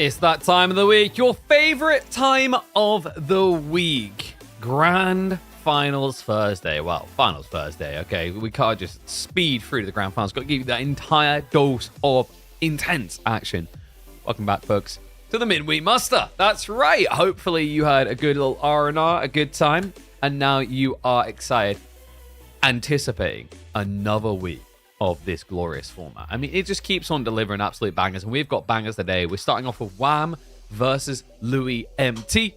It's that time of the week, your favorite time of the week. Grand Finals Thursday. Well, Finals Thursday, okay? We can't just speed through to the Grand Finals. Got to give you that entire dose of intense action. Welcome back, folks, to the Midweek Muster. That's right. Hopefully you had a good little R&R, a good time, and now you are excited, anticipating another week of this glorious format. I mean, it just keeps on delivering absolute bangers, and we've got bangers today. We're starting off with Wham versus Louis MT,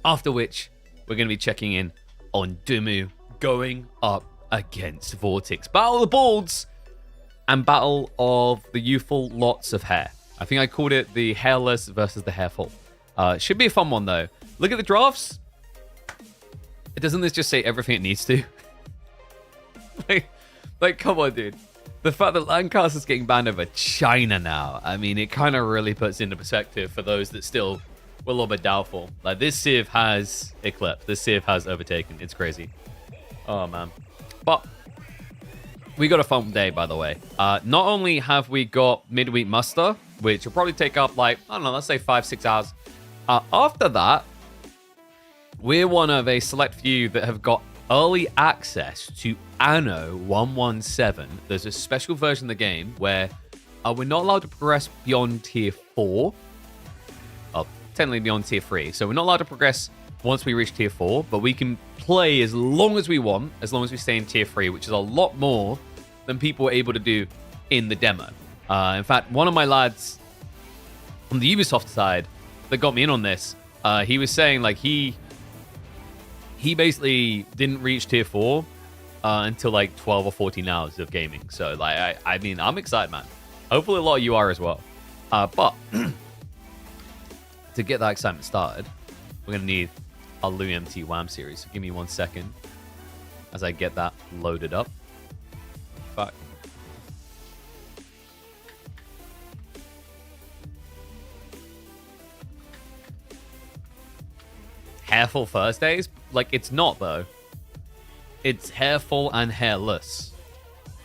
after which we're going to be checking in on Dumu going up against Vortex. Battle of the Balds and Battle of the Youthful Lots of Hair. I think I called it the Hairless versus the Hairful. Should be a fun one, though. Look at the drafts. Doesn't this just say everything it needs to? Like, come on, dude. The fact that Lancaster's getting banned over China now, I mean, it kind of really puts into perspective for those that still were a little bit doubtful. Like, this Civ has eclipsed. This Civ has overtaken. It's crazy. Oh, man. But we got a fun day, by the way. Not only have we got Midweek Muster, which will probably take up, like, I don't know, let's say 5-6 hours. After that, we're one of a select few that have got early access to Anno 117. There's a special version of the game where we're not allowed to progress beyond tier 4. Well, technically beyond tier 3. So we're not allowed to progress once we reach tier 4, but we can play as long as we want, as long as we stay in tier 3, which is a lot more than people were able to do in the demo. In fact, one of my lads on the Ubisoft side that got me in on this, he was saying, like, he basically didn't reach tier 4 until like 12 or 14 hours of gaming. So, like, I mean, I'm excited, man. Hopefully a lot of you are as well. But to get that excitement started, we're going to need our Louis MT WAM series. So give me 1 second as I get that loaded up. Fuck. Hairful Thursdays? Like, it's not, though. It's hairful and hairless.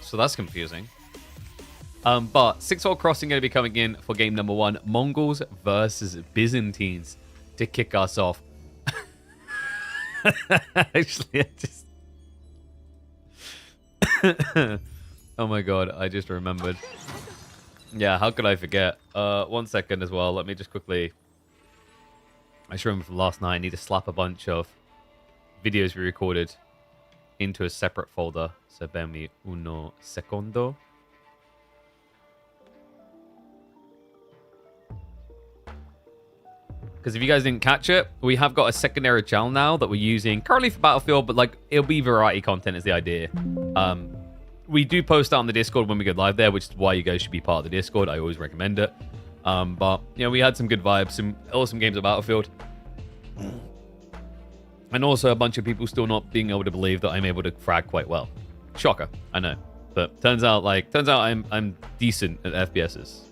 So that's confusing. But 6-hole crossing going to be coming in for game number 1. Mongols versus Byzantines to kick us off. Actually, I just... oh my god, I just remembered. Yeah, how could I forget? 1 second as well. Let me just quickly... I just remember from last night, I need to slap a bunch of videos we recorded into a separate folder. So bear me uno secondo. Because if you guys didn't catch it, we have got a secondary channel now that we're using currently for Battlefield, but like it'll be variety content is the idea. We do post out on the Discord when we go live there, which is why you guys should be part of the Discord. I always recommend it. But, you know, we had some good vibes, some awesome games of Battlefield. And also a bunch of people still not being able to believe that I'm able to frag quite well. Shocker, I know. But turns out I'm decent at FPSs.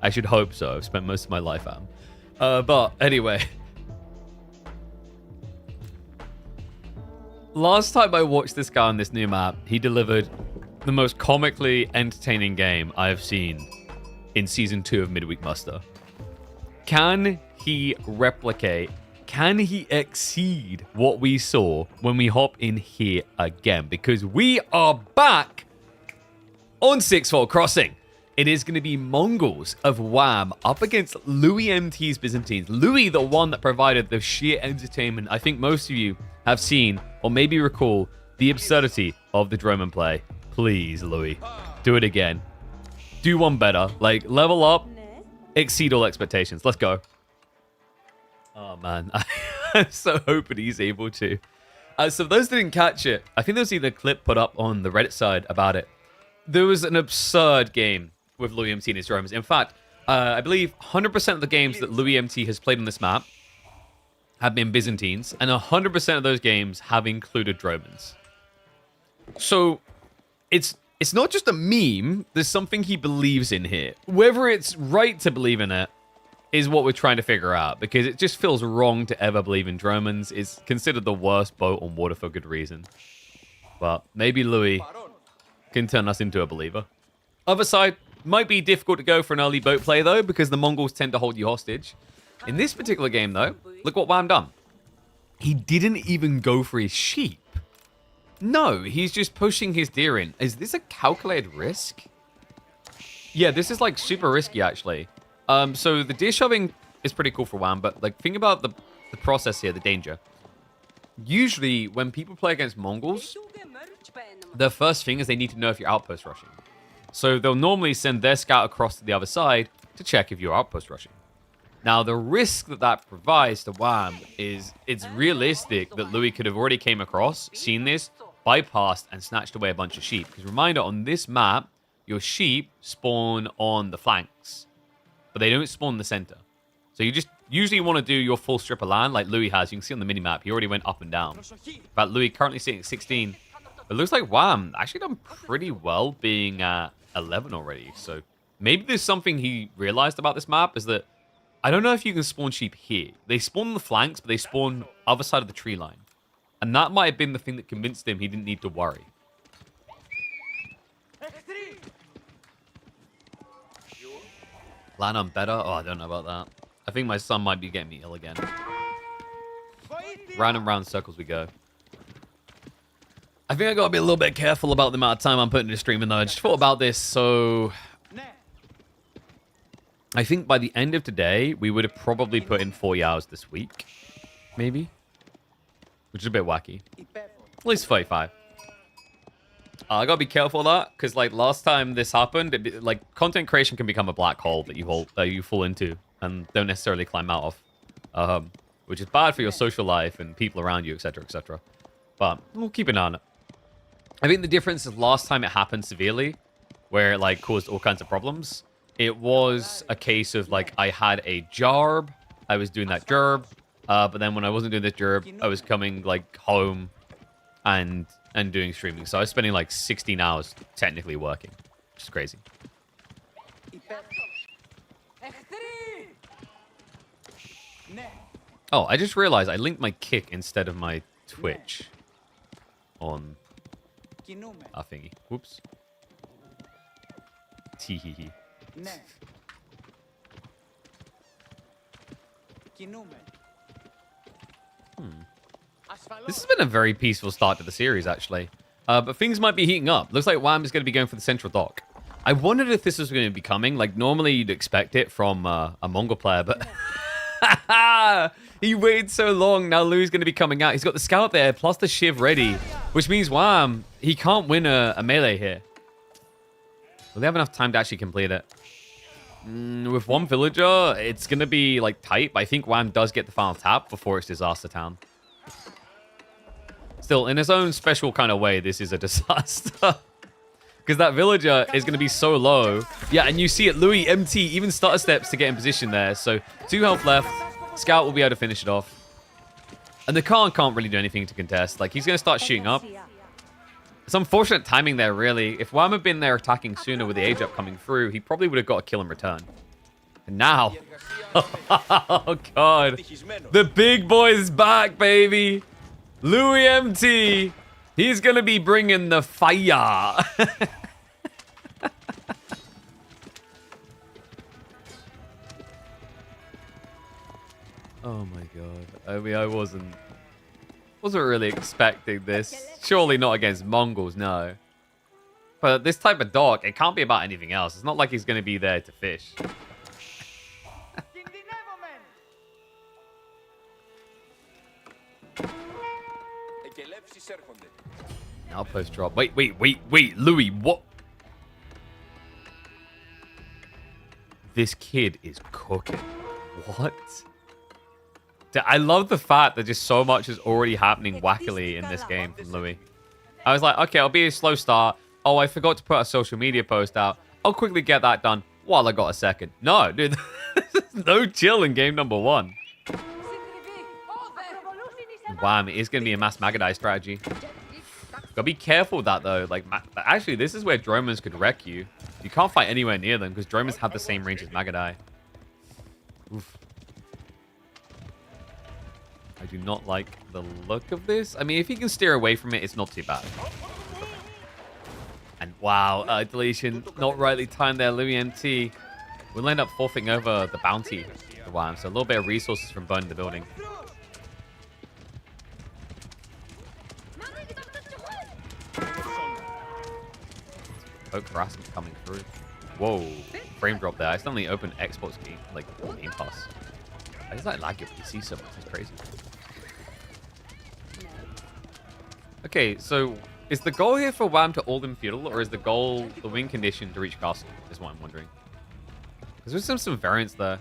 I should hope so. I've spent most of my life at them. But anyway. Last time I watched this guy on this new map, he delivered the most comically entertaining game I have seen in Season 2 of Midweek Muster. Can he replicate, can he exceed what we saw when we hop in here again? Because we are back on 6-hole crossing. It is going to be Mongols of Wham up against Louis MT's Byzantines. Louis, the one that provided the sheer entertainment. I think most of you have seen or maybe recall the absurdity of the Droman play. Please, Louis, do it again. Do one better. Like, level up, exceed all expectations. Let's go. Oh, man. I'm so hoping he's able to. So those that didn't catch it, I think there was either a clip put up on the Reddit side about it. There was an absurd game with Louis MT and his Romans. In fact, I believe 100% of the games that Louis MT has played on this map have been Byzantines, and 100% of those games have included Dromans. So it's not just a meme. There's something he believes in here. Whether it's right to believe in it is what we're trying to figure out, because it just feels wrong to ever believe in Dromans. It's considered the worst boat on water for good reason. But maybe Louis can turn us into a believer. Other side, Might be difficult to go for an early boat play, though, because the Mongols tend to hold you hostage. In this particular game, though, look what Wham done. He didn't even go for his sheep. No, he's just pushing his deer in. Is this a calculated risk? Yeah, this is like super risky, actually. So the deer shoving is pretty cool for Wham, but like think about the process here, the danger. Usually, when people play against Mongols, the first thing is they need to know if you're outpost rushing. So they'll normally send their scout across to the other side to check if you're outpost rushing. Now, the risk that provides to Wham is it's realistic that Louis could have already came across, seen this, bypassed, and snatched away a bunch of sheep. Because reminder, on this map, your sheep spawn on the flanks, but they don't spawn in the center. So you just usually want to do your full strip of land like Louis has. You can see on the mini-map, he already went up and down. In fact, Louis currently sitting at 16. It looks like Wham actually done pretty well being at 11 already. So maybe there's something he realized about this map is that I don't know if you can spawn sheep here. They spawn on the flanks, but they spawn other side of the tree line. And that might have been the thing that convinced him he didn't need to worry. Land on better? Oh, I don't know about that. I think my son might be getting me ill again. Round and round circles we go. I think I gotta be a little bit careful about the amount of time I'm putting into streaming though. I just thought about this, so I think by the end of today, we would have probably put in 40 hours this week. Maybe. Which is a bit wacky. At least 35. I gotta be careful of that, because like last time this happened, like content creation can become a black hole that you fall into and don't necessarily climb out of. Which is bad for your social life and people around you, etc., etc. But we'll keep an eye on it. I think the difference is last time it happened severely, where it like caused all kinds of problems. It was a case of like I had a jarb, I was doing that jarb, but then when I wasn't doing this jarb, I was coming like home and doing streaming. So I was spending like 16 hours technically working, which is crazy. Oh, I just realized I linked my kick instead of my Twitch on a thingy. Whoops. Teehee. This has been a very peaceful start to the series, actually. But things might be heating up. Looks like Wham is going to be going for the central dock. I wondered if this was going to be coming. Like, normally you'd expect it from a Mongol player, but... He waited so long. Now Lou's going to be coming out. He's got the scout there, plus the shiv ready, which means Wham, he can't win a melee here. Will they have enough time to actually complete it? With one villager, it's going to be like tight, but I think Wham does get the final tap before it's disaster town. Still, in his own special kind of way, this is a disaster. Because that villager is going to be so low. Yeah, and you see it, Louis MT even starter steps to get in position there. So 2 health left. Scout will be able to finish it off. And the Khan can't really do anything to contest. Like, he's going to start shooting up. It's unfortunate timing there, really. If Wham had been there attacking sooner with the age up coming through, he probably would have got a kill in return. And now... oh, God. The big boy's back, baby. Louis MT. He's going to be bringing the fire. Oh, my God. I mean, I wasn't really expecting this. Surely not against Mongols, no. But this type of dock, it can't be about anything else. It's not like he's going to be there to fish. Outpost drop. Wait, Louis, what? This kid is cooking. What? I love the fact that just so much is already happening wackily in this game from Louis. I was like, okay, I'll be a slow start. Oh, I forgot to put a social media post out. I'll quickly get that done while I got a second. No, dude, there's no chill in game number 1. Wham, it is going to be a mass Magadai strategy. Gotta be careful with that, though. Like, actually, this is where Dromans could wreck you. You can't fight anywhere near them, because Dromans have the same range as Magadai. Oof. I do not like the look of this. I mean, if he can steer away from it, it's not too bad. And wow, deletion not rightly timed there. Louis MT will end up forfeiting over the bounty. Wow, so a little bit of resources from burning the building. Oak harassment coming through. Whoa, frame drop there. I suddenly opened Xbox game, like Game Pass. I just like lag your PC so much. It's crazy. Okay, so is the goal here for Wham to hold him feudal, or is the goal the win condition to reach castle? Is what I'm wondering. Because there's some variance there.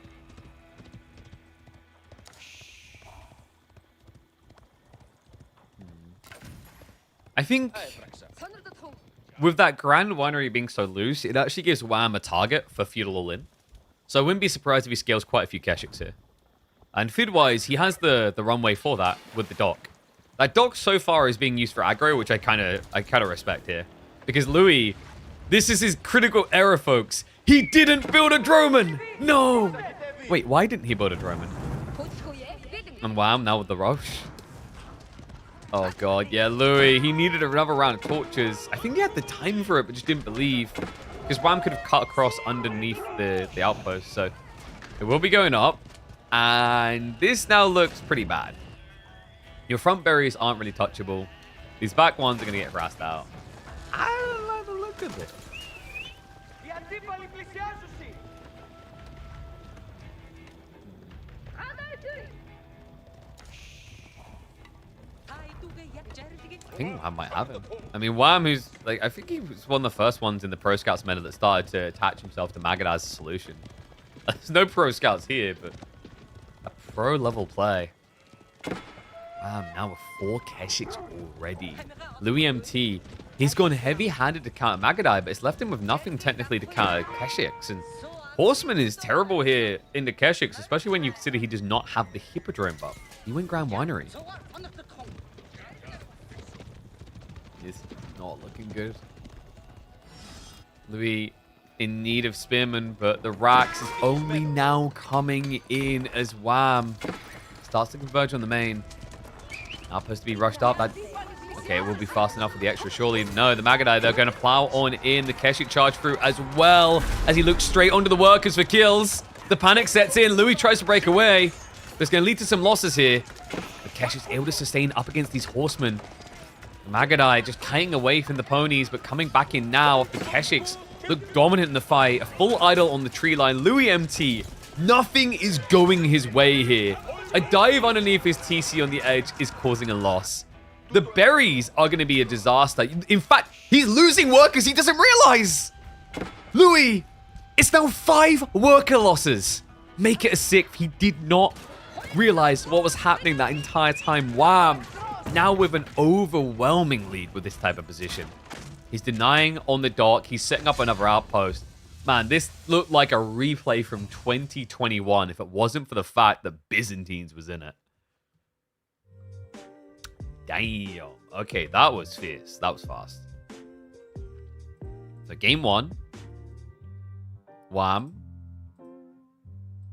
I think with that Grand Winery being so loose, it actually gives Wham a target for feudal all-in. So I wouldn't be surprised if he scales quite a few Keshiks here. And food-wise, he has the runway for that with the dock. That dock so far is being used for aggro, which I kind of respect here. Because Louis, this is his critical error, folks. He didn't build a Droman! No! Wait, why didn't he build a Droman? And Wham, now with the rush. Oh god, yeah, Louis, he needed another round of torches. I think he had the time for it, but just didn't believe. Because Wham could have cut across underneath the outpost, so it will be going up. And this now looks pretty bad. Your front berries aren't really touchable. These back ones are going to get harassed out. I don't like the look of it. I think Wham might have him. I mean, Wham, who's like, I think he was one of the first ones in the Pro Scouts meta that started to attach himself to Magadaz's solution. There's no Pro Scouts here, but a pro level play. Wham, now with 4 Keshiks already. Louis MT, he's gone heavy-handed to counter Magadai, but it's left him with nothing technically to counter Keshiks. And Horseman is terrible here into Keshiks, especially when you consider he does not have the Hippodrome buff. He went Grand Winery. It's not looking good. Louis in need of Spearman, but the Rax is only now coming in as Wham starts to converge on the main. Outpost to be rushed up. Okay, it will be fast enough with the extra. Surely, no, the Magadai, they're going to plow on in. The Keshik charge through as well as he looks straight onto the workers for kills. The panic sets in. Louis tries to break away. That's going to lead to some losses here. The Keshik's able to sustain up against these horsemen. The Magadai just cutting away from the ponies, but coming back in now. The Keshiks look dominant in the fight. A full idol on the tree line. Louis MT, nothing is going his way here. A dive underneath his TC on the edge is causing a loss. The berries are going to be a disaster. In fact, he's losing workers he doesn't realize. Louis, it's now 5 worker losses. Make it a 6th. He did not realize what was happening that entire time. Wham. Now with an overwhelming lead with this type of position. He's denying on the dock. He's setting up another outpost. Man, this looked like a replay from 2021 if it wasn't for the fact that Byzantines was in it. Damn. Okay, that was fierce. That was fast. So game 1. Wham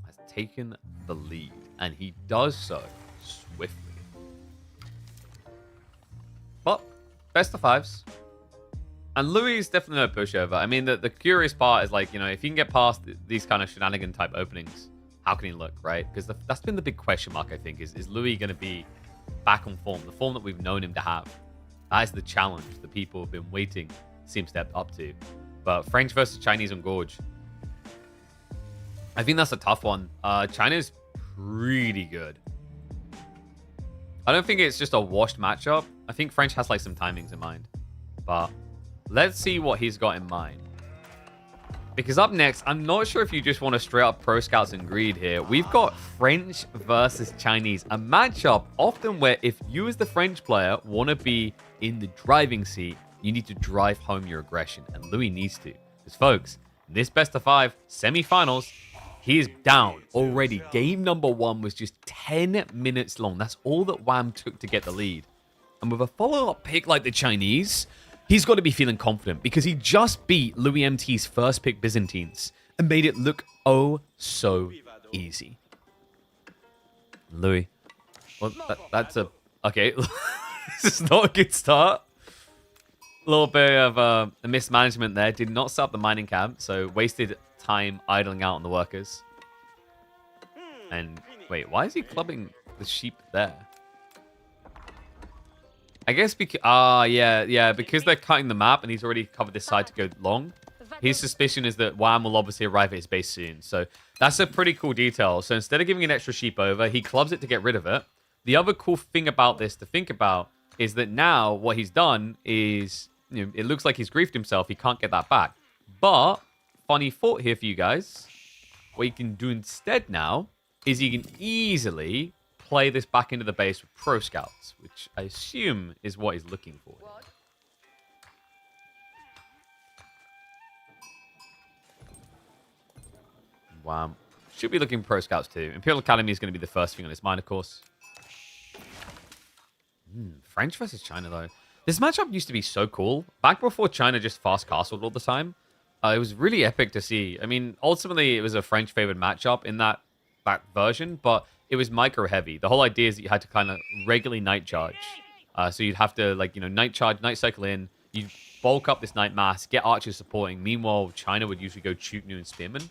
has taken the lead, and he does so swiftly. But best of 5s. And Louis is definitely no pushover. I mean, the curious part is, like, you know, if he can get past these kind of shenanigan type openings, how can he look, right? Because that's been the big question mark, I think, is Louis going to be back on form, the form that we've known him to have? That is the challenge that people have been waiting to see him step up to. But French versus Chinese on Gorge, I think that's a tough one. China's pretty good. I don't think it's just a washed matchup. I think French has, like, some timings in mind. But let's see what he's got in mind. Because up next, I'm not sure if you just want to straight up Pro Scouts and greed here. We've got French versus Chinese. A matchup often where if you as the French player want to be in the driving seat, you need to drive home your aggression. And Louis needs to. Because folks, in this best of 5 semifinals, he is down already. Game number 1 was just 10 minutes long. That's all that Wham took to get the lead. And with a follow-up pick like the Chinese, he's got to be feeling confident because he just beat Louis MT's first pick Byzantines and made it look oh so easy. Louis. Well, that's a... Okay. This is not a good start. little bit of a mismanagement there. Did not set up the mining camp, so wasted time idling out on the workers. And wait, why is he clubbing the sheep there? I guess because yeah, because they're cutting the map and he's already covered this side to go long. His suspicion is that Wham will obviously arrive at his base soon. So that's a pretty cool detail. So instead of giving an extra sheep over, he clubs it to get rid of it. The other cool thing about this to think about is that now what he's done is, it looks like he's griefed himself. He can't get that back. But funny thought here for you guys. What he can do instead now is he can easily play this back into the base with pro scouts, which I assume is what he's looking for. Wow. Should be looking pro scouts too. Imperial Academy is going to be the first thing on his mind, of course. French versus China, though. This matchup used to be so cool. Back before China just fast castled all the time. It was really epic to see. I mean, ultimately, it was a French-favored matchup in that version, but it was micro-heavy. The whole idea is that you had to kind of regularly night charge. So you'd have to, night charge, night cycle in. You'd bulk up this night mass, get archers supporting. Meanwhile, China would usually go Chutnu and Spearmen.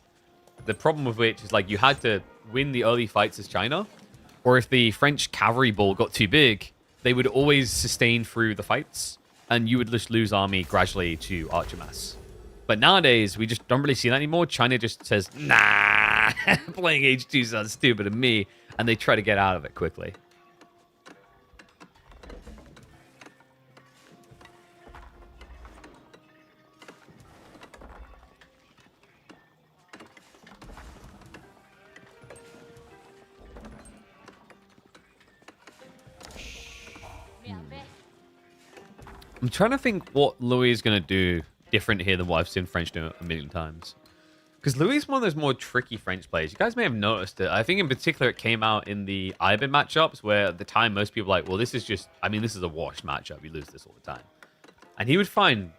The problem with which is, you had to win the early fights as China, or if the French cavalry ball got too big, they would always sustain through the fights, and you would just lose army gradually to archer mass. But nowadays, we just don't really see that anymore. China just says, nah, playing H2 sounds stupid to me, and they try to get out of it quickly. I'm trying to think what Louis is going to do different here than what I've seen French do a million times. Because Louis is one of those more tricky French players. You guys may have noticed it. I think in particular it came out in the Ivan matchups where at the time most people were like, well, this is just, this is a washed matchup. You lose this all the time. And he would find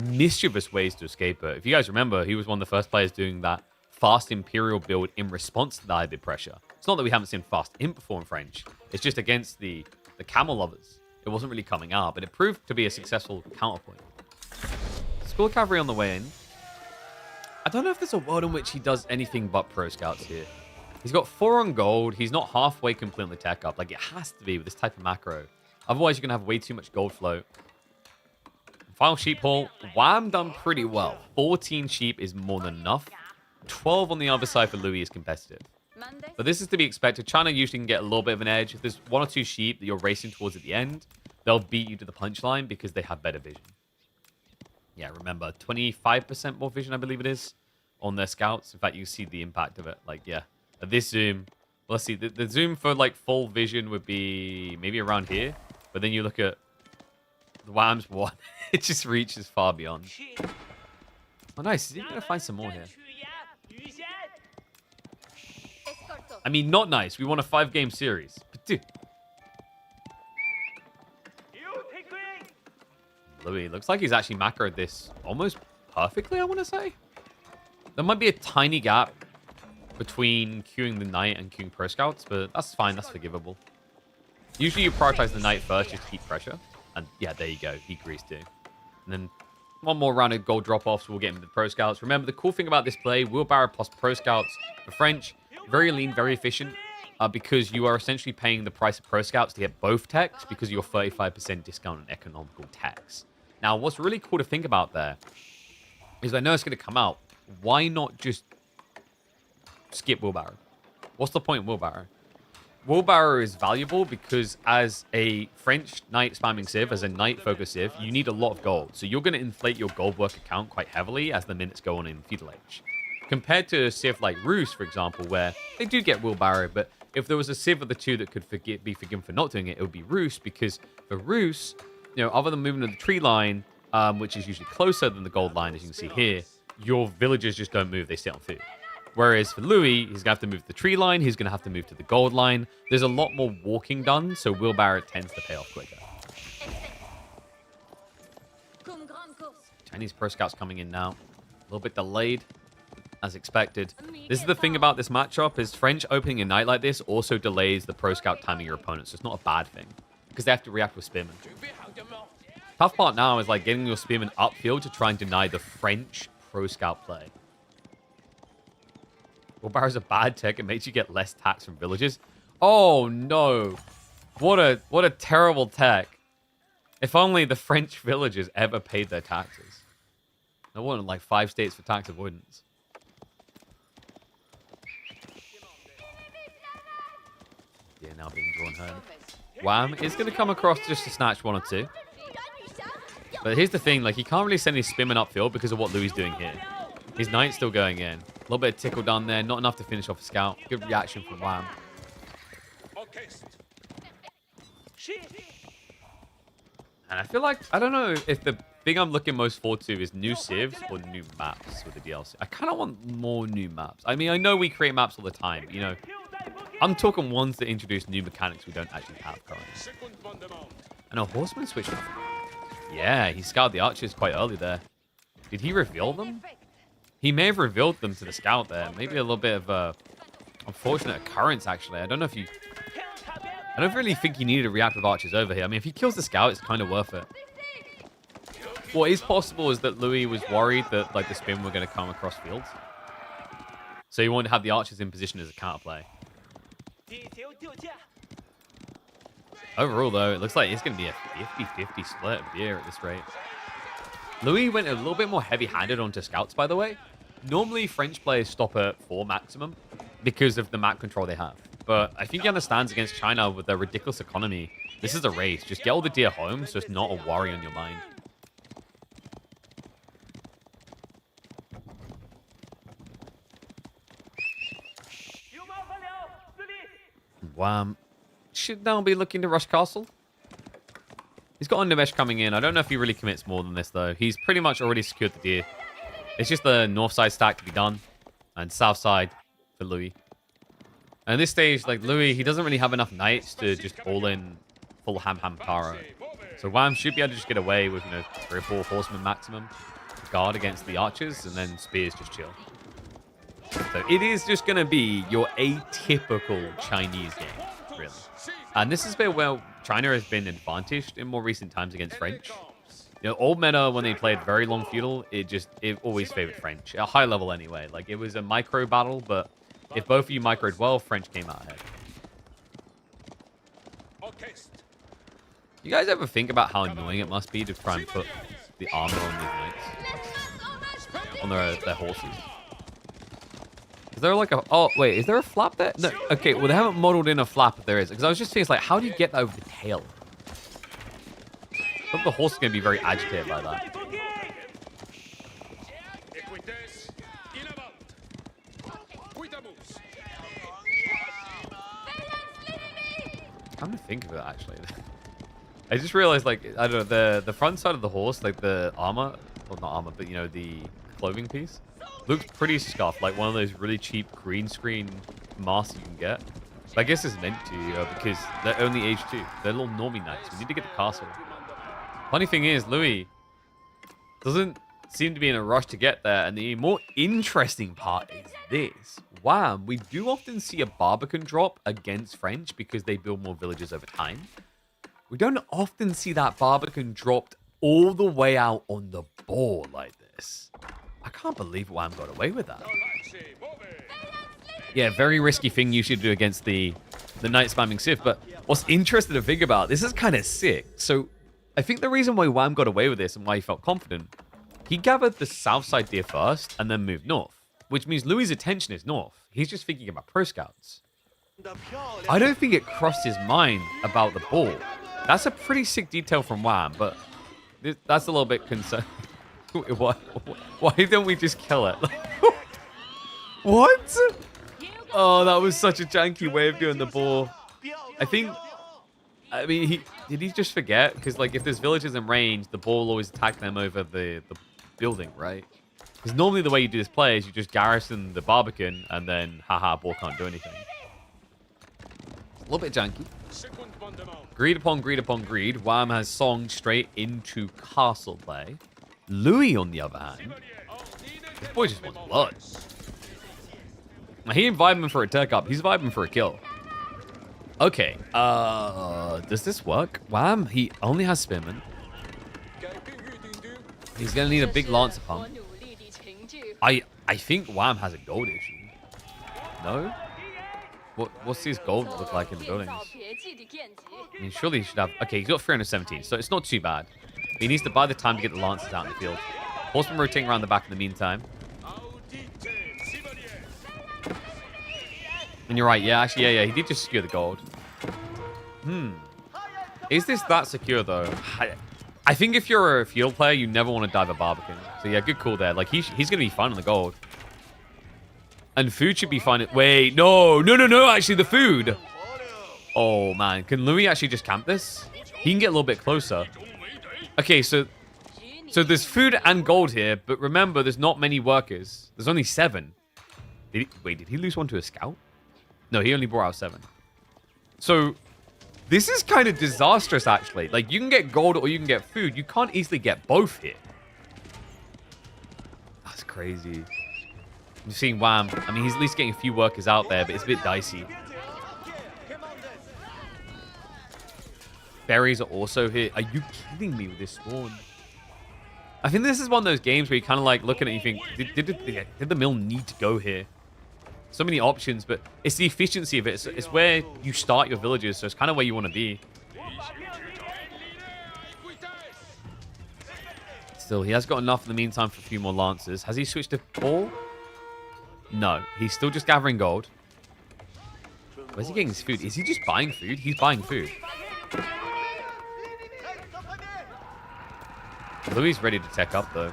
mischievous ways to escape it. If you guys remember, he was one of the first players doing that fast Imperial build in response to the Ivan pressure. It's not that we haven't seen fast imp before in French. It's just against the camel lovers. It wasn't really coming out, but it proved to be a successful counterpoint. School cavalry on the way in. I don't know if there's a world in which he does anything but pro scouts here. He's got 4 on gold. He's not halfway completely tech up. It has to be with this type of macro. Otherwise, you're going to have way too much gold float. Final sheep haul. Wham done pretty well. 14 sheep is more than enough. 12 on the other side for Louis is competitive. But this is to be expected. China usually can get a little bit of an edge. If there's 1 or 2 sheep that you're racing towards at the end, they'll beat you to the punchline because they have better vision. Yeah, remember, 25% more vision, I believe it is, on their scouts. In fact, you see the impact of it. At this zoom, let's see, the zoom for, full vision would be maybe around here. But then you look at the Wham's one. It just reaches far beyond. Oh, nice. Is he going to find some more here? Not nice. We won a 5-game series. But dude. Louis looks like he's actually macroed this almost perfectly, I want to say. There might be a tiny gap between queuing the knight and queuing pro scouts, but that's fine. That's forgivable. Usually you prioritize the knight first just to keep pressure. And yeah, there you go. He greased too. And then one more round of gold drop-offs. We'll get into the pro scouts. Remember, the cool thing about this play, wheelbarrow plus pro scouts for French. Very lean, very efficient, because you are essentially paying the price of pro scouts to get both techs because of your 35% discount on economical techs. Now, what's really cool to think about there is I know it's going to come out. Why not just skip wheelbarrow? What's the point of wheelbarrow? Wheelbarrow is valuable because as a French knight spamming civ, as a knight focused civ, you need a lot of gold. So you're going to inflate your gold work account quite heavily as the minutes go on in feudal age. Compared to a civ like Rus, for example, where they do get wheelbarrow, but if there was a civ of the two that could be forgiven for not doing it, it would be Rus, because for Rus, other than moving to the tree line, which is usually closer than the gold line, as you can see here, your villagers just don't move, they sit on food. Whereas for Louis, he's going to have to move to the tree line, he's going to have to move to the gold line. There's a lot more walking done, so wheelbarrow tends to pay off quicker. Chinese pro scouts coming in now. A little bit delayed, as expected. This is the thing about this matchup, is French opening a knight like this also delays the pro scout timing your opponent, so it's not a bad thing, because they have to react with spearmen. Tough part now is like getting your spearmen upfield to try and deny the French pro-scout play. Warbarrow's a bad tech. It makes you get less tax from villages. Oh no. What a terrible tech. If only the French villagers ever paid their taxes. I wanted like 5 states for tax avoidance. Yeah, now being drawn home. Wham is going to come across just to snatch 1 or 2. But here's the thing, like he can't really send his spearmen upfield because of what Louis is doing here. His knight's still going in. A little bit of tickle down there, not enough to finish off a scout. Good reaction from Wham. And I feel like, I don't know if the thing I'm looking most forward to is new civs or new maps with the DLC. I kind of want more new maps. I mean, I know we create maps all the time, you know. I'm talking ones that introduce new mechanics we don't actually have currently. And a horseman switched off. Yeah, he scouted the archers quite early there. Did he reveal them? He may have revealed them to the scout there. Maybe a little bit of a unfortunate occurrence, actually. I don't know if you... I don't really think he needed to react with archers over here. I mean, if he kills the scout, it's kind of worth it. What is possible is that Louis was worried that like the spearmen were going to come across fields. So he wanted to have the archers in position as a counterplay. Overall, though, it looks like it's going to be a 50-50 split of beer at this rate. Louis went a little bit more heavy-handed onto scouts, by the way. Normally, French players stop at 4 maximum because of the map control they have. But I think he understands against China with their ridiculous economy. This is a race. Just get all the deer home so it's not a worry on your mind. Wham. Should now be looking to rush castle. He's got Intermission coming in. I don't know if he really commits more than this, though. He's pretty much already secured the deer. It's just the north side stack to be done. And south side for Louis. And at this stage, like, Louis, he doesn't really have enough knights to just all in full ham Taro. So Wham should be able to just get away with, you know, 3 or 4 horsemen maximum. Guard against the archers, and then spears just chill. So it is just going to be your atypical Chinese game, really. And this is where China has been advantaged in more recent times against French. You know, old meta, when they played very long feudal, it always favored French. At a high level anyway. Like, it was a micro battle, but if both of you microed well, French came out ahead. You guys ever think about how annoying it must be to try and put the armor on these knights? On their horses? Is there like a... Oh, wait. Is there a flap there? No. Okay, well, they haven't modeled in a flap if there is. Because I was just thinking, like, how do you get that over the tail? I think the horse is going to be very agitated by that. I'm trying to think of it, actually. I just realized, like, I don't know, the front side of the horse, like the armor... Well, not armor, but, you know, the clothing piece... looks pretty scuffed, like one of those really cheap green screen masks you can get. But I guess it's meant to, because they're only age 2. They're little normie knights. We need to get the castle. Funny thing is, Louis doesn't seem to be in a rush to get there. And the more interesting part is this. Wham! We do often see a Barbican drop against French because they build more villages over time. We don't often see that Barbican dropped all the way out on the board like this. I can't believe Wham got away with that. Yeah, very risky thing you should do against the knight spamming Civ. But what's interesting to think about, this is kind of sick. So I think the reason why Wham got away with this and why he felt confident, he gathered the south side deer first and then moved north, which means Louis' attention is north. He's just thinking about pro scouts. I don't think it crossed his mind about the ball. That's a pretty sick detail from Wham, but that's a little bit concerning. Why don't we just kill it? What? Oh, that was such a janky way of doing the ball. I mean, did he just forget? Because, like, if there's villages in range, the ball will always attack them over the building, right? Because normally the way you do this play is you just garrison the Barbican, and then, haha, ball can't do anything. A little bit janky. Greed upon greed upon greed. Wham has songed straight into castle play. Louis, on the other hand, this boy just wants blood. Now, he ain't vibing for a tech up. He's vibing for a kill. Okay. Does this work? Wham, he only has spearmen. He's going to need a big lancer pump. I think Wham has a gold issue. No? What's his gold look like in the buildings? I mean, surely he should have... Okay, he's got 317, so it's not too bad. He needs to buy the time to get the lancers out in the field. Horseman rotating around the back in the meantime. And you're right, yeah, actually, yeah, he did just secure the gold. Is this that secure, though? I think if you're a field player, you never want to dive a Barbican. So yeah, good call there. Like, he's going to be fine on the gold. And food should be fine. Wait, no, actually, the food. Oh, man. Can Louis actually just camp this? He can get a little bit closer. Okay, so there's food and gold here, but remember, there's not many workers. There's only 7. Wait, did he lose one to a scout? No, he only brought out 7. So this is kind of disastrous, actually. Like, you can get gold or you can get food. You can't easily get both here. That's crazy. I'm seeing Wham. I mean, he's at least getting a few workers out there, but it's a bit dicey. Berries are also here. Are you kidding me with this spawn? I think this is one of those games where you kind of like look at it and you think, did the mill need to go here? So many options, but it's the efficiency of it. It's where you start your villages, so it's kind of where you want to be. Still, he has got enough in the meantime for a few more lancers. Has he switched to 4? No, he's still just gathering gold. Where's he getting his food? Is he just buying food? He's buying food. Louis is ready to tech up, though.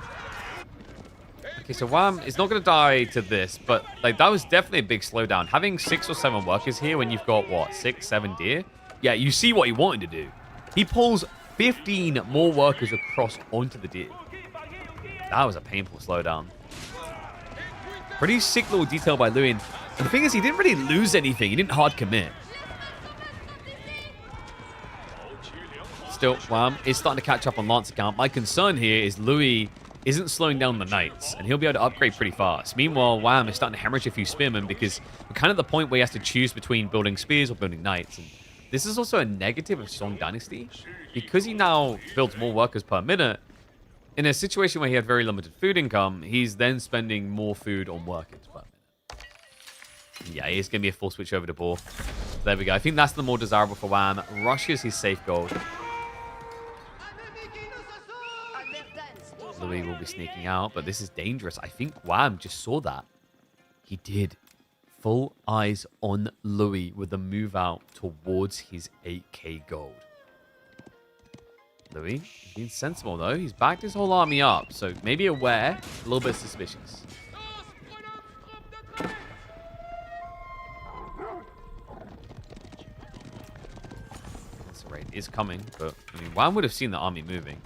Okay, so Wham is not going to die to this, but like that was definitely a big slowdown. Having 6 or 7 workers here when you've got, what, 6, 7 deer? Yeah, you see what he wanted to do. He pulls 15 more workers across onto the deer. That was a painful slowdown. Pretty sick little detail by Louis. And the thing is, he didn't really lose anything. He didn't hard commit. Still, Wham is starting to catch up on Lancer count. My concern here is Louis isn't slowing down the Knights, and he'll be able to upgrade pretty fast. Meanwhile, Wham is starting to hemorrhage a few spearmen because we're kind of at the point where he has to choose between building spears or building Knights. And this is also a negative of Song Dynasty. Because he now builds more workers per minute, in a situation where he had very limited food income, he's then spending more food on workers per minute. Yeah, he's going to be a full switch over to Boar. There we go. I think that's the more desirable for Wham. Rushes his safe gold. Louis will be sneaking out, but this is dangerous. I think Wham just saw that. He did. Full eyes on Louis with the move out towards his 8k gold. Louis, being sensible though. He's backed his whole army up, so maybe aware, a little bit suspicious. This raid is coming, but I mean, Wham would have seen the army moving.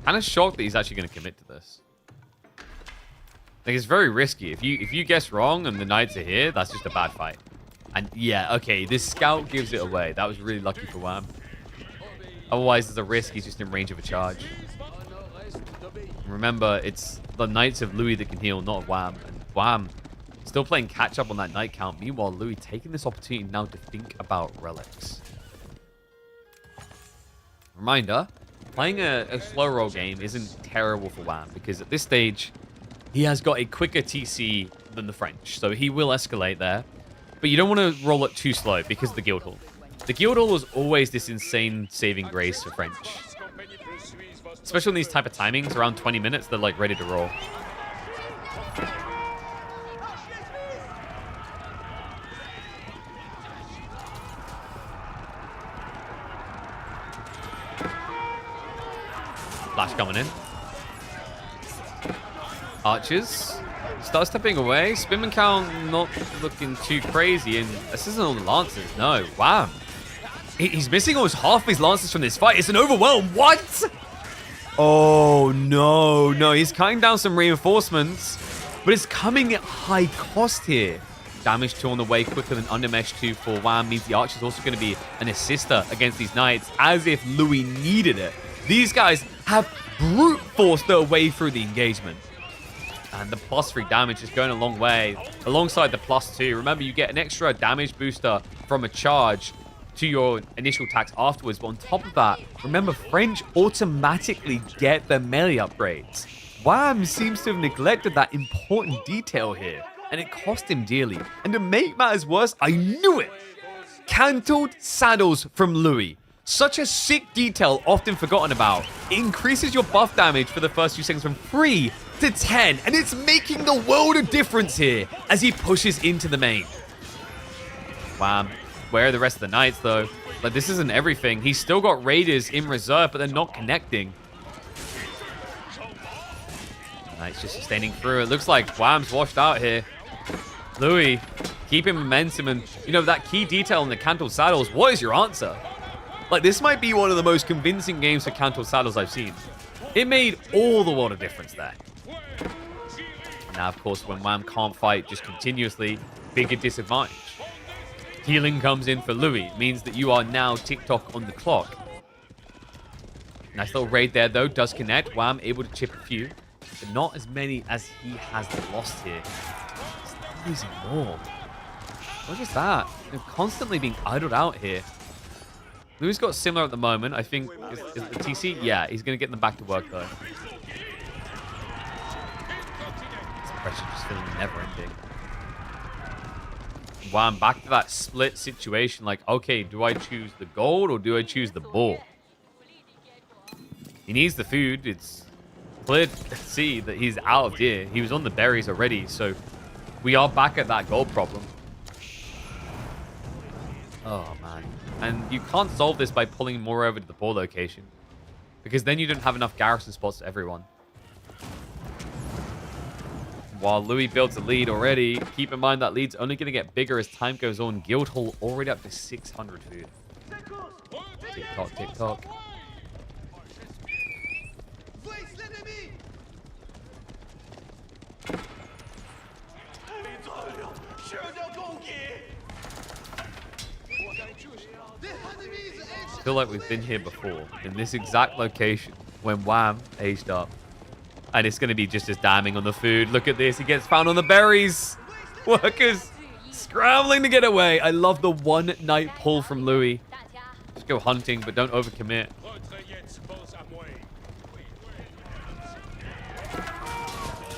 Kind of shocked that he's actually going to commit to this. Like, it's very risky. If you guess wrong and the Knights are here, that's just a bad fight. And yeah, okay, this scout gives it away. That was really lucky for Wham. Otherwise, there's a risk he's just in range of a charge. Remember, it's the Knights of Louis that can heal, not Wham. And Wham still playing catch up on that Knight count. Meanwhile, Louis taking this opportunity now to think about relics. Reminder. Playing a slow roll game isn't terrible for Wham because at this stage, he has got a quicker TC than the French. So he will escalate there. But you don't want to roll it too slow because of the Guildhall. The Guildhall was always this insane saving grace for French. Especially in these type of timings, around 20 minutes, they're like ready to roll. Flash coming in. Archers. Start stepping away. Spearman count not looking too crazy. And this isn't all the Lancers. No. Wham. He's missing almost half of his Lancers from this fight. It's an overwhelm. What? Oh, no. No, he's cutting down some reinforcements. But it's coming at high cost here. Damage 2 on the way quicker than Undermesh 2 for Wham. Means the Archer's also going to be an assister against these Knights. As if Louis needed it. These guys have brute forced their way through the engagement. And the +3 damage is going a long way. Alongside the +2. Remember, you get an extra damage booster from a charge. to your initial attacks afterwards. But on top of that, remember, French automatically get their melee upgrades. Wham seems to have neglected that important detail here, and it cost him dearly. And to make matters worse, I knew it! Cantled saddles from Louis. Such a sick detail, often forgotten about. It increases your buff damage for the first few seconds from 3 to 10, and it's making the world of difference here as he pushes into the main. Wham. Where are the rest of the knights, though? Like, this isn't everything. He's still got raiders in reserve, but they're not connecting. Knights just sustaining through. It looks like Wham's washed out here. Louis, keeping momentum, and, you know, that key detail in the cantled saddles. What is your answer? Like, this might be one of the most convincing games for cantled saddles I've seen. It made all the world of difference there. Now, of course, when Wham can't fight just continuously, bigger disadvantage. Healing comes in for Louis. It means that you are now tick-tock on the clock. Nice little raid there, though. Does connect. Wham able to chip a few, but not as many as he has lost here. He's losing more. What is that? They're constantly being idled out here. Louis got similar at the moment. I think, is the TC? Yeah, he's going to get them back to work, though. This pressure just feeling never-ending. Wham, back to that split situation. Like, okay, do I choose the gold or do I choose the ball? He needs the food. It's clear to see that he's out of gear. He was on the berries already, so we are back at that gold problem. Oh, man. And you can't solve this by pulling more over to the ball location, because then you don't have enough garrison spots for everyone. While Louis builds a lead already, keep in mind that lead's only going to get bigger as time goes on. Guildhall already up to 600 food. Tick-tock, tick-tock. I feel like we've been here before, in this exact location, when Wham aged up. And it's going to be just as damning on the food. Look at this. He gets found on the berries. Workers scrambling to get away. I love the one night pull from Louis. Just go hunting, but don't overcommit.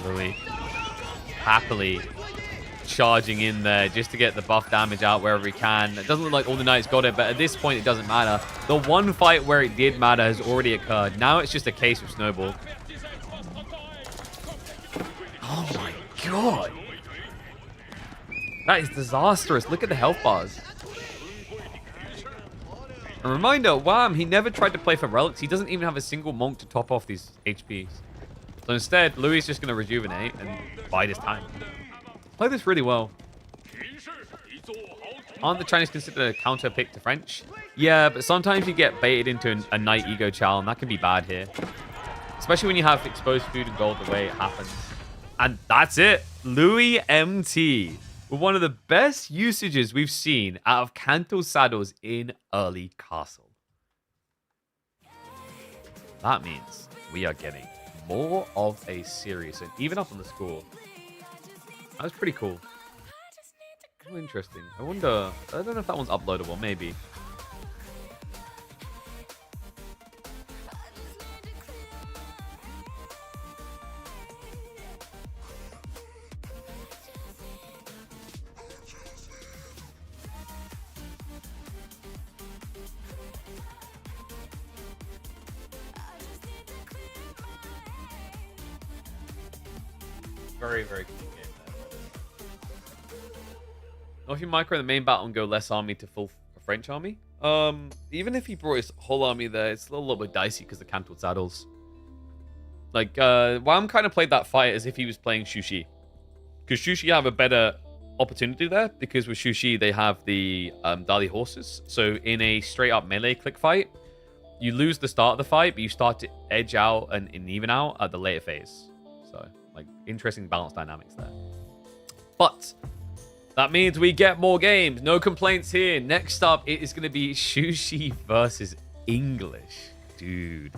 Louis happily charging in there just to get the buff damage out wherever he can. It doesn't look like all the knights got it, but at this point it doesn't matter. The one fight where it did matter has already occurred. Now it's just a case of snowball. Oh my god. That is disastrous. Look at the health bars. A reminder, Wham, he never tried to play for relics. He doesn't even have a single monk to top off these HPs. So instead, Louis is just going to rejuvenate and bide his time. Play this really well. Aren't the Chinese considered a counter pick to French? Yeah, but sometimes you get baited into a knight ego chow, and that can be bad here. Especially when you have exposed food and gold the way it happens. And that's it. Louis MT. With one of the best usages we've seen out of cantled saddles in early castle. That means we are getting more of a series, and even up on the score. That was pretty cool. Oh, interesting. I wonder, I don't know if that one's uploadable, maybe. Very, very cool game there. Now, if you micro the main battle and go less army to full French army, even if he brought his whole army there, it's a little bit dicey because of cantled saddles. Like, Wham kind of played that fight as if he was playing Shushi. Because Shushi have a better opportunity there, because with Shushi, they have the Dali horses. So in a straight-up melee click fight, you lose the start of the fight, but you start to edge out and even out at the later phase. So, like, interesting balance dynamics there. But that means we get more games. No complaints here. Next up, it is going to be Shushi versus English. Dude.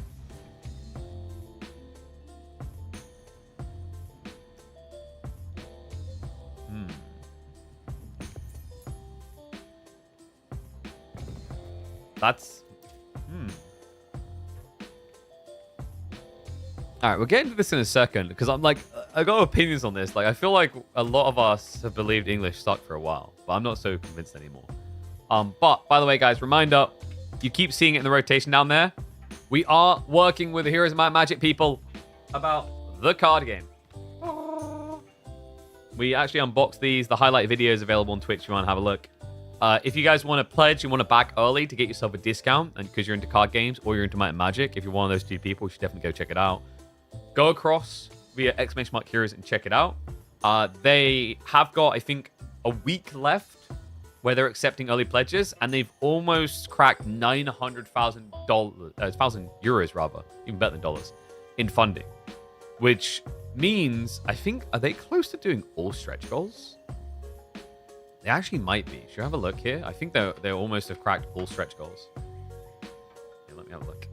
That's... All right, we'll get into this in a second because I'm like, I got opinions on this. Like, I feel like a lot of us have believed English sucked for a while, but I'm not so convinced anymore. But by the way, guys, reminder, you keep seeing it in the rotation down there. We are working with the Heroes of Might and Magic people about the card game. We actually unboxed these. The highlight video is available on Twitch if you want to have a look. If you guys want to pledge, you want to back early to get yourself a discount, and because you're into card games or you're into Might and Magic, if you're one of those two people, you should definitely go check it out. Go across via !Heroes and check it out. They have got, I think, a week left where they're accepting early pledges, and they've almost cracked €900,000 rather, even better than dollars, in funding, which means, I think, are they close to doing all stretch goals? They actually might be. Should I have a look here? I think they almost have cracked all stretch goals. Yeah, let me have a look.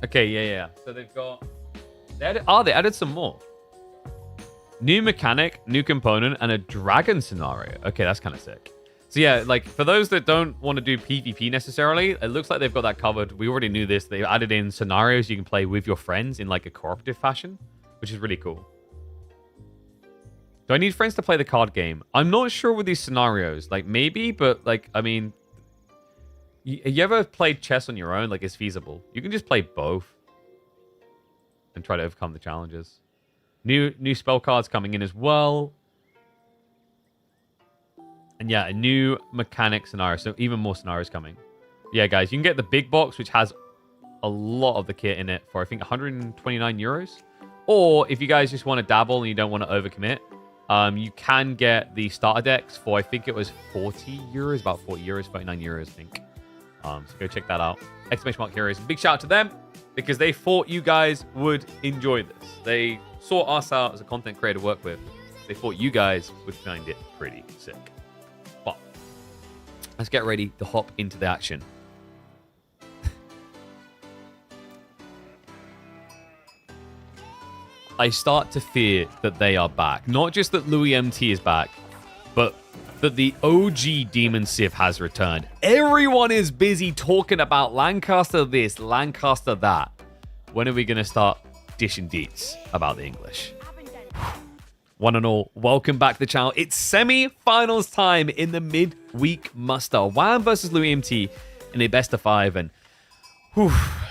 Okay, yeah. So they've got... they added some more. New mechanic, new component, and a dragon scenario. Okay, that's kind of sick. So yeah, like, for those that don't want to do PvP necessarily, it looks like they've got that covered. We already knew this. They've added in scenarios you can play with your friends in, like, a cooperative fashion, which is really cool. Do I need friends to play the card game? I'm not sure with these scenarios. Like, maybe, but, like, I mean... You ever played chess on your own? Like, it's feasible. You can just play both and try to overcome the challenges. New spell cards coming in as well. And yeah, a new mechanic scenario. So even more scenarios coming. Yeah, guys, you can get the big box, which has a lot of the kit in it for, I think, €129. Or if you guys just want to dabble and you don't want to overcommit, you can get the starter decks for, I think it was €40, about €40, €39, I think. So go check that out. !Heroes. Big shout out to them because they thought you guys would enjoy this. They saw us out as a content creator to work with. They thought you guys would find it pretty sick. But let's get ready to hop into the action. I start to fear that they are back. Not just that Louis MT is back, but that the OG Demon Civ has returned. Everyone is busy talking about Lancaster this, Lancaster that. When are we going to start dishing deets about the English? One and all, welcome back to the channel. It's semi-finals time in the midweek muster. Wham versus Louis MT in a best of 5. And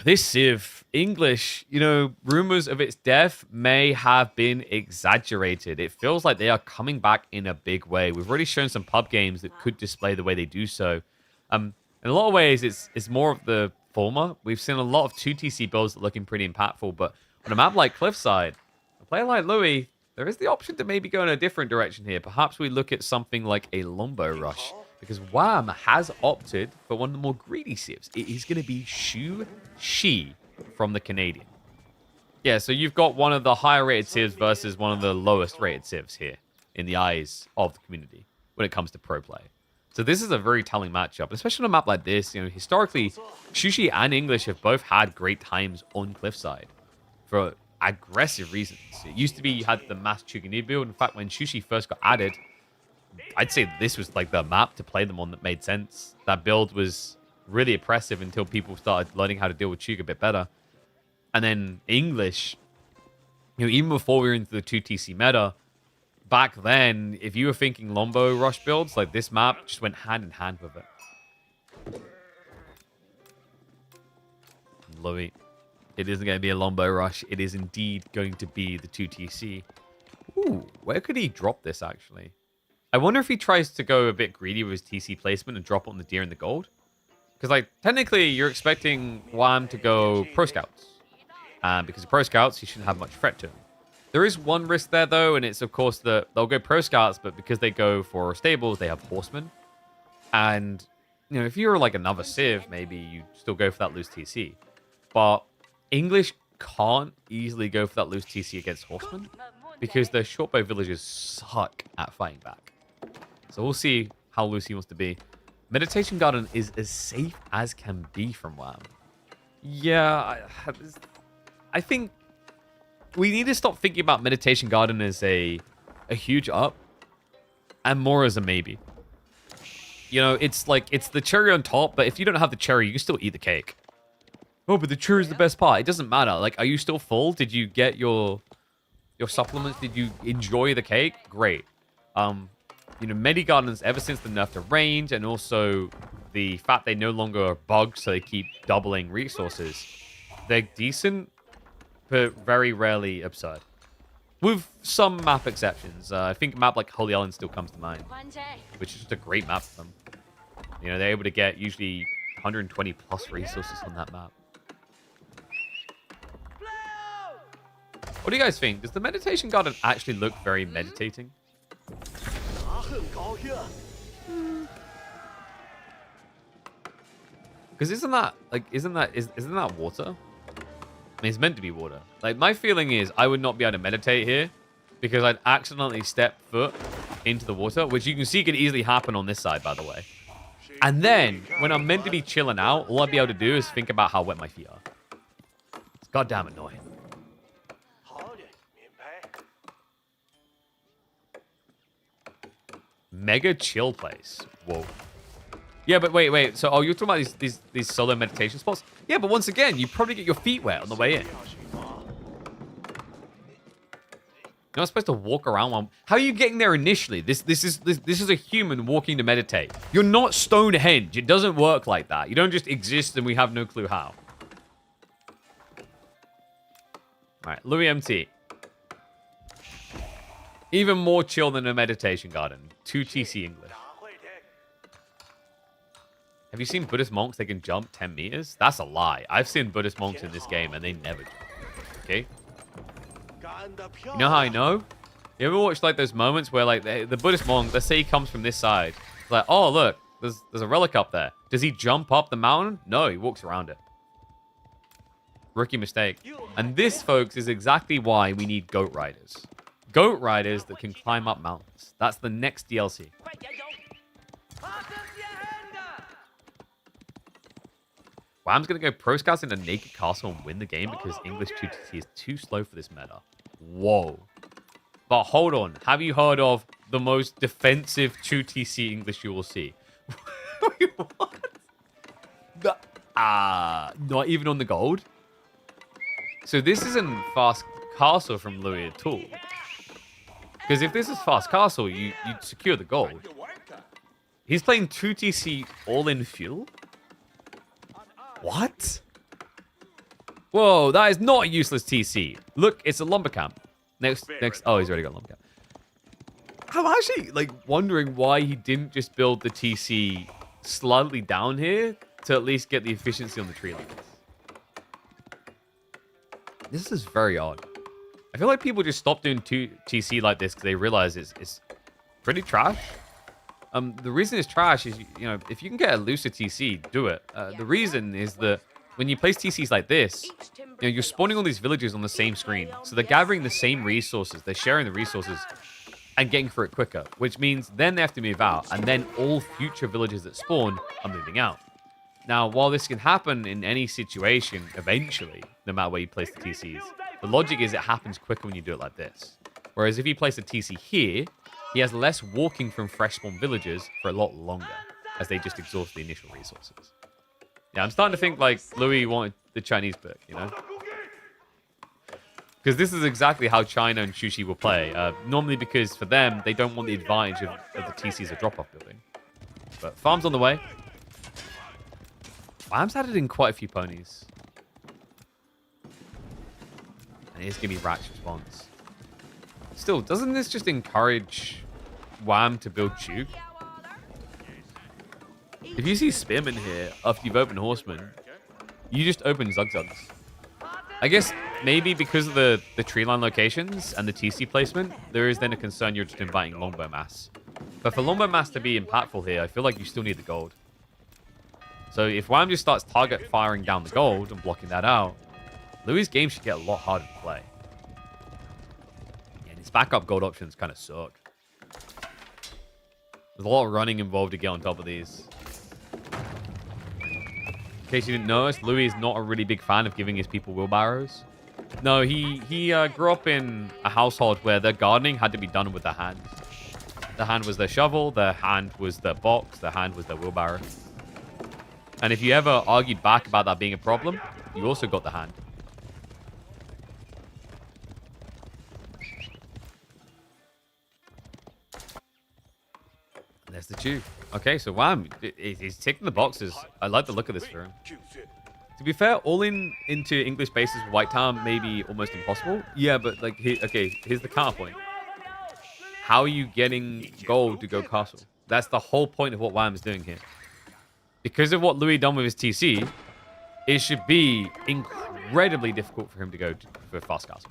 this Civ... English, you know, rumors of its death may have been exaggerated. It feels like they are coming back in a big way. We've already shown some pub games that could display the way they do so. In a lot of ways, it's more of the former. We've seen a lot of 2TC builds that are looking pretty impactful, but on a map like Cliffside, a player like Louis, there is the option to maybe go in a different direction here. Perhaps we look at something like a Lombo Rush, because Wham has opted for one of the more greedy civs. It is going to be Shushi from the Canadian. Yeah, so you've got one of the higher rated civs versus one of the lowest rated civs here in the eyes of the community when it comes to pro play. So this is a very telling matchup, especially on a map like this. You know, historically, Shushi and English have both had great times on Cliffside for aggressive reasons. It used to be you had the mass Chugani build. In fact, when Shushi first got added, I'd say this was like the map to play them on that made sense. That build was really oppressive until people started learning how to deal with Chug a bit better. And then English, you know, even before we were into the 2TC meta, back then, if you were thinking Lombo Rush builds, like this map just went hand in hand with it. Louis, it isn't going to be a Lombo Rush. It is indeed going to be the 2TC. Ooh, where could he drop this, actually? I wonder if he tries to go a bit greedy with his TC placement and drop it on the deer and the gold. Because, like, technically, you're expecting Wham to go Pro Scouts. Because of Pro Scouts, he shouldn't have much threat to him. There is one risk there, though, and it's, of course, that they'll go Pro Scouts, but because they go for stables, they have Horsemen. And, you know, if you're, like, another Civ, maybe you still go for that loose TC. But English can't easily go for that loose TC against Horsemen because their shortbow villagers suck at fighting back. So we'll see how loose he wants to be. Meditation Garden is as safe as can be from Wham. Yeah, I think we need to stop thinking about Meditation Garden as a huge up and more as a maybe. You know, it's like, it's the cherry on top, but if you don't have the cherry, you can still eat the cake. Oh, but the cherry is the best part. It doesn't matter. Like, are you still full? Did you get your supplements? Did you enjoy the cake? Great. You know, Medi Gardens, ever since the nerf to range, and also the fact they no longer are bugged, so they keep doubling resources, they're decent, but very rarely absurd. With some map exceptions. I think a map like Holy Island still comes to mind, which is just a great map for them. You know, they're able to get usually 120 plus resources on that map. What do you guys think? Does the Meditation Garden actually look very meditating? Because isn't that water? I mean, it's meant to be water. Like, my feeling is I would not be able to meditate here because I'd accidentally step foot into the water, which you can see could easily happen on this side, by the way. And then, when I'm meant to be chilling out, all I'd be able to do is think about how wet my feet are. It's goddamn annoying. Mega chill place. Whoa. Yeah, but wait. So, you're talking about these solo meditation spots? Yeah, but once again, you probably get your feet wet on the way in. You're not supposed to walk around while... How are you getting there initially? This is a human walking to meditate. You're not Stonehenge. It doesn't work like that. You don't just exist and we have no clue how. Alright, Louis MT. Even more chill than a meditation garden. 2 TC English. Have you seen Buddhist monks? They can jump 10 meters? That's a lie. I've seen Buddhist monks in this game and they never jump. Okay? You know how I know? You ever watch like those moments where like the Buddhist monk, let's say he comes from this side. It's like, oh look, there's a relic up there. Does he jump up the mountain? No, he walks around it. Rookie mistake. And this, folks, is exactly why we need goat riders. Goat riders that can climb up mountains. That's the next DLC. Wow, I'm going to go pro scouts in a naked castle and win the game because English 2TC is too slow for this meta. Whoa. But hold on. Have you heard of the most defensive 2TC English you will see? Wait, what? Not even on the gold? So this isn't fast castle from Louis at all. Because if this is fast castle, you'd secure the gold. He's playing 2TC all in fuel? What? Whoa, that is not a useless TC. Look, it's a lumber camp. Next. Oh, he's already got a lumber camp. I'm actually, like, wondering why he didn't just build the TC slightly down here to at least get the efficiency on the tree lines. This is very odd. I feel like people just stop doing TC like this because they realize it's pretty trash. The reason it's trash is, you know, if you can get a looser TC, do it. The reason is that when you place TCs like this, you know, you're spawning all these villages on the same screen. So they're gathering the same resources. They're sharing the resources and getting through it quicker, which means then they have to move out. And then all future villages that spawn are moving out. Now, while this can happen in any situation eventually, no matter where you place the TCs, the logic is it happens quicker when you do it like this. Whereas if you place a TC here, he has less walking from fresh spawn villages for a lot longer, as they just exhaust the initial resources. Yeah, I'm starting to think like Louis wanted the Chinese book, you know? Because this is exactly how China and Shushi will play. Normally because for them, they don't want the advantage of the TCs or drop-off building. But farm's on the way. Farm's added in quite a few ponies. And here's going to be Rack's response. Still, doesn't this just encourage Wham to build Juke? If you see Spearman here after you've opened Horseman, you just open Zugzugs. I guess maybe because of the tree line locations and the TC placement, there is then a concern you're just inviting Longbow Mass. But for Longbow Mass to be impactful here, I feel like you still need the gold. So if Wham just starts target firing down the gold and blocking that out, Louis' game should get a lot harder to play. And his backup gold options kind of suck. There's a lot of running involved to get on top of these. case you didn't notice, Louis is not a really big fan of giving his people wheelbarrows. No, he grew up in a household where their gardening had to be done with the hand. The hand was their shovel, the hand was their box, the hand was their wheelbarrow. And if you ever argued back about that being a problem, you also got the hand. There's the tube. Okay, so Wham, he's ticking the boxes. I like the look of this for him. To be fair, all into English bases with White Town may be almost impossible. Yeah, but like, okay, here's the counterpoint. How are you getting gold to go castle? That's the whole point of what Wham is doing here. Because of what Louis done with his TC, it should be incredibly difficult for him to go for fast castle.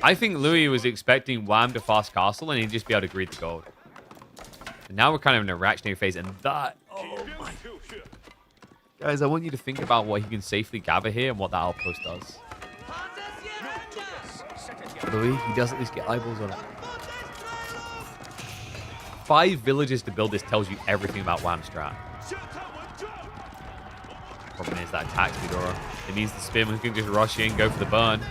I think Louis was expecting Wham to fast castle and he'd just be able to greed the gold. And now we're kind of in a reactionary phase, and that, oh my. Guys, I want you to think about what he can safely gather here and what that outpost does. Louis, he does at least get eyeballs on it. 5 villages to build this tells you everything about Wham's strat. Problem is that attack speed aura. It means the spearman can just rush in, go for the burn.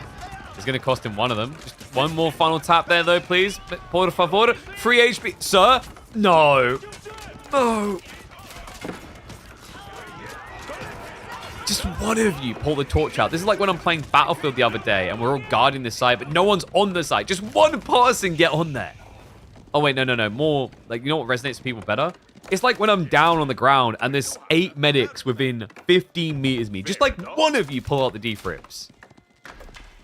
It's going to cost him one of them. Just one more final tap there, though, please. Por favor. Free HP. Sir? No. No. Just one of you pull the torch out. This is like when I'm playing Battlefield the other day and we're all guarding the side, but no one's on the side. Just one person get on there. Oh, wait, no. More, like, you know what resonates with people better? It's like when I'm down on the ground and there's 8 medics within 15 meters of me. Just like one of you pull out the defibs.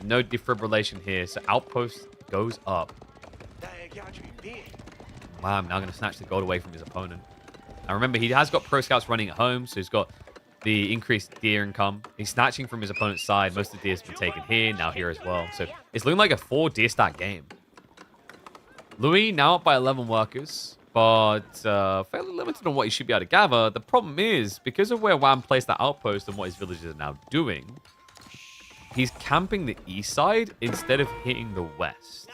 No defibrillation here, so outpost goes up. Wow, I'm now going to snatch the gold away from his opponent. Now remember, he has got pro scouts running at home, so he's got the increased deer income. He's snatching from his opponent's side. Most of the deer's been taken here, now here as well. So it's looking like a 4 deer stack game. Louis now up by 11 workers, but fairly limited on what he should be able to gather. The problem is, because of where Wham placed that outpost and what his villagers are now doing, he's camping the east side instead of hitting the west.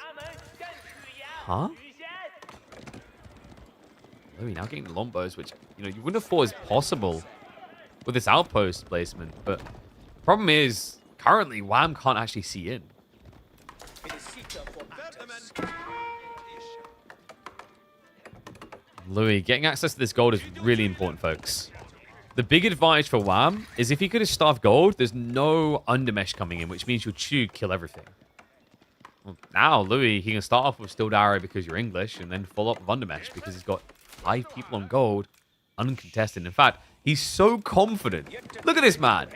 Huh? Louis now getting longbows, which, you know, you wouldn't have thought is possible with this outpost placement. But the problem is, currently, Wham can't actually see in. Louis, getting access to this gold is really important, folks. The big advantage for Wham is if he could have starved gold, there's no undermesh coming in, which means you'll kill everything. Well, now, Louis, he can start off with Stilled Arrow because you're English, and then follow up with undermesh because he's got 5 people on gold, uncontested. In fact, he's so confident. Look at this man.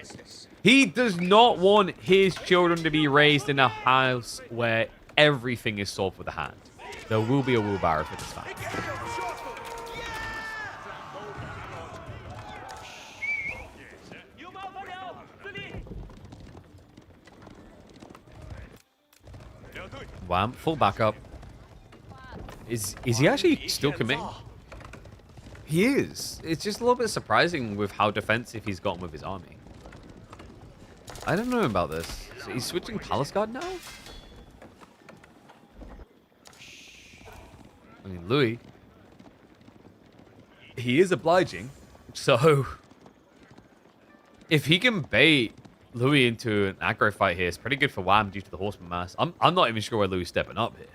He does not want his children to be raised in a house where everything is solved with a hand. There will be a wheelbarrow for this fact. Wham, full backup. Is he actually still committing? He is. It's just a little bit surprising with how defensive he's gotten with his army. I don't know about this. So he's switching Palace Guard now? I mean, Louis. He is obliging. So, if he can bait Louis into an aggro fight here, it's pretty good for Wham due to the horseman mass. I'm not even sure where Louis is stepping up here.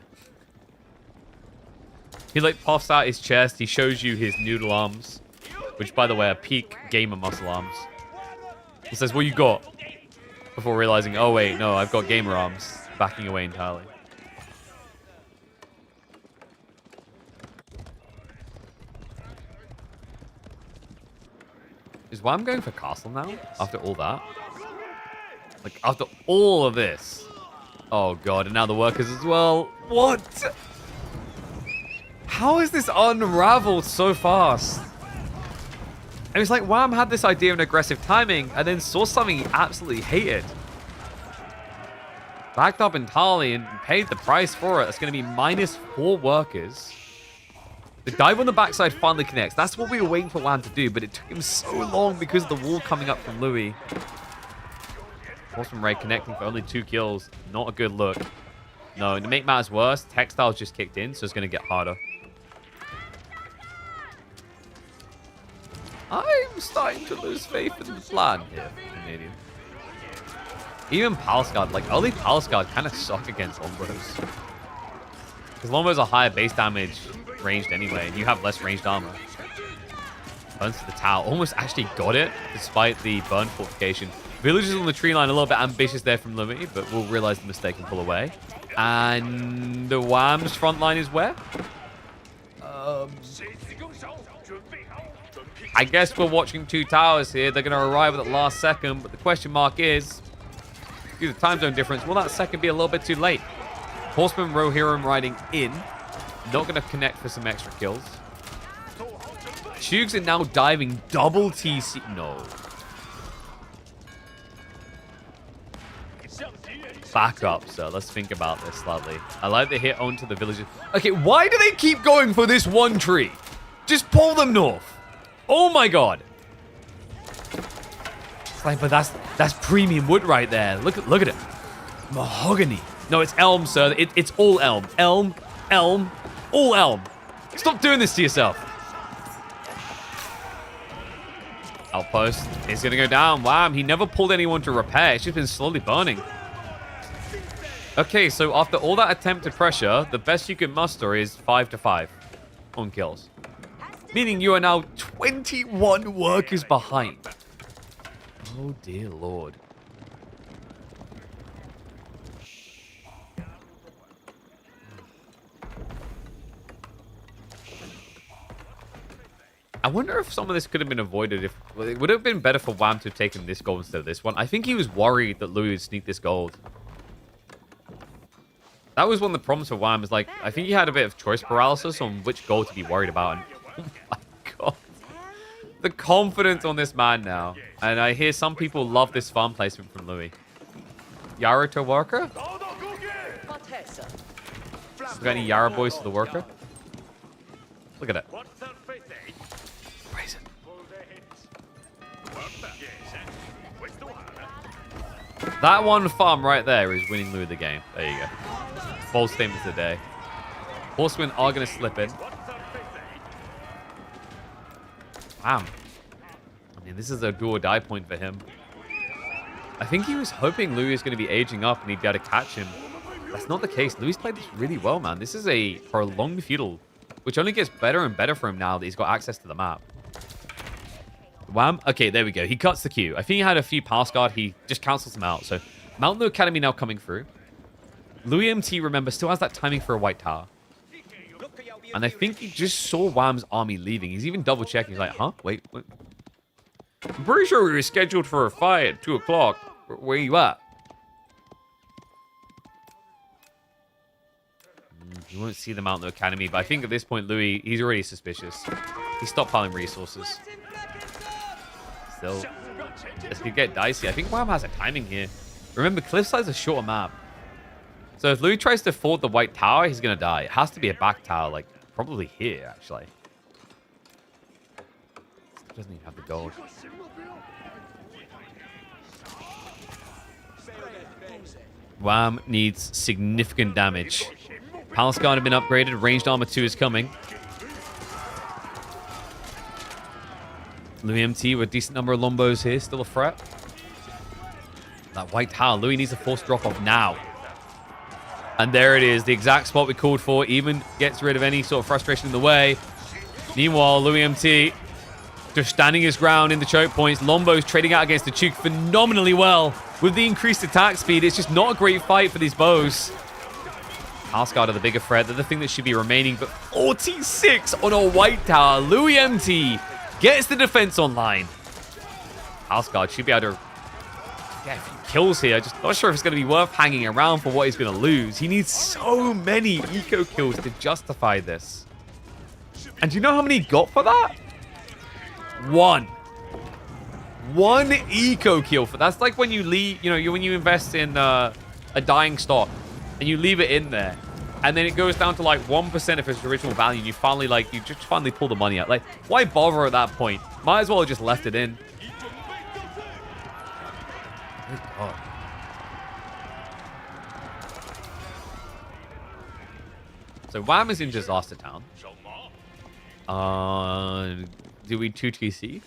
He like puffs out his chest. He shows you his noodle arms, which by the way are peak gamer muscle arms. He says, "What you got?" Before realizing, oh wait, no, I've got gamer arms. Backing away entirely. Is Wham going for castle now? After all that? Like, after all of this? Oh god, and now the workers as well. What? How is this unraveled so fast? And it's like Wham had this idea of aggressive timing and then saw something he absolutely hated. Backed up entirely and paid the price for it. It's going to be -4 workers. The dive on the backside finally connects. That's what we were waiting for Wham to do, but it took him so long because of the wall coming up from Louis. Horseman Ray connecting for only 2 kills. Not a good look. No, and to make matters worse, Textile's just kicked in, so it's going to get harder. I'm I'm starting to lose faith in the plan here, Canadian. Even Palsguard, like early Palsguard kind of suck against Longbows. Because Longbows are higher base damage ranged anyway, and you have less ranged armor. Burns to the tower. Almost actually got it, despite the burn fortification. Villagers on the tree line, a little bit ambitious there from Louis, but we'll realize the mistake and pull away. And the Wham's front line is where? I guess we're watching two towers here. They're going to arrive at the last second, but the question mark is, due to the time zone difference, will that second be a little bit too late? Horseman Rohirrim riding in. Not going to connect for some extra kills. Shugs are now diving double TC. No. Back up, so let's think about this slightly. I like the hit onto the villagers. Okay, why do they keep going for this one tree? Just pull them north. Oh my god. It's like, but that's premium wood right there. Look at it. Mahogany. No, it's elm, sir. It's all elm. Elm, all elm. Stop doing this to yourself. Outpost is going to go down. Wow, he never pulled anyone to repair. It's just been slowly burning. Okay, so after all that attempted pressure, the best you can muster is 5 to 5 on kills. Meaning you are now 21 workers behind. Oh, dear Lord. I wonder if some of this could have been avoided if... Well, it would have been better for Wham to have taken this gold instead of this one. I think he was worried that Louis would sneak this gold. That was one of the problems for Wham, is like, I think he had a bit of choice paralysis on which goal to be worried about. And, oh my god. The confidence on this man now. And I hear some people love this farm placement from Louis. Yara to worker? We got any Yara boys to the worker? Look at it. Brazen. That one farm right there is winning Louis the game. There you go. Bold statement today. Horsemen are going to slip in. Wow. I mean, this is a do or die point for him. I think he was hoping Louis was going to be aging up and he'd be able to catch him. That's not the case. Louis played this really well, man. This is a prolonged feudal, which only gets better and better for him now that he's got access to the map. Wham. Okay, there we go. He cuts the queue. I think he had a few pass guard. He just cancels them out. So Mountain Academy now coming through. Louis MT, remember, still has that timing for a white tower. And I think he just saw Wham's army leaving. He's even double checking. He's like, huh? Wait. I'm pretty sure we were scheduled for a fight at 2 o'clock. Where are you at? You won't see the Mountain Academy, but I think at this point, Louis, he's already suspicious. He's stockpiling resources. Still, this could get dicey. I think Wham has a timing here. Remember, Cliffside's a shorter map. So if Louis tries to ford the white tower, he's going to die. It has to be a back tower, like probably here, actually. Doesn't even have the gold. Wham needs significant damage. Palace Guard have been upgraded. Ranged Armor 2 is coming. Louis MT with a decent number of Lombos here. Still a threat. That white tower. Louis needs a force drop-off now. And there it is. The exact spot we called for. Even gets rid of any sort of frustration in the way. Meanwhile, Louis MT just standing his ground in the choke points. Lombo's trading out against the Chuk phenomenally well. With the increased attack speed, it's just not a great fight for these bows. House Guard are the bigger threat. They're the thing that should be remaining. But 46 on a white tower. Louis MT gets the defense online. House Guard should be able to get a few kills here. Just not sure if it's going to be worth hanging around for what he's going to lose. He needs so many eco kills to justify this. And do you know how many he got for that? One eco kill for that's like when you leave, when you invest in a dying stock and you leave it in there and then it goes down to like 1% of its original value and you just finally pull the money out. Like, why bother at that point? Might as well have just left it in. Good God. So Wham is in Disaster Town. Do we 2TC?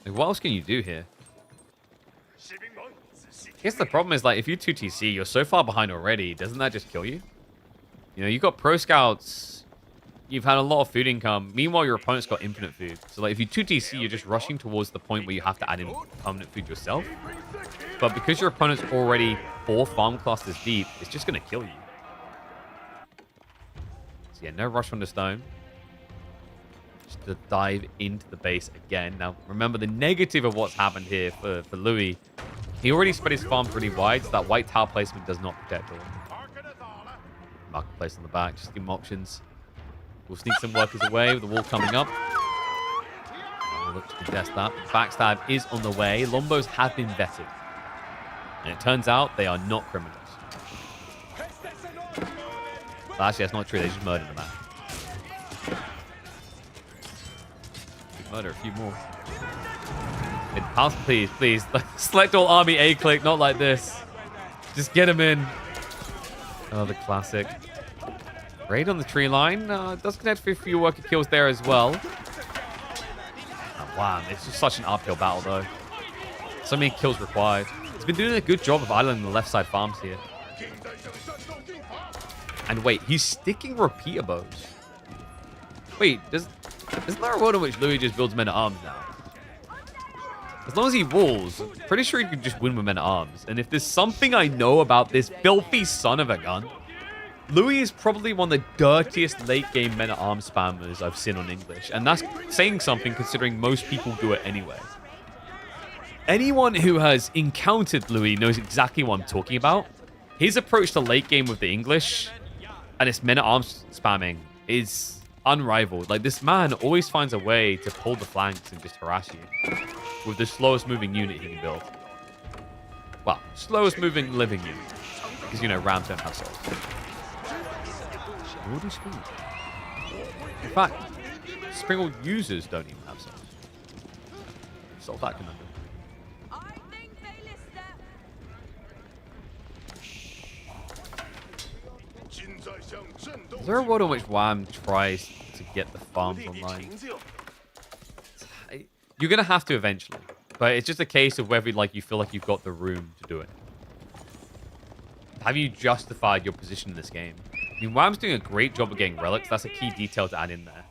Like, what else can you do here? I guess the problem is, like, if you 2TC, you're so far behind already. Doesn't that just kill you? You know, you've got pro scouts. You've had a lot of food income. Meanwhile, your opponent's got infinite food. So, like, if you 2TC, you're just rushing towards the point where you have to add in permanent food yourself. But because your opponent's already 4 farm clusters deep, it's just going to kill you. So, yeah, no rush on the stone. Just to dive into the base again. Now, remember, the negative of what's happened here for Louis, he already spread his farms really wide, so that white tower placement does not protect him. Marketplace on the back, just give him options. We'll sneak some workers away with the wall coming up. We'll look to contest that. Backstab is on the way. Lombos have been vetted. And it turns out they are not criminals. Well, actually, that's not true. They just murdered the man. Murder a few more. Please, please. Select all army A-click, not like this. Just get him in. Oh, the classic. Raid on the tree line. Does connect for a few worker kills there as well. Oh, wow, it's just such an uphill battle, though. So many kills required. He's been doing a good job of idling the left side farms here. And wait, he's sticking repeater bows. Wait, isn't there a world in which Louis just builds men-at-arms now? As long as he walls, I'm pretty sure he can just win with men-at-arms. And if there's something I know about this filthy son of a gun, Louis is probably one of the dirtiest late-game men-at-arms spammers I've seen on English. And that's saying something considering most people do it anyway. Anyone who has encountered Louis knows exactly what I'm talking about. His approach to late game with the English and his men-at-arms spamming is unrivaled. Like, this man always finds a way to pull the flanks and just harass you with the slowest moving unit he can build. Well, slowest moving living unit. Because, you know, Rams don't have souls. What do Springle? In fact, Springle users don't even have souls. Solve that conundrum. Is there a world in which WAM tries to get the farms online? You're going to have to eventually. But it's just a case of whether like you feel like you've got the room to do it. Have you justified your position in this game? I mean, WAM's doing a great job of getting relics. That's a key detail to add in there.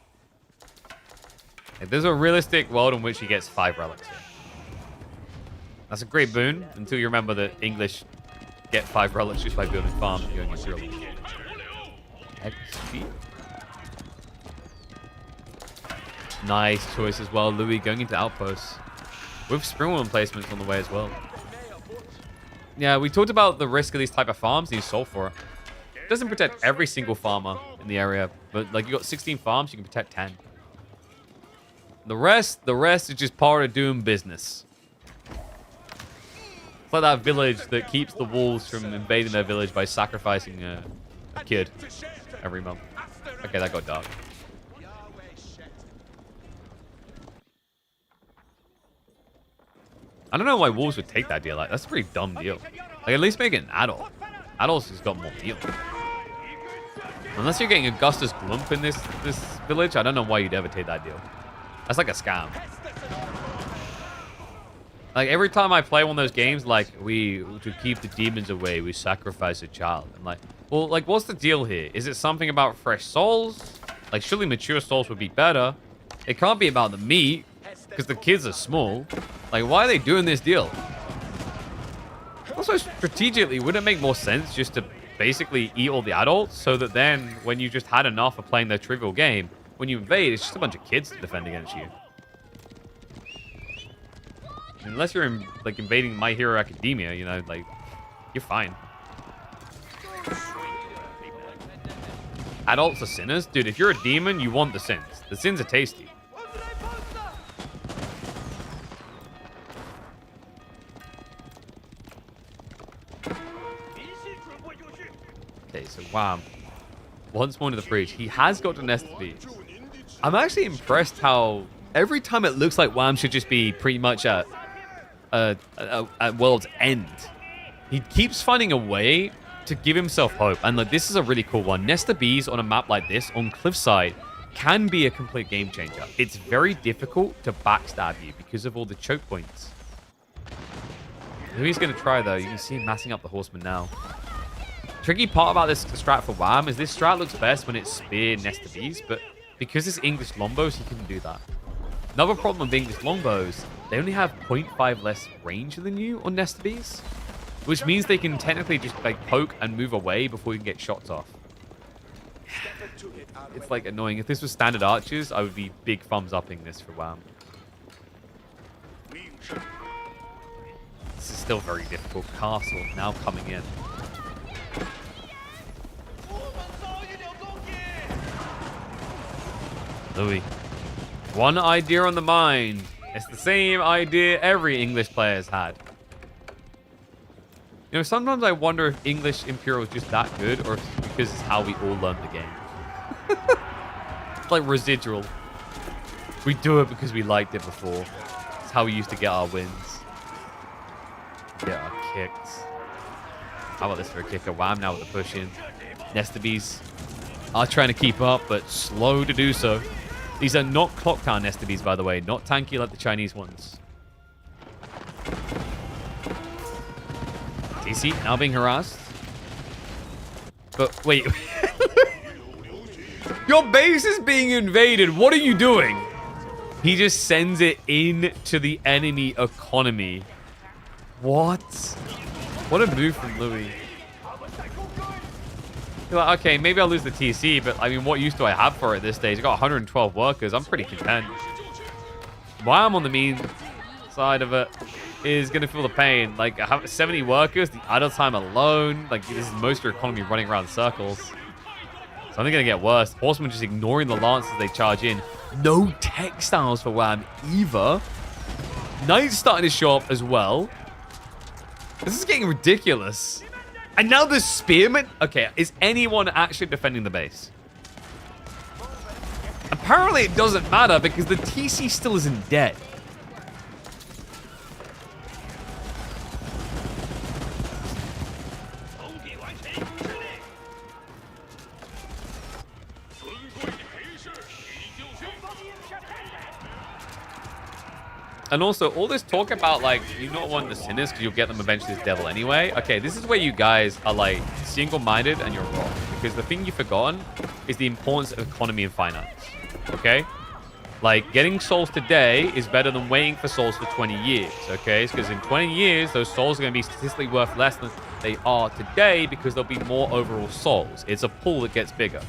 If there's a realistic world in which he gets 5 relics here. That's a great boon until you remember that English get 5 relics just by building farms and going into your XP. Nice choice as well. Louis going into outposts with Springworm placements on the way as well. Yeah, we talked about the risk of these type of farms and you solve for it. It doesn't protect every single farmer in the area, but like you got 16 farms, you can protect 10. The rest is just part of doing business. It's like that village that keeps the wolves from invading their village by sacrificing a kid every month. Okay, that got dark. I don't know why wolves would take that deal. Like, that's a pretty dumb deal. Like, at least make it an adult. Adults has got more deal. Unless you're getting Augustus Glump in this village, I don't know why you'd ever take that deal. That's like a scam. Like, every time I play one of those games, like, to keep the demons away, we sacrifice a child. I'm like, well, like, what's the deal here? Is it something about fresh souls? Like, surely mature souls would be better. It can't be about the meat, because the kids are small. Like, why are they doing this deal? Also, strategically, wouldn't it make more sense just to basically eat all the adults so that then, when you just had enough of playing their trivial game, when you invade, it's just a bunch of kids to defend against you. Unless you're like invading My Hero Academia, you know, like, you're fine. Adults are sinners? Dude, if you're a demon, you want the sins. The sins are tasty. Okay, so wow. Once more to the breach. He has got to nest bees. I'm actually impressed how every time it looks like Wham should just be pretty much at world's end, he keeps finding a way to give himself hope. And like, this is a really cool one. Nest the bees on a map like this, on cliffside, can be a complete game changer. It's very difficult to backstab you because of all the choke points. Who he's going to try, though? You can see him massing up the horseman now. Tricky part about this strat for Wham is this strat looks best when it's spear Nesta Bees, but because it's English longbows, he couldn't do that. Another problem with English longbows, they only have 0.5 less range than you on Nesta Bees, which means they can technically just like poke and move away before you can get shots off. It's like annoying. If this was standard archers, I would be big thumbs upping this for Wham. This is still very difficult. Castle now coming in. Louis. One idea on the mind. It's the same idea every English player has had. You know, sometimes I wonder if English Imperial is just that good or if it's because it's how we all learn the game. It's like residual. We do it because we liked it before. It's how we used to get our wins. Get our kicks. How about this for a kicker? Wham now with the push in. Nesta Bees are trying to keep up, but slow to do so. These are not clock tower Nesta Bees, by the way. Not tanky like the Chinese ones. TC now being harassed. But wait. Your base is being invaded. What are you doing? He just sends it into the enemy economy. What? What a move from Louis. You're like, okay, maybe I'll lose the TC, but I mean, what use do I have for it at this stage? I got 112 workers. I'm pretty content. Wham on the mean side of it is going to feel the pain. Like, I have 70 workers, the idle time alone. Like, this is most of your economy running around in circles. So I'm going to get worse. Horsemen just ignoring the lances as they charge in. No textiles for Wham either. Knight's starting to show up as well. This is getting ridiculous. And now the spearmen. Okay, is anyone actually defending the base? Apparently it doesn't matter because the TC still isn't dead. And also, all this talk about, like, you not want the sinners because you'll get them eventually as devil anyway. Okay, this is where you guys are, like, single-minded and you're wrong. Because the thing you've forgotten is the importance of economy and finance. Okay? Like, getting souls today is better than waiting for souls for 20 years. Okay? Because in 20 years, those souls are going to be statistically worth less than they are today because there'll be more overall souls. It's a pool that gets bigger.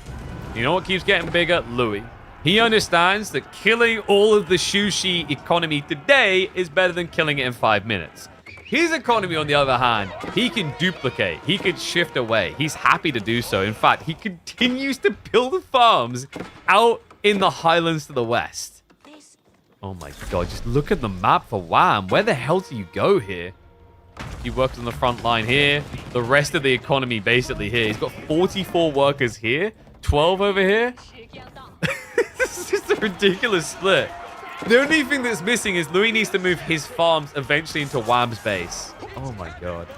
You know what keeps getting bigger? Louis. He understands that killing all of the Shushi economy today is better than killing it in 5 minutes. His economy, on the other hand, he can duplicate. He can shift away. He's happy to do so. In fact, he continues to build farms out in the highlands to the west. Oh my god, just look at the map for Wham. Where the hell do you go here? He works on the front line here. The rest of the economy basically here. He's got 44 workers here. 12 over here. This is just a ridiculous split. The only thing that's missing is Louis needs to move his farms eventually into Wham's base. Oh my god.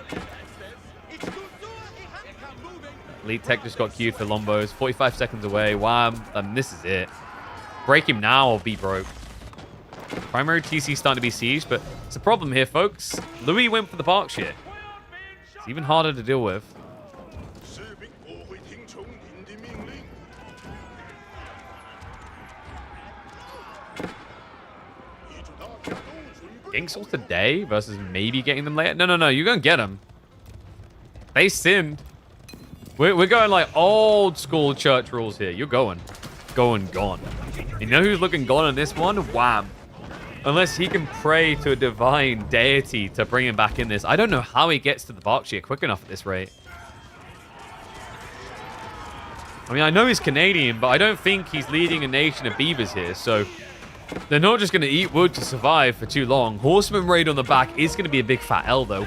Elite Tech just got queued for Lombos. 45 seconds away. Wham. This is it. Break him now or be broke. Primary TC starting to be sieged, but it's a problem here, folks. Louis went for the Berkshire. It's even harder to deal with. Getting souls today versus maybe getting them later. No. You're going to get them. They simmed. We're going like old school church rules here. You're going. Gone. You know who's looking gone on this one? Wham. Unless he can pray to a divine deity to bring him back in this. I don't know how he gets to the Berkshire quick enough at this rate. I mean, I know he's Canadian, but I don't think he's leading a nation of beavers here, so they're not just going to eat wood to survive for too long. Horseman raid on the back is going to be a big fat L, though.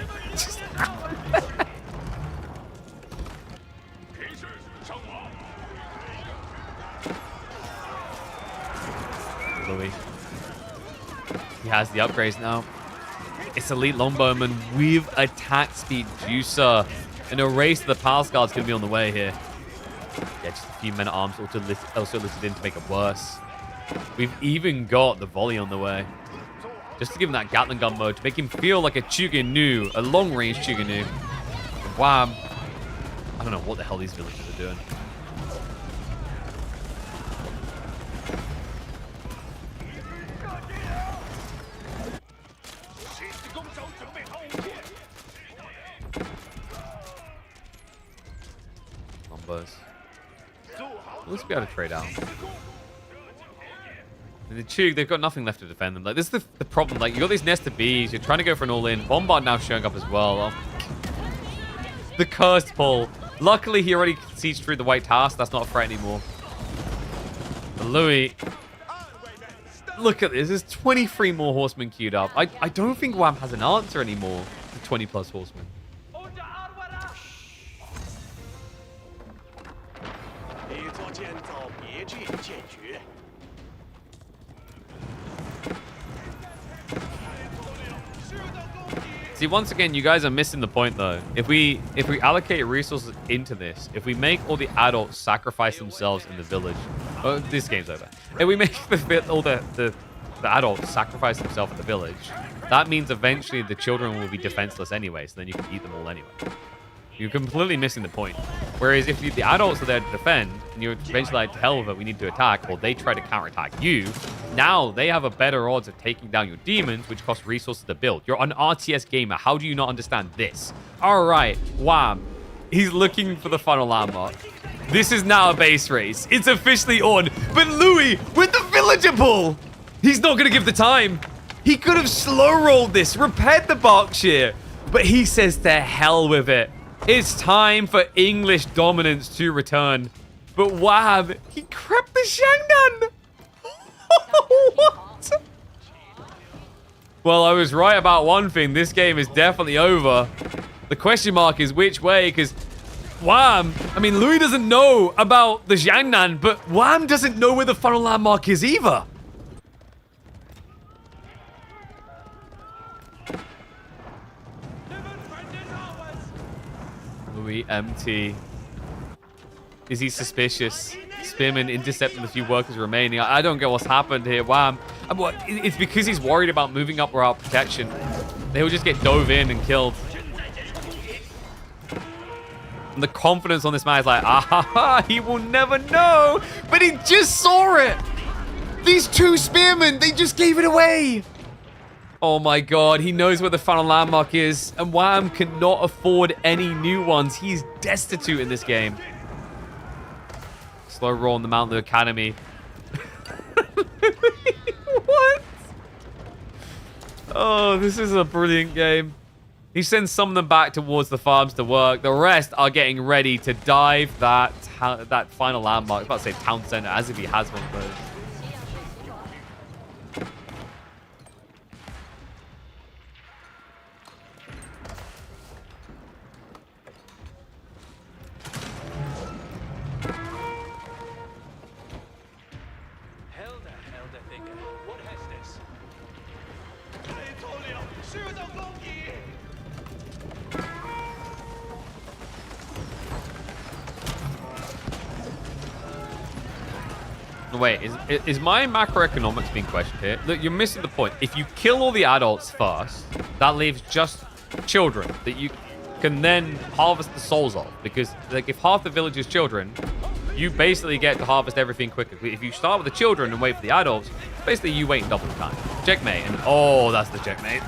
Louis. He has the upgrades now. It's Elite Longbowman with attack speed juicer. And a race to the Palace Guard's going to be on the way here. Yeah, just a few men-at-arms also listed in to make it worse. We've even got the volley on the way. Just to give him that Gatling gun mode, to make him feel like a Chuganu, a long-range Chuganu. And wham! I don't know what the hell these villagers are doing. Numbers. Let's be able to trade out. And the Chug, they've got nothing left to defend them. Like, this is the problem. Like, you got these nested bees. You're trying to go for an all-in. Bombard now showing up as well. Oh. The cursed pull. Luckily, he already sieged through the White Tower, so that's not a threat anymore. But Louis, look at this. There's 23 more horsemen queued up. I don't think Wham has an answer anymore to 20 plus horsemen. See, once again, you guys are missing the point, though. If we allocate resources into this, if we make all the adults sacrifice themselves in the village, oh, this game's over. If we make all the adults sacrifice themselves in the village, that means eventually the children will be defenseless anyway, so then you can eat them all anyway. You're completely missing the point. Whereas if the adults are there to defend, and you're eventually like, to hell with it, we need to attack, or they try to counterattack you, now they have a better odds of taking down your demons, which cost resources to build. You're an RTS gamer. How do you not understand this? All right, wham. He's looking for the final landmark. This is now a base race. It's officially on. But Louis, with the villager pull, he's not going to give the time. He could have slow-rolled this, repaired the Berkshire, but he says to hell with it. It's time for English dominance to return. But wham, he crept the Shangnan. What? Well, I was right about one thing. This game is definitely over. The question mark is which way, because Wham, I mean, Louis doesn't know about the Jiangnan, but Wham doesn't know where the final landmark is either. Louis MT. Is he suspicious? Spearman intercepting the few workers remaining. I don't get what's happened here. Wham. It's because he's worried about moving up without protection. They'll just get dove in and killed. And the confidence on this man is like, ah, he will never know. But he just saw it. These two spearmen, they just gave it away. Oh my god, he knows where the final landmark is. And Wham cannot afford any new ones. He's destitute in this game. Slow roll on the Mount Blue Academy. What? Oh, this is a brilliant game. He sends some of them back towards the farms to work. The rest are getting ready to dive that final landmark. I was about to say town center, as if he has one of those. Wait, is my macroeconomics being questioned here? Look, you're missing the point. If you kill all the adults first, that leaves just children that you can then harvest the souls of. Because, like, if half the village is children, you basically get to harvest everything quicker. If you start with the children and wait for the adults, basically you wait double the time. Checkmate, and oh, that's the checkmate.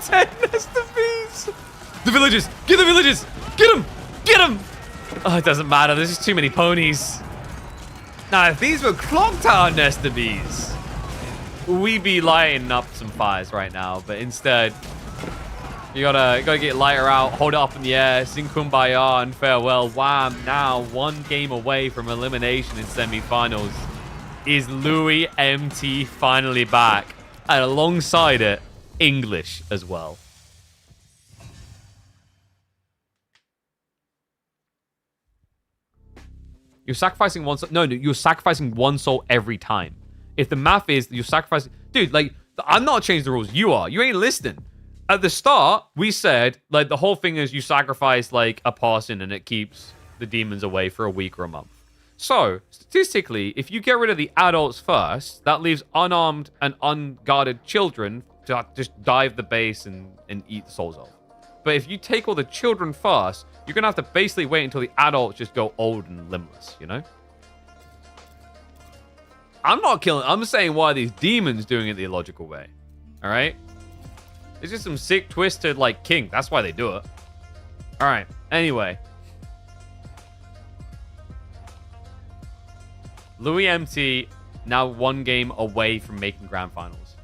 10 Nestor bees. The villagers! Get the villagers! Get them! Get them! Oh, it doesn't matter. There's just too many ponies. Now, if these were clock tower Nestor bees, we'd be lighting up some fires right now. But instead, you gotta get lighter out, hold it up in the air, sing Kumbaya and farewell. Wham! Now, one game away from elimination in semifinals. Is Louis MT finally back? And alongside it, English as well. You're sacrificing one soul. No, you're sacrificing one soul every time. If the math is you're sacrificing... Dude, like, I'm not changing the rules. You are. You ain't listening. At the start, we said, like, the whole thing is you sacrifice, like, a person and it keeps the demons away for a week or a month. So, statistically, if you get rid of the adults first, that leaves unarmed and unguarded children to just dive the base and eat the souls off. But if you take all the children first, you're going to have to basically wait until the adults just go old and limbless, you know? I'm not killing... I'm saying why these demons doing it the illogical way. All right? It's just some sick, twisted, like, king. That's why they do it. All right. Anyway. Louis MT now one game away from making grand finals.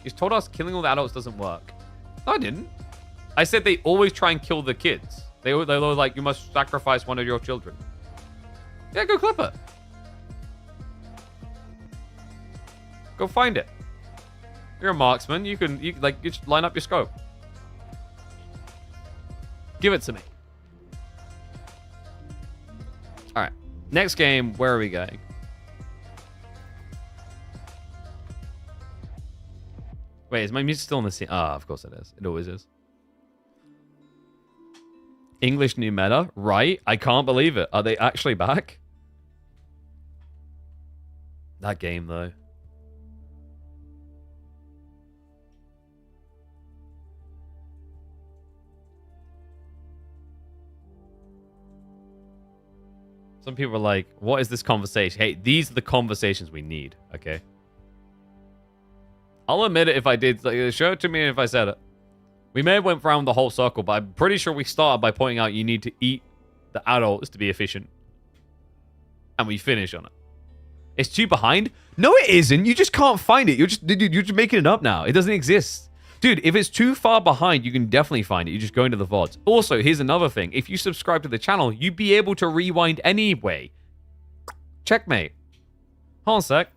He's told us killing all the adults doesn't work. No, I didn't. I said they always try and kill the kids. They're like, you must sacrifice one of your children. Yeah, go clip it. Go find it. You're a marksman. You just line up your scope. Give it to me. All right. Next game, where are we going? Wait, is my music still on the scene? Ah, of course it is. It always is. English new meta, right? I can't believe it. Are they actually back? That game, though. Some people are like, what is this conversation? Hey, these are the conversations we need, okay? I'll admit it if I did. Like, show it to me if I said it. We may have went around the whole circle, but I'm pretty sure we started by pointing out you need to eat the adults to be efficient. And we finish on it. It's 2 behind? No, it isn't. You just can't find it. You're just making it up now. It doesn't exist. Dude, if it's too far behind, you can definitely find it. You just go into the VODs. Also, here's another thing. If you subscribe to the channel, you'd be able to rewind anyway. Checkmate. Hold on a sec.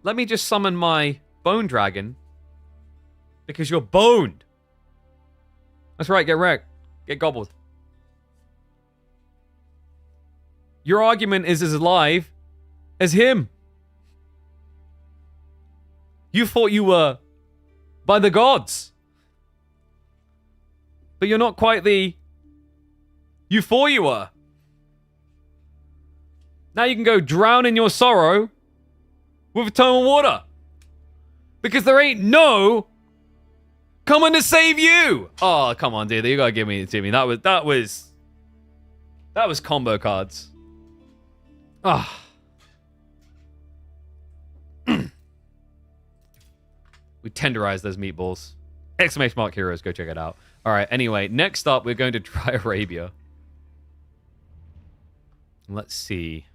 Let me just summon my bone dragon. Because you're boned. That's right, get wrecked. Get gobbled. Your argument is as alive as him. You thought you were by the gods. But you're not quite the you thought you were. Now you can go drown in your sorrow with eternal water. Because there ain't no coming to save you. Oh, come on, dude. You gotta give me it to me. That was combo cards. Ah. We tenderize those meatballs. Exclamation mark heroes. Go check it out. All right. Anyway, next up, we're going to try Arabia. Let's see.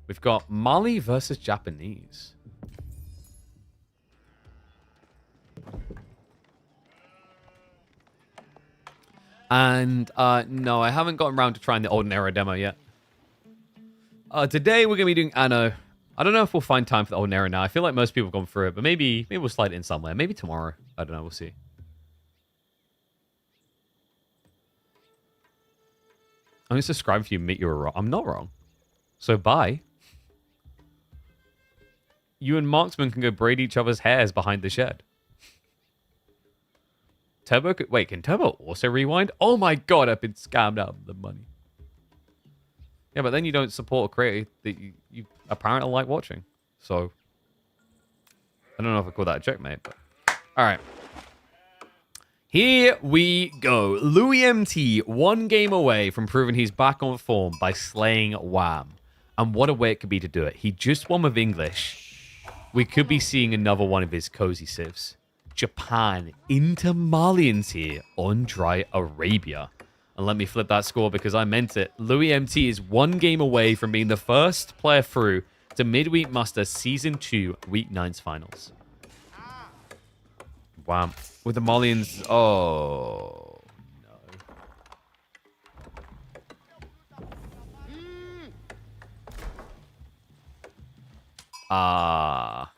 We've got Mali versus Japanese. And no, I haven't gotten around to trying the Olden Era demo yet. Today, we're going to be doing Anno. I don't know if we'll find time for the Olden Era now. I feel like most people have gone through it, but maybe we'll slide it in somewhere. Maybe tomorrow. I don't know. We'll see. I'm going to subscribe if you admit you were wrong. I'm not wrong. So bye. You and Marksman can go braid each other's hairs behind the shed. Turbo... Wait, can Turbo also rewind? Oh my god, I've been scammed out of the money. Yeah, but then you don't support a creator that you apparently like watching. So, I don't know if I call that a checkmate, but... Alright. Here we go. Louis MT, 1 game away from proving he's back on form by slaying Wham. And what a way it could be to do it. He just won with English. We could be seeing another one of his cozy civs. Japan into Malians here on dry Arabia. And let me flip that score because I meant it. Louis MT is 1 game away from being the first player through to Midweek Muster Season 2 Week 9's finals. Wow. With the Malians... Oh, no. Ah.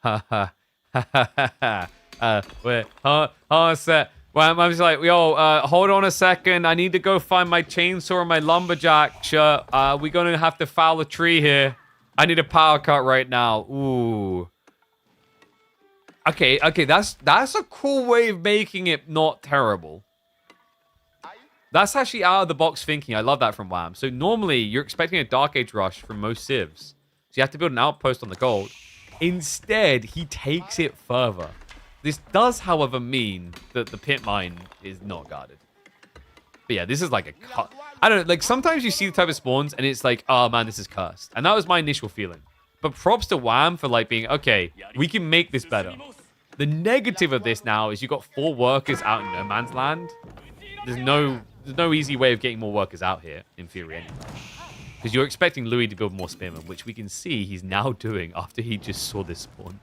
Ha ha ha ha ha. Wait. Hold on a sec. Well, I'm just like, yo, hold on a second. I need to go find my chainsaw and my lumberjack shirt. We're going to have to foul a tree here. I need a power cut right now. Ooh. Okay, that's a cool way of making it not terrible. That's actually out of the box thinking. I love that from Wham. So normally you're expecting a Dark Age rush from most civs. So you have to build an outpost on the gold. Instead, he takes it further. This does, however, mean that the pit mine is not guarded. But yeah, this is like a cut. I don't know, like sometimes you see the type of spawns and it's like, oh man, this is cursed. And that was my initial feeling. But props to Wham for like being, okay, we can make this better. The negative of this now is you've got 4 workers out in no man's land. There's no easy way of getting more workers out here, in theory anyway. Because you're expecting Louis to build more spearmen, which we can see he's now doing after he just saw this spawn.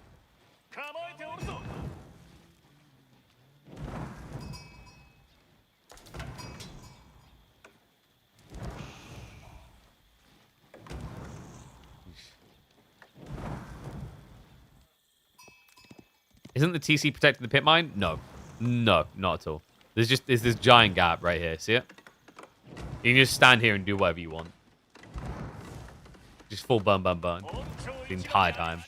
Isn't the TC protecting the pit mine? No. No, not at all. There's this giant gap right here. See it? You can just stand here and do whatever you want. Just full burn, burn, burn. The entire time.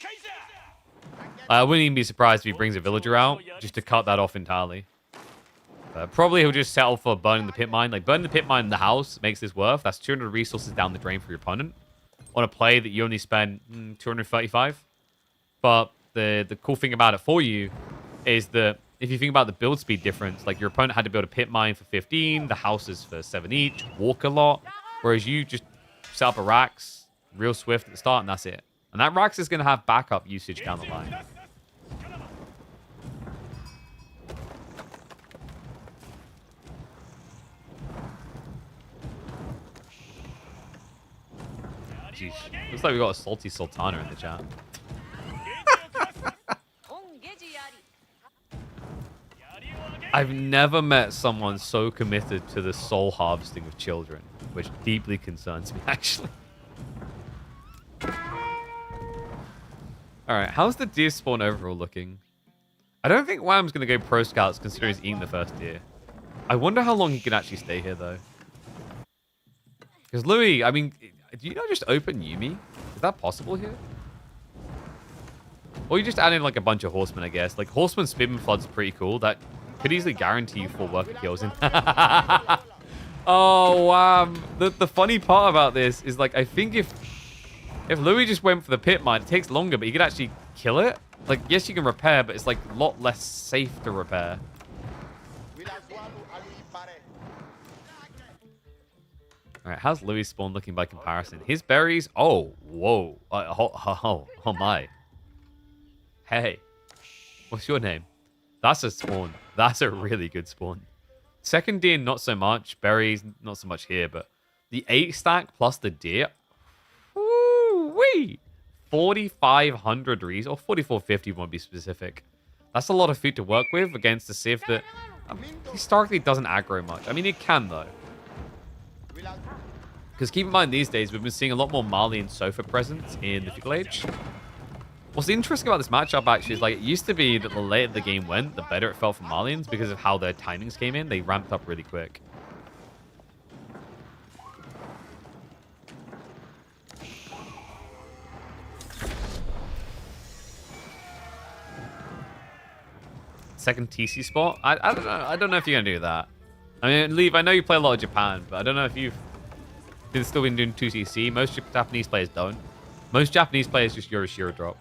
I wouldn't even be surprised if he brings a villager out just to cut that off entirely. Probably he'll just settle for burning the pit mine. Like, burning the pit mine in the house makes this worth. That's 200 resources down the drain for your opponent. On a play that you only spend 235. But the cool thing about it for you is that if you think about the build speed difference, like your opponent had to build a pit mine for 15, the houses for 7 each, walk a lot, whereas you just set up a racks real swift at the start and that's it. And that racks is going to have backup usage down the line. Jeez. Looks like we got a salty sultana in the chat. I've never met someone so committed to the soul harvesting of children, which deeply concerns me, actually. Alright, how's the deer spawn overall looking? I don't think Wham's going to go pro scouts considering he's eaten the first deer. I wonder how long he can actually stay here, though. Because Louis, I mean, do you not just open Yumi? Is that possible here? Or you just add in like a bunch of horsemen, I guess. Like horseman spearman flood's pretty cool. That could easily guarantee you 4 worker kills in. Oh, wow. The funny part about this is like, I think if Louis just went for the pit mine, it takes longer, but you could actually kill it. Like, yes, you can repair, but it's like a lot less safe to repair. All right, how's Louis' spawn looking by comparison? His berries, oh, whoa. Oh my. Hey, what's your name? That's a spawn. That's a really good spawn. Second deer, not so much. Berries, not so much here, but the 8 stack plus the deer. Woo-wee! 4,500 rees, or 4,450 won't be specific. That's a lot of food to work with against a civ that historically doesn't aggro much. I mean, it can, though. Because keep in mind, these days, we've been seeing a lot more Malian sofa presence in the Feudal Age. What's interesting about this matchup, actually, is like it used to be that the later the game went, the better it felt for Malians because of how their timings came in. They ramped up really quick. Second TC spot? I don't know. I don't know if you're going to do that. I mean, Leave, I know you play a lot of Japan, but I don't know if you've still been doing 2CC. Most Japanese players don't. Most Japanese players just Yorishiro drop.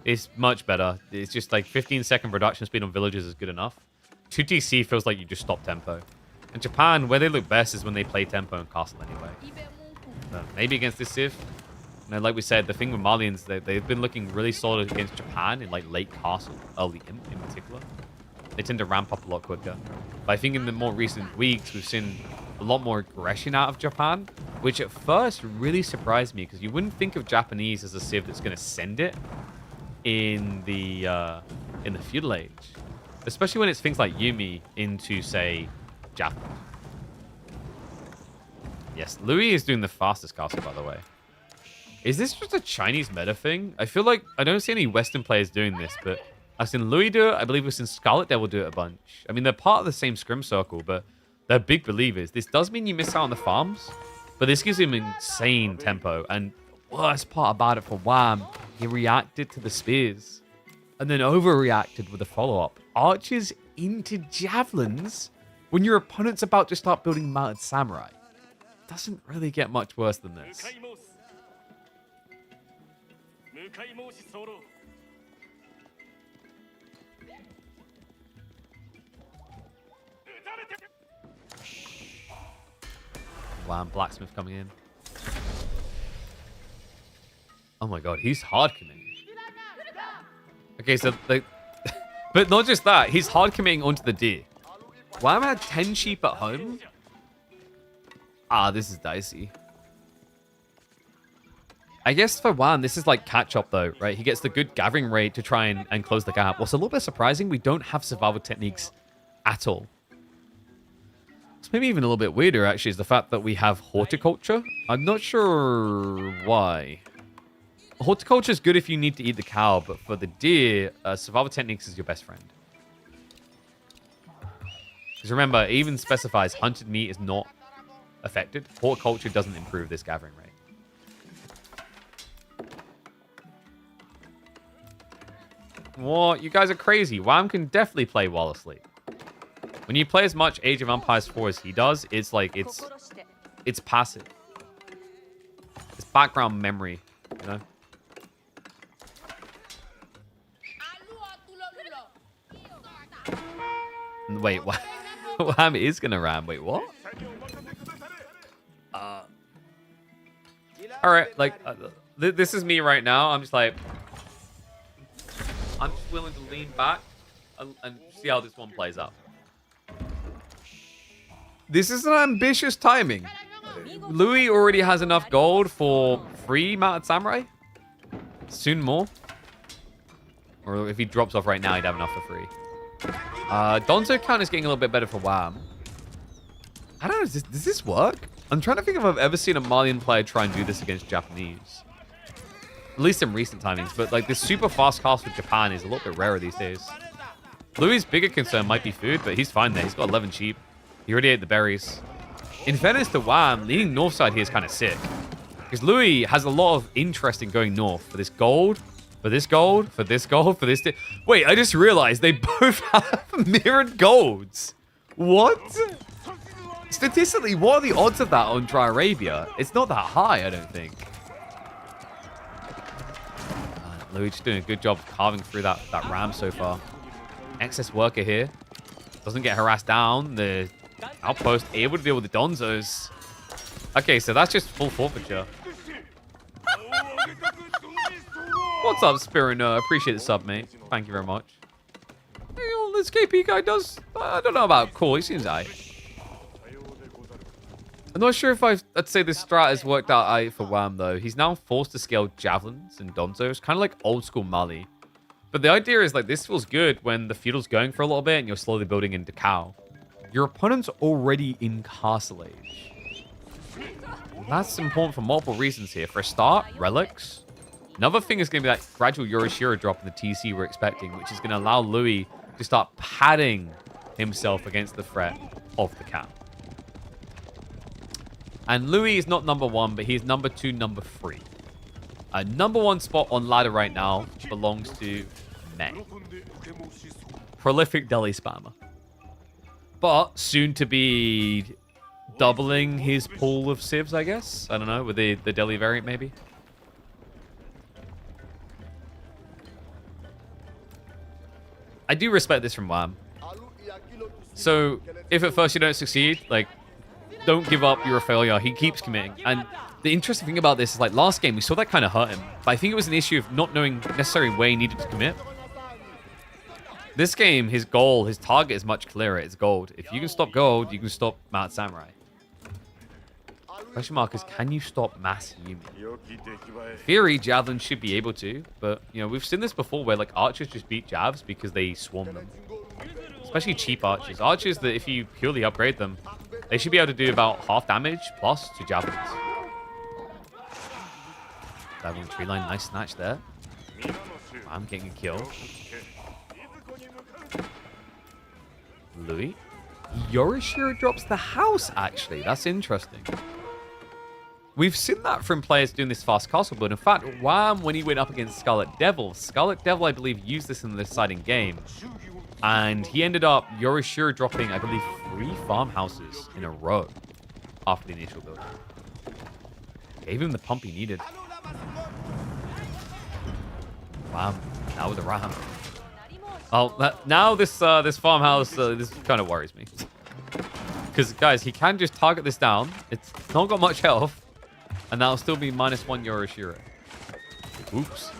It's much better. It's just like 15-second production speed on villages is good enough. 2TC feels like you just stop tempo. In Japan, where they look best is when they play tempo and castle anyway. But maybe against this civ. You know, like we said, the thing with Malians, they've been looking really solid against Japan in like late castle, early imp in particular. They tend to ramp up a lot quicker. But I think in the more recent weeks, we've seen a lot more aggression out of Japan, which at first really surprised me because you wouldn't think of Japanese as a civ that's going to send it in the Feudal Age, especially when it's things like Yumi into, say, Japan. Yes, Louis is doing the fastest castle, by the way. Is this just a Chinese meta thing? I feel like I don't see any Western players doing this, but I've seen Louis do it. I believe we've seen Scarlet Devil do it a bunch. I mean, they're part of the same scrim circle, but they're big believers. This does mean you miss out on the farms, but this gives him insane tempo. And the worst part about it for Wham, he reacted to the spears. and then overreacted with a follow-up. Archers into javelins when your opponent's about to start building mounted samurai. Doesn't really get much worse than this. Wow, blacksmith coming in. Oh my god, he's hard committing. Okay, so like, but not just that, he's hard committing onto the deer. Wham had 10 sheep at home. Ah, this is dicey. I guess for Wham, this is like catch up though, right? He gets the good gathering rate to try and close the gap. What's a little bit surprising, we don't have survival techniques at all. It's maybe even a little bit weirder actually is the fact that we have horticulture. I'm not sure why. Horticulture is good if you need to eat the cow, but for the deer, survival techniques is your best friend. Because remember, it even specifies hunted meat is not affected. Horticulture doesn't improve this gathering rate. What? You guys are crazy. Wham can definitely play while asleep. When you play as much Age of Empires 4 as he does, it's like, it's passive. It's background memory, you know? Wait, what? Wham is gonna ram. Wait, what? Alright, like, this is me right now. I'm just like... I'm just willing to lean back and see how this one plays out. This is an ambitious timing. Louis already has enough gold for 3 mounted samurai. Soon more. Or if he drops off right now, he'd have enough for 3. Donzo count is getting a little bit better for Wham. I don't know, does this work? I'm trying to think if I've ever seen a Malian player try and do this against Japanese. At least in recent timings, but like this super fast cast with Japan is a little bit rarer these days. Louis' bigger concern might be food, but he's fine there. He's got 11 sheep. He already ate the berries. In fairness to Wham, leaning north side here is kind of sick. Because Louis has a lot of interest in going north for this gold, for this gold, for this gold, for this... Wait, I just realized they both have mirrored golds. What? Statistically, what are the odds of that on Dry Arabia? It's not that high, I don't think. Louis just doing a good job of carving through that ram so far. Excess worker here. Doesn't get harassed down. The outpost able to deal with the Donzos. Okay, so that's just full forfeiture. What's up, Spirino? Appreciate the sub, mate. Thank you very much. Hey, this KP guy does... I don't know about cool. He seems aight. I'm not sure if I'd say this strat has worked out aight for Wham, though. He's now forced to scale javelins and donzos. Kind of like old school Mali. But the idea is, like, this feels good when the feudal's going for a little bit and you're slowly building into cow. Your opponent's already in castle age. That's important for multiple reasons here. For a start, relics. Another thing is going to be that gradual Yorishiro drop in the TC we're expecting, which is going to allow Louis to start padding himself against the threat of the cow. And Louis is not number 1, but he's number 2, number 3. Number 1 spot on ladder right now belongs to May. Prolific Delhi spammer. But soon to be doubling his pool of civs, I guess. I don't know, with the Delhi variant maybe. I do respect this from Wham. So, if at first you don't succeed, like, don't give up, you're a failure. He keeps committing. And the interesting thing about this is, like, last game, we saw that kind of hurt him. But I think it was an issue of not knowing necessarily where he needed to commit. This game, his goal, his target is much clearer. It's gold. If you can stop gold, you can stop Mount Samurai. Question mark is, can you stop Mass Yumi? Theory, Javelin should be able to. But, you know, we've seen this before where, like, archers just beat Javs because they swarm them. Especially cheap archers. Archers that, if you purely upgrade them, they should be able to do about half damage plus to javelins. Diving tree line, nice snatch there. I'm getting a kill. Louis. Yorishiro drops the house, actually. That's interesting. We've seen that from players doing this fast castle build. In fact, Wham, when he went up against Scarlet Devil, I believe, used this in this side in game. And he ended up Yorishiro dropping, I believe, 3 farmhouses in a row after the initial build. Gave him the pump he needed. Wham, now with the ram. Oh, now this farmhouse, this kind of worries me. Because, guys, he can just target this down. It's not got much health. And that'll still be -1 Yorishiro. Oops.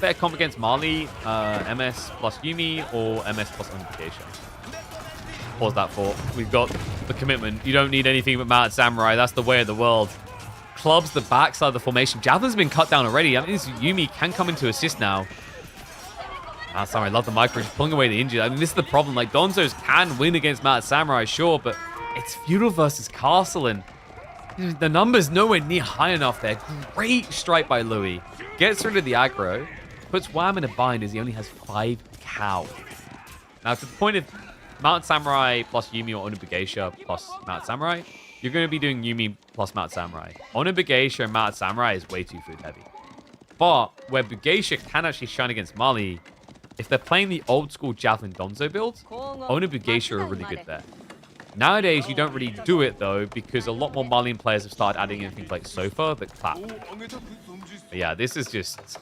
Better comp against Mali, MS plus Yumi, or MS plus Unification. Pause that for. We've got the commitment. You don't need anything but Mounted Samurai. That's the way of the world. Clubs the backside of the formation. Javelin's been cut down already. I mean, Yumi can come into assist now. Samurai, love the micro, just pulling away the injury. I mean, this is the problem. Like, Donzos can win against Mounted Samurai, sure, but it's feudal versus castle, and the number's nowhere near high enough there. Great strike by Louis. Gets rid of the aggro, puts Wham in a bind as he only has 5 cow. Now, to the point of Mounted Samurai plus Yumi or Onubageisha plus Mounted Samurai, you're going to be doing Yumi plus Mounted Samurai. Onubageisha and Mounted Samurai is way too food heavy. But where Bugeisha can actually shine against Mali, if they're playing the old school Javelin Donzo build, Onubageisha are really good there. Nowadays, you don't really do it though, because a lot more Malian players have started adding in things like Sofa that clap. But yeah, this is just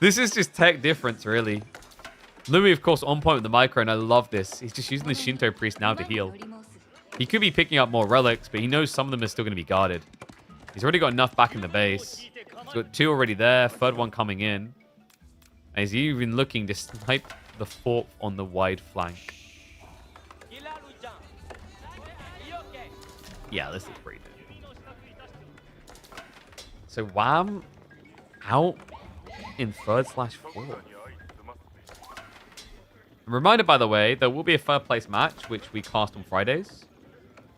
this is just tech difference, really. Louis, of course, on point with the micro, and I love this. He's just using the Shinto priest now to heal. He could be picking up more relics, but he knows some of them are still going to be guarded. He's already got enough back in the base. He's got 2 already there, 3rd one coming in. And he's even looking to snipe the 4th on the wide flank. Yeah, this is pretty good. So Wham out in 3rd/4th. I'm reminded, by the way, there will be a 3rd place match, which we cast on Fridays.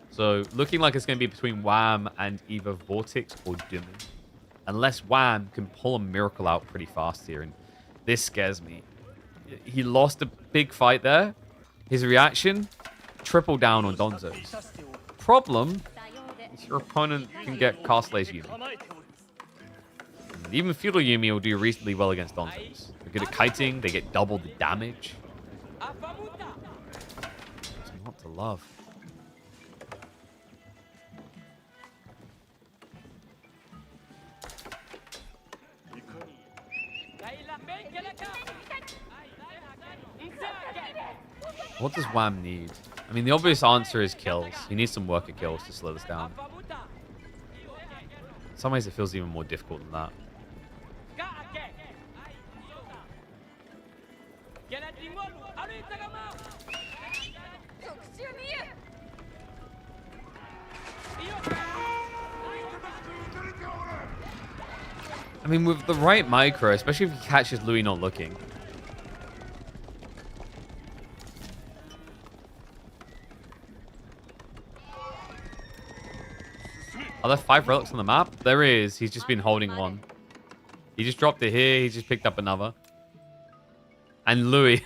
So looking like it's going to be between Wham and either Vortex or Doom. Unless Wham can pull a miracle out pretty fast here. And this scares me. He lost a big fight there. His reaction, triple down on Donzo's. Problem is your opponent can get Castle's Yumi. And even Feudal Yumi will do reasonably well against Donzo's. They're good at kiting. They get double the damage. It's not to love. What does Wham need? I mean, the obvious answer is kills. He needs some worker kills to slow this down. In some ways, it feels even more difficult than that. I mean, with the right micro, especially if he catches Louis not looking. Are there 5 relics on the map? There is. He's just been holding one. He just dropped it here. He just picked up another. And Louis.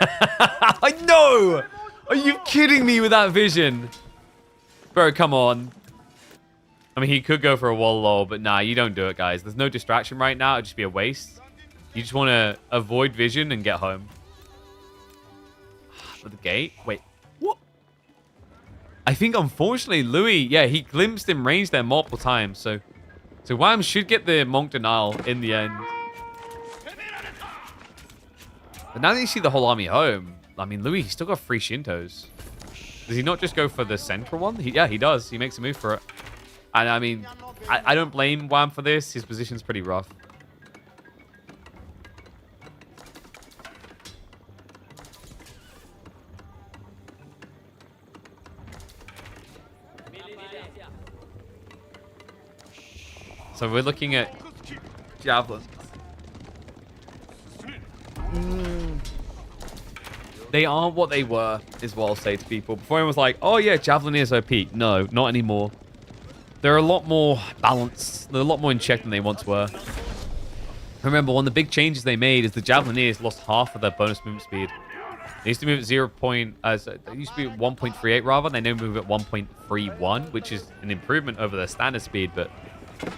I know! Are you kidding me with that vision? Bro, come on. I mean, he could go for a wall low, but nah, you don't do it, guys. There's no distraction right now. It'd just be a waste. You just want to avoid vision and get home. With the gate? Wait. What? I think, unfortunately, Louis, yeah, he glimpsed in range there multiple times. So Wham should get the Monk Denial in the end. But now that you see the whole army home, I mean, Louis, he's still got 3 Shintos. Does he not just go for the central one? Yeah, he does. He makes a move for it. And I mean, I don't blame Wham for this. His position's pretty rough. So we're looking at javelins. They aren't what they were, is what I'll say to people. Before everyone was like, oh yeah, javelin is OP. No, not anymore. They're a lot more balanced. They're a lot more in check than they once were. Remember, one of the big changes they made is the Javelineers lost half of their bonus movement speed. They used to move at it used to be 1.38 rather. They now move at 1.31, which is an improvement over their standard speed, but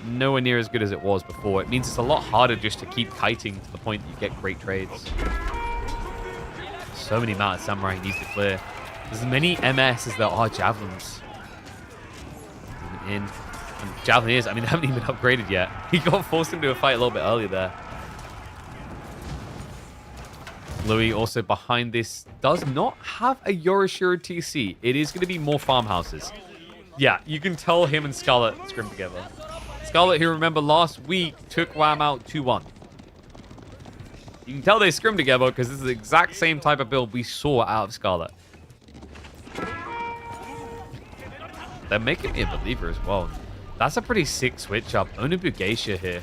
nowhere near as good as it was before. It means it's a lot harder just to keep kiting to the point that you get great trades. So many amount of samurai he needs to clear. There's as many MS as there are javelins. In. And Javelineers, I mean, they haven't even been upgraded yet. He got forced into a fight a little bit earlier there. Louis also behind this does not have a Yorishiro TC. It is going to be more farmhouses. Yeah, you can tell him and Scarlet scrim together. Scarlet, who remember last week took Wham out 2-1. You can tell they scrim together because this is the exact same type of build we saw out of Scarlet. They're making me a believer as well. That's a pretty sick switch up. Onabu Geisha here.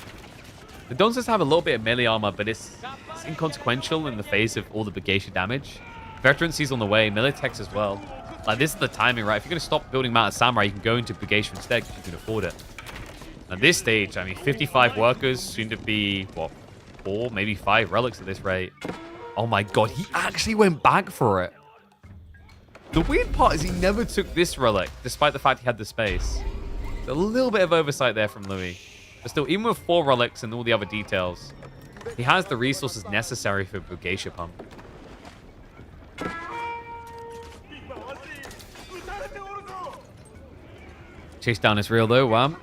The Donzas have a little bit of melee armor, but it's inconsequential in the face of all the Geisha damage. Veterancy's on the way. Militex as well. Like, this is the timing, right? If you're going to stop building Mountain Samurai, you can go into Geisha instead because you can afford it. At this stage, I mean, 55 workers, soon to be, what, 4, maybe 5 relics at this rate. Oh my god, he actually went back for it. The weird part is he never took this relic, despite the fact he had the space. A little bit of oversight there from Louis. But still, even with 4 relics and all the other details, he has the resources necessary for Geisha Pump. Chase down is real though, Wham.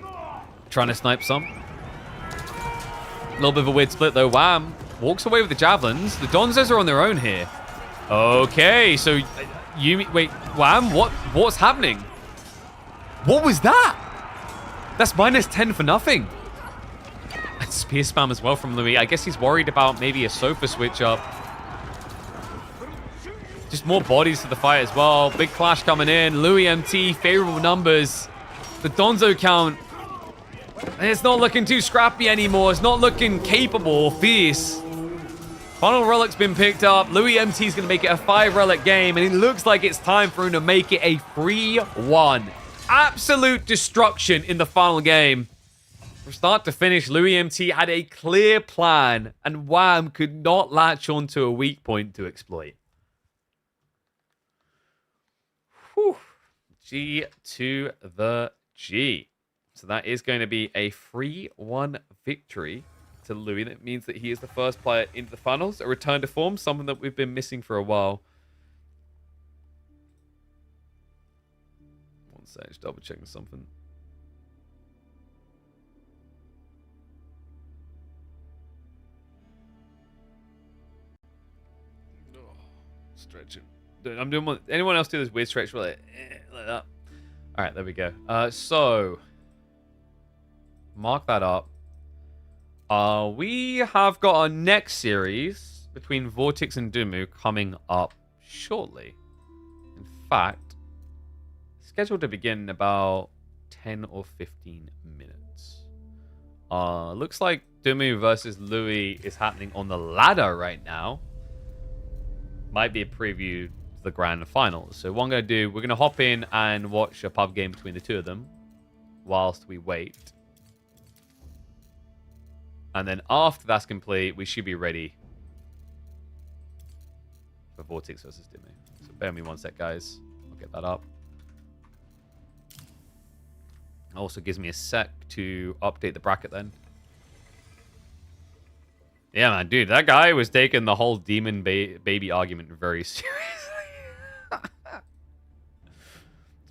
Trying to snipe some. A little bit of a weird split though. Wham walks away with the javelins. The Donzos are on their own here. Okay, so wait, Wham, what's happening? What was that? That's -10 for nothing. And spear spam as well from Louis. I guess he's worried about maybe a sofa switch up. Just more bodies to the fight as well. Big clash coming in. Louis MT, favorable numbers. The Donzo count. It's not looking too scrappy anymore. It's not looking capable or fierce. Final relic's been picked up. Louis MT is going to make it a 5 relic game. And it looks like it's time for him to make it a 3-1. Absolute destruction in the final game. From start to finish, Louis MT had a clear plan, and Wham could not latch onto a weak point to exploit. Whew. G to the G. So that is going to be a 3-1 victory to Louis. That means that he is the first player into the finals. A return to form, something that we've been missing for a while. One sec, just double checking something. Stretching. I'm doing one. Anyone else do this weird stretch like that? All right, there we go. So mark that up. We have got our next series between Vortex and Dumu coming up shortly. In fact, scheduled to begin in about 10 or 15 minutes. Looks like Dumu versus Louis is happening on the ladder right now. Might be a preview to the grand finals. So what I'm going to do, we're going to hop in and watch a pub game between the two of them whilst we wait. And then after that's complete, we should be ready for Vortex versus Dumu. So bear with me one sec, guys. I'll get that up. Also gives me a sec to update the bracket then. Yeah, man, dude, that guy was taking the whole demon baby argument very seriously.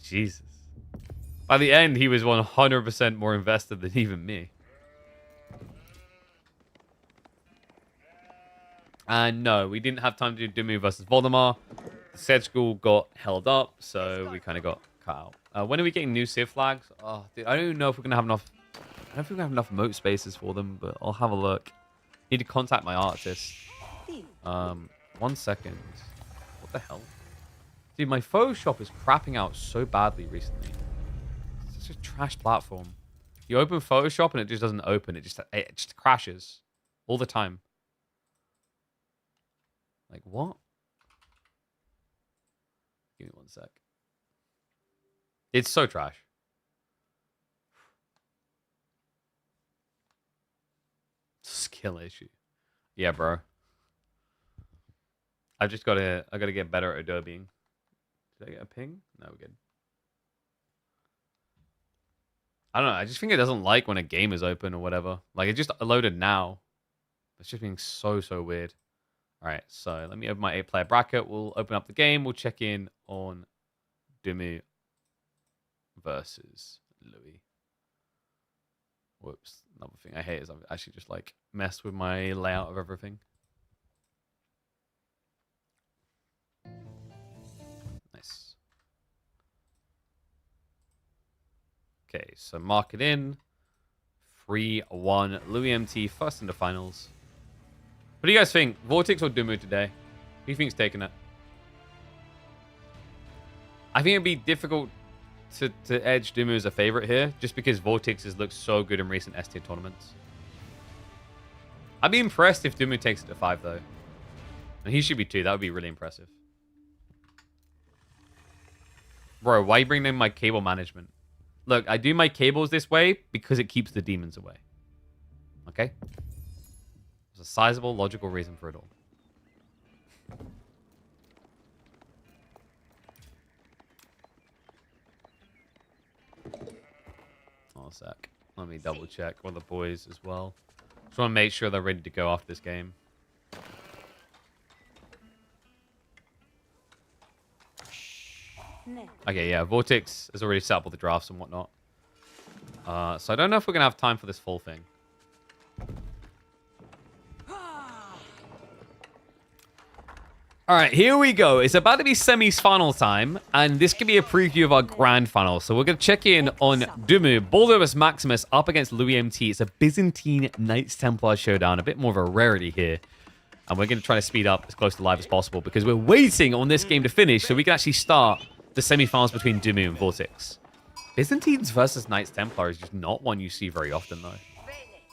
Jesus. By the end, he was 100% more invested than even me. And no, we didn't have time to do Dumu versus Voldemar. The Sed School got held up, so we kind of got cut out. When are we getting new Civ flags? Oh, dude, I don't even know if we're going to have enough... I don't think we have enough moat spaces for them, but I'll have a look. Need to contact my artist. 1 second. What the hell? Dude, my Photoshop is crapping out so badly recently. It's such a trash platform. You open Photoshop and it just doesn't open. It just crashes all the time. Like, what? Give me 1 sec. It's so trash. Skill issue. Yeah, bro. I gotta get better at adobeing. Did I get a ping? No, we're good. I don't know. I just think it doesn't like when a game is open or whatever. Like, it just loaded now. It's just being so weird. All right, so let me open my 8-player bracket. We'll open up the game. We'll check in on Dumu versus Louis. Whoops. Another thing I hate is I've actually just, like, messed with my layout of everything. Nice. Okay, so mark it in. 3-1. Louis MT first in the finals. What do you guys think? Vortex or Dumu today? Who do you think's taking it? I think it'd be difficult to edge Dumu as a favorite here, just because Vortex has looked so good in recent S-tier tournaments. I'd be impressed if Dumu takes it to 5, though. And he should be 2. That would be really impressive. Bro, why are you bringing in my cable management? Look, I do my cables this way because it keeps the demons away. Okay? There's a sizable, logical reason for it all. Oh, a sec. Let me double check all the boys as well. Just want to make sure they're ready to go after this game. Okay, yeah, Vortex has already set up all the drafts and whatnot. So I don't know if we're going to have time for this full thing. All right, here we go. It's about to be semi-final time, and this could be a preview of our grand final. So we're going to check in on Dumu, Baldurus Maximus up against Louis MT. It's a Byzantine Knights Templar showdown, a bit more of a rarity here. And we're going to try to speed up as close to live as possible because we're waiting on this game to finish so we can actually start the semi-finals between Dumu and Vortex. Byzantines versus Knights Templar is just not one you see very often, though.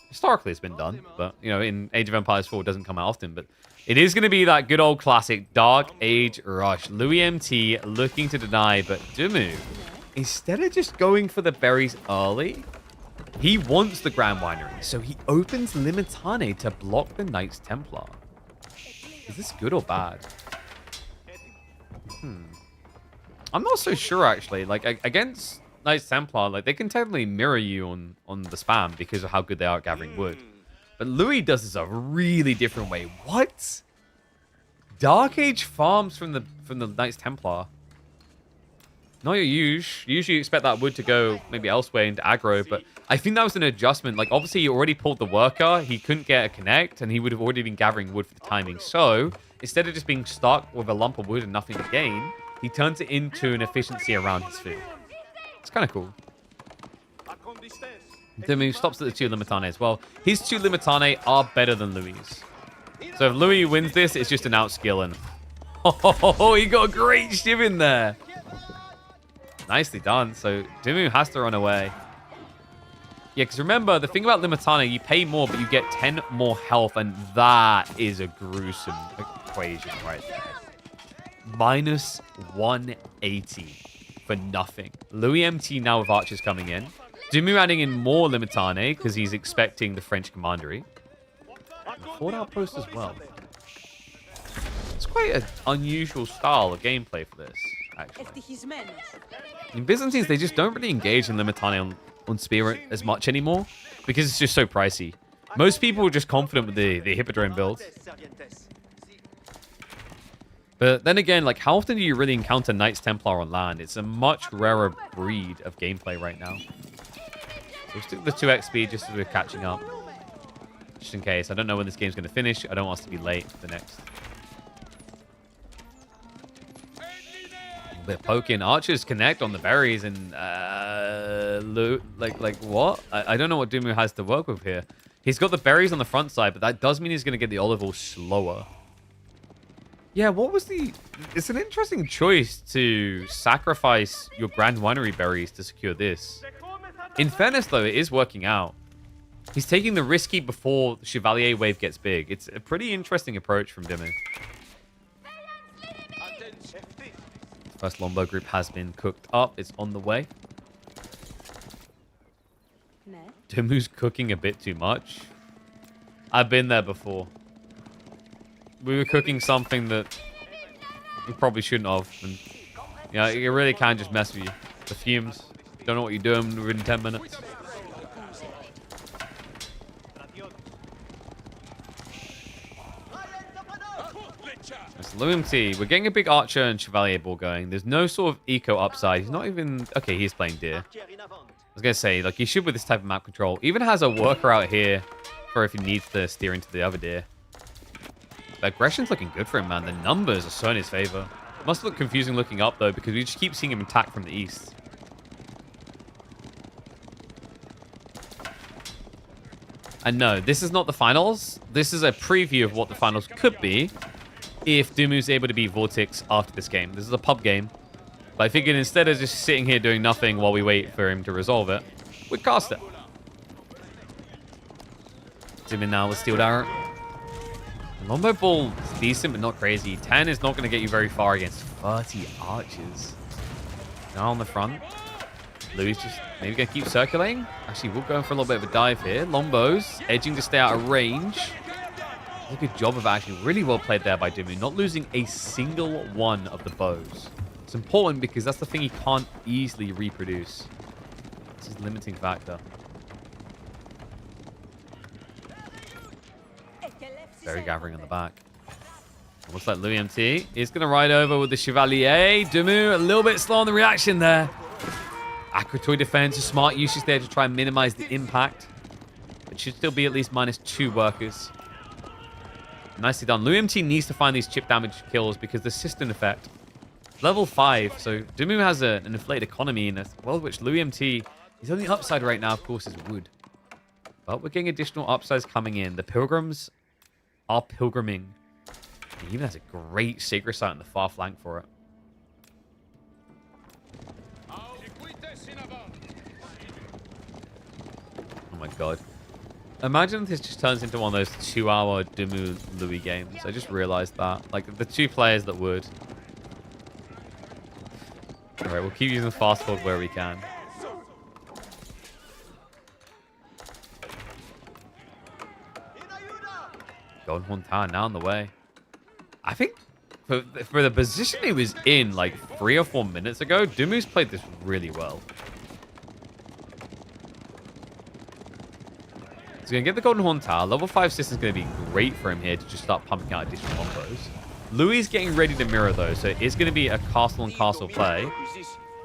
Historically, it's been done, but, you know, in Age of Empires 4, it doesn't come out often, but it is going to be that good old classic Dark Age Rush. Louis MT looking to deny, but Dumu, instead of just going for the berries early, he wants the Grand Winery, so he opens Limitane to block the Knights Templar. Is this good or bad? I'm not so sure, actually. Like, against Knights Templar, like, they can technically mirror you on the spam because of how good they are at gathering wood. But Louis does this a really different way. What? Dark Age farms from the Knights Templar. Not your usual. Usually you expect that wood to go maybe elsewhere into aggro, but I think that was an adjustment. Like, obviously he already pulled the worker. He couldn't get a connect, and he would have already been gathering wood for the timing. So, instead of just being stuck with a lump of wood and nothing to gain, he turns it into an efficiency around his field. It's kind of cool. Dumu stops at the 2 Limitane as well. His 2 Limitane are better than Louis'. So if Louis wins this, it's just an outskill. And oh, he got a great shiv in there. Nicely done. So Dumu has to run away. Yeah, because remember, the thing about Limitane, you pay more, but you get 10 more health. And that is a gruesome equation right there. Minus 180 for nothing. Louis MT now with archers coming in. Dumu adding in more Limitane because he's expecting the French commandery. Fort outpost as well. It's quite an unusual style of gameplay for this, actually. In Byzantines, they just don't really engage in Limitane on Spirit as much anymore because it's just so pricey. Most people are just confident with the Hippodrome build. But then again, like, how often do you really encounter Knights Templar on land? It's a much rarer breed of gameplay right now. We'll stick with the 2x speed just as we're catching up. Just in case. I don't know when this game's going to finish. I don't want us to be late for the next. They're poking. Archers connect on the berries and loot. Like what? I don't know what Dumu has to work with here. He's got the berries on the front side, but that does mean he's going to get the olive oil slower. Yeah, what was the... It's an interesting choice to sacrifice your Grand Winery berries to secure this. In fairness, though, it is working out. He's taking the risky before the Chevalier wave gets big. It's a pretty interesting approach from Dumu. First longbow group has been cooked up. It's on the way. Dumu's cooking a bit too much. I've been there before. We were cooking something that You probably shouldn't have. And, you know, it really can just mess with you. The fumes. Don't know what you're doing within 10 minutes. That's Luimti. We're getting a big archer and chevalier ball going. There's no sort of eco upside. He's not even... Okay, he's playing deer. I was going to say, like, he should with this type of map control. Even has a worker out here for if he needs to steer into the other deer. The aggression's looking good for him, man. The numbers are so in his favor. Must look confusing looking up, though, because we just keep seeing him attack from the east. And no, this is not the finals. This is a preview of what the finals could be if Dumu's able to beat Vortex after this game. This is a pub game. But I figured instead of just sitting here doing nothing while we wait for him to resolve it, we'd cast it. Dumu now with Steel Arrow. Longbow Ball is decent, but not crazy. 10 is not going to get you very far against 30 archers. Now on the front. Louis just maybe going to keep circulating. Actually, we'll go for a little bit of a dive here. Longbows, edging to stay out of range. A good job of actually really well played there by Dumu. Not losing a single one of the bows. It's important because that's the thing he can't easily reproduce. This is a limiting factor. Very gathering on the back. Looks like Louis MT is going to ride over with the Chevalier. Dumu a little bit slow on the reaction there. Akratoy defense, a smart usage there to try and minimize the impact. It should still be at least -2 workers. Nicely done. Louis MT needs to find these chip damage kills because the system effect. Level 5, so Dumu has an inflated economy in a world which Louis MT, his only upside right now, of course, is wood. But we're getting additional upsides coming in. The pilgrims are pilgriming. He even has a great sacred site on the far flank for it. Oh my god. Imagine if this just turns into one of those 2-hour Dumu Louis games. I just realized that. Like, the two players that would. Alright, we'll keep using fast forward where we can. Golden Horn Tower now on the way. I think for the position he was in like 3 or 4 minutes ago, Dumu's played this really well. He's going to get the Golden Horn Tower. Level 5 system is going to be great for him here to just start pumping out additional combos. Louis is getting ready to mirror those, so it's going to be a castle and castle play.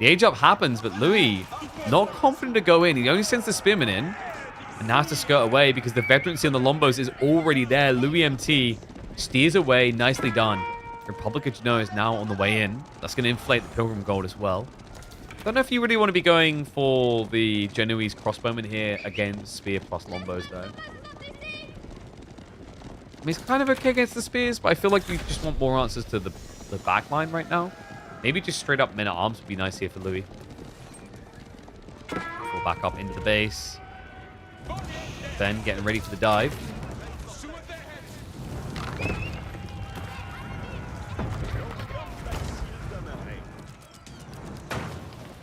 The age up happens, but Louis not confident to go in. He only sends the spearman in. And now has to skirt away because the veterancy on the Lombos is already there. Louis MT steers away. Nicely done. Republic of Genoa is now on the way in. That's going to inflate the Pilgrim Gold as well. Don't know if you really want to be going for the Genoese crossbowman here against Spear plus Lombos, though. I mean, it's kind of okay against the Spears, but I feel like you just want more answers to the backline right now. Maybe just straight up men-at-arms would be nice here for Louis. We'll back up into the base. Ben getting ready for the dive.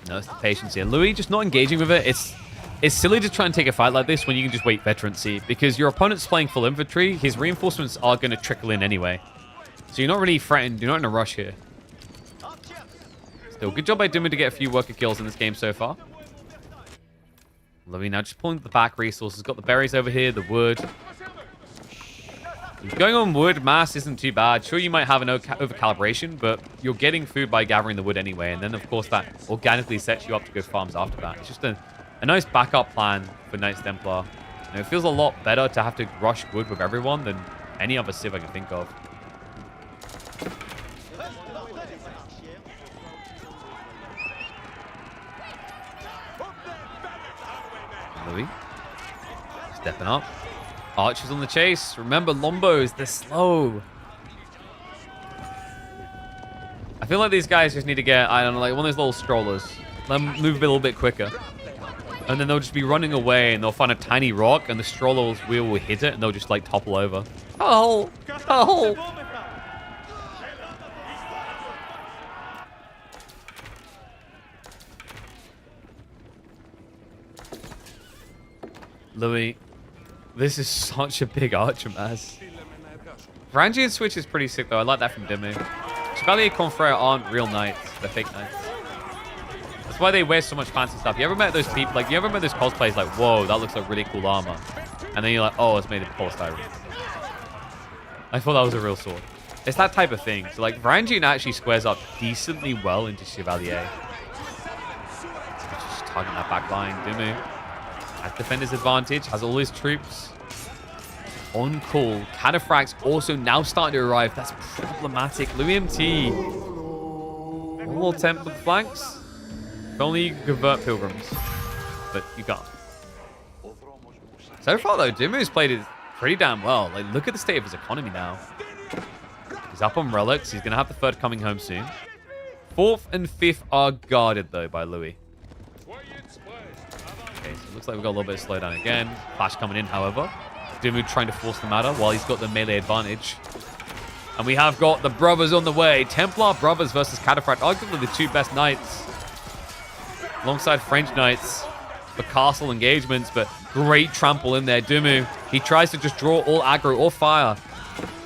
No, it's the patience here. Louis just not engaging with it. It's silly to try and take a fight like this when you can just wait veterancy, because your opponent's playing full infantry. His reinforcements are going to trickle in anyway. So you're not really threatened. You're not in a rush here. Still, good job by Dumu to get a few worker kills in this game so far. Louis now just pulling the back resources. Got the berries over here, the wood. Going on wood mass isn't too bad. Sure, you might have an over-calibration, but you're getting food by gathering the wood anyway. And then, of course, that organically sets you up to go farms after that. It's just a nice backup plan for Knights Templar. You know, it feels a lot better to have to rush wood with everyone than any other civ I can think of. Louis stepping up. Archers on the chase. Remember, Lombos, they're slow. I feel like these guys just need to get, I don't know, like one of those little strollers. Let them move a little bit quicker. And then they'll just be running away and they'll find a tiny rock and the stroller's wheel will hit it and they'll just like topple over. Oh! Oh! Louis, this is such a big archer mass. Varangian switch is pretty sick though. I like that from Dumu. Chevalier Confrere aren't real knights. They're fake knights. That's why they wear so much fancy stuff. You ever met those people, like, you ever met those cosplays like, whoa, that looks like really cool armor. And then you're like, oh, it's made of polystyrene. I thought that was a real sword. It's that type of thing. So, like, Varangian actually squares up decently well into Chevalier. Just targeting that back line. Dumu has defender's advantage, has all his troops on call. Cataphracts also now starting to arrive. That's problematic. Louis MT. All Templar flanks. If only you could convert pilgrims. But you can't. So far, though, Dumu's played it pretty damn well. Like, look at the state of his economy now. He's up on relics. He's going to have the third coming home soon. Fourth and fifth are guarded, though, by Louis. Okay, so it looks like we've got a little bit of slowdown again. Flash coming in, however. Dumu trying to force the matter while he's got the melee advantage. And we have got the brothers on the way. Templar brothers versus Cataphract. Arguably the two best knights. Alongside French knights for castle engagements, but great trample in there. Dumu, he tries to just draw all aggro or fire.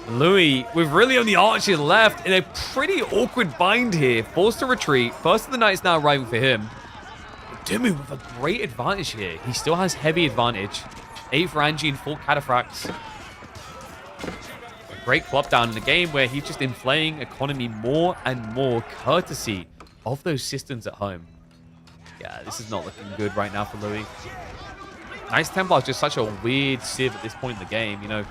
Louis, with really only archers left in a pretty awkward bind here. Forced to retreat. First of the knights now arriving for him. Dumu with a great advantage here. He still has heavy advantage. 8 Varangian, 4 Cataphracts. A great club down in a game where he's just inflating economy more and more courtesy of those systems at home. Yeah, this is not looking good right now for Louis. Knights Templar is just such a weird civ at this point in the game. You know,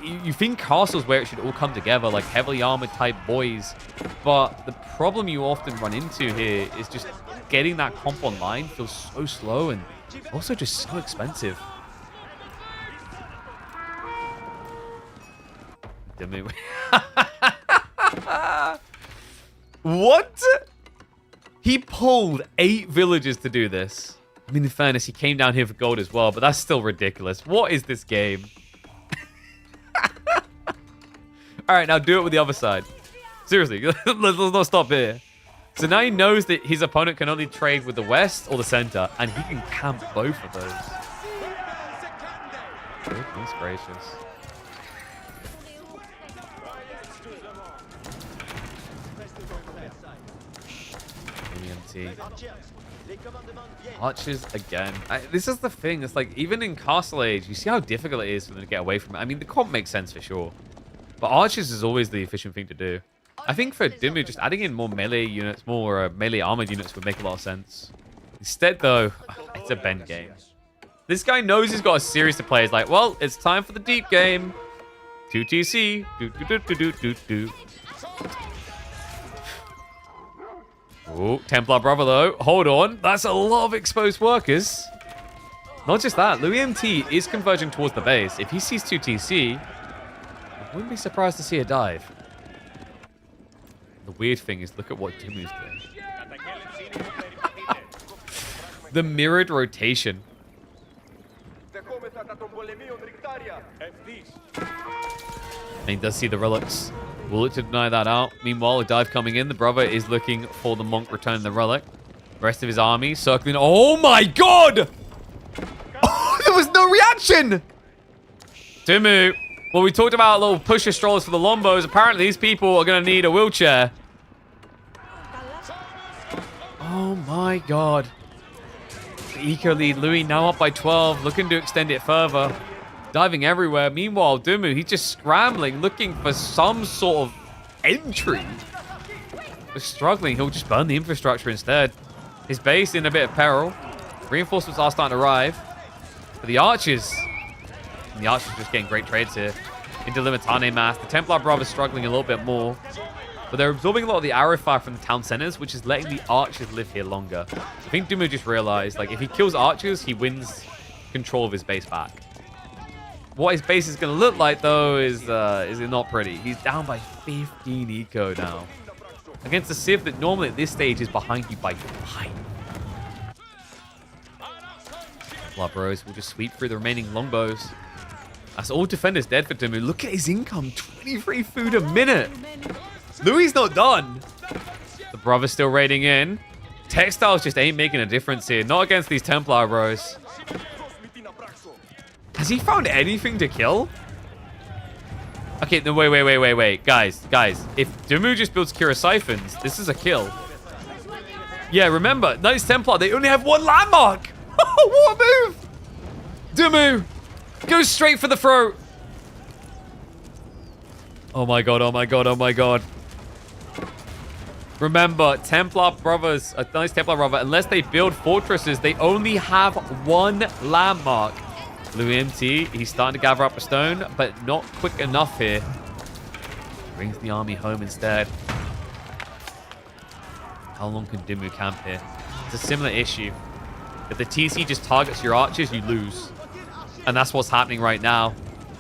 you think castle's where it should all come together, like heavily armored type boys. But the problem you often run into here is just getting that comp online feels so slow and also just so expensive. What? He pulled 8 villages to do this. I mean, in fairness, he came down here for gold as well, but that's still ridiculous. What is this game? All right, now do it with the other side. Seriously, let's not stop here. So now he knows that his opponent can only trade with the west or the center, and he can camp both of those. Goodness gracious. Archers again. This is the thing. It's like, even in Castle Age, you see how difficult it is for them to get away from it. I mean, the comp makes sense for sure. But Archers is always the efficient thing to do. I think for Dumu, just adding in more melee units, more melee armored units would make a lot of sense. Instead, though, it's a bend game. This guy knows he's got a series to play. He's like, well, it's time for the deep game. 2TC. Do. Oh, Templar brother, though. Hold on. That's a lot of exposed workers. Not just that. Louis MT is converging towards the base. If he sees 2TC, I wouldn't be surprised to see a dive. The weird thing is, look at what Dumu's doing. The mirrored rotation. And he does see the relics. Will look to deny that out. Meanwhile, a dive coming in. The brother is looking for the monk returning the relic. The rest of his army circling. Oh my god! Oh, there was no reaction! Dumu. Well, we talked about little pusher strollers for the Lombos. Apparently, these people are going to need a wheelchair. Oh my god. The eco lead. Louis now up by 12. Looking to extend it further. Diving everywhere. Meanwhile, Dumu, he's just scrambling, looking for some sort of entry. But struggling, he'll just burn the infrastructure instead. His base in a bit of peril. Reinforcements are starting to arrive. But the archers... And the archers just getting great trades here. Into Limitane Mass. The Templar brothers struggling a little bit more. But they're absorbing a lot of the arrow fire from the town centers, which is letting the archers live here longer. I think Dumu just realized, like, if he kills archers, he wins control of his base back. What his base is going to look like, though, is it not pretty. He's down by 15 eco now. Against a Civ that normally at this stage is behind you by 5. Bros will just sweep through the remaining longbows. That's all defenders dead for Dumu. Look at his income, 23 food a minute. Louis not done. The brother's still raiding in. Textiles just ain't making a difference here. Not against these Templar bros. Has he found anything to kill? Okay, no, wait. Guys. If Dumu just builds Kira Siphons, this is a kill. Yeah, remember, Knights Templar, they only have one landmark. What a move! Dumu, go straight for the throat. Oh my god. Remember, Templar brothers, Knights Templar brother, unless they build fortresses, they only have one landmark. Louis MT, he's starting to gather up a stone, but not quick enough here. Brings the army home instead. How long can Dimmu camp here? It's a similar issue. If the TC just targets your archers, you lose. And that's what's happening right now.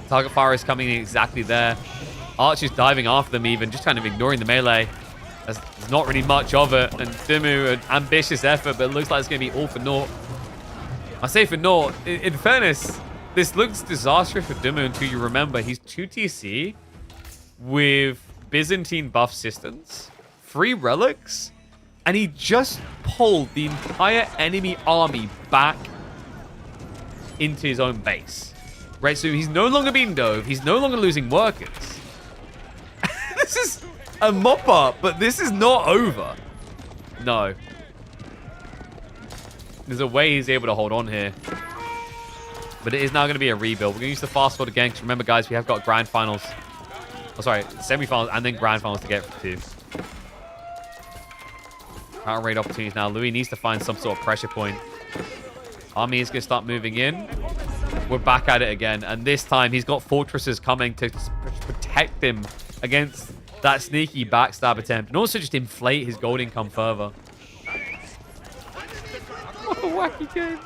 Target fire is coming in exactly there. Archers diving after them even, just kind of ignoring the melee. There's not really much of it. And Dimmu, an ambitious effort, but it looks like it's going to be all for naught. I say for naught. In fairness, this looks disastrous for Dimmu until you remember he's 2 TC with Byzantine buff systems, 3 relics, and he just pulled the entire enemy army back into his own base. Right, so he's no longer being dove. He's no longer losing workers. This is a mop-up, but this is not over. No. There's a way he's able to hold on here. But it is now going to be a rebuild. We're going to use the fast forward again, because remember, guys, we have got grand finals. Oh, sorry, semi-finals and then grand finals to get to. Power raid opportunities now. Louis needs to find some sort of pressure point. Army is going to start moving in. We're back at it again. And this time, he's got fortresses coming to protect him against that sneaky backstab attempt. And also just inflate his gold income further. What a wacky game.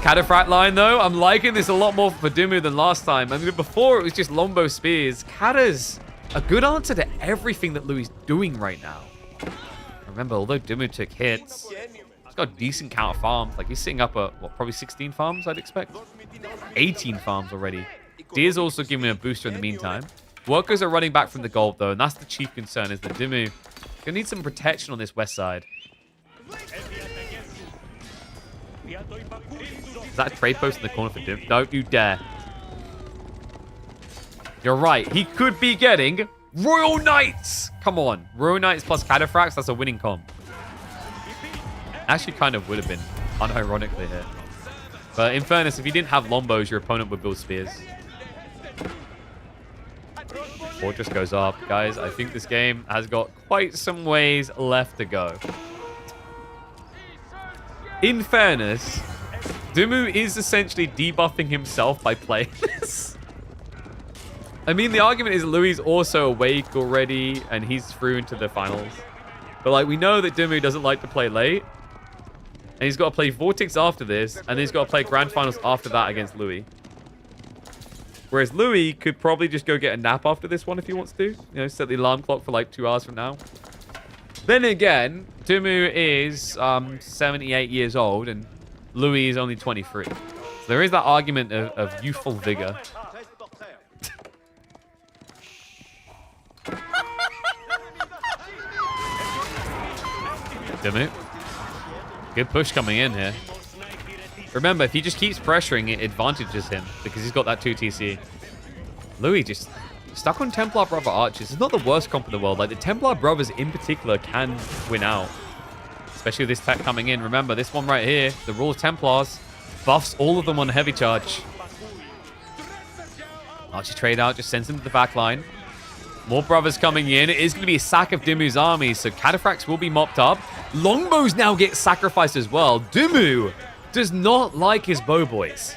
Cataphract line, though. I'm liking this a lot more for Dimmu than last time. I mean, before, it was just longbow spears. Kata's a good answer to everything that Louis is doing right now. Remember, although Dimmu took hits, he's got decent counter farms. Like, he's sitting up at, what, probably 16 farms, I'd expect? 18 farms already. Deer's also giving him a booster in the meantime. Workers are running back from the gold, though, and that's the chief concern, is that Dimmu is going to need some protection on this west side. Is that a trade post in the corner for Dimmu? Don't you dare. You're right. He could be getting Royal Knights. Come on. Royal Knights plus Cataphracts. That's a winning comp. Actually kind of would have been, unironically here. But in fairness, if you didn't have Lombos, your opponent would build spears. Fortress goes up. Guys, I think this game has got quite some ways left to go. In fairness, Dimmu is essentially debuffing himself by playing this. I mean, the argument is Louis also awake already, and he's through into the finals. But, like, we know that Dimmu doesn't like to play late. And he's got to play Vortex after this, and then he's got to play Grand Finals after that against Louis. Whereas Louis could probably just go get a nap after this one if he wants to. You know, set the alarm clock for, like, 2 hours from now. Then again, Dimmu is 78 years old, and Louis is only 23. So there is that argument of youthful vigor. Dimmu. Good push coming in here. Remember, if he just keeps pressuring, it advantages him because he's got that 2 TC. Louis just stuck on Templar Brother Archers. It's not the worst comp in the world. Like, the Templar Brothers in particular can win out. Especially with this tech coming in. Remember, this one right here, the Raw Templars, buffs all of them on heavy charge. Archer trade out, just sends them to the back line. More brothers coming in. It is going to be a sack of Dimmu's army, so Cataphracts will be mopped up. Longbows now get sacrificed as well. Dimmu does not like his bow boys.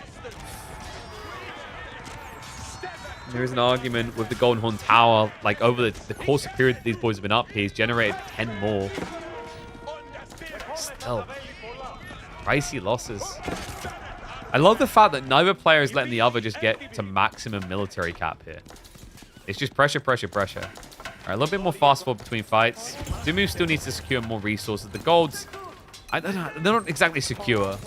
There is an argument with the Golden Horn Tower. Like, over the course of period that these boys have been up here, he's generated 10 more. Still, pricey losses. I love the fact that neither player is letting the other just get to maximum military cap here. It's just pressure, pressure, pressure. All right, a little bit more fast forward between fights. Dimmu still needs to secure more resources. The golds, they're not exactly secure.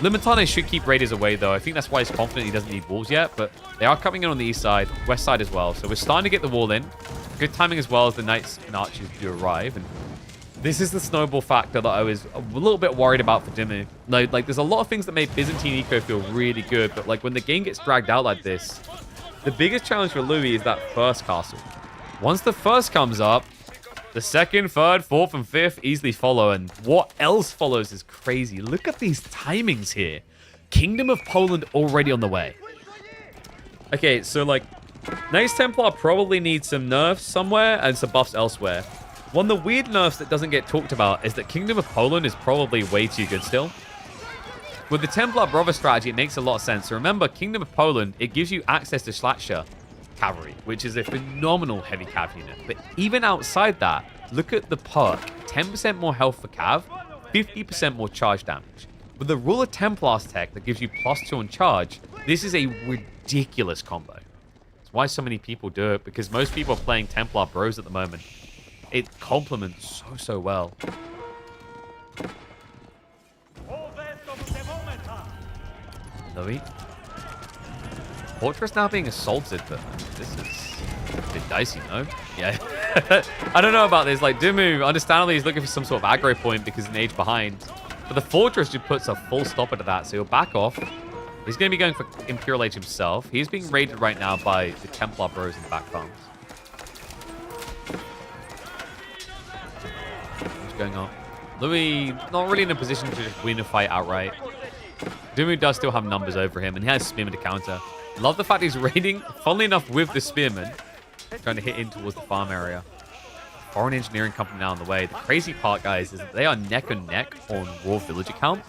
Limitane should keep raiders away, though. I think that's why he's confident he doesn't need walls yet, but they are coming in on the east side, west side as well. So we're starting to get the wall in. Good timing as well as the knights and archers do arrive. And this is the snowball factor that I was a little bit worried about for Dimmu. Like, there's a lot of things that make Byzantine eco feel really good, but like when the game gets dragged out like this, The biggest challenge for Louis is that first castle. Once the first comes up, the second, third, fourth, and fifth easily follow, and what else follows is crazy. Look at these timings here. Kingdom of Poland already on the way. Okay, so like, Knights Templar probably need some nerfs somewhere and some buffs elsewhere. One of the weird nerfs that doesn't get talked about is that Kingdom of Poland is probably way too good still. With the Templar Brother strategy, it makes a lot of sense. So remember, Kingdom of Poland, it gives you access to Schlachter cavalry, which is a phenomenal heavy cav unit. But even outside that, look at the perk. 10% more health for cav, 50% more charge damage. With the Ruler Templars tech that gives you +2 on charge, this is a ridiculous combo. That's why so many people do it, because most people are playing Templar Bros at the moment. It complements so well. Louis. Fortress now being assaulted, but this is a bit dicey, no? Yeah. I don't know about this. Like, Dimu, understandably, he's looking for some sort of aggro point because he's an age behind. But the Fortress just puts a full stopper to that, so he'll back off. He's going to be going for Imperial Age himself. He's being raided right now by the Templar Bros in the back farms. What's going on? Louis, not really in a position to just win a fight outright. Dimu does still have numbers over him, and he has Spearman to counter. Love the fact he's raiding, funnily enough, with the Spearman. Trying to hit in towards the farm area. Foreign Engineering Company now on the way. The crazy part, guys, is that they are neck and neck on raw villager count,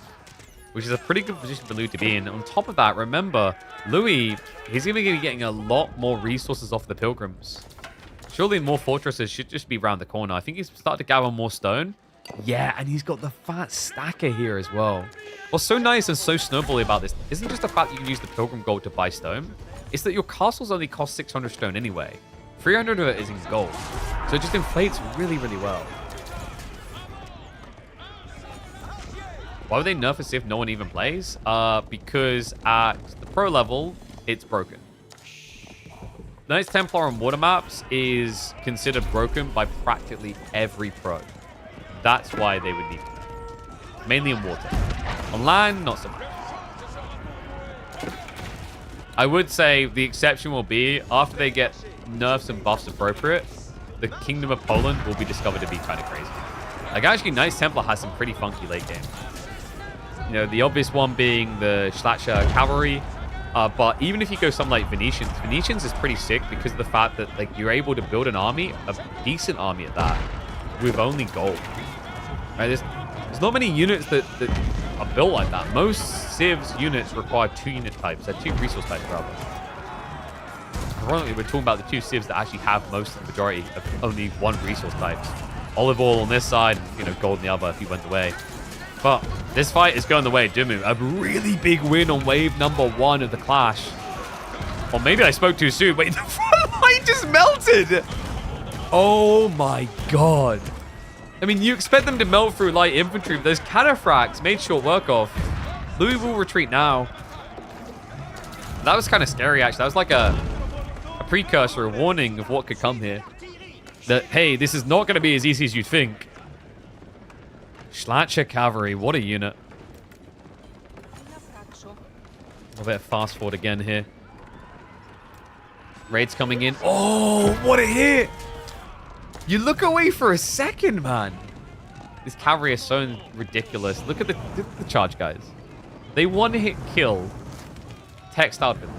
which is a pretty good position for Louis to be in. On top of that, remember, Louis, he's going to be getting a lot more resources off the Pilgrims. Surely more fortresses should just be around the corner. I think he's started to gather more stone. Yeah, and he's got the fat stacker here as well. What's so nice and so snowbally about this isn't just the fact that you can use the Pilgrim Gold to buy stone. It's that your castles only cost 600 stone anyway. 300 of it is in gold. So it just inflates really, really well. Why would they nerf this if no one even plays? Because at the pro level, it's broken. Knights Templar on water maps is considered broken by practically every pro. That's why they would need it. Mainly in water. On land, not so much. I would say the exception will be after they get nerfs and buffs appropriate, the Kingdom of Poland will be discovered to be kind of crazy. Like, actually, Knights Templar has some pretty funky late game. You know, the obvious one being the Schlachter cavalry. But even if you go something like Venetians is pretty sick because of the fact that, like, you're able to build an army, a decent army at that, with only gold. Right? There's not many units that are built like that. Most Civs units require 2 unit types, 2 resource types rather. Ironically, we're talking about the 2 Civs that actually have most of the majority of only 1 resource type. Olive oil on this side, you know, gold on the other if he went away. But this fight is going the way of Dimu. A really big win on wave number 1 of the clash. Or maybe I spoke too soon. Wait, the front line just melted. Oh my god. I mean, you expect them to melt through light infantry, but those cataphracts made short work of. Louis will retreat now. That was kind of scary, actually. That was like a precursor, a warning of what could come here. That, hey, this is not going to be as easy as you think. Schlachter cavalry, what a unit. A bit of fast forward again here. Raids coming in. Oh, what a hit! You look away for a second, man. This cavalry is so ridiculous. Look at the charge, guys. They one-hit kill textile villains.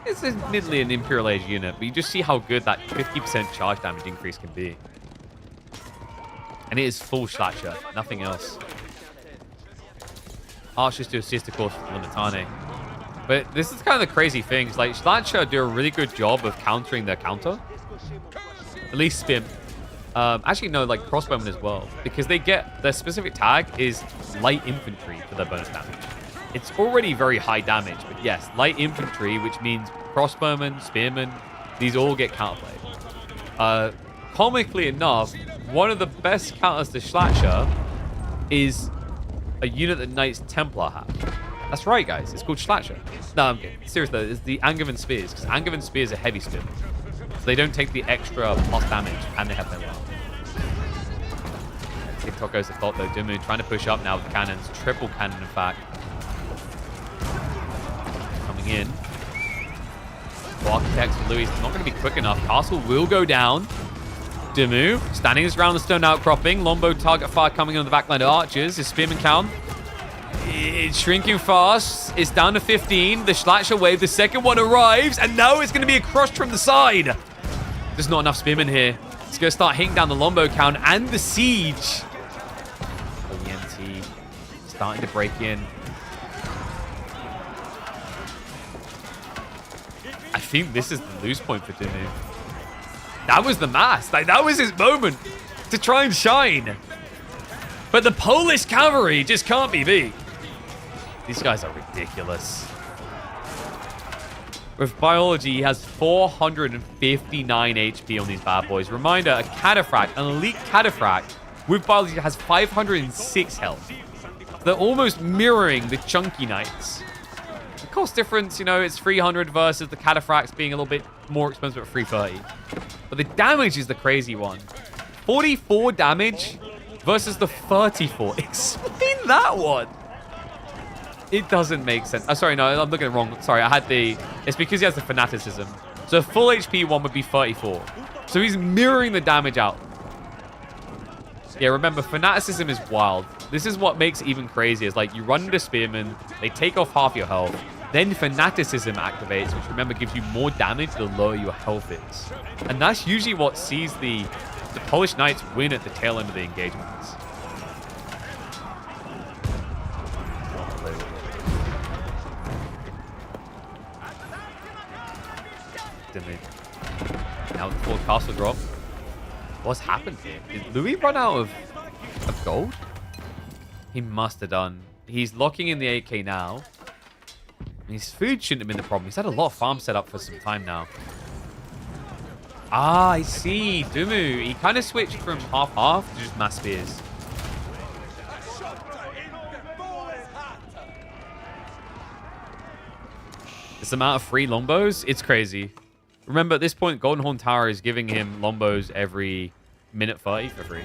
It's admittedly an Imperial Age unit, but you just see how good that 50% charge damage increase can be. And it is full Schlachter, nothing else. Archers to assist, of course, with Limitane. But this is kind of the crazy thing. Like, Schlachter do a really good job of countering their counter. At least Spim. Actually, no, like crossbowmen as well. Because they get, their specific tag is light infantry for their bonus damage. It's already very high damage, but yes, light infantry, which means crossbowmen, spearmen, these all get counterplayed. Comically enough, one of the best counters to Schlachter is a unit that Knights Templar have. That's right, guys. It's called Schlachter. No, I'm kidding. Seriously, it's the Angevin Spears, because Angevin Spears are heavy spearmen. So they don't take the extra plus damage, and they have their well. TikTok goes to thought, though. Dimu trying to push up now with the cannons. Triple cannon, in fact. Coming in. Architects for Louis. It's not going to be quick enough. Castle will go down. Dimu standing his ground, the stone outcropping. Longbow target fire coming on the backline of archers. His spearman count. It's shrinking fast. It's down to 15. The Schlachter wave. The second one arrives. And now it's going to be a crush from the side. There's not enough spearmen here. It's going to start hitting down the Longbow count and the siege. EMT starting to break in. I think this is the lose point for Dimu. That was the mass. Like, that was his moment to try and shine. But the Polish cavalry just can't be beat. These guys are ridiculous. With biology, he has 459 HP on these bad boys. Reminder, a cataphract, an elite cataphract with biology has 506 health. They're almost mirroring the chunky knights. The cost difference, you know, it's 300 versus the cataphracts being a little bit more expensive at 330. But the damage is the crazy one. 44 damage versus the 34. Explain that one. It doesn't make sense. Oh, sorry, no, I'm looking at it wrong. Sorry, I had the... It's because he has the fanaticism. So full HP one would be 34. So he's mirroring the damage out. Yeah, remember, fanaticism is wild. This is what makes it even crazier. It's like you run into spearmen, they take off half your health. Then fanaticism activates, which remember gives you more damage the lower your health is. And that's usually what sees the Polish knights win at the tail end of the engagements. Now the full castle drop. What's happened here? Did Louis run out of gold? He must have done. He's locking in the 8k now. His food shouldn't have been the problem. He's had a lot of farm set up for some time now. Ah, I see. Dimu. He kind of switched from half-half to just mass spears. This amount of free longbows, it's crazy. Remember, at this point, Golden Horn Tower is giving him longbows every minute 30 for free.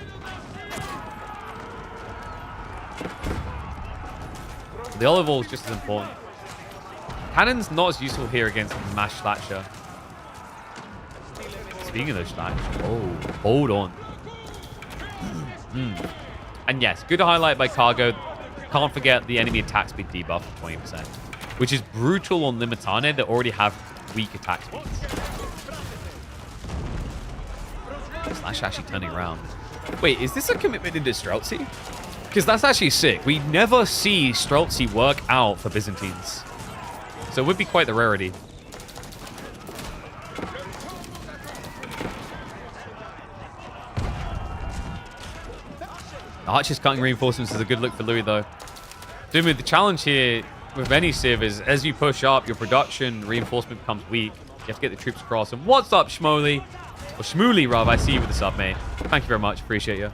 The olive oil is just as important. Cannon's not as useful here against Mash Schlachter. Speaking of those Schlachter, oh, hold on. And yes, good highlight by Cargo. Can't forget the enemy attack speed debuff of 20%, which is brutal on Limitane that already have weak attack speeds. Slash actually turning around. Wait, is this a commitment into Streltsy? Because that's actually sick. We never see Streltsy work out for Byzantines. So it would be quite the rarity. Archer's cutting reinforcements is a good look for Louis, though. Dude, the challenge here with any civ is as you push up, your production reinforcement becomes weak. You have to get the troops across. And what's up, Shmoley? Or Shmooly, rather. I see you with the sub, mate. Thank you very much. Appreciate you.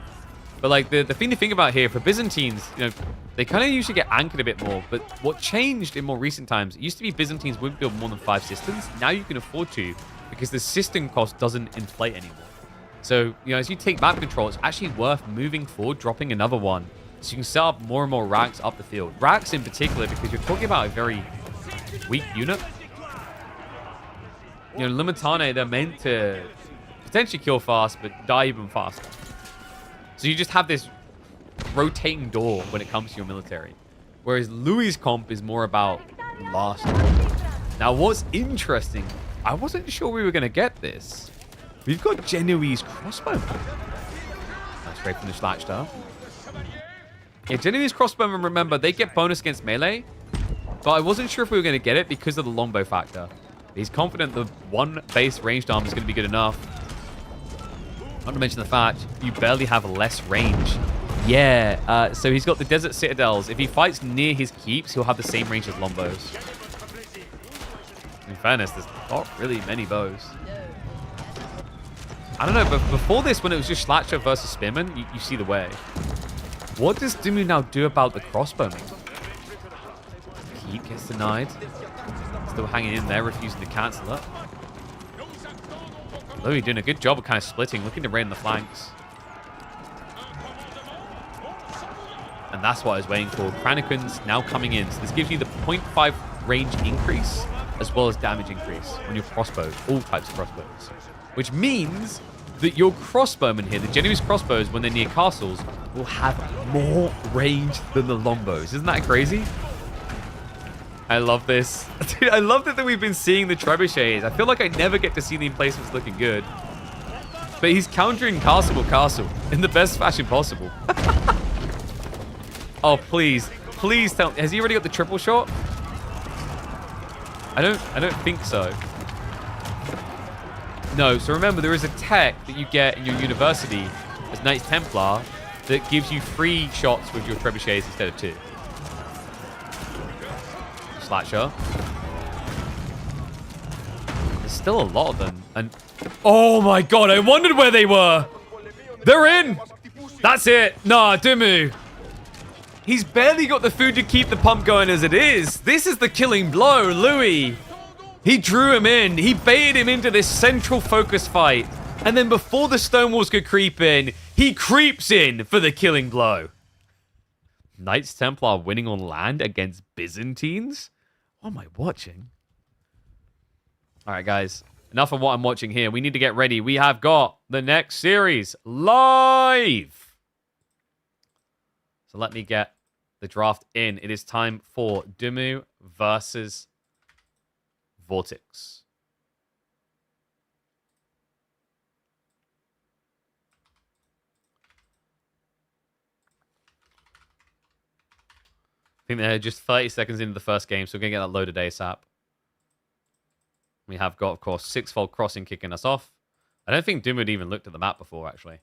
But like the thing to think about here for Byzantines, you know, they kind of usually get anchored a bit more. But what changed in more recent times, it used to be Byzantines wouldn't build more than 5 systems. Now you can afford to because the system cost doesn't inflate anymore. So, you know, as you take map control, it's actually worth moving forward, dropping another one. So you can set up more and more racks up the field. Racks in particular, because you're talking about a very weak unit. You know, Limitane, they're meant to potentially kill fast, but die even faster. So you just have this rotating door when it comes to your military. Whereas Louis' comp is more about last. Now, what's interesting, I wasn't sure we were going to get this. We've got Genoese crossbowmen. That's great from the Schlachter. Yeah, Genoese crossbowmen, remember, they get bonus against melee. But I wasn't sure if we were going to get it because of the longbow factor. He's confident the one base ranged arm is going to be good enough. Not to mention the fact you barely have less range. Yeah, so he's got the Desert Citadels. If he fights near his keeps, he'll have the same range as longbows. In fairness, there's not really many bows. I don't know, but before this, when it was just Schlachter versus Spearman, you see the way. What does Dimu now do about the crossbowmen? Keep gets denied. Still hanging in there, refusing to cancel it. Louis doing a good job of kind of splitting, looking to raid the flanks. And that's what I was waiting for. Kranikin's now coming in. So this gives you the 0.5 range increase as well as damage increase on your crossbows, all types of crossbows. Which means that your crossbowmen here, the Genoese crossbows, when they're near castles, will have more range than the longbows. Isn't that crazy? I love this. Dude, I love that we've been seeing the trebuchets. I feel like I never get to see the emplacements looking good. But he's countering castle with castle in the best fashion possible. Oh, please. Please tell me. Has he already got the triple shot? I don't think so. No, so remember, there is a tech that you get in your university as Knights Templar that gives you 3 shots with your trebuchets instead of 2. Slasher. There's still a lot of them. And oh my god, I wondered where they were. They're in. That's it. Nah, Dumu. He's barely got the food to keep the pump going as it is. This is the killing blow, Louis. He drew him in. He baited him into this central focus fight. And then before the stonewalls could creep in, he creeps in for the killing blow. Knights Templar winning on land against Byzantines? What am I watching? All right, guys. Enough of what I'm watching here. We need to get ready. We have got the next series live. So let me get the draft in. It is time for Dumu versus Vortex. I think they're just 30 seconds into the first game, so we're going to get that loaded ASAP. We have got, of course, 6-fold crossing kicking us off. I don't think Doom had even looked at the map before, actually.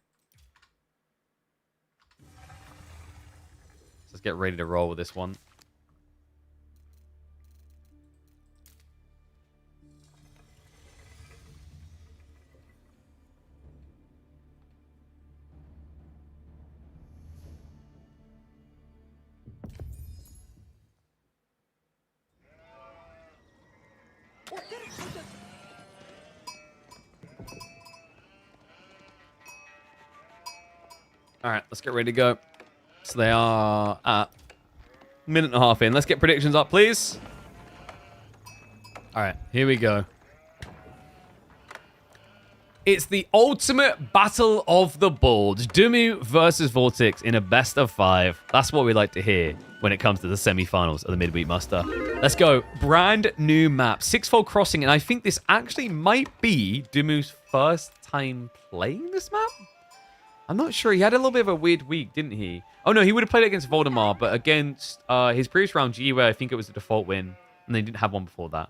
So let's get ready to roll with this one. All right, let's get ready to go. So they are at a minute and a half in. Let's get predictions up, please. All right, here we go. It's the ultimate battle of the boards. Dumu versus Vortex in a best of 5. That's what we like to hear when it comes to the semifinals of the Midweek Muster. Let's go. Brand new map. 6-fold crossing, and I think this actually might be Dumu's first time playing this map? I'm not sure. He had a little bit of a weird week, didn't he? Oh, no, he would have played against Voldemar, but against his previous round, G, where I think it was a default win, and they didn't have one before that.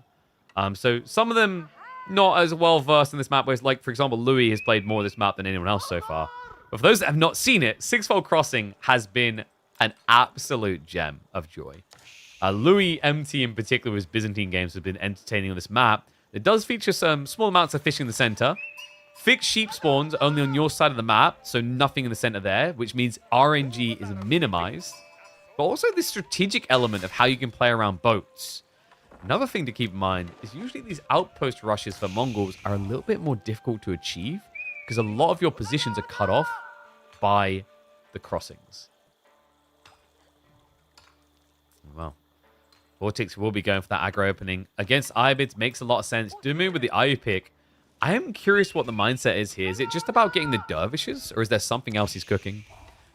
So some of them not as well-versed in this map, whereas, like, for example, Louis has played more of this map than anyone else so far. But for those that have not seen it, 6-fold crossing has been an absolute gem of joy. Louis MT in particular, with his Byzantine games, have been entertaining on this map. It does feature some small amounts of fish in the center. Fixed sheep spawns only on your side of the map, so nothing in the center there, which means RNG is minimized. But also this strategic element of how you can play around boats. Another thing to keep in mind is usually these outpost rushes for Mongols are a little bit more difficult to achieve because a lot of your positions are cut off by the crossings. Well, Vortex will be going for that aggro opening. Against Abbasids makes a lot of sense. Dumu with the IU pick. I am curious what the mindset is here. Is it just about getting the dervishes, or is there something else he's cooking?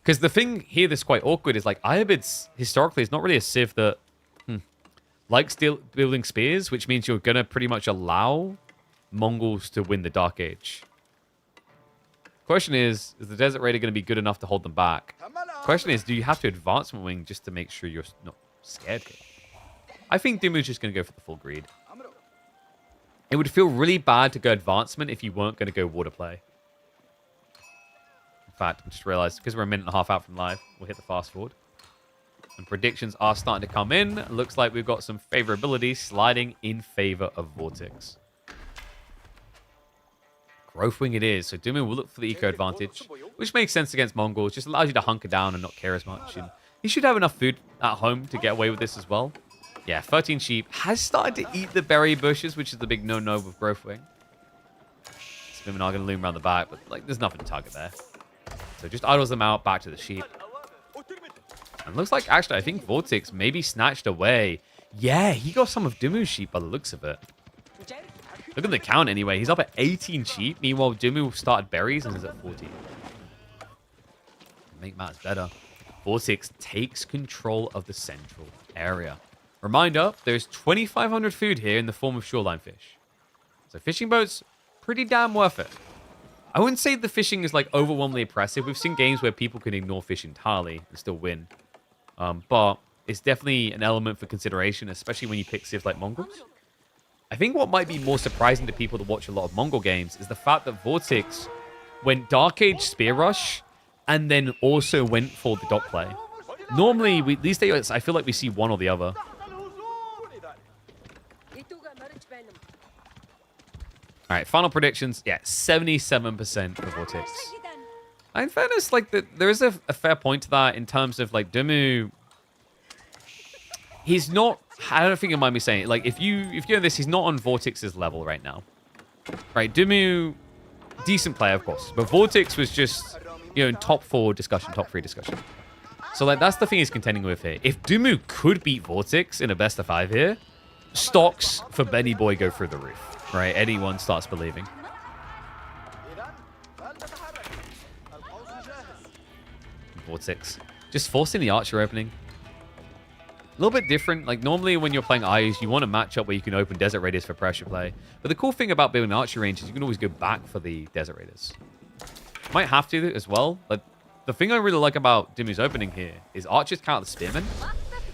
Because the thing here that's quite awkward is, like, Abbasids historically is not really a civ that likes building spears, which means you're going to pretty much allow Mongols to win the Dark Age. Question is the Desert Raider going to be good enough to hold them back? Question is, do you have to advancement wing just to make sure you're not scared here? I think Dumu's just going to go for the full greed. It would feel really bad to go advancement if you weren't going to go water play. In fact, I just realized, because we're a minute and a half out from live, we'll hit the fast forward. And predictions are starting to come in. Looks like we've got some favorability sliding in favor of Vortex. Growth wing it is. So Dumu will look for the eco advantage, which makes sense against Mongols. Just allows you to hunker down and not care as much. And he should have enough food at home to get away with this as well. Yeah, 13 sheep has started to eat the berry bushes, which is the big no-no with growth wing. Women are going to loom around the back, but like there's nothing to target there. So just idles them out, back to the sheep. And looks like, actually, I think Vortex maybe snatched away Yeah, he got some of Dumu's sheep by the looks of it. Look at the count anyway. He's up at 18 sheep. Meanwhile, Dumu started berries and is at 14. Make matters better. Vortex takes control of the central area. Reminder, there's 2,500 food here in the form of shoreline fish. So fishing boats, pretty damn worth it. I wouldn't say the fishing is like overwhelmingly oppressive. We've seen games where people can ignore fish entirely and still win. But it's definitely an element for consideration, especially when you pick civs like Mongols. I think what might be more surprising to people that watch a lot of Mongol games is the fact that Vortex went Dark Age Spear Rush and then also went for the dot play. Normally, these days, I feel like we see one or the other. All right, final predictions. Yeah, 77% for Vortex. In fairness, like there is a fair point to that in terms of like Dumu. He's not. I don't think you mind me saying it. Like if you know this, he's not on Vortex's level right now. Right, Dumu, decent player of course, but Vortex was just in top 4 discussion, top 3 discussion. So like that's the thing he's contending with here. If Dumu could beat Vortex in a best of 5 here, stocks for Benny Boy go through the roof. Right, anyone starts believing. Vortex. Just forcing the archer opening. A little bit different. Like, normally when you're playing eyes, you want a matchup where you can open Desert Raiders for pressure play. But the cool thing about building archer range is you can always go back for the Desert Raiders. Might have to as well. But the thing I really like about Dumu's opening here is archers count the spearmen.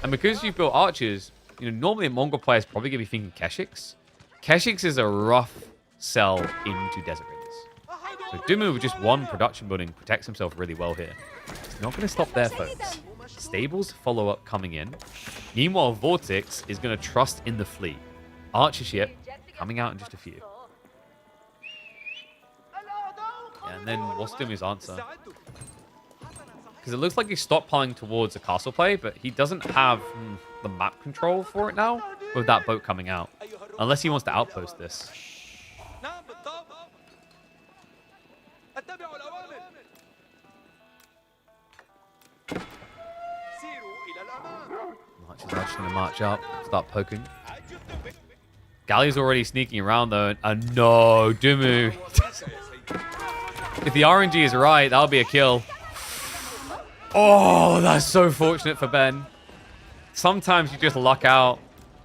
And because you've built archers, normally a Mongol player is probably going to be thinking Keshiks. Keshiks is a rough sell into Desert Raiders. So Dumu with just one production building protects himself really well here. It's not going to stop there, folks. Stables follow-up coming in. Meanwhile, Vortex is going to trust in the fleet. Archer ship coming out in just a few. Yeah, and then what's Dumu's answer? Because it looks like he's stockpiling towards a castle play, but he doesn't have the map control for it now with that boat coming out. Unless he wants to outpost this. Archer's just going to march up, start poking. Galli's already sneaking around though. And no, Dumu. If the RNG is right, that'll be a kill. Oh, that's so fortunate for Ben. Sometimes you just luck out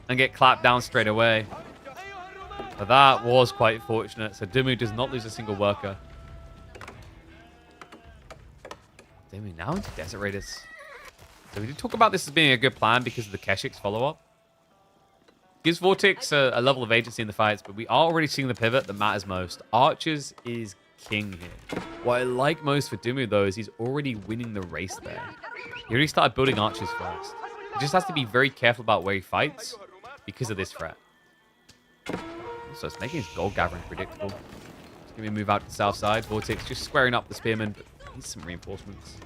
and get clapped down straight away. But that was quite fortunate. So Dumu does not lose a single worker. Dumu now into Desert Raiders. So we did talk about this as being a good plan because of the Keshiks follow-up. Gives Vortex a level of agency in the fights, but we are already seeing the pivot that matters most. Archers is king here. What I like most for Dumu, though, is he's already winning the race there. He already started building archers first. He just has to be very careful about where he fights because of this threat. So it's making his gold gathering predictable. He's going to move out to the south side. Vortex just squaring up the spearmen, but needs some reinforcements.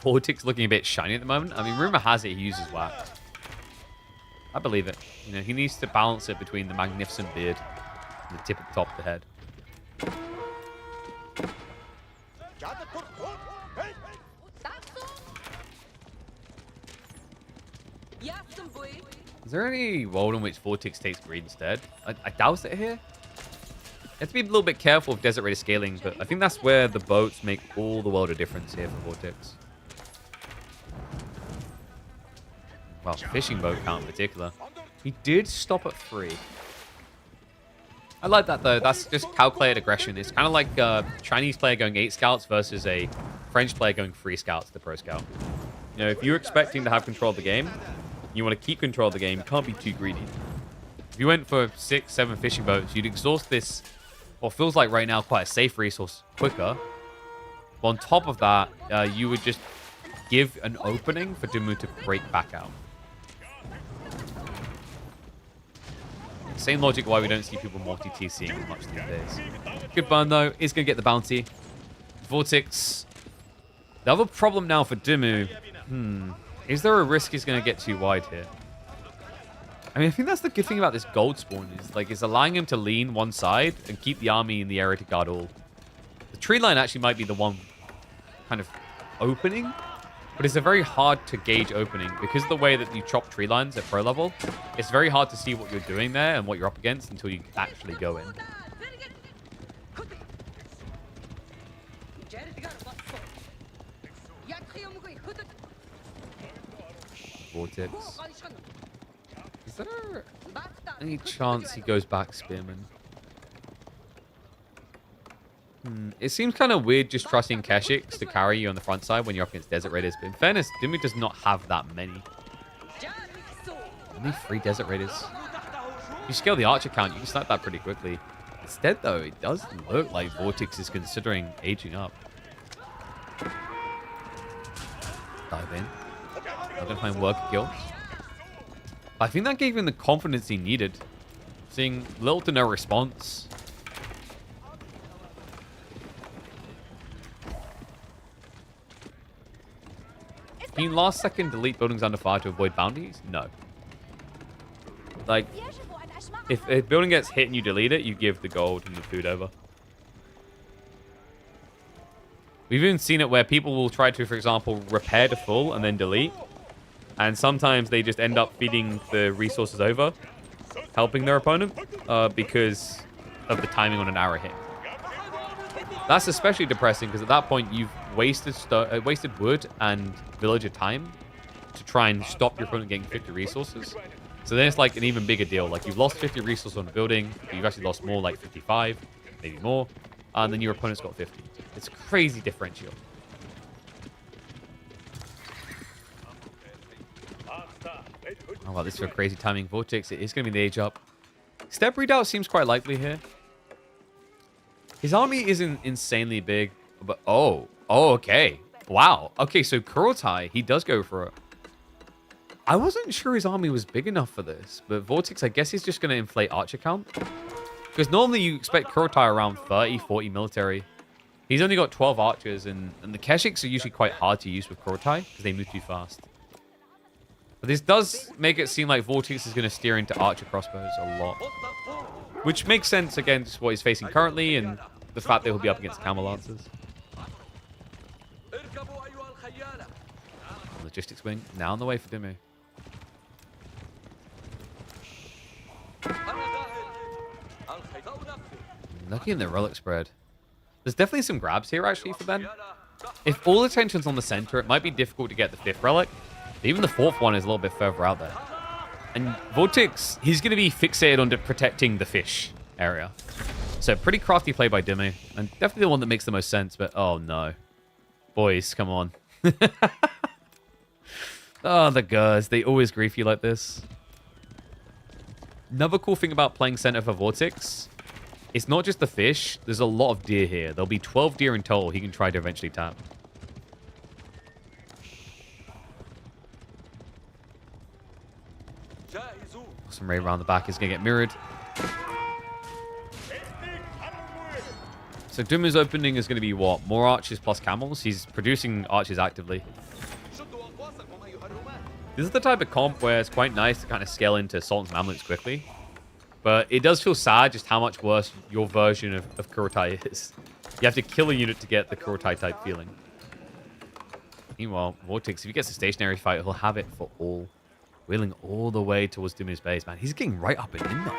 Vortex looking a bit shiny at the moment. I mean, rumor has it he uses wax. I believe it. He needs to balance it between the magnificent beard and the tip at the top of the head. Is there any world in which Vortex takes greed instead? I doubt it here. You have to be a little bit careful of Desert Raider scaling, but I think that's where the boats make all the world of difference here for Vortex. Well, fishing boat count in particular. He did stop at 3. I like that, though. That's just calculated aggression. It's kind of like a Chinese player going 8 scouts versus a French player going 3 scouts to pro scout. If you're expecting to have control of the game, you want to keep control of the game, you can't be too greedy. If you went for 6, 7 fishing boats, you'd exhaust this, what feels like right now, quite a safe resource quicker. But on top of that, you would just give an opening for Dumu to break back out. Same logic why we don't see people multi-TCing much these days. Good burn, though. Is going to get the bounty. Vortex. The other problem now for Dumu. Is there a risk he's going to get too wide here? I mean, I think that's the good thing about this gold spawn. Is like it's allowing him to lean one side and keep the army in the area to guard all. The tree line actually might be the one kind of opening, but it's a very hard to gauge opening because of the way that you chop tree lines at pro level. It's very hard to see what you're doing there and what you're up against until you actually go in. Vortex. Is there any chance he goes back Spearman? It seems kind of weird just trusting Keshiks to carry you on the front side when you're up against Desert Raiders. But in fairness, Dumi does not have that many. Only 3 Desert Raiders. If you scale the archer count, you can snipe that pretty quickly. Instead, though, it does look like Vortex is considering aging up. Dive in. Not going to find worker kills. I think that gave him the confidence he needed. Seeing little to no response. Can you last second delete buildings under fire to avoid bounties? No. Like, if a building gets hit and you delete it, you give the gold and the food over. We've even seen it where people will try to, for example, repair to full and then delete. And sometimes they just end up feeding the resources over, helping their opponent, because of the timing on an arrow hit. That's especially depressing because at that point you've wasted wood and villager time to try and stop your opponent getting 50 resources. So then it's like an even bigger deal. Like you've lost 50 resources on a building, but you've actually lost more, like 55, maybe more, and then your opponent's got 50. It's a crazy differential. Oh wow, this is a crazy timing. Vortex, it is going to be the age up. Step redoubt seems quite likely here. His army isn't insanely big, but oh, okay. Wow. Okay, so Kurotai, he does go for it. I wasn't sure his army was big enough for this, but Vortex, I guess he's just going to inflate archer count. Because normally you expect Kurotai around 30, 40 military. He's only got 12 archers, and the Keshiks are usually quite hard to use with Kurotai because they move too fast. But this does make it seem like Vortex is going to steer into archer crossbows a lot. Which makes sense against what he's facing currently and the fact that he'll be up against camel lancers. Logistics wing, now on the way for Dimu. Looking at the relic spread. There's definitely some grabs here actually for them. If all attention's on the center, it might be difficult to get the 5th relic. Even the 4th one is a little bit further out there. And Vortex, he's going to be fixated on protecting the fish area. So pretty crafty play by Dimu. And definitely the one that makes the most sense, but oh no. Boys, come on. Oh, the guys, they always grief you like this. Another cool thing about playing center for Vortex, it's not just the fish. There's a lot of deer here. There'll be 12 deer in total he can try to eventually tap. Some raid around the back is going to get mirrored. So Dimu's opening is going to be what? More archers plus camels? He's producing archers actively. This is the type of comp where it's quite nice to kind of scale into Sultan's Mamluks quickly. But it does feel sad just how much worse your version of Kurotai is. You have to kill a unit to get the Kurotai type feeling. Meanwhile, Vortex, if he gets a stationary fight, he'll have it for all. Wheeling all the way towards Dimu's base, man. He's getting right up and in there.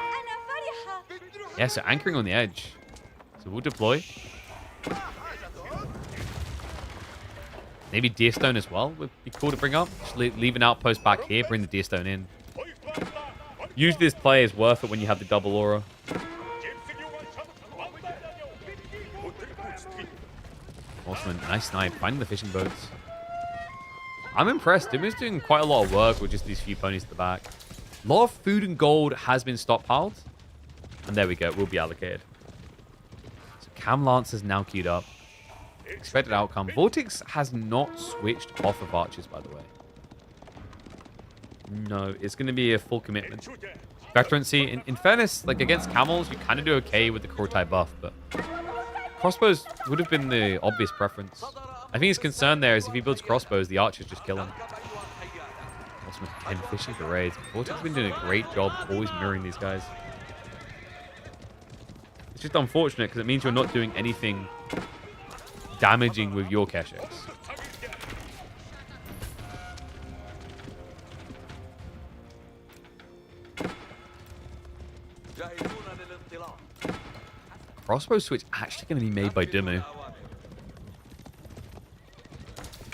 Yeah, so anchoring on the edge. So we'll deploy. Maybe Deerstone as well would be cool to bring up. Just leave an outpost back here, bring the Deerstone in. Usually this play is worth it when you have the double aura. Awesome, nice snipe. Finding the fishing boats. I'm impressed. Dimu's doing quite a lot of work with just these few ponies at the back. A lot of food and gold has been stockpiled. And there we go. We'll be allocated. So Cam Lance is now queued up. Expected outcome. Vortex has not switched off of archers, by the way. No, it's going to be a full commitment. Veterancy. In fairness, like against camels, you kind of do okay with the Kurotai buff, but crossbows would have been the obvious preference. I think his concern there is if he builds crossbows, the archers just kill him. Awesome, again, fishing for raids. Vortex has been doing a great job always mirroring these guys. It's just unfortunate because it means you're not doing anything damaging with your Keshiks. Crossbow switch actually going to be made by Dimmu.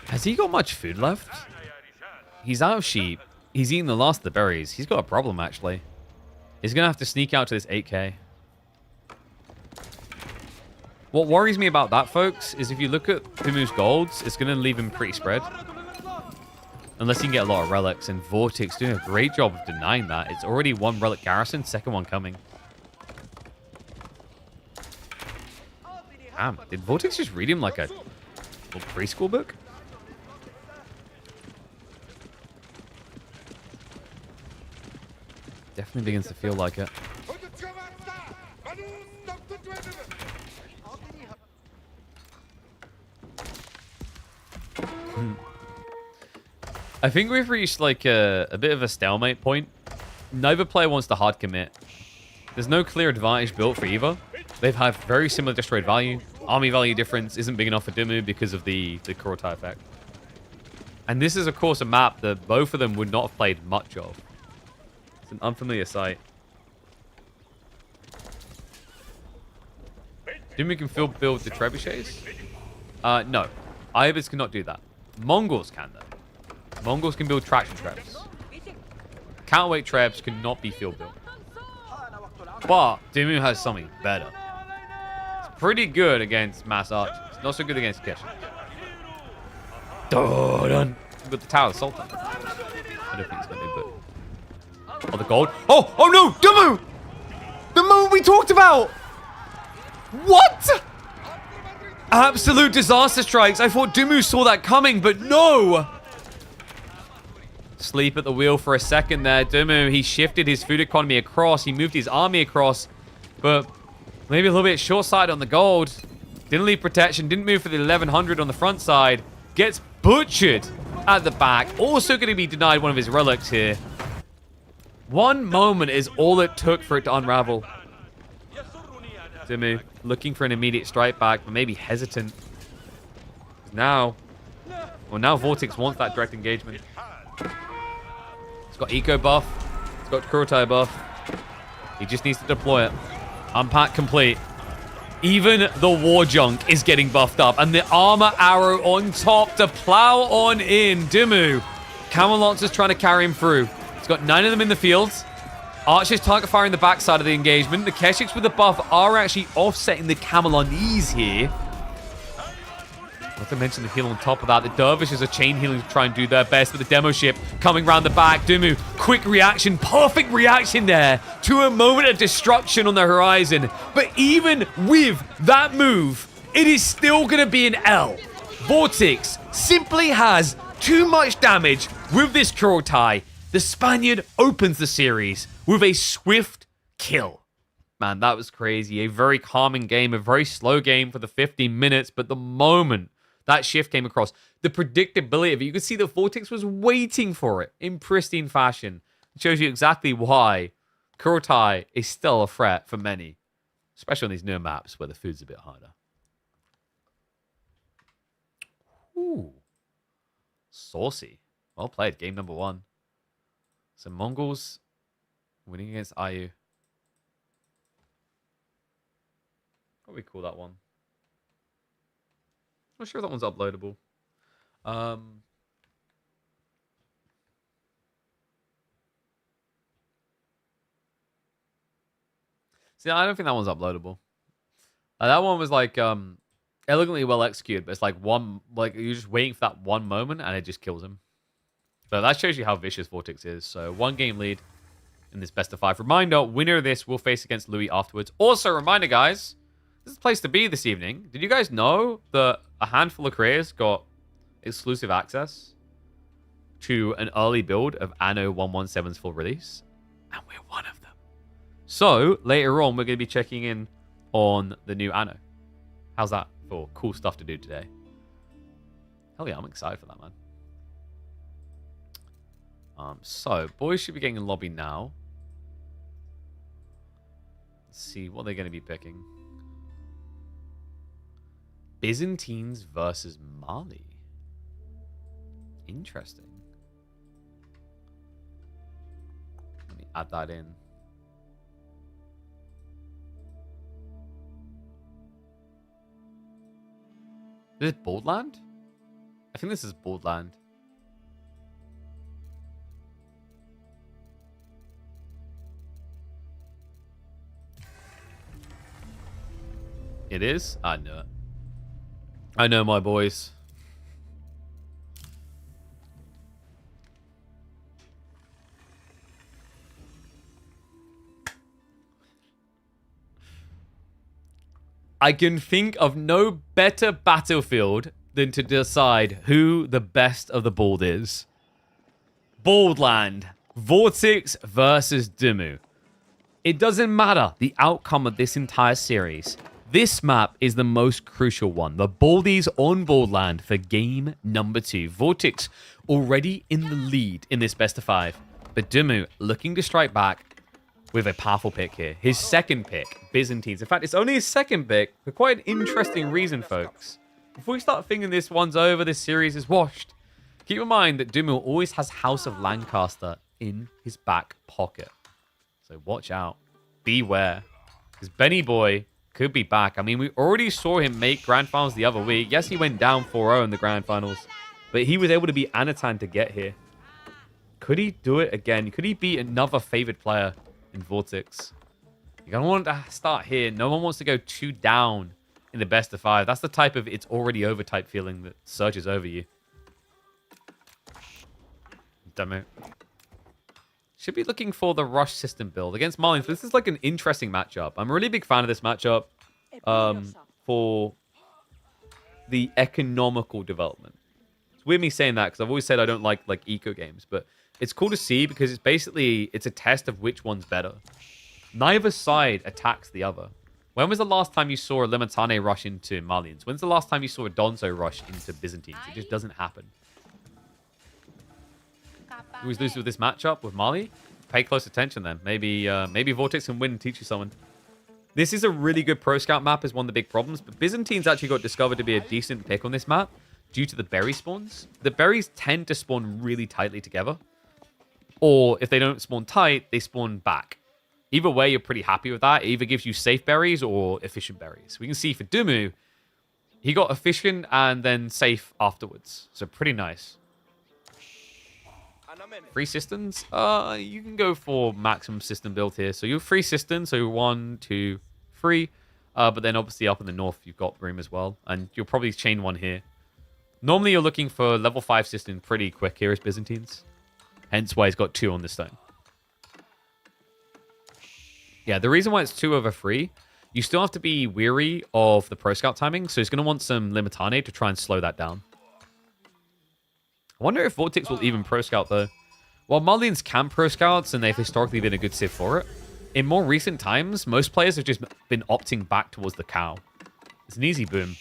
Has he got much food left? He's out of sheep. He's eating the last of the berries. He's got a problem, actually. He's going to have to sneak out to this 8k. What worries me about that, folks, is if you look at Dimmu's golds, it's going to leave him pretty spread. Unless he can get a lot of relics, and Vortex doing a great job of denying that. It's already one relic garrison, second one coming. Damn, did Vortex just read him like a little preschool book? Definitely begins to feel like it. I think we've reached like a bit of a stalemate point. Neither player wants to hard commit. There's no clear advantage built for either. They've had very similar destroyed value. Army value difference isn't big enough for Dimmu because of the Kurotai effect. And this is, of course, a map that both of them would not have played much of. It's an unfamiliar sight. Dimmu can build the trebuchets? No. Abbasids cannot do that. Mongols can, though. Mongols can build traction trebs. Counterweight trebs cannot be field built. But Dimmu has something better. It's pretty good against mass archers. Not so good against Keshin. Dun! With the Tower of the Sultan. I don't think it's going to do, but... Oh, the gold. Oh! Oh no! Dimmu! The moment we talked about! What? Absolute disaster strikes. I thought Dimmu saw that coming, but no! Sleep at the wheel for a second there. Dimmu, he shifted his food economy across. He moved his army across, but maybe a little bit short-sighted on the gold. Didn't leave protection. Didn't move for the 1100 on the front side. Gets butchered at the back. Also going to be denied one of his relics here. One moment is all it took for it to unravel. Dimmu looking for an immediate strike back, but maybe hesitant. Now Vortex wants that direct engagement. It's got eco buff. It's got Kurotai buff. He just needs to deploy it. Unpack complete. Even the war junk is getting buffed up. And the armor arrow on top to plow on in. Dimmu. Camel Lancers trying to carry him through. He's got 9 of them in the field. Archers target firing the backside of the engagement. The Keshiks with the buff are actually offsetting the Camel on ease here. Not to mention the heal on top of that. The Dervishes are chain healing to try and do their best, but the demo ship coming around the back. Dimmu, quick reaction, perfect reaction there to a moment of destruction on the horizon. But even with that move, it is still going to be an L. Vortex simply has too much damage with this Kurotai. The Spaniard opens the series with a swift kill. Man, that was crazy. A very calming game, a very slow game for the 15 minutes, but the moment that shift came across, the predictability of it, you could see the Vortex was waiting for it in pristine fashion. It shows you exactly why Kurotai is still a threat for many, especially on these newer maps where the food's a bit harder. Ooh. Saucy. Well played. Game number 1. So Mongols winning against IU. What do we call that one? Not sure if that one's uploadable. See, I don't think that one's uploadable. That one was like elegantly well executed, but it's like you're just waiting for that one moment and it just kills him. So that shows you how vicious Vortex is. So 1 game lead in this best of 5. Reminder, winner of this will face against Louis afterwards. Also, reminder, guys, this is the place to be this evening. Did you guys know that a handful of creators got exclusive access to an early build of Anno 117's full release? And we're one of them. So, later on, we're going to be checking in on the new Anno. How's that for cool stuff to do today? Hell yeah, I'm excited for that, man. So, boys should be getting in lobby now. Let's see what they're going to be picking. Byzantines versus Mali. Interesting. Let me add that in. Is this Boldland? I think this is Boldland. It is? I know it. I know my boys. I can think of no better battlefield than to decide who the best of the Bald is. Baldland. Vortex versus Dimmu. It doesn't matter the outcome of this entire series. This map is the most crucial one. The Baldies on Baldland for game number 2. Vortex already in the lead in this best of 5. But Dimmu looking to strike back with a powerful pick here. His second pick, Byzantines. In fact, it's only his second pick for quite an interesting reason, folks. Before we start thinking this one's over, this series is washed, keep in mind that Dimmu always has House of Lancaster in his back pocket. So watch out. Beware. Because Benny Boy could be back. I mean, we already saw him make Grand Finals the other week. Yes, he went down 4-0 in the Grand Finals, but he was able to beat Anatan to get here. Could he do it again? Could he beat another favored player in Vortex? You're going to want to start here. No one wants to go 2 down in the best of 5. That's the type of it's already over type feeling that surges over you. Damn it. Should be looking for the rush system build against Malians. This is like an interesting matchup. I'm a really big fan of this matchup for the economical development. It's weird me saying that because I've always said I don't like eco games, but it's cool to see because it's basically it's a test of which one's better. Neither side attacks the other. When was the last time you saw a Limitane rush into Malians? When's the last time you saw a Donzo rush into Byzantines? It just doesn't happen. Who's lose with this matchup with Mali? Pay close attention then. Maybe Vortex can win and teach you someone. This is a really good Pro Scout map is one of the big problems, but Byzantines actually got discovered to be a decent pick on this map due to the berry spawns. The berries tend to spawn really tightly together. Or if they don't spawn tight, they spawn back. Either way, you're pretty happy with that. It either gives you safe berries or efficient berries. We can see for Dimmu, he got efficient and then safe afterwards. So pretty nice. Free systems? You can go for maximum system build here. So you're free system, so 1, 2, 3. But then obviously up in the north, you've got room as well. And you'll probably chain one here. Normally you're looking for level 5 system pretty quick here as Byzantines. Hence why he's got 2 on this stone. Yeah, the reason why it's 2 over 3, you still have to be weary of the Pro Scout timing. So he's going to want some Limitane to try and slow that down. I wonder if Vortex will even Pro Scout though. While Malians can Pro Scouts and they've historically been a good civ for it, in more recent times, most players have just been opting back towards the cow. It's an easy boom.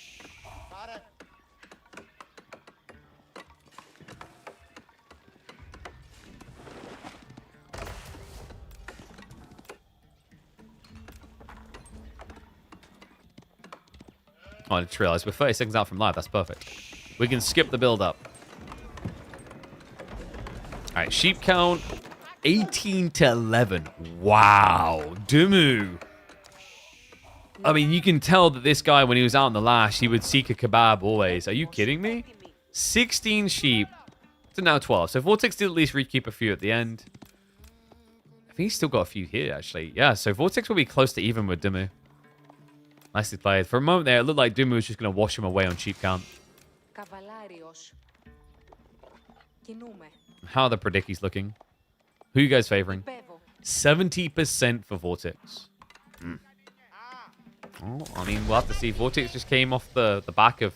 Oh, I just realized we're 30 seconds out from live. That's perfect. We can skip the build-up. All right, sheep count, 18 to 11. Wow, Dimmu. I mean, you can tell that this guy, when he was out on the lash, he would seek a kebab always. Are you kidding me? 16 sheep to now 12. So Vortex did at least rekeep a few at the end. I think he's still got a few here, actually. Yeah, so Vortex will be close to even with Dimmu. Nicely played. For a moment there, it looked like Dimmu was just going to wash him away on sheep count. How are the predickies looking? Who are you guys favoring? 70% for Vortex. Oh, I mean, we'll have to see. Vortex just came off the back of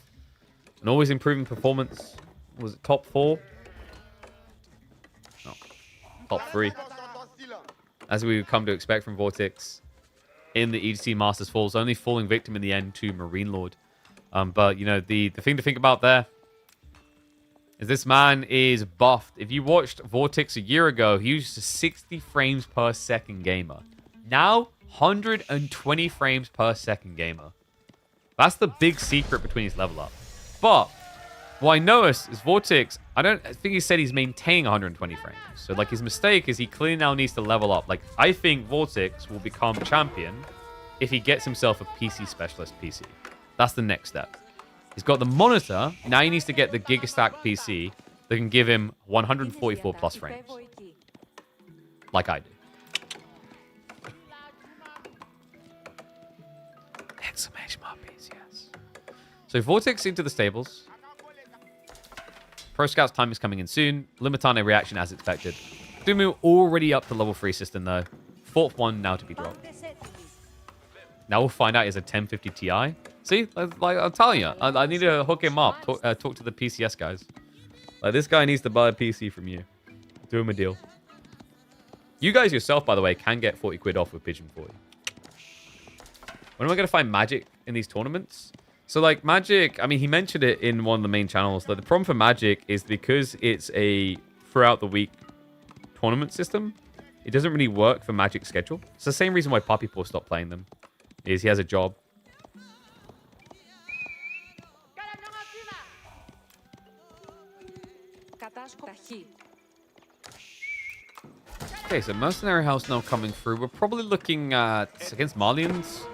an always improving performance. Was it top 4? No. Top 3. As we would come to expect from Vortex in the EDC Masters Falls, only falling victim in the end to Marine Lord. But, you know, the thing to think about there is this man is buffed. If you watched Vortex a year ago, he was a 60 frames per second gamer. Now, 120 frames per second gamer. That's the big secret between his level up. But what I noticed is Vortex, I think he said he's maintaining 120 frames. So like his mistake is he clearly now needs to level up. Like I think Vortex will become champion if he gets himself a PC specialist PC. That's the next step. He's got the monitor. Now he needs to get the Gigastack PC that can give him 144 plus frames. Like I do. Exclamation mark, yes. So Vortex into the stables. Pro Scout's time is coming in soon. Limitane reaction as expected. Dumu already up to level 3 system though. Fourth one now to be dropped. Now we'll find out is a 1050 Ti. See, like I'm telling you, I need to hook him up. Talk to the PCS guys. Like this guy needs to buy a PC from you. Do him a deal. You guys yourself, by the way, can get 40 quid off with Pigeon 40. When am I going to find Magic in these tournaments? So, like, Magic, I mean, he mentioned it in one of the main channels. Like, the problem for Magic is because it's a throughout the week tournament system, it doesn't really work for Magic's schedule. It's the same reason why Puppy Paw stopped playing them, is he has a job. Okay, so Mercenary House now coming through. We're probably looking at against Malians.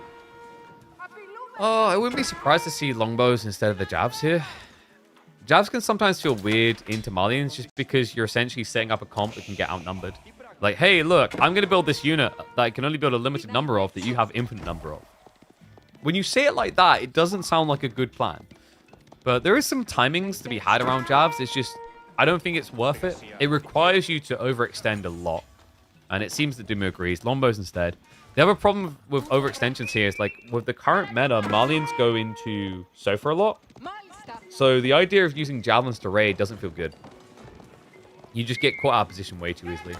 Oh, I wouldn't be surprised to see longbows instead of the jabs here. Jabs can sometimes feel weird into Malians just because you're essentially setting up a comp that can get outnumbered. Like, hey, look, I'm going to build this unit that I can only build a limited number of that you have infinite number of. When you say it like that, it doesn't sound like a good plan. But there is some timings to be had around jabs. It's just, I don't think it's worth it. It requires you to overextend a lot. And it seems that Dumu agrees. Longbows instead. The other problem with overextensions here is, like, with the current meta, Malians go into Sofa a lot. So the idea of using javelins to raid doesn't feel good. You just get caught out of position way too easily.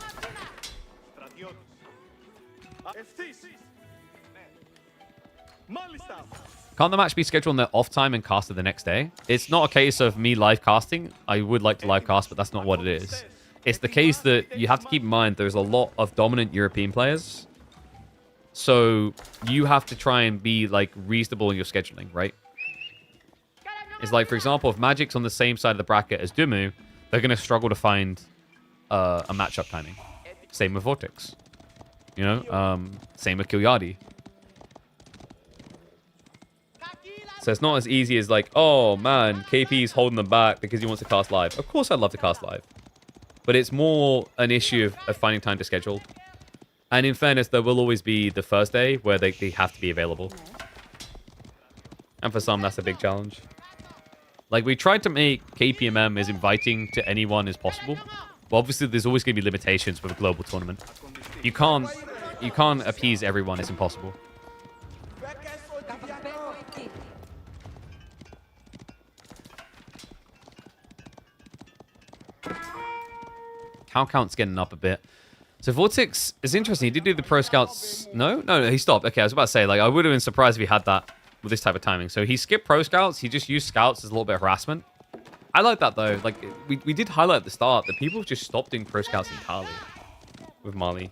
Can't the match be scheduled on their off time and casted the next day? It's not a case of me live casting. I would like to live cast, but that's not what it is. It's the case that you have to keep in mind there's a lot of dominant European players. So you have to try and be, like, reasonable in your scheduling, right? It's like, for example, if Magic's on the same side of the bracket as Dumu, they're going to struggle to find a matchup timing. Same with Vortex. You know? Same with Kilyadi. So it's not as easy as, like, oh, man, KP's holding them back because he wants to cast live. Of course I'd love to cast live. But it's more an issue of finding time to schedule. And in fairness, there will always be the first day where they have to be available. And for some, that's a big challenge. Like, we tried to make KPMM as inviting to anyone as possible. But obviously, there's always going to be limitations with a global tournament. You can't appease everyone. It's impossible. Cow count's getting up a bit. So Vortex is interesting. He did do the Pro Scouts. No, he stopped. Okay, I was about to say, like, I would have been surprised if he had that with this type of timing. So he skipped Pro Scouts. He just used Scouts as a little bit of harassment. I like that, though. Like, we did highlight at the start that people just stopped doing Pro Scouts entirely with Mali.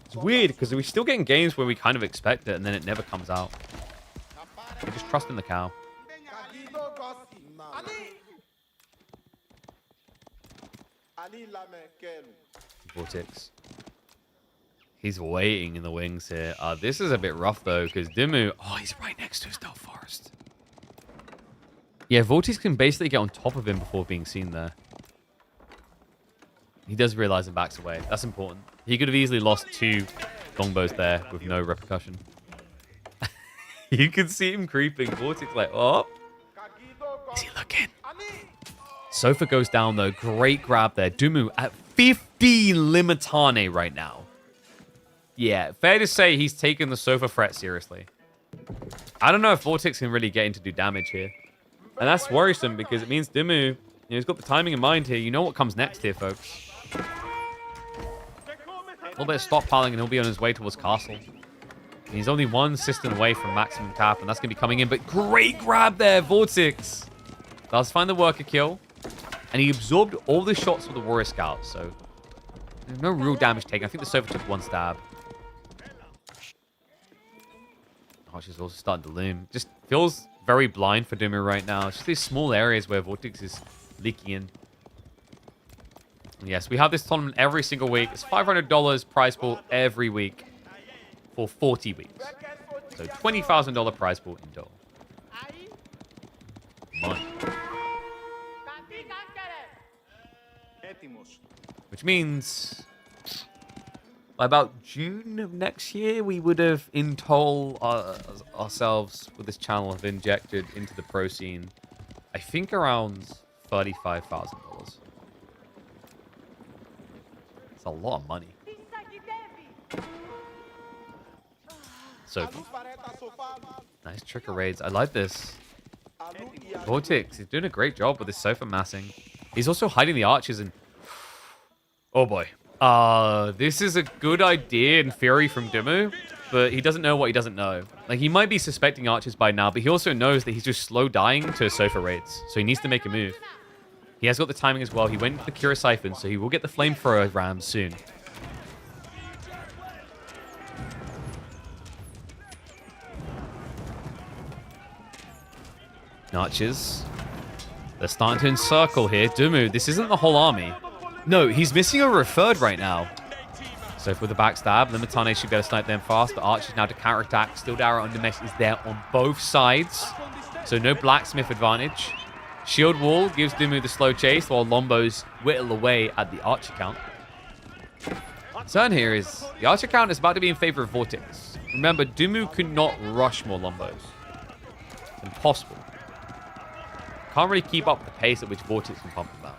It's weird because we're still getting games where we kind of expect it and then it never comes out. We just trust in the cow. Vortex. He's waiting in the wings here. This is a bit rough, though, because Dimu... Oh, he's right next to his Stealth Forest. Yeah, Vortex can basically get on top of him before being seen there. He does realize and backs away. That's important. He could have easily lost 2 longbows there with no repercussion. You can see him creeping. Vortex like, oh. Is he looking? Sofa goes down, though. Great grab there. Dumu at 50 Limitane right now. Yeah, fair to say he's taken the Sofa threat seriously. I don't know if Vortex can really get in to do damage here. And that's worrisome because it means Dumu, he's got the timing in mind here. You know what comes next here, folks. A little bit of stockpiling and he'll be on his way towards Castle. And he's only 1 system away from maximum cap, and that's going to be coming in. But great grab there, Vortex. Does find the worker kill. And he absorbed all the shots with the Warrior Scout, so there's no real damage taken. I think the Sofa took 1 stab. Archer's also starting to loom. Just feels very blind for Dumu right now. It's just these small areas where Vortex is leaking in. And yes, we have this tournament every single week. It's $500 prize pool every week for 40 weeks. So $20,000 prize pool in total. Money. Which means by about June of next year, we would have in total ourselves with this channel have injected into the pro scene, I think around $35,000. It's a lot of money. So nice trigger raids. I like this. Vortex is doing a great job with this sofa massing. He's also hiding the archers and... Oh boy. This is a good idea in theory from Dumu, but he doesn't know what he doesn't know. Like, he might be suspecting archers by now, but he also knows that he's just slow dying to sofa raids, so he needs to make a move. He has got the timing as well. He went into the Kira Siphon, so he will get the flamethrower ram soon. Archers. They're starting to encircle here. Dumu, this isn't the whole army. No, he's missing over a third right now. So for the backstab, Limitane should be able to snipe them fast, but Archers now to counterattack. Still Dara under mesh is there on both sides. So no blacksmith advantage. Shield wall gives Dumu the slow chase, while Lombos whittle away at the archer count. Concern here is the archer count is about to be in favor of Vortex. Remember, Dumu could not rush more Lombos. It's impossible. Can't really keep up the pace at which Vortex can pump them out.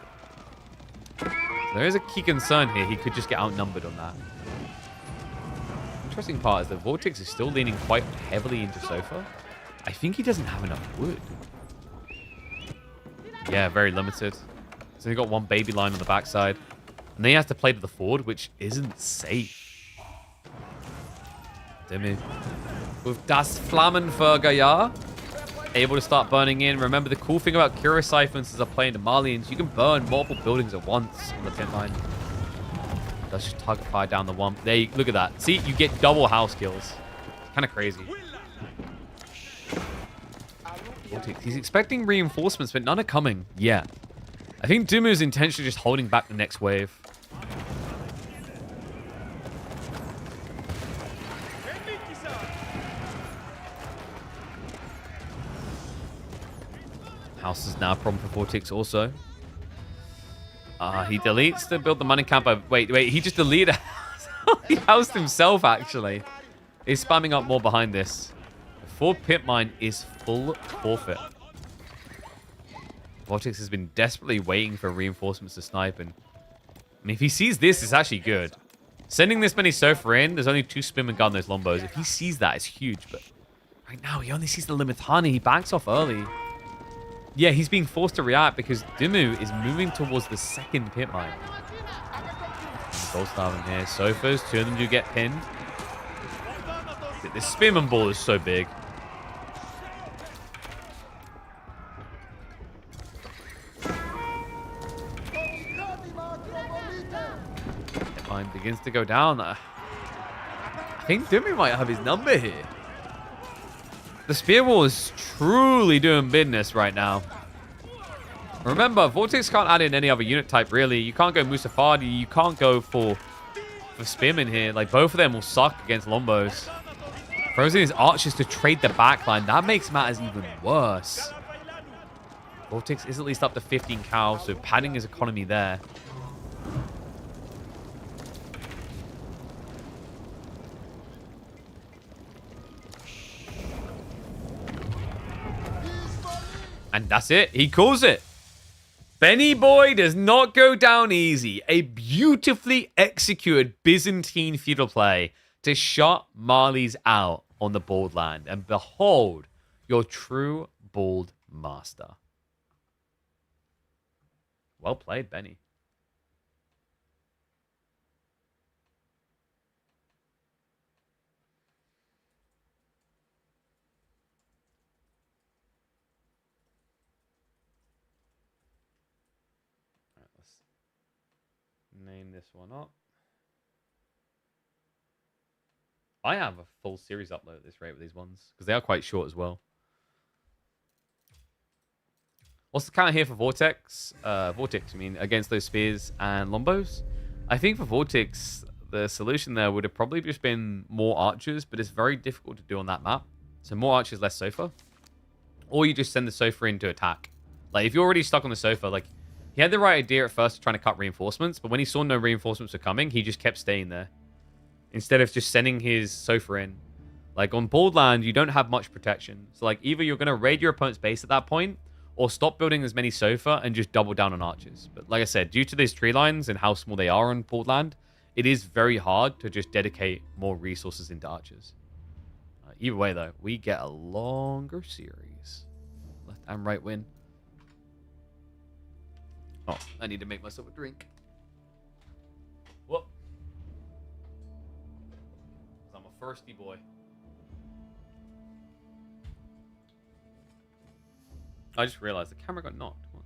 So there is a key concern here. He could just get outnumbered on that. Interesting part is that Vortex is still leaning quite heavily into Sofa. I think he doesn't have enough wood. Yeah, very limited. So he got one baby line on the backside. And then he has to play to the forward, which isn't safe. Demi. With Das Flammenfurger, ja. Able to start burning in. Remember, the cool thing about Kira Siphons as I play into Malians, you can burn multiple buildings at once on the pit line. Does just target fire down the one. There you, look at that. See, you get double house kills. Kind of crazy. He's expecting reinforcements, but none are coming yet. I think Dumu's intentionally just holding back the next wave. House is now a problem for Vortex also. He deletes to build the money camp. Wait, he just deleted he housed himself, actually. He's spamming up more behind this. The forward pit mine is full forfeit. Vortex has been desperately waiting for reinforcements to snipe, and I mean, if he sees this, it's actually good. Sending this many Sofa in, there's only 2 spin and gun those Lombos. If he sees that, it's huge, but right now he only sees the Limitani. He backs off early. Yeah, he's being forced to react because Dumu is moving towards the second pit mine. Gold star in here. Sofas, 2 of them do get pinned. This spin ball is so big. Pit mine begins to go down. I think Dumu might have his number here. The spear wall is truly doing business right now. Remember, Vortex can't add in any other unit type, really. You can't go Musafadi. You can't go for Spearman here. Like, both of them will suck against Lombos. Frozen his archers to trade the backline. That makes matters even worse. Vortex is at least up to 15 cows, so padding his economy there. And that's it. He calls it. Benny Boy does not go down easy. A beautifully executed Byzantine feudal play to shut Marlies out on the bald land. And behold, your true bald master. Well played, Benny. Name this one up. I have a full series upload at this rate with these ones because they are quite short as well. What's the counter here for Vortex? Vortex, I mean, against those spears and lombos? I think for Vortex, the solution there would have probably just been more archers, but it's very difficult to do on that map. So more archers, less sofa. Or you just send the sofa in to attack. Like, if you're already stuck on the sofa, like, he had the right idea at first trying to cut reinforcements, but when he saw no reinforcements were coming, he just kept staying there. Instead of just sending his sofa in. Like, on board land, you don't have much protection. So, like, either you're going to raid your opponent's base at that point, or stop building as many sofa and just double down on archers. But like I said, due to these tree lines and how small they are on board land, it is very hard to just dedicate more resources into archers. Either way, though, we get a longer series. Left and right win. Oh, I need to make myself a drink. Whoop. I'm a thirsty boy. I just realized the camera got knocked. What?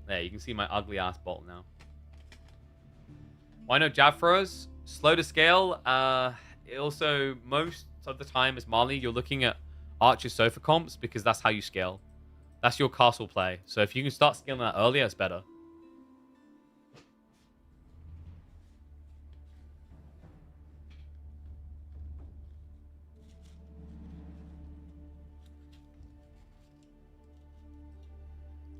There, you can see my ugly ass bolt now. Why no jab throwers? Slow to scale. Also, most of the time as Mali, you're looking at archer sofa comps because that's how you scale. That's your castle play. So if you can start scaling that earlier, it's better.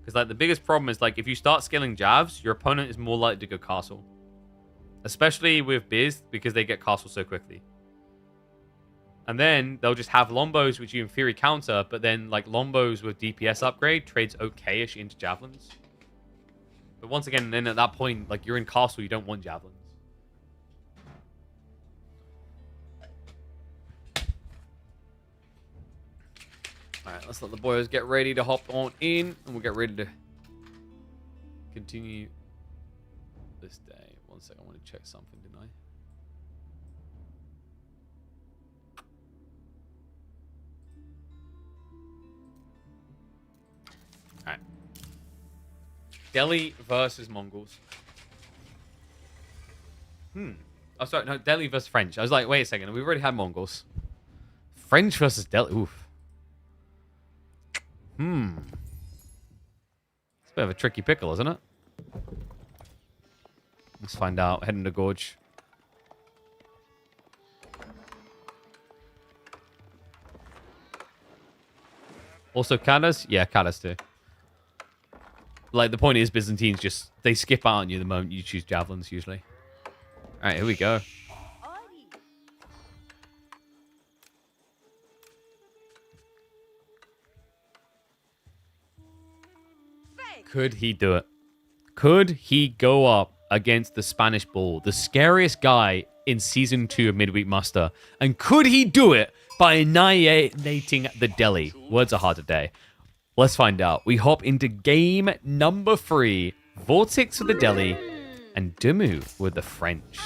Because, like, the biggest problem is, like, if you start scaling jabs, your opponent is more likely to go castle. Especially with Biz, because they get castle so quickly. And then they'll just have lombos, which you in theory counter, but then, like, lombos with DPS upgrade trades okay-ish into javelins. But once again, then at that point, like, you're in castle, you don't want javelins. Alright, let's let the boys get ready to hop on in, and we'll get ready to continue this day. One second, I want to check something, didn't I? Alright. Delhi versus Mongols. Oh, sorry, no, Delhi versus French. I was like, wait a second, we've already had Mongols. French versus Delhi, oof. It's a bit of a tricky pickle, isn't it? Let's find out. Heading to Gorge. Also, Kadas? Yeah, Kadas too. Like, the point is, Byzantines just... They skip out on you the moment you choose javelins, usually. Alright, here we go. Could he do it? Could he go up against the Spanish Bull, the scariest guy in Season 2 of Midweek Muster? And could he do it by annihilating the Delhi? Words are hard today. Let's find out. We hop into game number 3. Vortex with the Delhi and Dumu with the French.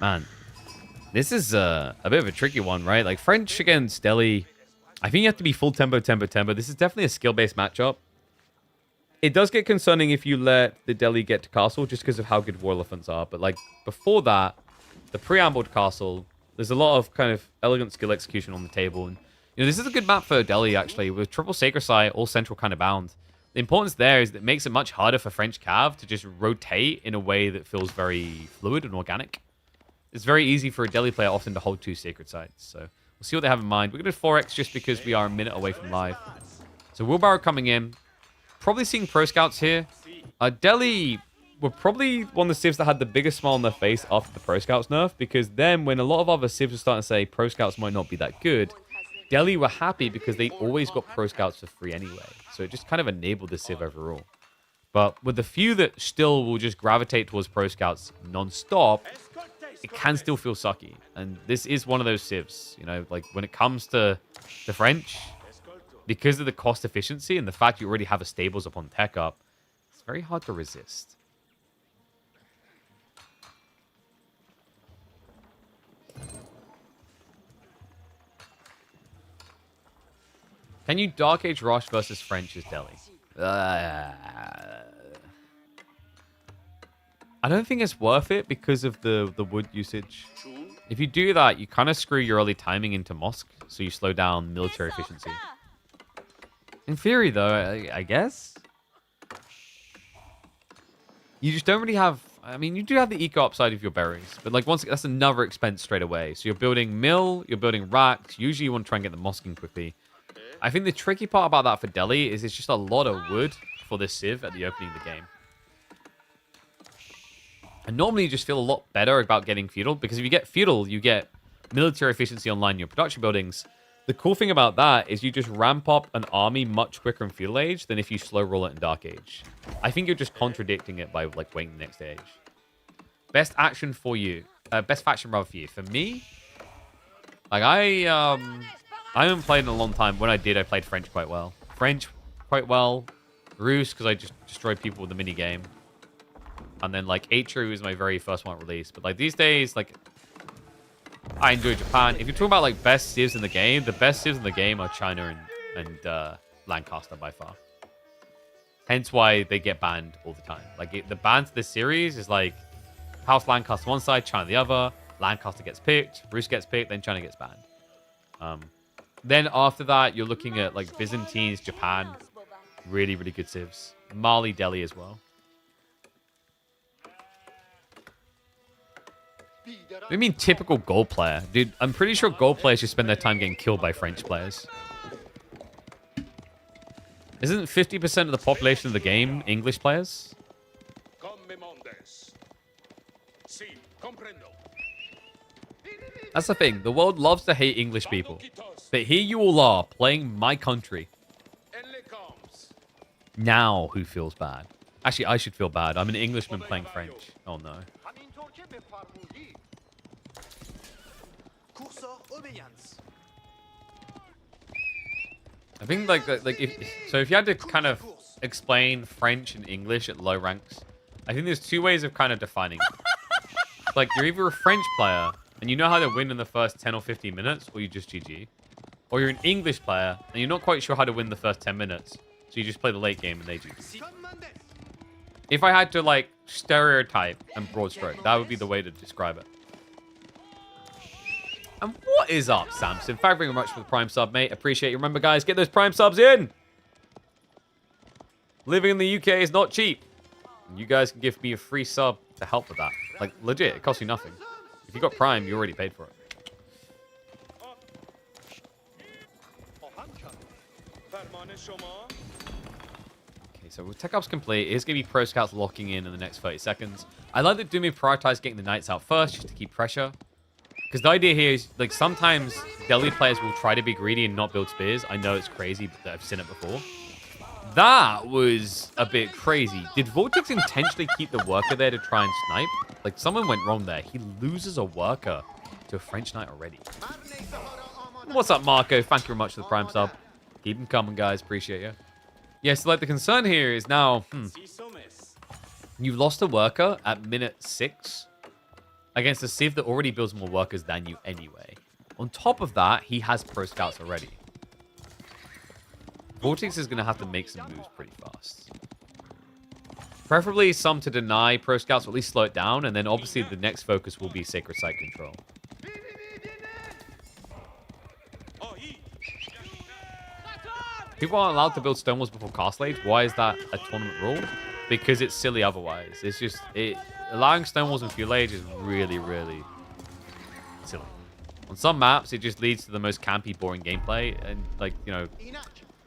Man, this is a bit of a tricky one, right? Like, French against Delhi. I think you have to be full tempo. This is definitely a skill-based matchup. It does get concerning if you let the Delhi get to castle just because of how good war elephants are. But, like, before that, the preamble to castle, there's a lot of kind of elegant skill execution on the table. And, you know, this is a good map for Delhi, actually, with triple Sacred Site, all central kind of bound. The importance there is that it makes it much harder for French Cav to just rotate in a way that feels very fluid and organic. It's very easy for a Delhi player often to hold 2 Sacred Sites. So we'll see what they have in mind. We're going to 4x just because we are a minute away from live. So Wheelbarrow coming in. Probably seeing Pro Scouts here. Delhi were probably one of the civs that had the biggest smile on their face after the Pro Scouts nerf, because then when a lot of other civs were starting to say Pro Scouts might not be that good, Delhi were happy because they always got Pro Scouts for free anyway. So it just kind of enabled the civ overall. But with the few that still will just gravitate towards Pro Scouts non-stop, it can still feel sucky. And this is one of those civs, you know, like when it comes to the French, because of the cost efficiency and the fact you already have a stables upon tech up, it's very hard to resist. Can you Dark Age Rush versus French as Delhi? I don't think it's worth it because of the wood usage. If you do that, you kind of screw your early timing into mosque, so you slow down military efficiency. In theory, though, I guess you just don't really have. I mean, you do have the eco upside of your berries, but like once that's another expense straight away. So you're building mill, you're building racks. Usually, you want to try and get the mosque in quickly. I think the tricky part about that for Delhi is it's just a lot of wood for this civ at the opening of the game. And normally you just feel a lot better about getting feudal, because if you get feudal, you get military efficiency online in your production buildings. The cool thing about that is you just ramp up an army much quicker in feudal age than if you slow roll it in dark age. I think you're just contradicting it by like waiting the next age. Best action for you, best faction rather for you. For me, like I haven't played in a long time. When I did, I played French quite well. Rus because I just destroyed people with the mini game. And then, like, Atru was my very first one released. But, like, these days, like, I enjoy Japan. If you're talking about, like, best civs in the game, the best civs in the game are China and Lancaster by far. Hence why they get banned all the time. Like, the ban to this series is, like, House Lancaster one side, China the other. Lancaster gets picked, Rus gets picked, then China gets banned. Then after that, you're looking at, like, Byzantines, Japan. Really, really good civs. Mali, Delhi as well. What do you mean typical gold player? Dude, I'm pretty sure gold players just spend their time getting killed by French players. Isn't 50% of the population of the game English players? That's the thing. The world loves to hate English people. But here you all are, playing my country. Now who feels bad? Actually, I should feel bad. I'm an Englishman playing French. Oh, no. I think if you had to kind of explain French and English at low ranks, I think there's two ways of kind of defining it. Like, you're either a French player and you know how to win in the first 10 or 15 minutes, or you just GG. Or you're an English player and you're not quite sure how to win the first 10 minutes, so you just play the late game and they GG. If I had to, like, stereotype and broad stroke, that would be the way to describe it. And what is up, Samson? Thank you very much for the Prime sub, mate. Appreciate you. Remember, guys, get those Prime subs in. Living in the UK is not cheap. And you guys can give me a free sub to help with that. Like, legit, it costs you nothing. If you got Prime, you already paid for it. Okay, so with Tech Up's complete, it is going to be Pro Scouts locking in the next 30 seconds. I like that Dumi prioritized getting the Knights out first, just to keep pressure. Because the idea here is, like, sometimes Delhi players will try to be greedy and not build spears. I know it's crazy, but I've seen it before. That was a bit crazy. Did Vortex intentionally keep the worker there to try and snipe? Like, someone went wrong there. He loses a worker to a French knight already. What's up, Marco? Thank you very much for the Prime sub. Keep them coming, guys. Appreciate you. Yeah, so, like, the concern here is now, you lost a worker at minute 6. Against a civ that already builds more workers than you anyway. On top of that, he has Pro Scouts already. Vortex is going to have to make some moves pretty fast. Preferably some to deny Pro Scouts, or at least slow it down, and then obviously the next focus will be Sacred Site control. People aren't allowed to build stone walls before Castle Age. Why is that a tournament rule? Because it's silly otherwise. It's just... allowing stone walls in feudal age is really, really silly. On some maps, it just leads to the most campy, boring gameplay. And, like, you know,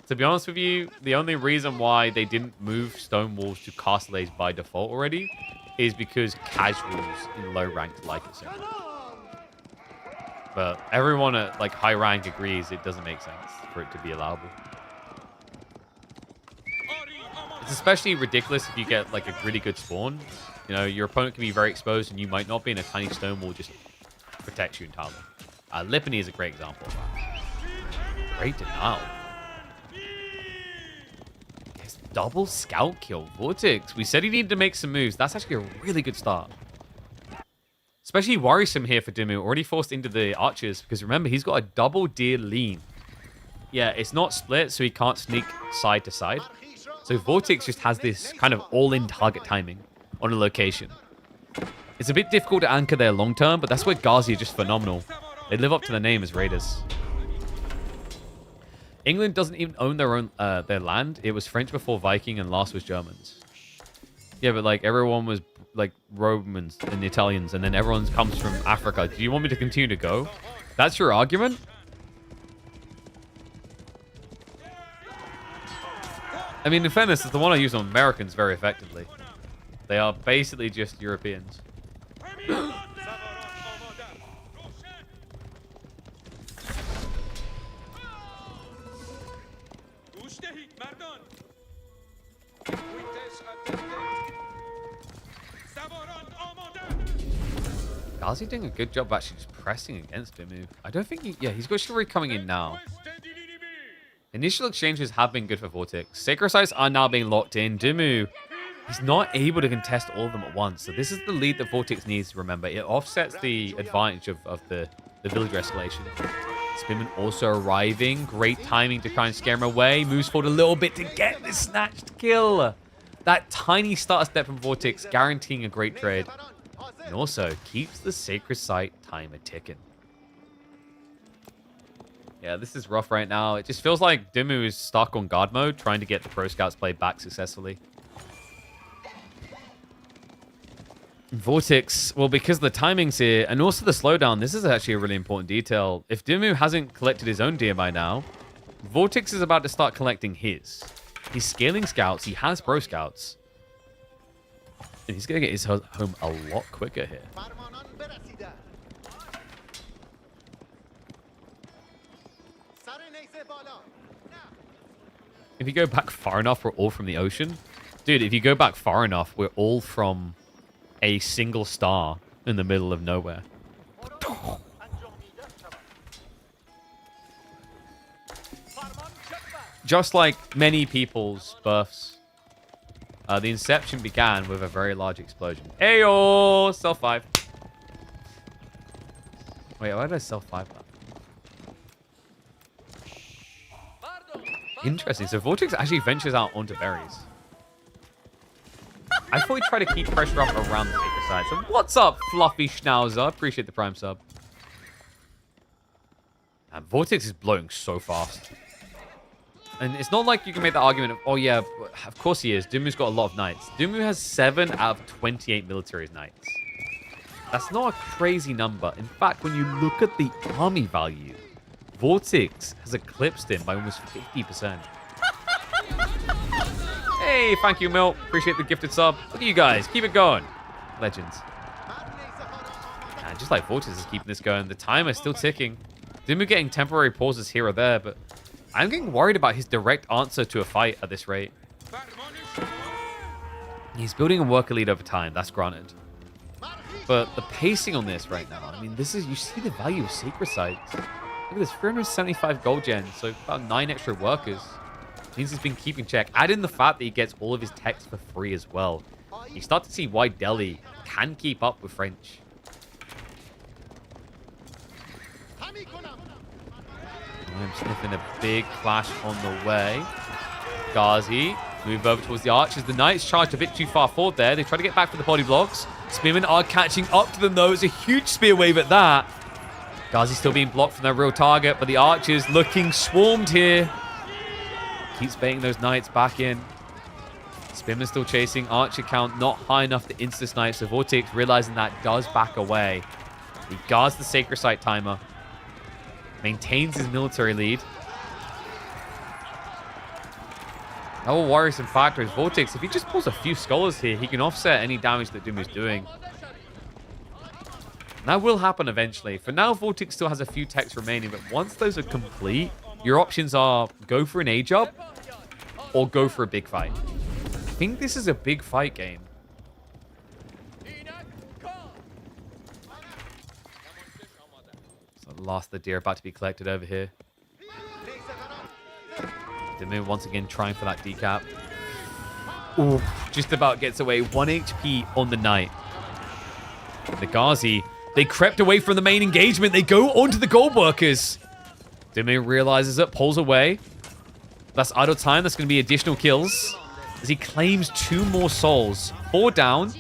to be honest with you, the only reason why they didn't move stone walls to Castle Age by default already is because casuals in low rank like it so much. But everyone at, like, high rank agrees it doesn't make sense for it to be allowable. It's especially ridiculous if you get, like, a really good spawn. You know, your opponent can be very exposed and you might not be, and a tiny stone wall just protects you entirely. Lipany is a great example of that. Great denial. Yes, double scout kill. Vortex. We said he needed to make some moves. That's actually a really good start. Especially worrisome here for Dimmu. Already forced into the archers, because remember, he's got a double deer lean. Yeah, it's not split, so he can't sneak side to side. So Vortex just has this kind of all-in target timing on a location. It's a bit difficult to anchor there long term, but that's where Ghazi are just phenomenal. They live up to their name as raiders. England doesn't even own their land. It was French before Viking, and last was Germans. Yeah, but like everyone was like Romans and Italians, and then everyone comes from Africa. Do you want me to continue to go? That's your argument? I mean, in fairness, it's the one I use on Americans very effectively. They are basically just Europeans. Ghazi doing a good job of actually just pressing against Dimmu. I don't think he... Yeah, he's got chivalry coming in now. Initial exchanges have been good for Vortex. Sacred sites are now being locked in. Dimmu, he's not able to contest all of them at once. So this is the lead that Vortex needs to remember. It offsets the advantage of the villager escalation. Spearman also arriving. Great timing to try and scare him away. Moves forward a little bit to get this snatched kill. That tiny starter step from Vortex guaranteeing a great trade. And also keeps the sacred site timer ticking. Yeah, this is rough right now. It just feels like Dimmu is stuck on guard mode, trying to get the Pro Scouts play back successfully. Vortex, well, because the timings here, and also the slowdown, this is actually a really important detail. If Dimmu hasn't collected his own deer by now, Vortex is about to start collecting his. He's scaling scouts. He has Pro Scouts. And he's going to get his home a lot quicker here. If you go back far enough, we're all from the ocean. Dude, if you go back far enough, we're all from a single star in the middle of nowhere. Just like many people's births. The inception began with a very large explosion. Ayo! Self 5. Wait, why did I self 5 that? Interesting. So Vortex actually ventures out onto berries. I thought he'd try to keep pressure up around the sacred side. So what's up, Fluffy Schnauzer? Appreciate the prime sub. And Vortex is blowing so fast. And it's not like you can make the argument of, oh yeah, of course he is. Dimmu's got a lot of knights. Dimmu has 7 out of 28 military knights. That's not a crazy number. In fact, when you look at the army value, Vortex has eclipsed him by almost 50%. Hey, thank you, Milt. Appreciate the gifted sub. Look at you guys. Keep it going. Legends. And just like Vortex is keeping this going, the timer is still ticking. Dimmu getting temporary pauses here or there, but I'm getting worried about his direct answer to a fight at this rate. He's building a worker lead over time, that's granted. But the pacing on this right now, I mean, this is, you see the value of sacred sites. Look at this, 375 gold gen, so about 9 extra workers. Means he's been keeping check. Add in the fact that he gets all of his techs for free as well. You start to see why Delhi can keep up with French. I'm sniffing a big clash on the way. Ghazi move over towards the archers. The knights charged a bit too far forward there. They try to get back for the body blocks. Spearmen are catching up to them though. It's a huge spear wave at that. Ghazi still being blocked from their real target, but the archers looking swarmed here. Keeps baiting those knights back in. Spearman still chasing. Archer count not high enough to insta-snipe, so Vortex realizing that does back away. He guards the sacred site timer. Maintains his military lead. No worrisome factor is Vortex. If he just pulls a few scholars here, he can offset any damage that Doom is doing. And that will happen eventually. For now, Vortex still has a few techs remaining, but once those are complete, your options are go for an age up or go for a big fight. I think this is a big fight game. So the last of the deer about to be collected over here. Dimmu once again trying for that decap. Ooh, just about gets away. 1 HP on the knight. The Ghazi, they crept away from the main engagement. They go onto the gold workers. Dimmu realizes it, pulls away. That's idle time. That's going to be additional kills. As he claims 2 more souls. 4 down.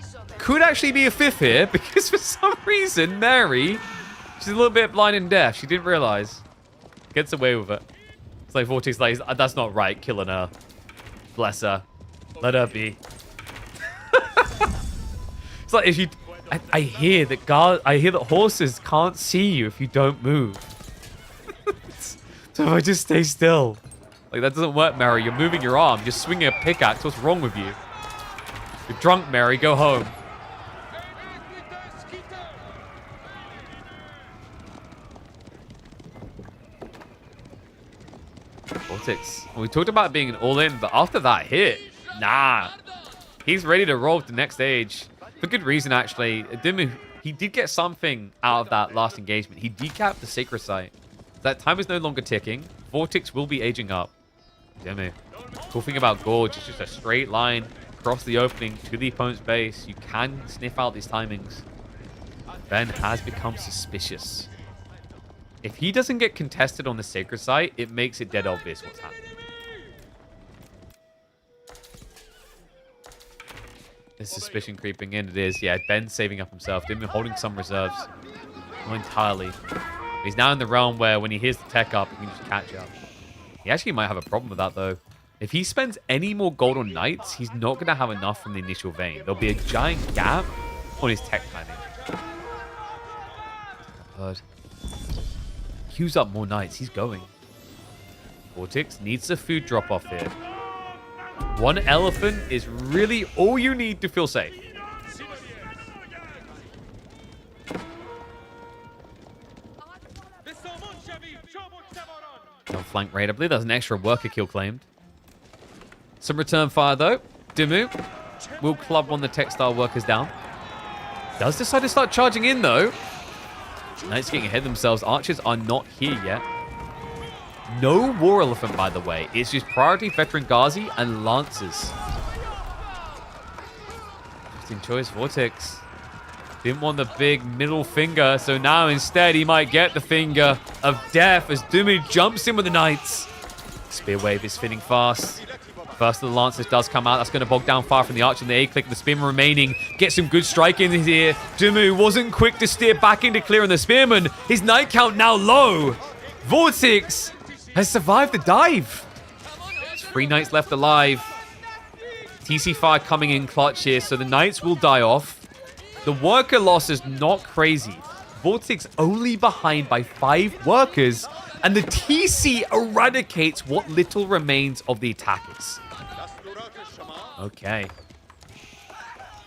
could actually be a fifth here because for some reason, Mary, she's a little bit blind and deaf. She didn't realize. Gets away with it. It's like Vortex, like, that's not right, killing her. Bless her. Let her be. It's like if you... I hear that horses can't see you if you don't move. So if I just stay still. Like, that doesn't work, Mary. You're moving your arm. You're swinging a pickaxe. What's wrong with you? You're drunk, Mary. Go home. Vortex. Well, we talked about being an all-in, but after that hit, nah. He's ready to roll to the next stage. For good reason, actually. Dimmu, he did get something out of that last engagement. He decapped the Sacred Site. That time is no longer ticking. Vortex will be aging up. Dimmu. Cool thing about Gorge is just a straight line across the opening to the opponent's base. You can sniff out these timings. Ben has become suspicious. If he doesn't get contested on the Sacred Site, it makes it dead obvious what's happening. There's suspicion creeping in. It is, yeah. Ben's saving up himself. Dimmu holding some reserves. Not entirely. He's now in the realm where when he hears the tech up, he can just catch up. He actually might have a problem with that, though. If he spends any more gold on knights, he's not going to have enough from the initial vein. There'll be a giant gap on his tech timing. Bird. Queues up more knights. He's going. Vortex needs a food drop-off here. One elephant is really all you need to feel safe. No flank raid. I believe there's an extra worker kill claimed. Some return fire, though. Dimmu will club one of the textile workers down. Does decide to start charging in, though. Knights getting ahead of themselves. Archers are not here yet. No war elephant, by the way. It's just priority veteran Ghazi and lancers. Interesting choice, Vortex. Didn't want the big middle finger, so now instead he might get the finger of death as Dimmu jumps in with the knights. Spear wave is spinning fast. First of the lancers does come out. That's going to bog down fire from the archer and the A-click. The spearman remaining. Get some good strike in here. Dimmu wasn't quick to steer back into clearing the spearman. His knight count now low. Vortex has survived the dive. There's 3 knights left alive. TC fire coming in clutch here, so the knights will die off. The worker loss is not crazy. Vortex only behind by 5 workers, and the TC eradicates what little remains of the attackers. Okay.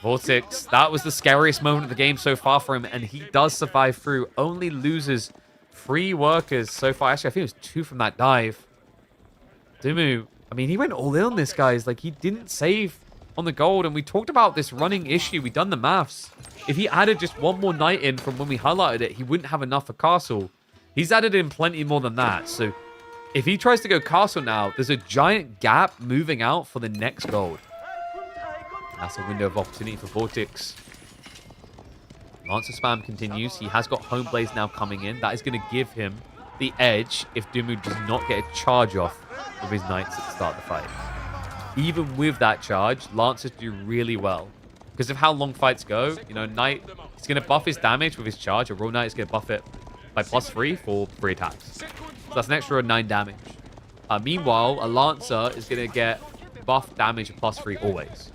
Vortex, that was the scariest moment of the game so far for him, and he does survive through. Only loses 3 workers so far. Actually, I think it was 2 from that dive. Dimmu, I mean, he went all in on this, guys. Like, he didn't save on the gold, and we talked about this running issue. We done the maths. If he added just 1 more knight in from when we highlighted it, he wouldn't have enough for castle. He's added in plenty more than that. So if he tries to go castle now, there's a giant gap moving out for the next gold. That's a window of opportunity for Vortex. Lancer spam continues. He has got Home Blaze now coming in. That is going to give him the edge if Dimmu does not get a charge off with his knights at the start of the fight. Even with that charge, Lancers do really well. Because of how long fights go, you know, Knight is going to buff his damage with his charge. A Royal Knight is going to buff it by +3 for 3 attacks. So that's an extra 9 damage. Meanwhile, a Lancer is going to get buff damage of +3 always.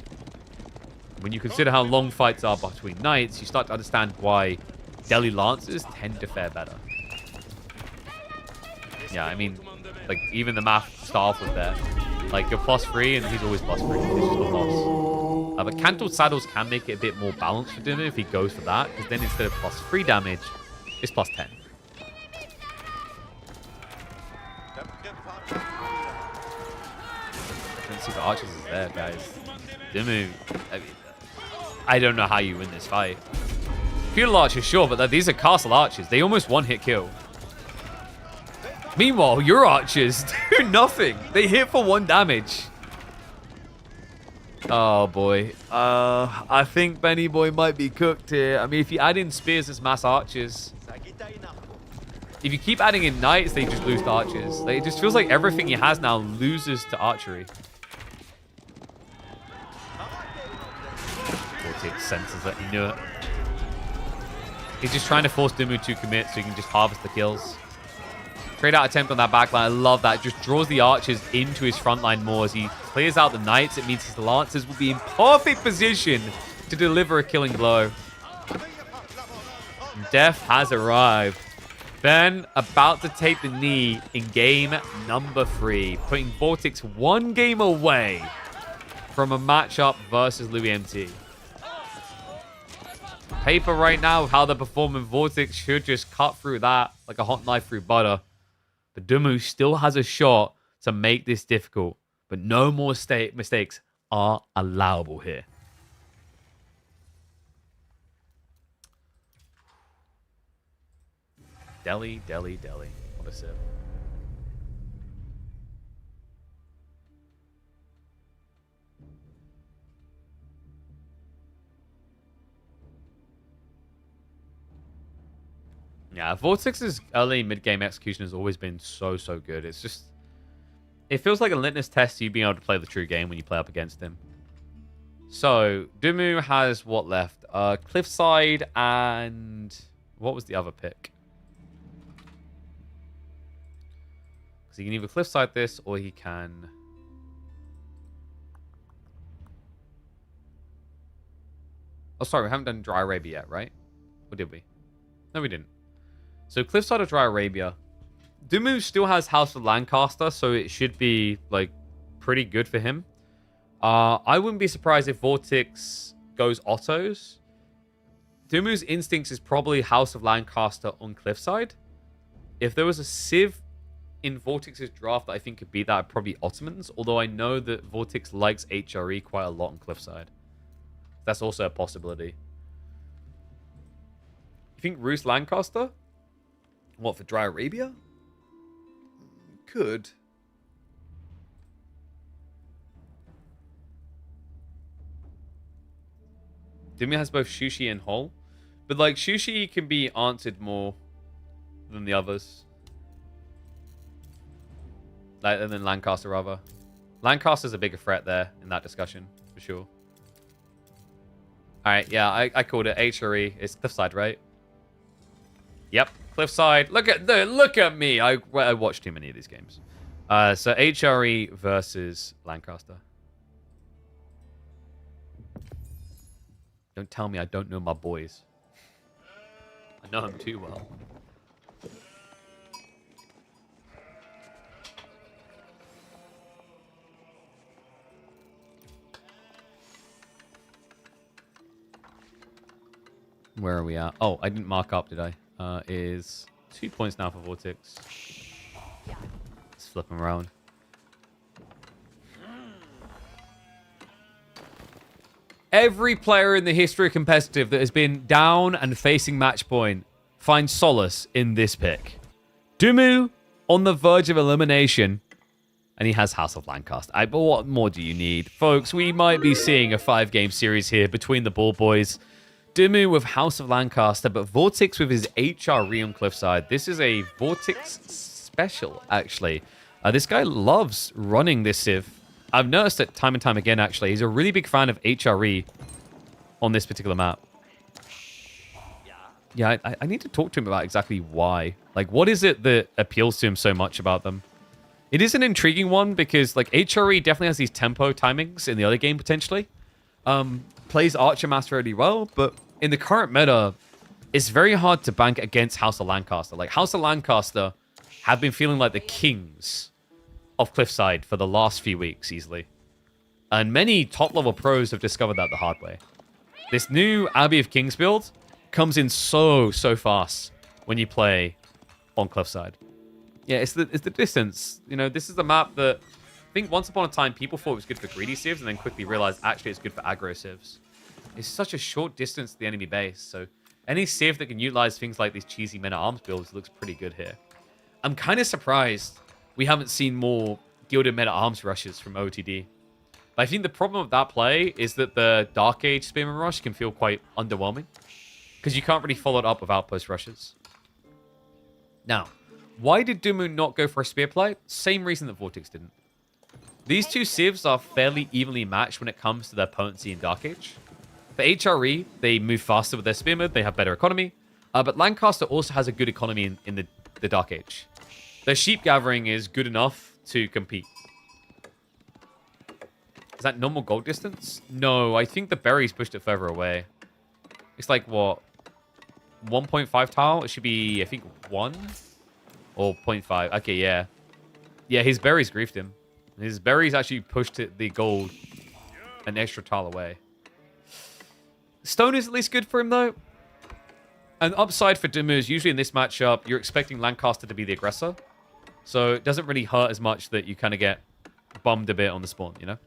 When you consider how long fights are between Knights, you start to understand why Delhi Lancers tend to fare better. Yeah, I mean, like, even the math to start off with there. Like, you're +3 and he's always +3. It's just a loss. But Cantled Saddles can make it a bit more balanced for Dimmu if he goes for that. Because then instead of +3 damage, it's +10. See the archers is there, guys. Dimmu, I don't know how you win this fight. Feudal archers, sure, but these are castle archers. They almost one-hit kill. Meanwhile, your archers do nothing. They hit for 1 damage. Oh, boy. I think Benny Boy might be cooked here. I mean, if you add in spears as mass archers... If you keep adding in knights, they just lose to archers. Like, it just feels like everything he has now loses to archery. Vortex senses it. He knew it. He's just trying to force Dumu to commit so he can just harvest the kills. Trade out attempt on that backline. I love that. Just draws the archers into his front line more as he clears out the knights. It means his lancers will be in perfect position to deliver a killing blow. Death has arrived. Ben about to take the knee in game number 3, putting Vortex 1 game away from a matchup versus Louis MT. Paper right now of how they're performing, Vortex should just cut through that like a hot knife through butter. But Dumu still has a shot to make this difficult. But no more mistakes are allowable here. Delhi, Delhi, Delhi. What a sip. Yeah, Vortex's early mid-game execution has always been so good. It's just... It feels like a litmus test to you being able to play the true game when you play up against him. So, Dumu has what left? Cliffside and... What was the other pick? Because he can either Cliffside this or he can... Oh, sorry, we haven't done Dry Arabia yet, right? Or did we? No, we didn't. So Cliffside or Dry Arabia. Dumu still has House of Lancaster, so it should be, like, pretty good for him. I wouldn't be surprised if Vortex goes Ottos. Dumu's instincts is probably House of Lancaster on Cliffside. If there was a Civ in Vortex's draft that I think could beat that, probably Ottomans. Although I know that Vortex likes HRE quite a lot on Cliffside. That's also a possibility. You think Roos Lancaster? What, for Dry Arabia? Could. Dumu has both Shushi and Hol. But, like, Shushi can be answered more than the others. Like, than Lancaster, rather. Lancaster's a bigger threat there in that discussion, for sure. Alright, yeah, I called it HRE. It's Cliffside, right? Yep, Cliffside. Look at me. I watched too many of these games. So HRE versus Lancaster. Don't tell me I don't know my boys. I know them too well. Where are we at? Oh, I didn't mark up, did I? Is 2 points now for Vortex. Let's flip him around. Every player in the history of competitive that has been down and facing match point finds solace in this pick. Dumu on the verge of elimination, and he has House of Lancaster. But what more do you need? Folks, we might be seeing a 5-game series here between the ball boys. Dumu with House of Lancaster, but Vortex with his HRE on Cliffside. This is a Vortex special, actually. This guy loves running this Civ. I've noticed it time and time again, actually. He's a really big fan of HRE on this particular map. Yeah, I need to talk to him about exactly why. Like, what is it that appeals to him so much about them? It is an intriguing one because, like, HRE definitely has these tempo timings in the other game, potentially. Plays Archer Master really well, but in the current meta, it's very hard to bank against House of Lancaster. Like, House of Lancaster have been feeling like the kings of Cliffside for the last few weeks, easily. And many top-level pros have discovered that the hard way. This new Abbey of Kings build comes in so fast when you play on Cliffside. Yeah, it's the distance. You know, this is the map that I think once upon a time people thought it was good for greedy civs and then quickly realized actually it's good for aggro civs. It's such a short distance to the enemy base, so any civ that can utilize things like these cheesy men-at-arms builds looks pretty good here. I'm kind of surprised we haven't seen more Gilded Men-at-Arms rushes from OTD. But I think the problem with that play is that the Dark Age Spearman rush can feel quite underwhelming, because you can't really follow it up with outpost rushes. Now, why did Dumu not go for a spear play? Same reason that Vortex didn't. These two civs are fairly evenly matched when it comes to their potency in Dark Age. For HRE, they move faster with their spearmen. They have better economy. But Lancaster also has a good economy in the Dark Age. Their sheep gathering is good enough to compete. Is that normal gold distance? No, I think the berries pushed it further away. It's like, what? 1.5 tile? It should be, I think, 1? Or 0.5. Okay, yeah. Yeah, his berries griefed him. His berries actually pushed the gold an extra tile away. Stone is at least good for him, though. An upside for Dimmu is usually in this matchup, you're expecting Lancaster to be the aggressor. So it doesn't really hurt as much that you kind of get bummed a bit on the spawn, you know?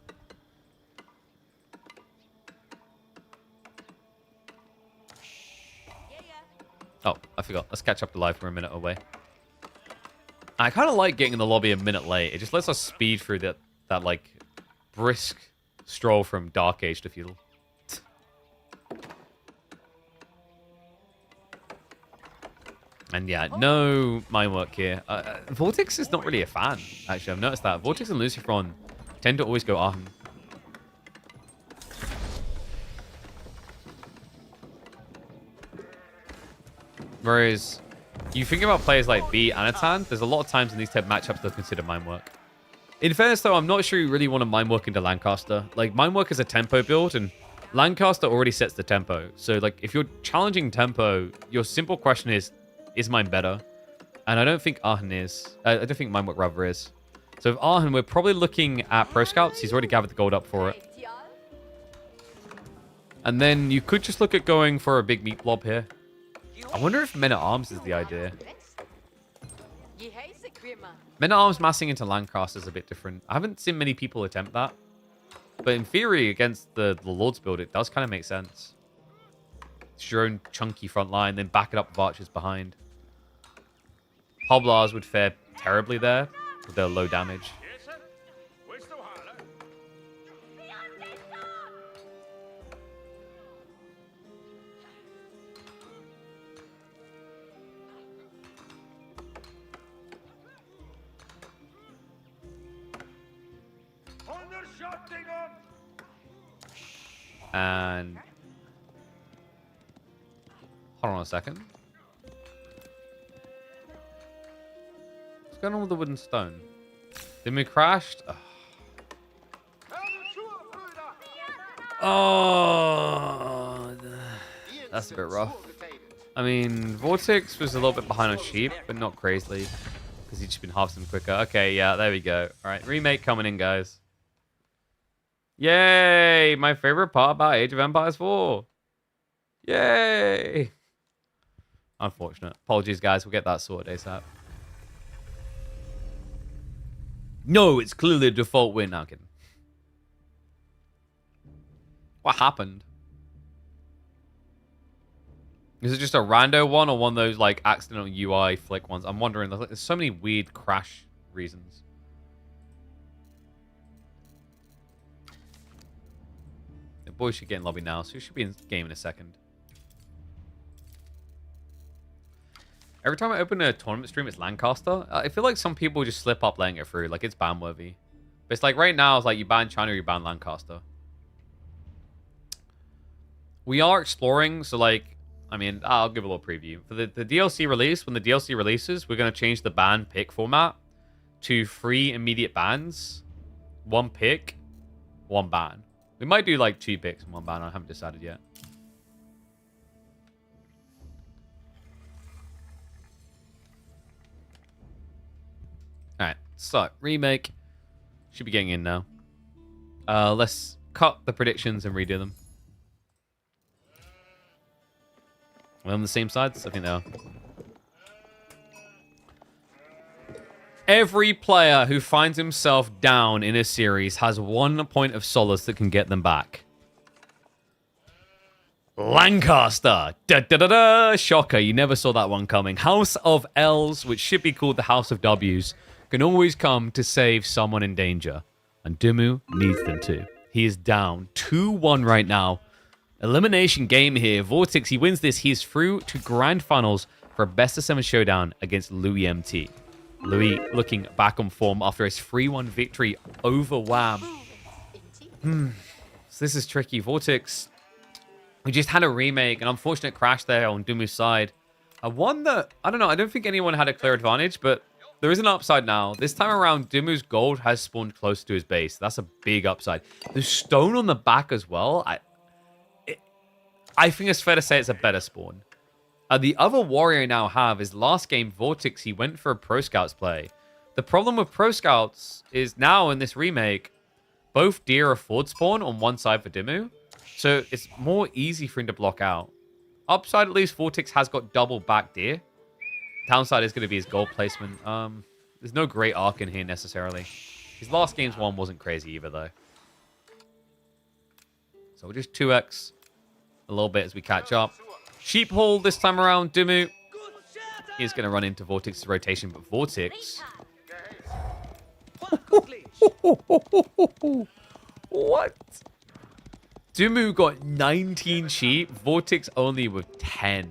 Oh, I forgot. Let's catch up to live for a minute away. I kind of like getting in the lobby a minute late. It just lets us speed through that like, brisk stroll from Dark Age to Feudal. And yeah, no mine work here. Vortex is not really a fan, actually. I've noticed that. Vortex and Lucifron tend to always go Aachen. Whereas, you think about players like B and Atan, there's a lot of times in these type of matchups they'll consider mine work. In fairness, though, I'm not sure you really want to mine work into Lancaster. Like, mine work is a tempo build, and Lancaster already sets the tempo. So, like, if you're challenging tempo, your simple question is mine better? And I don't think Aachen is. I don't think mine work rather is. So with Aachen, we're probably looking at Pro Scouts. He's already gathered the gold up for it. And then you could just look at going for a big meat blob here. I wonder if Men-at-Arms is the idea. Men-at-Arms massing into Lancaster is a bit different. I haven't seen many people attempt that. But in theory, against the Lord's build, it does kind of make sense. It's your own chunky front line, then back it up with archers behind. Hoblars would fare terribly there with their low damage. And hold on a second. What's going on with the wooden stone? Then we crashed. Oh, that's a bit rough. I mean, Vortex was a little bit behind on sheep, but not crazily, because he'd just been harvesting quicker. Okay, yeah, there we go. All right, remake coming in, guys. Yay! My favorite part about Age of Empires 4. Yay! Unfortunate. Apologies, guys. We'll get that sorted ASAP. No, it's clearly a default win. Now, kidding. What happened? Is it just a rando one or one of those like accidental UI flick ones? I'm wondering. There's so many weird crash reasons. The boys should get in lobby now, so we should be in game in a second. Every time I open a tournament stream, it's Lancaster. I feel like some people just slip up letting it through. Like, it's ban-worthy. But it's like, right now, it's like you ban China or you ban Lancaster. We are exploring, so like, I mean, I'll give a little preview. For the DLC release, when the DLC releases, we're going to change the ban pick format to 3 immediate bans, 1 pick, 1 ban. We might do like 2 picks and 1 ban. I haven't decided yet. Alright, so remake should be getting in now. Let's cut the predictions and redo them. Are we on the same sides? I think they are. Every player who finds himself down in a series has 1 point of solace that can get them back. Lancaster! Da da da da! Shocker, you never saw that one coming. House of L's, which should be called the House of W's, can always come to save someone in danger. And Dimmu needs them to. He is down 2-1 right now. Elimination game here. Vortex, he wins this. He is through to grand finals for a best of 7 showdown against Louis MT. Louis looking back on form after his 3-1 victory over Wham. So this is tricky. Vortex, We just had a remake, an unfortunate crash there on Dumu's side. One that, I don't know, I don't think anyone had a clear advantage, but there is an upside now. This time around, Dumu's gold has spawned close to his base. That's a big upside. The stone on the back as well, I think it's fair to say it's a better spawn. The other warrior I now have is last game, Vortex, he went for a Pro Scouts play. The problem with Pro Scouts is now in this remake, both deer are forward spawn on one side for Dumu. So it's more easy for him to block out. Upside, at least, Vortex has got double back deer. Downside is going to be his gold placement. There's no great arc in here necessarily. His last game's one wasn't crazy either, though. So we'll just 2x a little bit as we catch up. Sheep haul this time around, Dumu. He's going to run into Vortex's rotation, but Vortex... What? Dumu got 19 sheep, Vortex only with 10.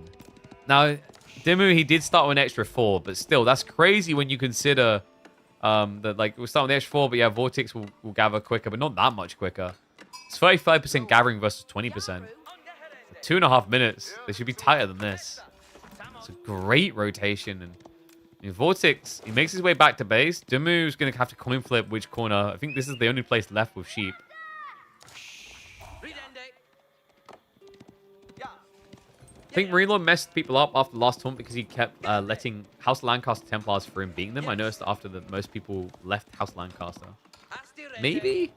Now, Dumu, he did start with an extra 4, but still, that's crazy when you consider that, like, we'll start with an extra 4, but yeah, Vortex will gather quicker, but not that much quicker. It's 35% gathering versus 20%. 2.5 minutes. They should be tighter than this. It's a great rotation. And Vortex, he makes his way back to base. Dumu's going to have to coin flip which corner. I think this is the only place left with sheep. I think Reload messed people up after the last tournament because he kept letting House Lancaster Templars through and beating them. I noticed that after that most people left House Lancaster. Maybe?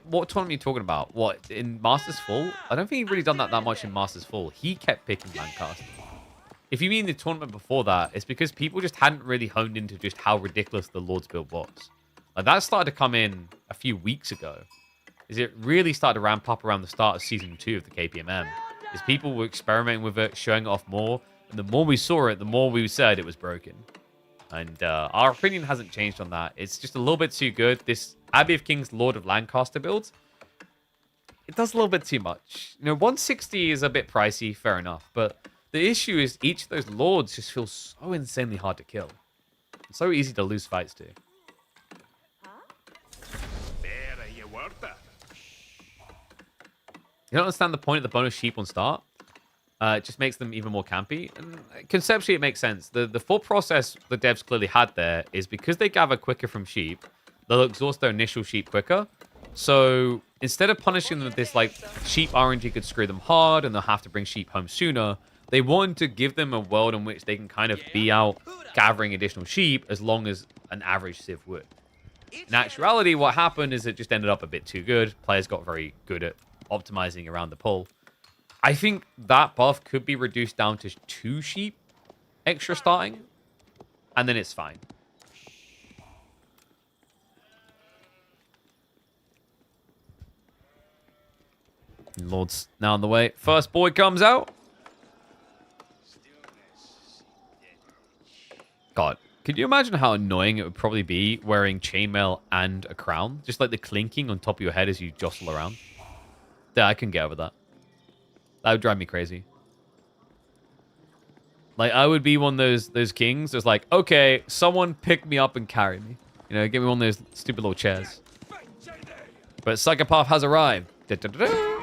What tournament are you talking about? What, in Masters Full? I don't think he really done that much in Masters Full. He kept picking Lancaster. If you mean the tournament before that, it's because people just hadn't really honed into just how ridiculous the Lord's build was. Like, that started to come in a few weeks ago. It really started to ramp up around the start of Season 2 of the KPMM. Is people were experimenting with it, showing it off more. And the more we saw it, the more we said it was broken. And our opinion hasn't changed on that. It's just a little bit too good. This Abbey of Kings Lord of Lancaster build, it does a little bit too much. You know, 160 is a bit pricey, fair enough. But the issue is each of those lords just feels so insanely hard to kill. It's so easy to lose fights to. You don't understand the point of the bonus sheep on start. It just makes them even more campy. And conceptually, it makes sense. The thought process the devs clearly had there is because they gather quicker from sheep, they'll exhaust their initial sheep quicker. So instead of punishing them with this, like, sheep RNG could screw them hard and they'll have to bring sheep home sooner, they wanted to give them a world in which they can kind of be out gathering additional sheep as long as an average civ would. In actuality, what happened is it just ended up a bit too good. Players got very good at optimizing around the pull. I think that buff could be reduced down to 2 sheep extra starting, and then it's fine. Lord's now on the way. First boy comes out. God, could you imagine how annoying it would probably be wearing chainmail and a crown? Just like the clinking on top of your head as you jostle around. Yeah, I can get over that. That would drive me crazy. Like, I would be one of those kings that's like, okay, someone pick me up and carry me. You know, give me one of those stupid little chairs. But Psychopath has arrived. Da, da, da, da.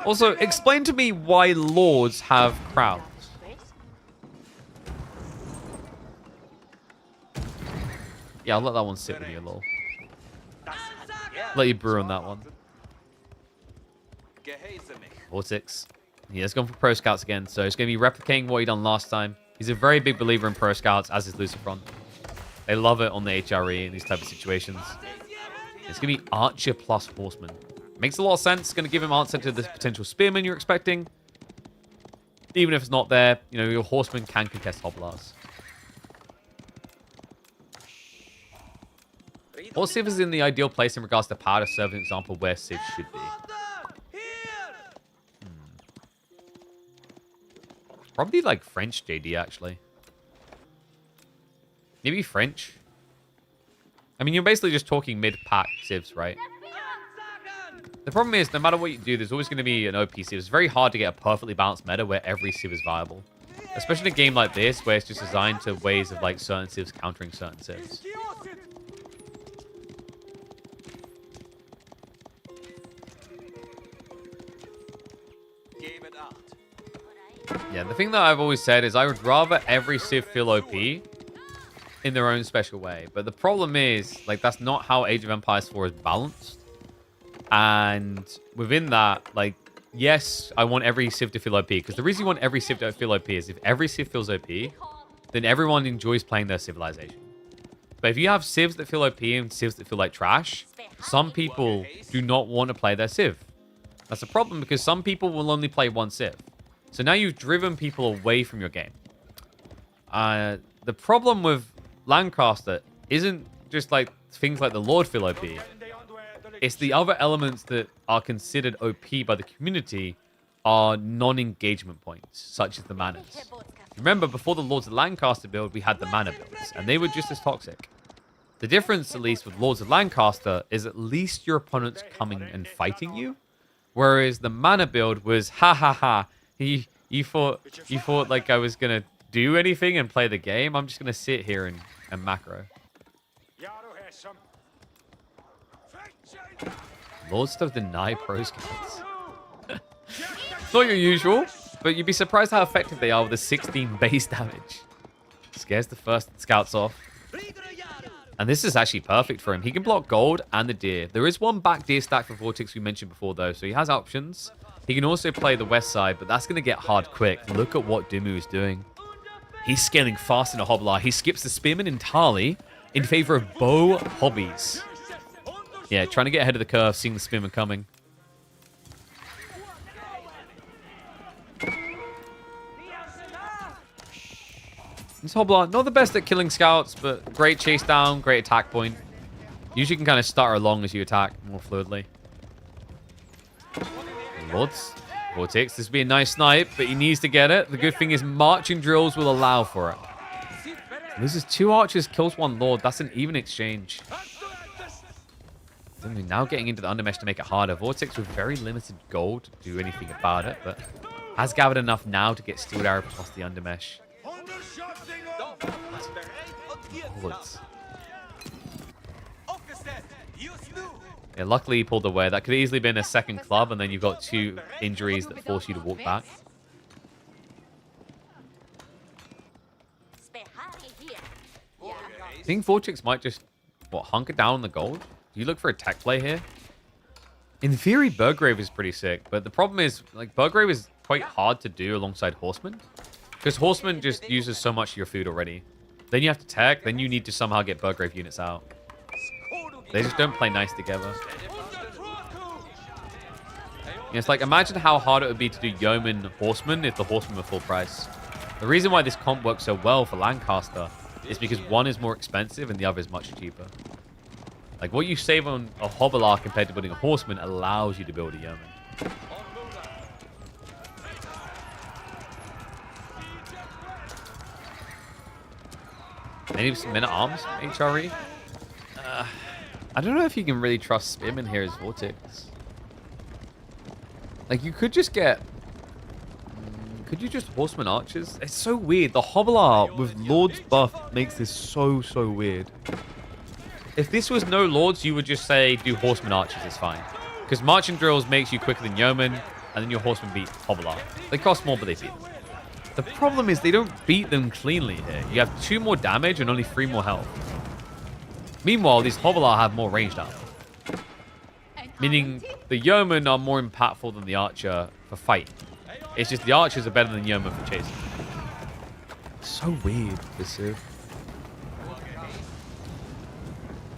Also, explain to me why lords have crowns. Yeah, I'll let that one sit with you a little. Let you brew on that one. Vortex. Yeah, he's gone for Pro Scouts again, so it's going to be replicating what he done last time. He's a very big believer in Pro Scouts, as is Lucifron. They love it on the HRE in these type of situations. It's going to be Archer plus Horseman. Makes a lot of sense. It's going to give him answer to the potential Spearman you're expecting. Even if it's not there, you know, your Horseman can contest Hoplars. Or Civ is in the ideal place in regards to power to serve an example where Civ should be. Probably like French JD, actually. Maybe French. I mean, you're basically just talking mid-pack civs, right? The problem is, no matter what you do, there's always going to be an OP civ. It's very hard to get a perfectly balanced meta where every civ is viable. Especially in a game like this, where it's just designed to ways of like certain civs countering certain civs. Yeah, the thing that I've always said is I would rather every Civ feel OP in their own special way. But the problem is, like, that's not how Age of Empires 4 is balanced. And within that, like, yes, I want every Civ to feel OP. Because the reason you want every Civ to feel OP is if every Civ feels OP, then everyone enjoys playing their civilization. But if you have Civs that feel OP and Civs that feel like trash, some people do not want to play their Civ. That's a problem because some people will only play one Civ. So now you've driven people away from your game. The problem with Lancaster isn't just like things like the Lord feel OP. It's the other elements that are considered OP by the community are non-engagement points, such as the manas. Remember, before the Lords of Lancaster build, we had the mana builds, and they were just as toxic. The difference, at least with Lords of Lancaster, is at least your opponent's coming and fighting you, whereas the mana build was ha ha ha. You thought like I was gonna do anything and play the game. I'm just gonna sit here and macro. Lords still deny pro scouts. It's not your usual, but you'd be surprised how effective they are with the 16 base damage. Scares the first scouts off. And this is actually perfect for him. He can block gold and the deer. There is one back deer stack for Vortex we mentioned before, though, so he has options. He can also play the west side, but that's going to get hard quick. Look at what Dimmu is doing. He's scaling fast in a Hobbler. He skips the Spearman entirely in favor of bow hobbies. Yeah, trying to get ahead of the curve, seeing the Spearman coming. This Hobbler, not the best at killing scouts, but great chase down, great attack point. Usually can kind of stutter along as you attack more fluidly. Lords, Vortex, this would be a nice snipe, but he needs to get it. The good thing is marching drills will allow for it. Loses 2 archers, kills 1 Lord. That's an even exchange. Now getting into the undermesh to make it harder. Vortex with very limited gold to do anything about it, but has gathered enough now to get Steel Arrow past the undermesh. Lords. Yeah, luckily he pulled away. That could have easily been a second club, and then you've got 2 injuries that force you to walk back. I think Vortex might just, hunker down on the gold? Do you look for a tech play here? In theory, Burgrave is pretty sick, but the problem is, like, Burgrave is quite hard to do alongside Horseman. Because Horseman just uses so much of your food already. Then you have to tech, then you need to somehow get Burgrave units out. They just don't play nice together. It's like, imagine how hard it would be to do Yeoman Horseman if the Horseman were full price. The reason why this comp works so well for Lancaster is because one is more expensive and the other is much cheaper. Like, what you save on a Hobbler compared to building a Horseman allows you to build a Yeoman. Maybe some men-at-arms, HRE? I don't know if you can really trust Spearman here as Vortex. Like, you could just get... Could you just Horseman Archers? It's so weird. The Hobbler with Lord's buff makes this so weird. If this was no Lords, you would just say do Horseman Archers, it's fine. Because Marching Drills makes you quicker than Yeoman, and then your Horsemen beat Hobbler. They cost more, but they beat them. The problem is they don't beat them cleanly here. You have 2 more damage and only 3 more health. Meanwhile, these Hobbler have more ranged armor. Meaning the Yeomen are more impactful than the Archer for fight. It's just the Archers are better than Yeomen for chasing. So weird, this Civ.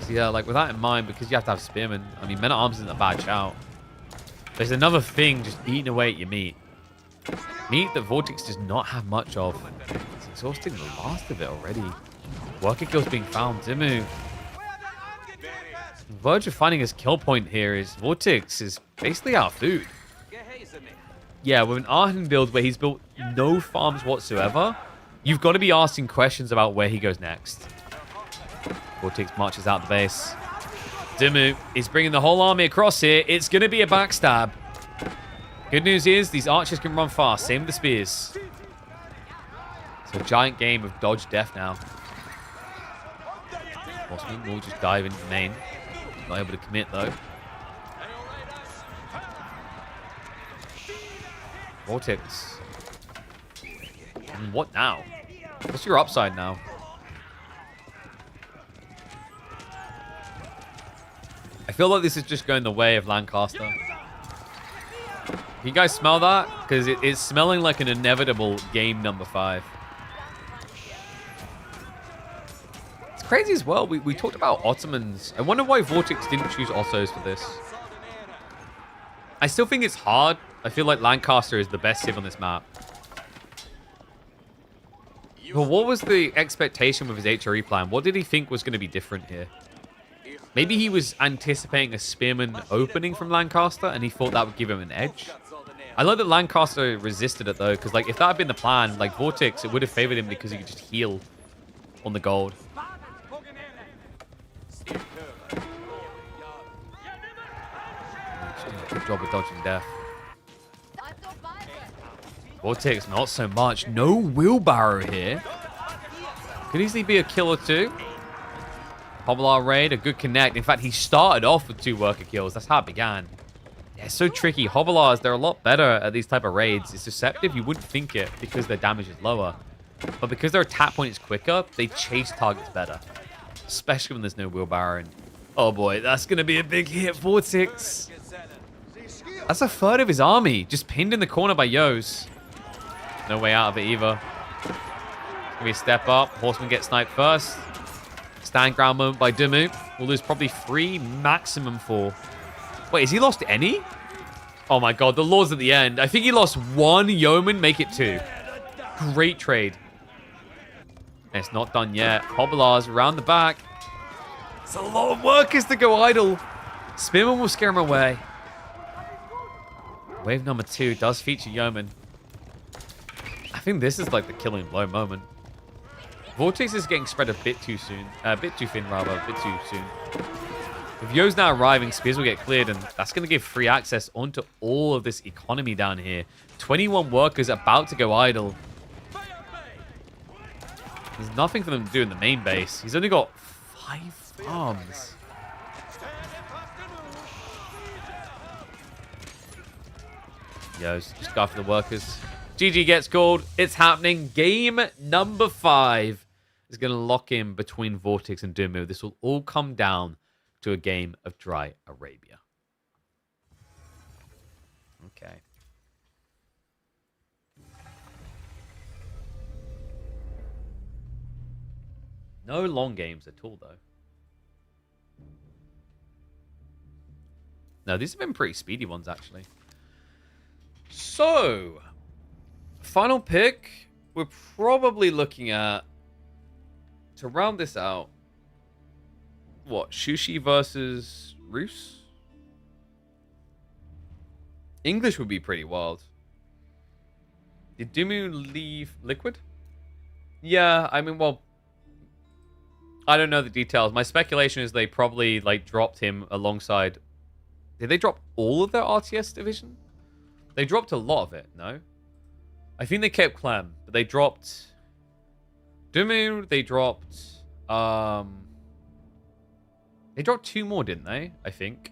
So yeah, like with that in mind, because you have to have Spearman, I mean, Men-at-Arms isn't a bad shout. There's another thing just eating away at your meat. Meat that Vortex does not have much of. It's exhausting the last of it already. Worker kills being found. Dimmu. The verge of finding his kill point here is Vortex is basically out of food. Yeah, with an Arhan build where he's built no farms whatsoever, you've got to be asking questions about where he goes next. Vortex marches out the base. Dimmu is bringing the whole army across here. It's going to be a backstab. Good news is these archers can run fast. Same with the spears. It's a giant game of dodge death now. Horseman will just dive into the main. Not able to commit though. Vortex. And what now? What's your upside now? I feel like this is just going the way of Lancaster. Can you guys smell that? Because it's smelling like an inevitable game number 5. It's crazy as well. We talked about Ottomans. I wonder why Vortex didn't choose Ottos for this. I still think it's hard. I feel like Lancaster is the best civ on this map. But what was the expectation with his HRE plan? What did he think was going to be different here? Maybe he was anticipating a spearman opening from Lancaster and he thought that would give him an edge. I like that Lancaster resisted it though, because like if that had been the plan, like Vortex, it would have favored him because he could just heal on the gold. Good job of dodging death. Vortex, not so much. No wheelbarrow here. Could easily be a kill or 2. Hobblar raid, a good connect. In fact, he started off with 2 worker kills. That's how it began. Yeah, it's so tricky. Hobblars, they're a lot better at these type of raids. It's deceptive. You wouldn't think it because their damage is lower. But because their attack point is quicker, they chase targets better. Especially when there's no wheelbarrow. And, oh boy, that's going to be a big hit. Vortex. That's a third of his army. Just pinned in the corner by Yos. No way out of it either. It's going to be a step up. Horseman gets sniped first. Stand ground moment by Dumu. We'll lose probably 3, maximum 4. Wait, has he lost any? Oh my god, the Lords at the end. I think he lost 1 yeoman, make it 2. Great trade. And it's not done yet. Hobblars around the back. It's a lot of workers to go idle. Spearman will scare him away. Wave number 2 does feature yeoman. I think this is like the killing blow moment. Vortex is getting spread a bit too soon. A bit too thin, rather. A bit too soon. With Yo's now arriving, spears will get cleared, and that's going to give free access onto all of this economy down here. 21 workers about to go idle. There's nothing for them to do in the main base. He's only got 5 farms. Yo's just go after the workers. GG gets called. It's happening. Game number 5 is going to lock in between Vortex and Dumu. This will all come down to a game of Dry Arabia. Okay. No long games at all, though. No, these have been pretty speedy ones, actually. So, final pick, we're probably looking at, to round this out, what, Shushi versus Rus? English would be pretty wild. Did Dumu leave Liquid? Yeah, I mean, well, I don't know the details. My speculation is they probably, like, dropped him alongside... Did they drop all of their RTS division? They dropped a lot of it, no? I think they kept Clem, but they dropped... Dumu, they dropped... They dropped 2 more, didn't they? I think.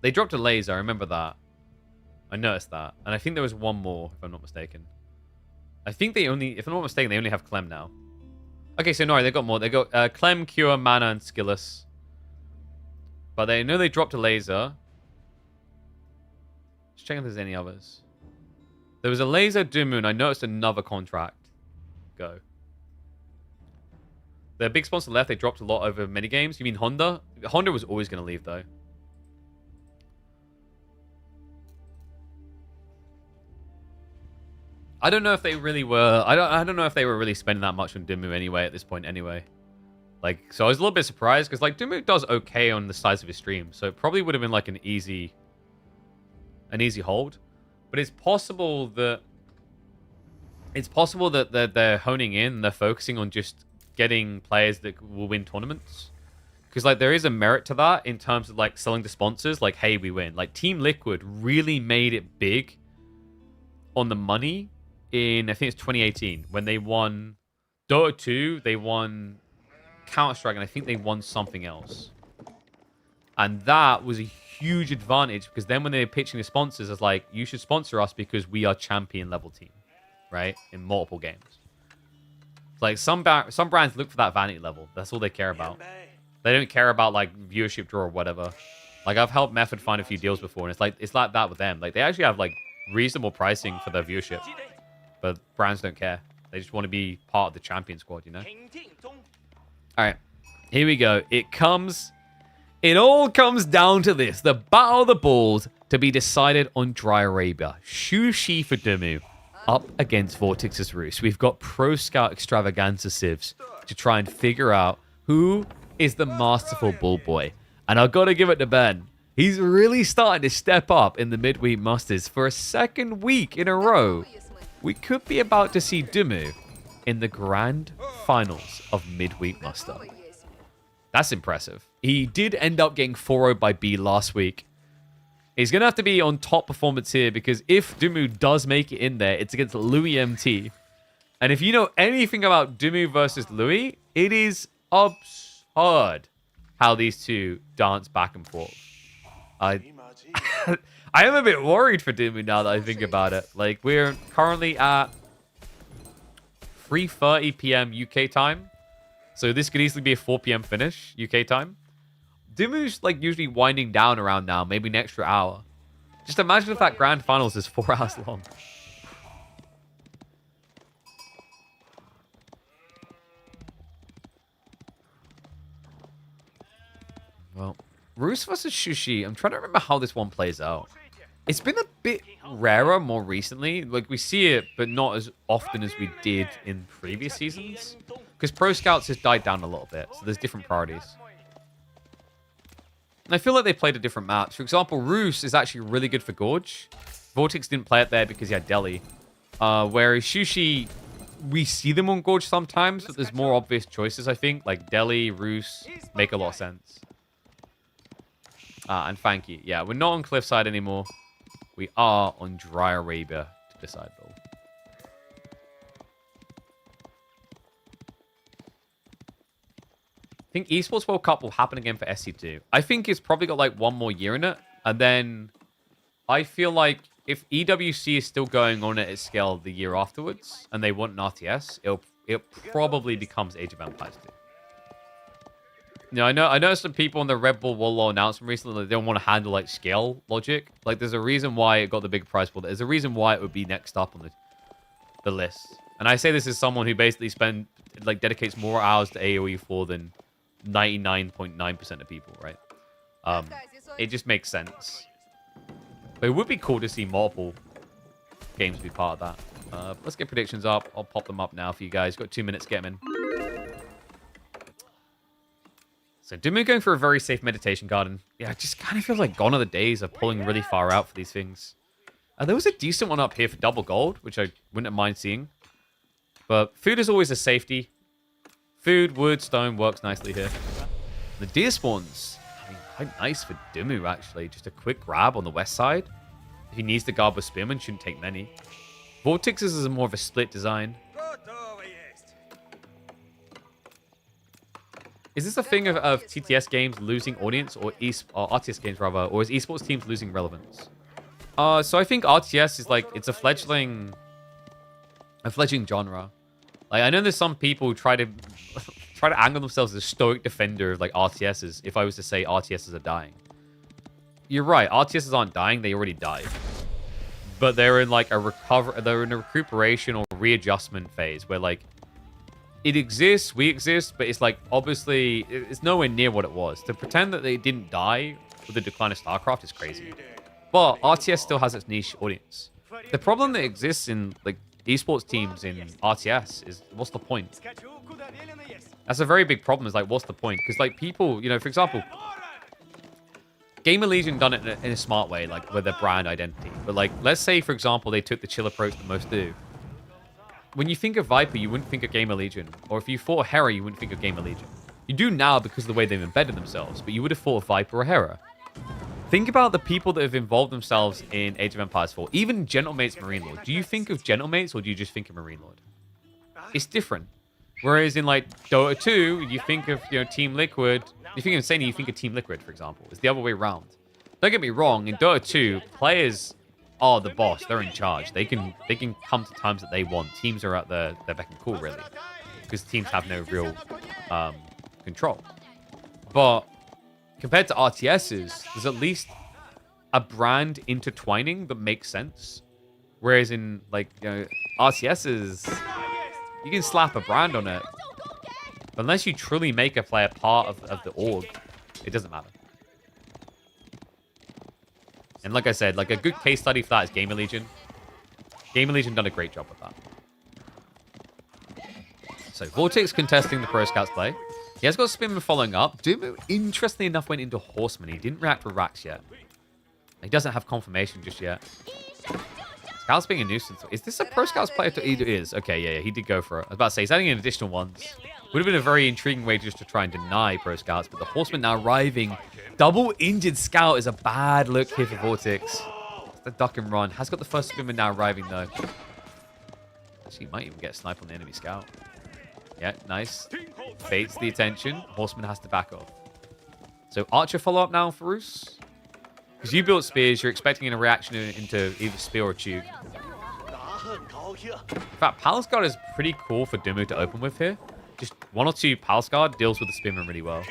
They dropped a laser, I remember that. I noticed that. And I think there was 1 more, if I'm not mistaken. I think they only... If I'm not mistaken, they only have Clem now. Okay, so no, they got more. They got Clem, Cure, Mana, and Skillus. But they know they dropped a laser. Just checking if there's any others. There was a laser, Dumu, and I noticed another contract. Go. Their big sponsor left. They dropped a lot over many games. You mean Honda? Honda was always going to leave, though. I don't know if they really were. I don't know if they were really spending that much on Dumu anyway at this point. Anyway, like, so I was a little bit surprised because like Dumu does okay on the size of his stream, so it probably would have been like an easy hold. But it's possible that they're honing in. They're focusing on just getting players that will win tournaments. Because, like, there is a merit to that in terms of, like, selling to sponsors. Like, hey, we win. Like, Team Liquid really made it big on the money in, I think it's 2018. When they won Dota 2, they won Counter-Strike, and I think they won something else. And that was a huge advantage because then when they're pitching the sponsors, it's like, you should sponsor us because we are champion level team, right? In multiple games. It's like some brands look for that vanity level. That's all they care about. They don't care about like viewership draw or whatever. Like I've helped Method find a few deals before, and it's like that with them. Like they actually have like reasonable pricing for their viewership, but brands don't care. They just want to be part of the champion squad, you know? All right, here we go. It all comes down to this. The Battle of the Balls to be decided on Dry Arabia. Shushi for Dumu up against Vortex's Roost. We've got Pro Scout Extravaganza Civs to try and figure out who is the masterful bull boy. And I've got to give it to Ben. He's really starting to step up in the midweek musters for a second week in a row. We could be about to see Dumu in the grand finals of midweek muster. That's impressive. He did end up getting 4-0 by B last week. He's going to have to be on top performance here because if Dumu does make it in there, it's against Louis MT. And if you know anything about Dumu versus Louis, it is absurd how these two dance back and forth. I am a bit worried for Dumu now that I think about it. Like, we're currently at 3:30 p.m. UK time. So this could easily be a 4 p.m. finish UK time. Dumu's like usually winding down around now, maybe an extra hour. Just imagine if that grand finals is 4 hours long. Well, Roos versus Shushi. I'm trying to remember how this one plays out. It's been a bit rarer more recently. Like, we see it, but not as often as we did in previous seasons. Because Pro Scouts has died down a little bit, so there's different priorities. And I feel like they played a different maps. For example, Roos is actually really good for Gorge. Vortex didn't play it there because he had Delhi. Whereas Shushi, we see them on Gorge sometimes, but there's more obvious choices, I think. Like Delhi, Roos make a lot of sense. And Fanky. Yeah, we're not on Cliffside anymore. We are on Dry Arabia to decide though. I think Esports World Cup will happen again for SC2. I think it's probably got like one more year in it. And then I feel like if EWC is still going on at its scale the year afterwards and they want an RTS, it probably becomes Age of Empires 2. You know, I know some people on the Red Bull World Law announcement recently that they don't want to handle like scale logic. Like there's a reason why it got the big prize pool. There's a reason why it would be next up on the list. And I say this as someone who basically dedicates more hours to AoE4 than 99.9% of people, right? It just makes sense. But it would be cool to see multiple games be part of that. Let's get predictions up. I'll pop them up now for you guys. Got 2 minutes to get them in. So Dumu going for a very safe meditation garden. Yeah, I just kind of feel like gone are the days of pulling really far out for these things. There was a decent one up here for double gold, which I wouldn't mind seeing. But food is always a safety. Food, wood, stone works nicely here. The deer spawns, I mean, quite nice for Dumu, actually. Just a quick grab on the west side. If he needs to guard with Spearman, shouldn't take many. Vortex's is more of a split design. Is this a thing of TTS games losing audience or RTS games rather, or is esports teams losing relevance? So I think RTS is like, it's a fledgling genre. Like I know there's some people who try to angle themselves as a stoic defender of like RTSs. If I was to say RTSs are dying, you're right. RTSs aren't dying; they already died. But they're in like they're in a recuperation or readjustment phase where like. It exists, we exist, but it's like, obviously, it's nowhere near what it was. To pretend that they didn't die with the decline of StarCraft is crazy. But RTS still has its niche audience. The problem that exists in, like, esports teams in RTS is, what's the point? That's a very big problem, is like, what's the point? Because, like, people, you know, for example, Gamer Legion done it in a smart way, like, with their brand identity. But, like, let's say, for example, they took the chill approach that most do. When you think of Viper, you wouldn't think of Gamer Legion. Or if you thought of Hera, you wouldn't think of Gamer Legion. You do now because of the way they've embedded themselves, but you would have thought of Viper or Hera. Think about the people that have involved themselves in Age of Empires 4. Even Gentlemate's Marine Lord. Do you think of Gentlemates or do you just think of Marine Lord? It's different. Whereas in like Dota 2, you think of, you know, Team Liquid. You think of Insane, you think of Team Liquid, for example. It's the other way around. Don't get me wrong, in Dota 2, players are the boss. They're in charge. They can come to times that they want. Teams are at their beck and call, really. Because teams have no real control. But compared to RTSs, there's at least a brand intertwining that makes sense. Whereas in, like, you know, RTSs, you can slap a brand on it. But unless you truly make a player part of the org, it doesn't matter. And like I said, like a good case study for that is Gamer Legion. Gamer Legion done a great job with that. So Vortex contesting the Pro Scouts play. He has got Spinman following up. Dumu, interestingly enough, went into Horseman. He didn't react to Rax yet. He doesn't have confirmation just yet. Scouts being a nuisance. Is this a Pro Scouts player? It is. Okay, yeah, he did go for it. I was about to say, he's adding in additional ones. Would have been a very intriguing way just to try and deny Pro Scouts, but the Horseman now arriving. Double injured Scout is a bad look here for Vortex. It's the duck and run. Has got the first Spinman now arriving, though. Actually, he might even get a snipe on the enemy Scout. Yeah, nice. Baits the attention. Horseman has to back off. So Archer follow-up now for Roos. Because you built spears, you're expecting a reaction into either spear or tube. In fact, Palace Guard is pretty cool for Dumu to open with here. Just one or two Palace Guard deals with the Spearman really well.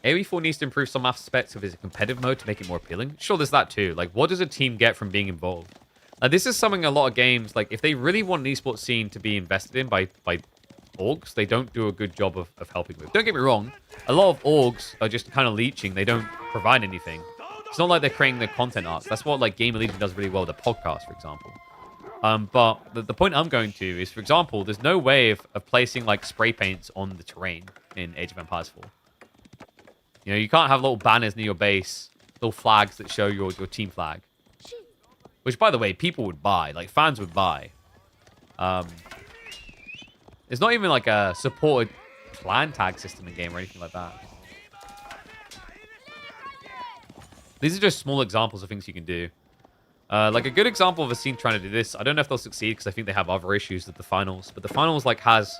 AoE4 needs to improve some aspects of his competitive mode to make it more appealing. Sure, there's that too. Like, what does a team get from being involved? Now, this is something a lot of games, like, if they really want an esports scene to be invested in by orgs, they don't do a good job of helping with. Don't get me wrong, a lot of orgs are just kind of leeching. They don't provide anything. It's not like they're creating the content arcs. That's what, like, Gamer Legion does really well with a podcast, for example. But the point I'm going to is, for example, there's no way of placing, like, spray paints on the terrain in Age of Empires 4. You know, you can't have little banners near your base, little flags that show your team flag. Which, by the way, people would buy. Like, fans would buy. There's not even, like, a supported clan tag system in game or anything like that. These are just small examples of things you can do. Like, a good example of a scene trying to do this, I don't know if they'll succeed because I think they have other issues with the finals. But the finals, like, has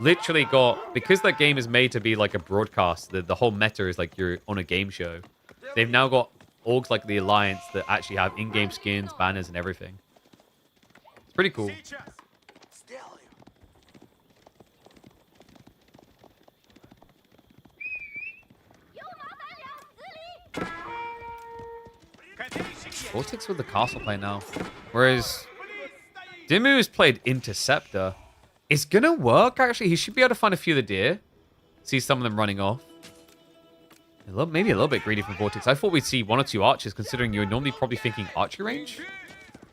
literally got... Because that game is made to be, like, a broadcast, the whole meta is, like, you're on a game show. They've now got orgs like the Alliance that actually have in-game skins, banners, and everything. It's pretty cool. Vortex with the castle play now. Whereas Dimu has played Interceptor. It's going to work, actually. He should be able to find a few of the deer. See some of them running off. Maybe a little bit greedy from Vortex. I thought we'd see one or two archers, considering you're normally probably thinking archery range.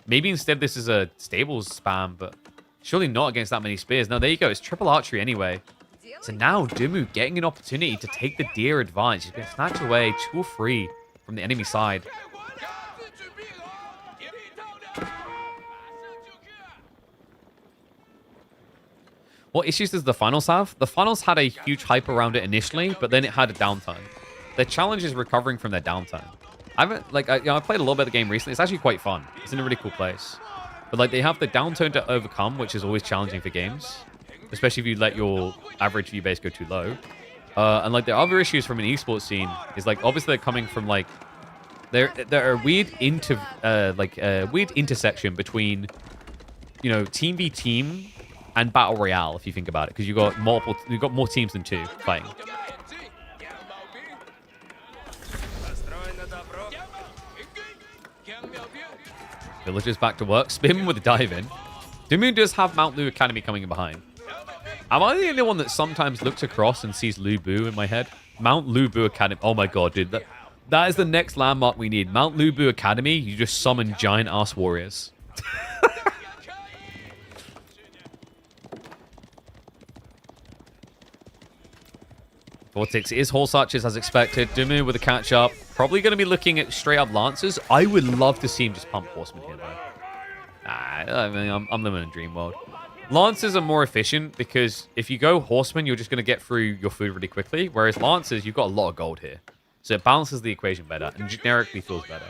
Maybe instead this is a stables spam, but surely not against that many spears. No, there you go. It's triple archery anyway. So now Dimu getting an opportunity to take the deer advantage. He's going to snatch away 2 or 3 from the enemy side. What issues does the finals have? The finals had a huge hype around it initially, but then it had a downtime. The challenge is recovering from their downtime. I haven't, like, I played a little bit of the game recently. It's actually quite fun. It's in a really cool place. But, like, they have the downtime to overcome, which is always challenging for games. Especially if you let your average view base go too low. And, like, the other issues from an esports scene is, like, obviously they're coming from, like, there are weird weird intersection between, you know, team v team and battle royale, if you think about it, because you've got more teams than 2 fighting. Villagers back to work. Spin with a dive in. Dimu does have Mount Lu Academy coming in behind. Am I the only one that sometimes looks across and sees Lu Bu in my head? Mount Lu Bu Academy. Oh my god, dude. That is the next landmark we need. Mount Lu Bu Academy, you just summon giant-ass warriors. Vortex is Horse Archers as expected. Dimu with a catch-up. Probably going to be looking at straight-up Lancers. I would love to see him just pump Horsemen here, though. I mean, I'm living in a dream world. Lancers are more efficient because if you go Horsemen, you're just going to get through your food really quickly. Whereas Lancers, you've got a lot of gold here. So it balances the equation better and generically feels better.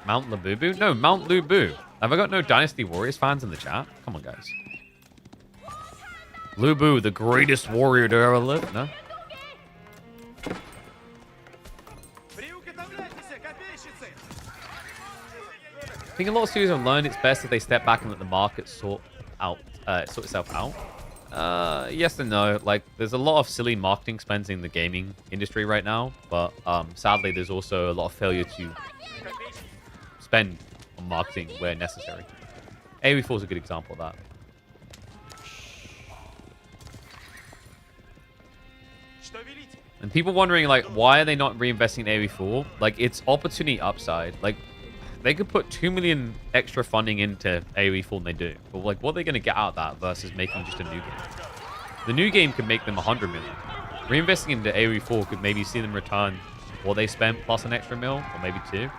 Mount Labubu? No, Mount Lubu. Have I got no Dynasty Warriors fans in the chat? Come on, guys. Lubu, the greatest warrior to ever live? No? I think a lot of studios have learned it's best if they step back and let the market sort itself out. Yes and no. Like, there's a lot of silly marketing spends in the gaming industry right now, but sadly, there's also a lot of failure to spend on marketing where necessary. AoE4 is a good example of that. And people wondering, like, why are they not reinvesting in AoE4? Like, it's opportunity upside. Like, they could put 2 million extra funding into AoE4 than they do. But, like, what are they going to get out of that versus making just a new game? The new game could make them 100 million. Reinvesting into AoE4 could maybe see them return what they spent plus an extra mil, or maybe 2.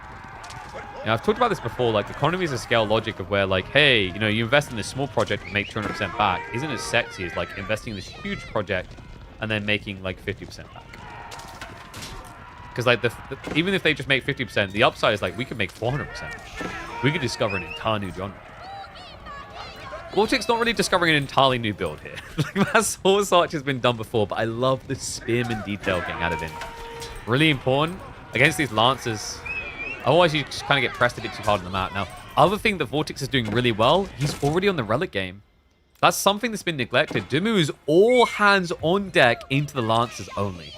Now, I've talked about this before, like, economies of scale logic of where, like, hey, you know, you invest in this small project and make 200% back isn't as sexy as, like, investing in this huge project and then making, like, 50% back. Because, like, even if they just make 50%, the upside is, like, we could make 400%. We could discover an entire new genre. Vortic's not really discovering an entirely new build here. Like, that Source Arch has been done before, but I love the spearman detail getting added in. Really important against these lancers. Otherwise, you just kind of get pressed a bit too hard on the map. Now, other thing that Vortex is doing really well, he's already on the relic game. That's something that's been neglected. Dumu is all hands on deck into the lancers only.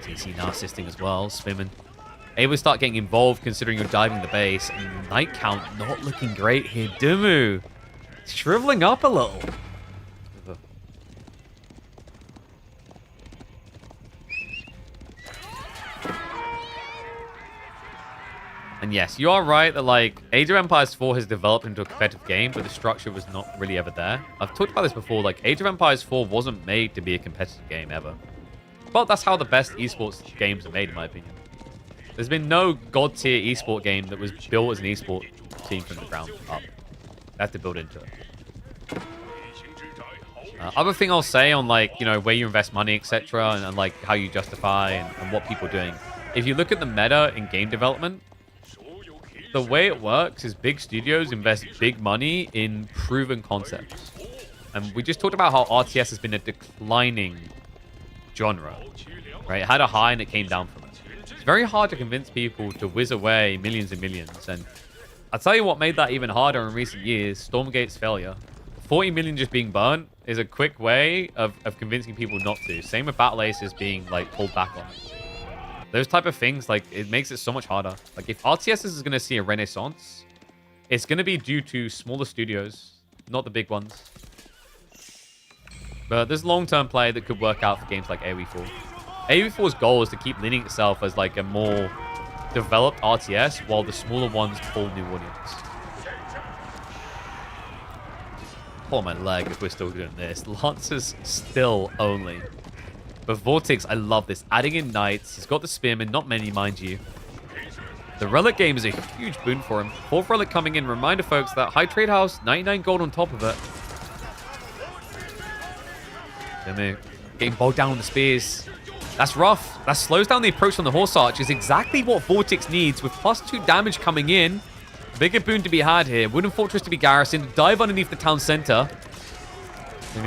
TC now assisting as well. Spearman able to start getting involved considering you're diving the base. And Knight count not looking great here. Dumu shriveling up a little. And yes, you are right that, like, Age of Empires 4 has developed into a competitive game, but the structure was not really ever there. I've talked about this before, like, Age of Empires 4 wasn't made to be a competitive game ever. But that's how the best esports games are made, in my opinion. There's been no god-tier esport game that was built as an esport team from the ground up. They have to build into it. Other thing I'll say on, like, you know, where you invest money, etc., and like, how you justify and what people are doing. If you look at the meta in game development, the way it works is big studios invest big money in proven concepts. And we just talked about how RTS has been a declining genre, right? It had a high and it came down from it. It's very hard to convince people to whiz away millions and millions. And I'll tell you what made that even harder in recent years, Stormgate's failure. 40 million just being burnt is a quick way of convincing people not to. Same with Battle Aces being, like, pulled back on. Those type of things, like, it makes it so much harder. Like, if RTS is going to see a renaissance, it's going to be due to smaller studios, not the big ones. But there's long-term play that could work out for games like AoE4. AoE4's goal is to keep leaning itself as, like, a more developed RTS, while the smaller ones pull new audience. Pull my leg if we're still doing this. Lancers still only. But Vortex, I love this. Adding in Knights. He's got the Spearman. Not many, mind you. The Relic game is a huge boon for him. 4th Relic coming in. Reminder, folks, that high trade house, 99 gold on top of it. Getting bogged down on the spears. That's rough. That slows down the approach on the Horse Arch. Is exactly what Vortex needs. With +2 damage coming in. Bigger boon to be had here. Wooden Fortress to be garrisoned. Dive underneath the town center.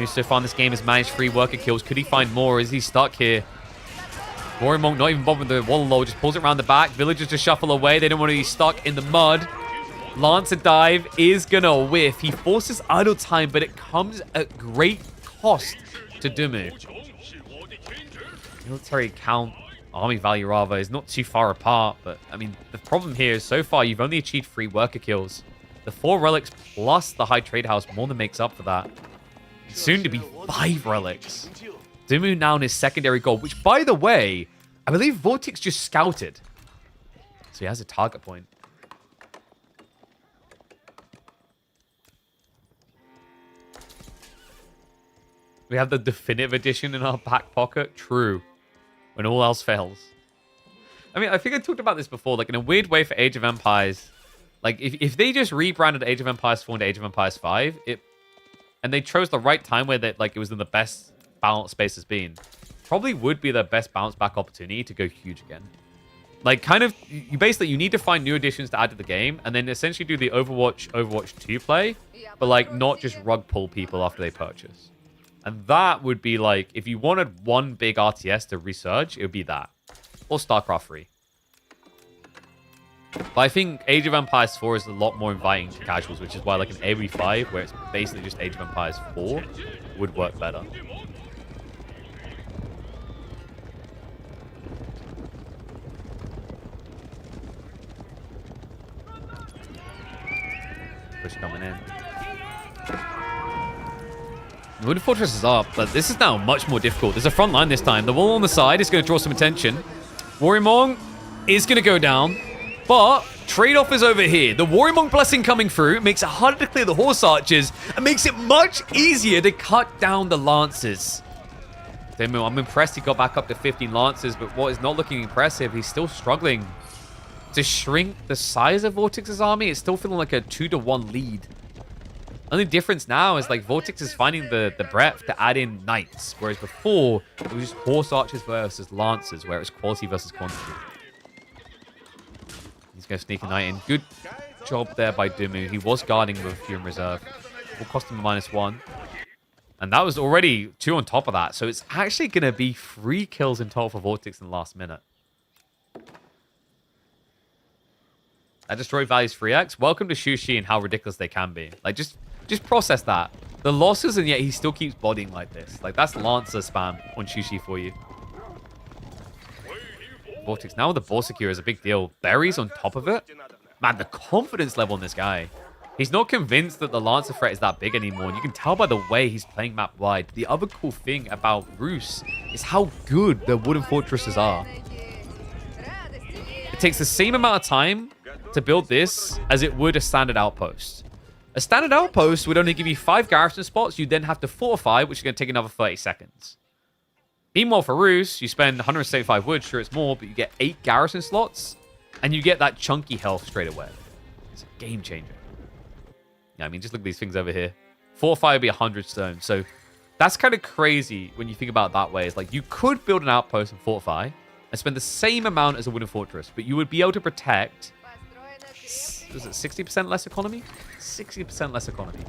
So far in this game has managed 3 worker kills. Could he find more? Is he stuck here? Warrior Monk not even bothered with the Wallow. Just pulls it around the back. Villagers just shuffle away. They don't want to be stuck in the mud. Lancer dive is going to whiff. He forces idle time, but it comes at great cost to Dumu. Military count, army value rather, is not too far apart. But, I mean, the problem here is so far you've only achieved 3 worker kills. The 4 relics plus the high trade house more than makes up for that. Soon to be 5 relics. Dumu now in his secondary goal, which, by the way, I believe Vortex just scouted. So he has a target point. We have the definitive edition in our back pocket. True. When all else fails. I mean, I think I talked about this before. Like, in a weird way for Age of Empires, like, if they just rebranded Age of Empires 4 into Age of Empires 5, and they chose the right time where it was in the best balance space has been, probably would be the best bounce back opportunity to go huge again. Like, kind of, you basically, you need to find new additions to add to the game, and then essentially do the Overwatch 2 play, but, like, not just rug pull people after they purchase. And that would be, like, if you wanted one big RTS to resurge, it would be that. Or StarCraft 3. But I think Age of Empires 4 is a lot more inviting to casuals, which is why, like, an AoE5, where it's basically just Age of Empires 4, would work better. Push coming in. The Wooden Fortress is up, but this is now much more difficult. There's a front line this time. The wall on the side is going to draw some attention. Warrior Monk is going to go down, but trade-off is over here. The Warrior Monk Blessing coming through makes it harder to clear the Horse Archers and makes it much easier to cut down the Lancers. Demu, I'm impressed he got back up to 15 Lancers, but what is not looking impressive, he's still struggling to shrink the size of Vortex's army. It's still feeling like a 2-to-1 lead. Only difference now is, like, Vortex is finding the breadth to add in Knights, whereas before, it was just Horse Archers versus Lancers, where it was quality versus quantity. He's going to sneak a Knight in. Good job there by Dumu. He was guarding with a few in reserve. Will cost him a -1. And that was already 2 on top of that, so it's actually going to be 3 kills in total for Vortex in the last minute. That destroy values 3x. Welcome to Shushi and how ridiculous they can be. Like, just process that. The losses, and yet he still keeps bodying like this. Like, that's Lancer spam on Shushi for you. Vortex now with the ball secure is a big deal. Berries on top of it. Man, the confidence level in this guy. He's not convinced that the Lancer threat is that big anymore. And you can tell by the way he's playing map wide. The other cool thing about Roos is how good the Wooden Fortresses are. It takes the same amount of time to build this as it would a standard outpost. A standard outpost would only give you 5 garrison spots. You then have to fortify, which is going to take another 30 seconds. Meanwhile, for Roos, you spend 175 wood. Sure, it's more, but you get 8 garrison slots, and you get that chunky health straight away. It's a game changer. Yeah, I mean, just look at these things over here. Fortify would be 100 stone. So that's kind of crazy when you think about it that way. It's like you could build an outpost and fortify and spend the same amount as a wooden fortress, but you would be able to protect... Was it 60% less economy? 60% less economy.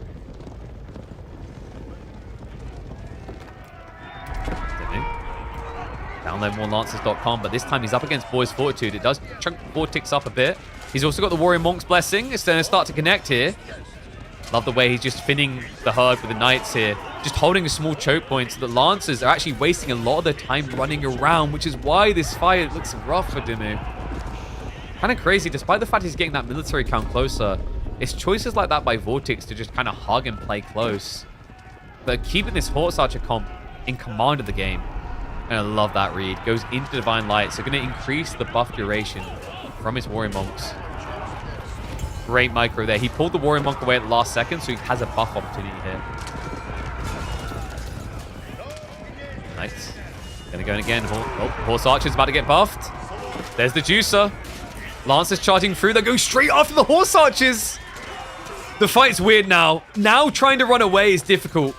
Download more Lancers.com, but this time he's up against Boy's Fortitude. It does chunk Vortex up a bit. He's also got the Warrior Monk's Blessing. It's going to start to connect here. Love the way he's just finning the herd with the Knights here. Just holding a small choke point so the Lancers are actually wasting a lot of their time running around, which is why this fight looks rough for Dimu. Kind of crazy, despite the fact he's getting that military count closer. It's choices like that by Vortex to just kind of hug and play close. But keeping this Horse Archer comp in command of the game. And I love that read. Goes into Divine Light, so going to increase the buff duration from his Warrior Monks. Great micro there. He pulled the Warrior Monk away at the last second, so he has a buff opportunity here. Nice. Gonna go in again. Horse Archer's about to get buffed. There's the Juicer. Lancer's charging through. They go straight after the Horse Archers. The fight's weird now. Now trying to run away is difficult.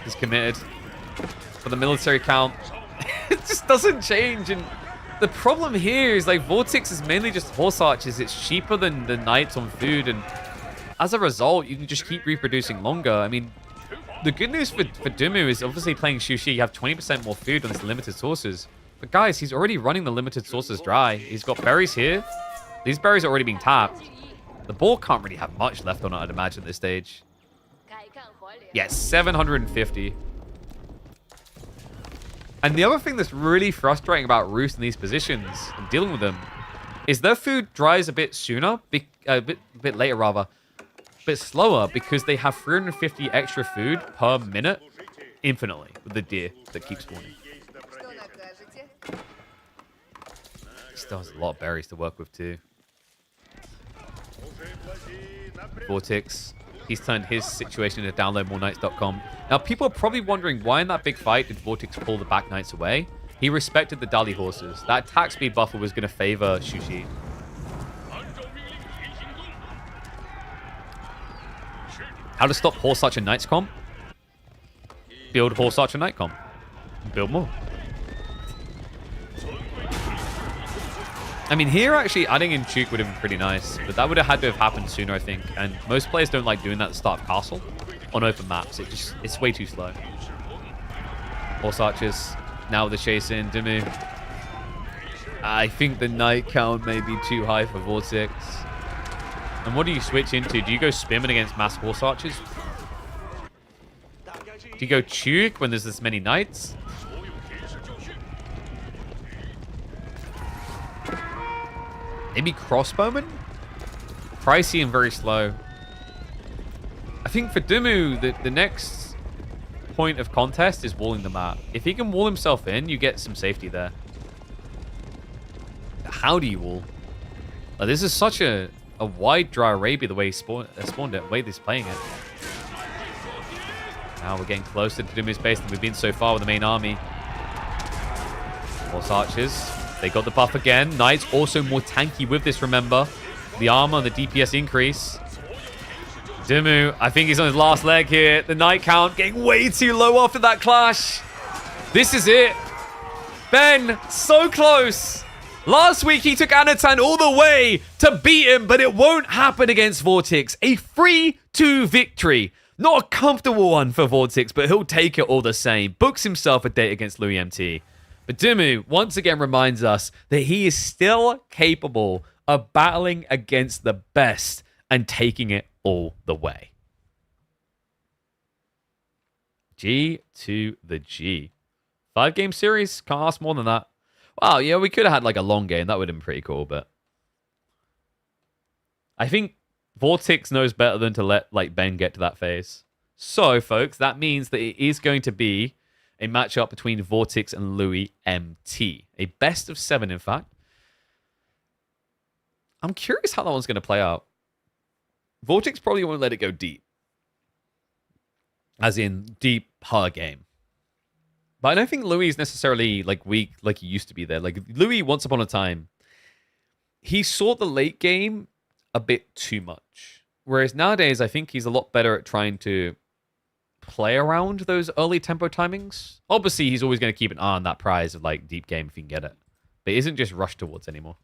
He's committed. For the military count. It just doesn't change. And the problem here is, like, Vortex is mainly just Horse Archers. It's cheaper than the Knights on food. And as a result, you can just keep reproducing longer. I mean, the good news for Dumu is obviously playing Shushi. You have 20% more food on his limited sources. But guys, he's already running the limited sources dry. He's got berries here. These berries are already being tapped. The ball can't really have much left on it, I'd imagine, at this stage. Yes, 750. And the other thing that's really frustrating about Roost in these positions and dealing with them is their food dries a bit sooner, a bit later rather, a bit slower because they have 350 extra food per minute infinitely with the deer that keeps spawning. Still has a lot of berries to work with too. Vortex. He's turned his situation into downloadmoreknights.com. Now, people are probably wondering why in that big fight did Vortex pull the back Knights away? He respected the Dali horses. That attack speed buffer was going to favor Shushi. How to stop Horse Archer Knights comp? Build Horse Archer Knight comp. Build more. I mean, here actually adding in Chuk would have been pretty nice, but that would have had to have happened sooner, I think. And most players don't like doing that at the start of Castle on open maps. It's way too slow. Horse archers. Now with the chase in. Dimmu. I think the knight count may be too high for Vortex. And what do you switch into? Do you go Spearman against mass horse archers? Do you go Chuk when there's this many knights? Maybe crossbowman? Pricey and very slow. I think for Dimmu, the next point of contest is walling the map. If he can wall himself in, you get some safety there. How do you wall? Like, this is such a wide dry Arabia the way he spawned it, the way he's playing it. Now we're getting closer to Dimmu's base than we've been so far with the main army. Horse archers. They got the buff again. Knights also more tanky with this, remember. The armor and the DPS increase. Dimmu, I think he's on his last leg here. The knight count getting way too low after that clash. This is it. Ben, so close. Last week, he took Anatan all the way to beat him, but it won't happen against Vortex. A 3-2 victory. Not a comfortable one for Vortex, but he'll take it all the same. Books himself a date against Louis MT. But Dimmu once again reminds us that he is still capable of battling against the best and taking it all the way. G to the G. 5-game series? Can't ask more than that. Wow, yeah, we could have had like a long game. That would have been pretty cool, but I think Vortex knows better than to let like Ben get to that phase. So, folks, that means that it is going to be a matchup between Vortex and Louis MT. A best of 7, in fact. I'm curious how that one's going to play out. Vortex probably won't let it go deep. As in, deep, hard game. But I don't think Louis is necessarily like weak like he used to be there. Like, Louis, once upon a time, he saw the late game a bit too much. Whereas nowadays, I think he's a lot better at trying to play around those early tempo timings. Obviously, he's always going to keep an eye on that prize of like deep game if he can get it. But he isn't just rushed towards anymore.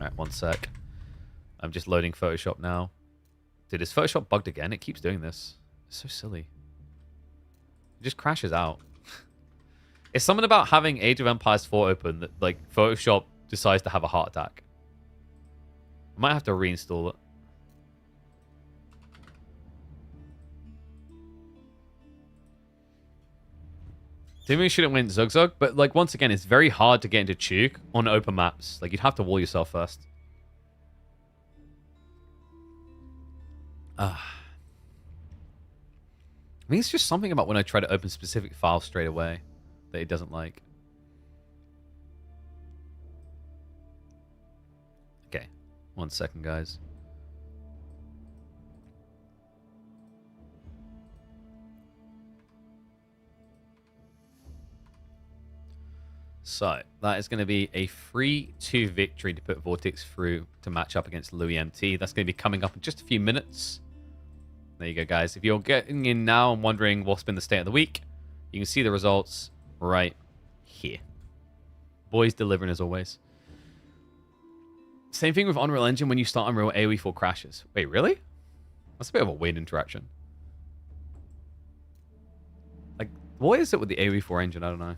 Alright, one sec. I'm just loading Photoshop now. Dude, is Photoshop bugged again? It keeps doing this. It's so silly. It just crashes out. It's something about having Age of Empires 4 open that like Photoshop decides to have a heart attack. I might have to reinstall it. Dimmu shouldn't win Zug Zug, but like once again, it's very hard to get into Chuk on open maps. Like you'd have to wall yourself first. I think it's just something about when I try to open specific files straight away that it doesn't like. Okay, 1 second, guys. So, that is going to be a 3-2 victory to put Vortex through to match up against Louis MT. That's going to be coming up in just a few minutes. There you go, guys. If you're getting in now and wondering what's been the state of the week, you can see the results right here. Boys delivering as always. Same thing with Unreal Engine when you start Unreal AoE4 crashes. Wait, really? That's a bit of a weird interaction. Like, what is it with the AoE4 engine? I don't know.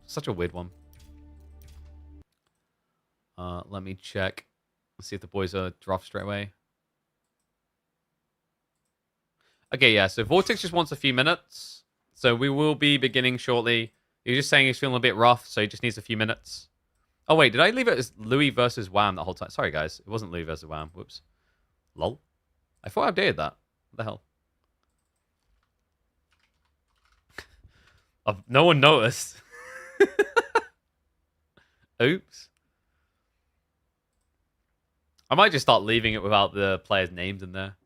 Such a weird one. Let me check. Let's see if the boys are dropped straight away. Okay, yeah, so Vortex just wants a few minutes. So we will be beginning shortly. He's just saying he's feeling a bit rough, so he just needs a few minutes. Oh, wait, did I leave it as Louis versus Wham the whole time? Sorry, guys. It wasn't Louis versus Wham. Whoops. Lol. I thought I updated that. What the hell? No one noticed. Oops. I might just start leaving it without the players' names in there.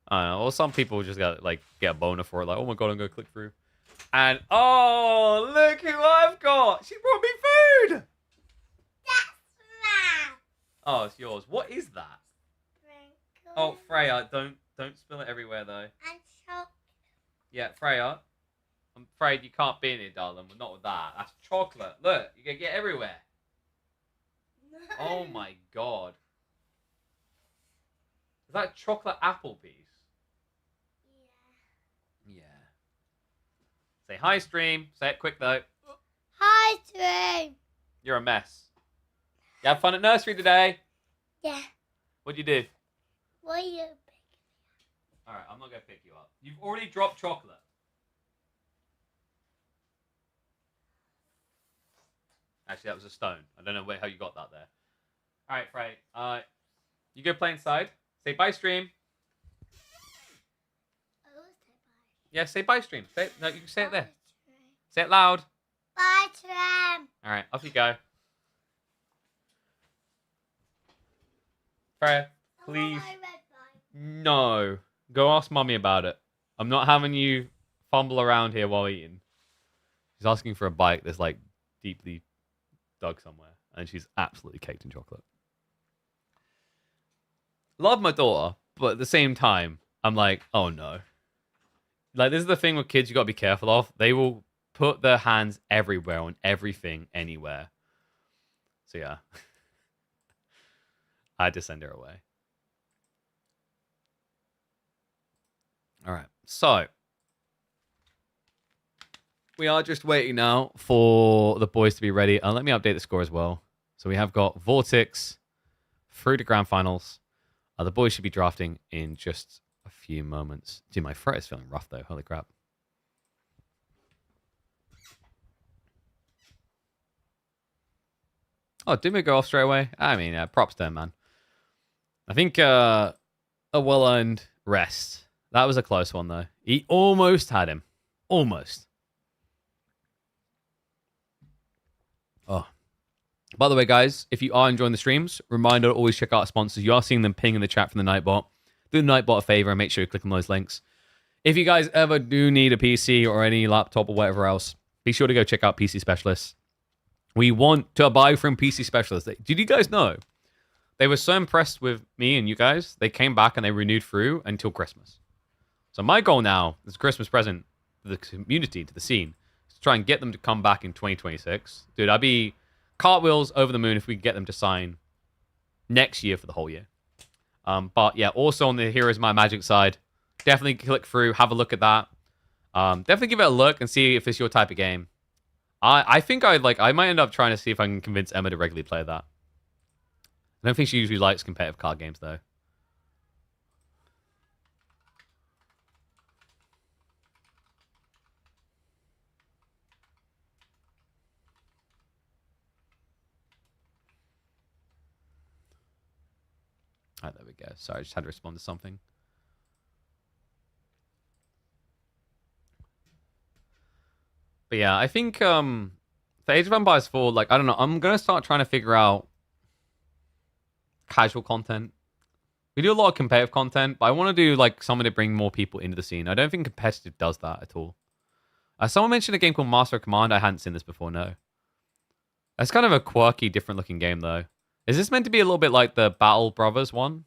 I don't know. Or some people just got like get a boner for it. Like, oh my god, I'm gonna click through. And oh, look who I've got! She brought me food. That's mine. Oh, it's yours. What is that? Sprinkle. Oh, Freya, don't spill it everywhere though. And chocolate. Yeah, Freya, I'm afraid you can't be in here, darling. We're not with that. That's chocolate. Look, you're going to get everywhere. Oh my god. Is that chocolate apple piece? Yeah. Say hi, stream. Say it quick, though. Hi, Dream. You're a mess. You have fun at nursery today? Yeah. What'd you do? What are you picking? Alright, I'm not going to pick you up. You've already dropped chocolate. Actually, that was a stone. I don't know how you got that there. Alright, Frey. You go play inside. Say bye, stream. Yeah, say bye, stream. No, you can say it there. Say it loud. Bye, Tram. Alright, off you go. Freya, please. No. Go ask Mummy about it. I'm not having you fumble around here while eating. She's asking for a bite that's like deeply dug somewhere. And she's absolutely caked in chocolate. Love my daughter, but at the same time, I'm like, oh no. Like, this is the thing with kids you got to be careful of. They will put their hands everywhere on everything, anywhere. So yeah. I had to send her away. All right. So we are just waiting now for the boys to be ready. Let me update the score as well. So we have got Vortex through to grand finals. The boys should be drafting in just a few moments. Dude, my throat is feeling rough though. Holy crap. Oh, didn't we go off straight away? I mean, props to him, man. I think a well-earned rest. That was a close one, though. He almost had him. Almost. Oh. By the way, guys, if you are enjoying the streams, reminder to always check out our sponsors. You are seeing them ping in the chat from the Nightbot. Do the Nightbot a favor and make sure you click on those links. If you guys ever do need a PC or any laptop or whatever else, be sure to go check out PC Specialists. We want to buy from PC Specialists. Did you guys know? They were so impressed with me and you guys, they came back and they renewed through until Christmas. So my goal now, as a Christmas present to the community, to the scene, is to try and get them to come back in 2026. Dude, I'd be cartwheels over the moon if we could get them to sign next year for the whole year. But yeah, also on the Heroes My Magic side, definitely click through, have a look at that. Definitely give it a look and see if it's your type of game. I think I might end up trying to see if I can convince Emma to regularly play that. I don't think she usually likes competitive card games, though. Alright, there we go. Sorry, I just had to respond to something. But yeah, I think for Age of Empires 4, I don't know, I'm going to start trying to figure out casual content. We do a lot of competitive content, but I want to do something to bring more people into the scene. I don't think competitive does that at all. Someone mentioned a game called Master of Command. I hadn't seen this before, no. It's kind of a quirky, different looking game, though. Is this meant to be a little bit like the Battle Brothers one?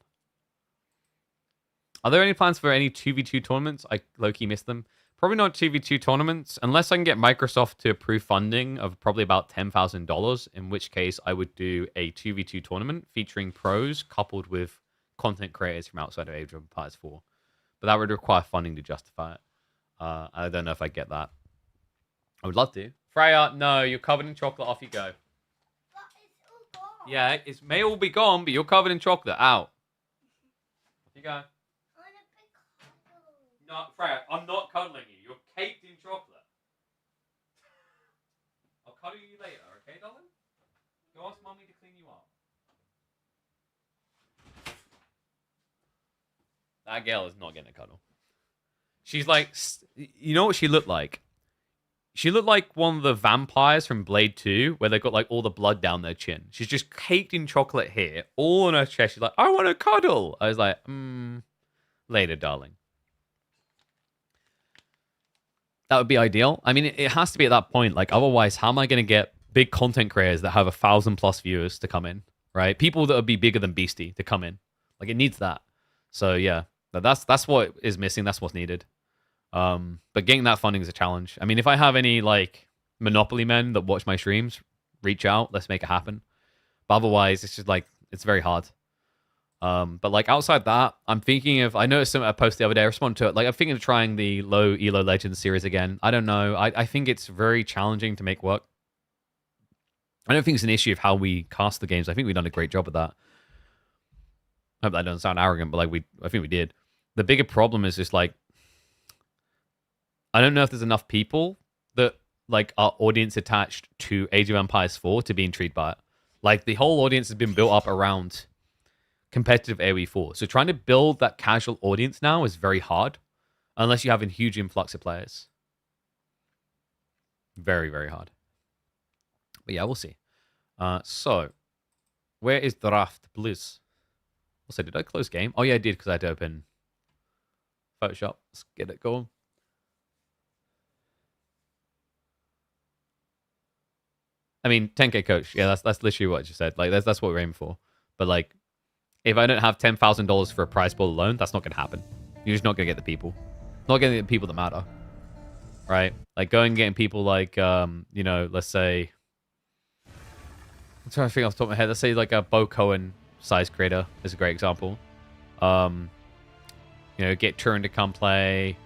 Are there any plans for any 2v2 tournaments? I low-key missed them. Probably not 2v2 tournaments, unless I can get Microsoft to approve funding of probably about $10,000, in which case I would do a 2v2 tournament featuring pros coupled with content creators from outside of Age of Empires 4. But that would require funding to justify it. I don't know if I get that. I would love to. Freya, no, you're covered in chocolate. Off you go. But it's all gone. Yeah, it may all be gone, but you're covered in chocolate. Out. Off you go. No, Freya, I'm not cuddling you. You're caked in chocolate. I'll cuddle you later, okay, darling? Go ask Mummy to clean you up. That girl is not getting a cuddle. She's like, you know what she looked like? She looked like one of the vampires from Blade 2, where they got all the blood down their chin. She's just caked in chocolate here, all on her chest. She's like, I want to cuddle. I was like, later, darling. That would be ideal. I mean, it has to be at that point. Otherwise, how am I going to get big content creators that have 1,000+ viewers to come in, right? People that would be bigger than Beastie to come in. It needs that. So yeah, that's what is missing. That's what's needed. But getting that funding is a challenge. I mean, if I have any like Monopoly men that watch my streams, reach out. Let's make it happen. But otherwise, it's just like it's very hard. But like outside that, I'm thinking of. I noticed a post the other day. I responded to it. Like I'm thinking of trying the low Elo Legends series again. I don't know. I think it's very challenging to make work. I don't think it's an issue of how we cast the games. I think we've done a great job of that. I hope that doesn't sound arrogant, but like I think we did. The bigger problem is just like I don't know if there's enough people that like are audience attached to Age of Empires 4 to be intrigued by it. Like the whole audience has been built up around competitive AoE 4. So trying to build that casual audience now is very hard unless you have a huge influx of players. Very, very hard. But yeah, we'll see. So where is Draft Bliss? Also, did I close game? Oh yeah, I did because I had to open Photoshop. Let's get it going. I mean, 10k coach. Yeah, that's literally what I just said. Like, that's what we're aiming for. But like, if I don't have $10,000 for a prize pool alone, that's not gonna happen. You're just not gonna get the people. Not getting the people that matter, right? Like going and getting people like, you know, let's say, I'm trying to think off the top of my head. Let's say like a Bo Cohen size creator is a great example. You know, get Turin to come play.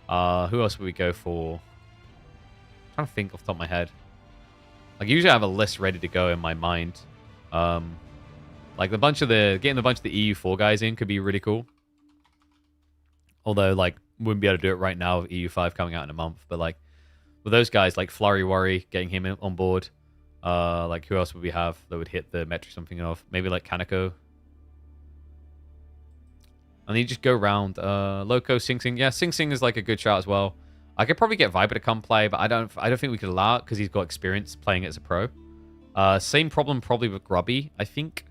Who else would we go for? I'm trying to think off the top of my head. Like usually I have a list ready to go in my mind. Like getting a bunch of the EU4 guys in could be really cool. Although like wouldn't be able to do it right now with EU5 coming out in a month. But like with those guys like Flurry Worry, getting him on board. Like who else would we have that would hit the metric something of? Maybe like Kaneko. And then you just go around. Loco, Sing Sing. Yeah, Sing Sing is like a good shot as well. I could probably get Viper to come play, but I don't think we could allow it because he's got experience playing it as a pro. Same problem probably with Grubby, I think.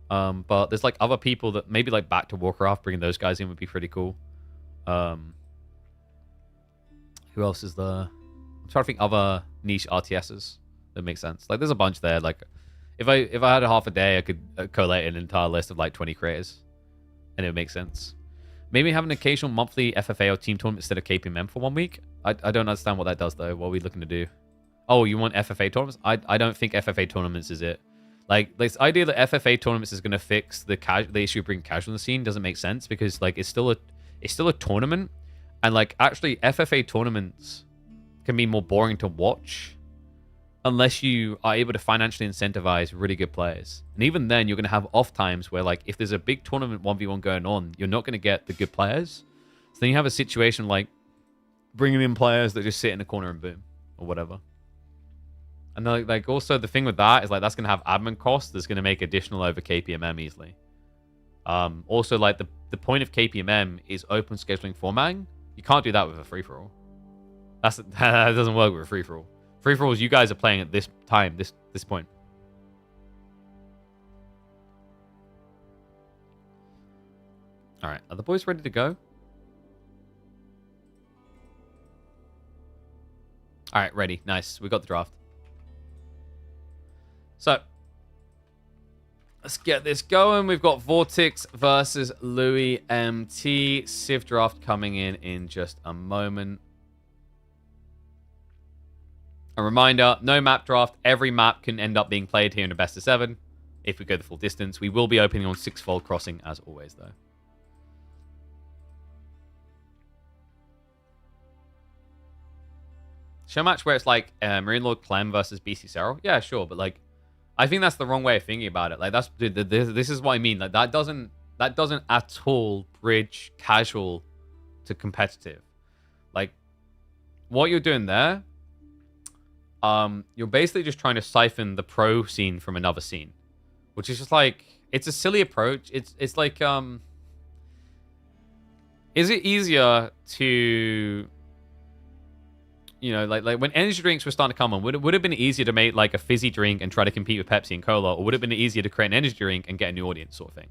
But there's like other people that maybe like back to Warcraft, bringing those guys in would be pretty cool. Who else is there? I'm trying to think other niche RTSs that make sense. Like there's a bunch there. Like if I had a half a day, I could collate an entire list of like 20 creators, and it would make sense. Maybe have an occasional monthly FFA or team tournament instead of KPMM for 1 week. I don't understand what that does though. What are we looking to do? Oh, you want FFA tournaments? I don't think FFA tournaments is it. Like this idea that FFA tournaments is going to fix the issue of bringing casual in the scene doesn't make sense because like it's still a tournament, and like actually FFA tournaments can be more boring to watch unless you are able to financially incentivize really good players. And even then, you're going to have off times where, like, if there's a big tournament 1v1 going on, you're not going to get the good players. So then you have a situation like bringing in players that just sit in the corner and boom, or whatever. And then, like also the thing with that is, like, that's going to have admin costs that's going to make additional over KPMM easily. Also, like, the point of KPMM is open scheduling formatting. You can't do that with a free-for-all. That doesn't work with a free-for-all. Free-for-alls, you guys are playing at this time, this point. All right, are the boys ready to go? All right, ready. Nice. We got the draft. So, let's get this going. We've got Vortex versus Louis MT. Civ draft coming in just a moment. A reminder, no map draft. Every map can end up being played here in a best of 7 if we go the full distance. We will be opening on 6-fold crossing as always, though. Show match where it's like Marine Lord Clem versus BC Cyril. Yeah, sure, but like, I think that's the wrong way of thinking about it. Like, that's this is what I mean. Like, that doesn't at all bridge casual to competitive. Like, what you're doing there, you're basically just trying to siphon the pro scene from another scene, which is just like, it's a silly approach. It's like, is it easier to, you know, like when energy drinks were starting to come on, would it have been easier to make like a fizzy drink and try to compete with Pepsi and Cola, or would it have been easier to create an energy drink and get a new audience sort of thing?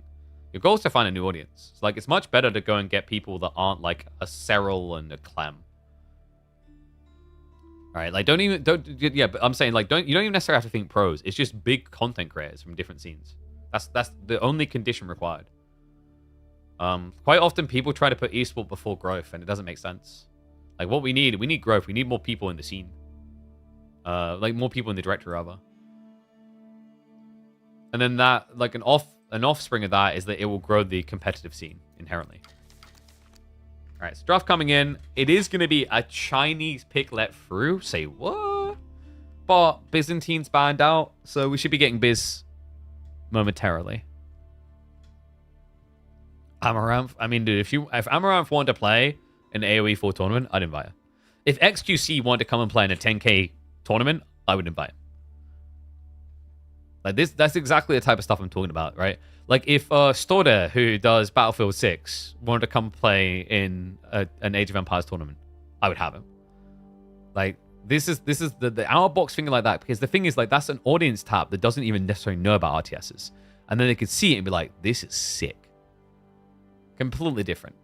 Your goal is to find a new audience. It's like, it's much better to go and get people that aren't like a Cyril and a Clem. All right, like yeah, but I'm saying like you don't even necessarily have to think pros. It's just big content creators from different scenes. That's the only condition required. Quite often people try to put esport before growth, and it doesn't make sense. Like, what we need growth. We need more people in the scene. Like, more people in the director, rather. And then that, like, an offspring of that is that it will grow the competitive scene inherently. All right, so draft coming in. It is going to be a Chinese pick let through. Say what? But Byzantines banned out, so we should be getting Biz momentarily. Amaranth. I mean, dude, if Amaranth wanted to play an AoE 4 tournament, I'd invite her. If XQC wanted to come and play in a 10k tournament, I would invite him. Like this, that's exactly the type of stuff I'm talking about, right? Like if Storder, who does Battlefield 6, wanted to come play in an Age of Empires tournament, I would have him. Like this is the out of box thing like that, because the thing is, like, that's an audience tap that doesn't even necessarily know about RTSs, and then they could see it and be like, this is sick. Completely different.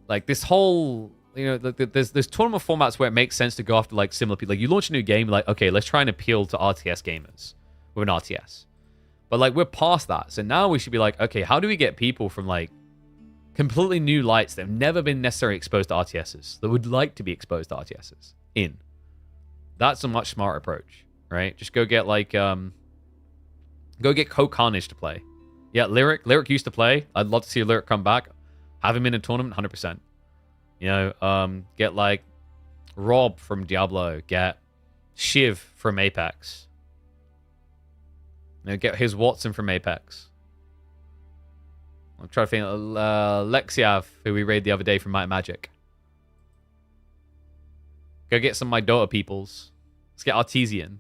Like this whole, you know, there's tournament formats where it makes sense to go after like similar people. Like you launch a new game, like, okay, let's try and appeal to RTS gamers with an RTS. But like we're past that. So now we should be like, okay, how do we get people from like completely new lights that have never been necessarily exposed to RTSs, that would like to be exposed to RTSs in? That's a much smarter approach, right? Just go get like go get Coke Carnage to play. Yeah, Lyric used to play. I'd love to see Lyric come back. Have him in a tournament, 100%. You know, get like Rob from Diablo. Get Shiv from Apex. You know, get his Watson from Apex. I'm trying to think. Lexiav, who we raided the other day from Might Magic. Go get some of my Dota peoples. Let's get Artesian.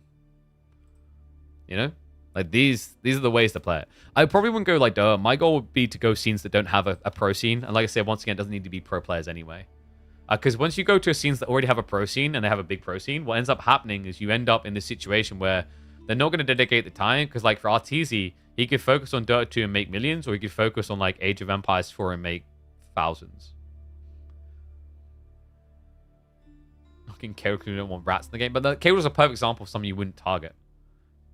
You know? Like, these are the ways to play it. I probably wouldn't go like Dota. My goal would be to go scenes that don't have a pro scene. And like I said, once again, it doesn't need to be pro players anyway. Because once you go to scenes that already have a pro scene and they have a big pro scene, what ends up happening is you end up in this situation where they're not going to dedicate the time. Because like for Arteezy, he could focus on Dota 2 and make millions, or he could focus on like Age of Empires 4 and make thousands. Fucking K.O. don't want rats in the game. But K.O. was a perfect example of something you wouldn't target.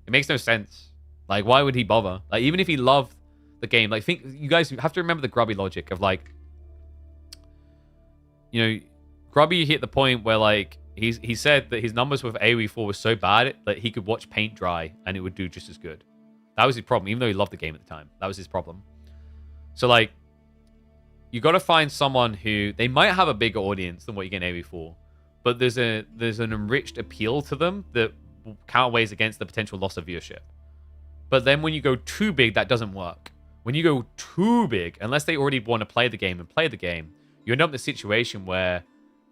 It makes no sense. Like, why would he bother? Like, even if he loved the game, like, think, you guys have to remember the Grubby logic of, like, you know, Grubby hit the point where, like, he said that his numbers with AoE 4 were so bad that he could watch paint dry and it would do just as good. That was his problem, even though he loved the game at the time. That was his problem. So, like, you got to find someone who, they might have a bigger audience than what you get in AoE 4, but there's an enriched appeal to them that counterweighs against the potential loss of viewership. But then when you go too big, that doesn't work. When you go too big, unless they already want to play the game, you end up in a situation where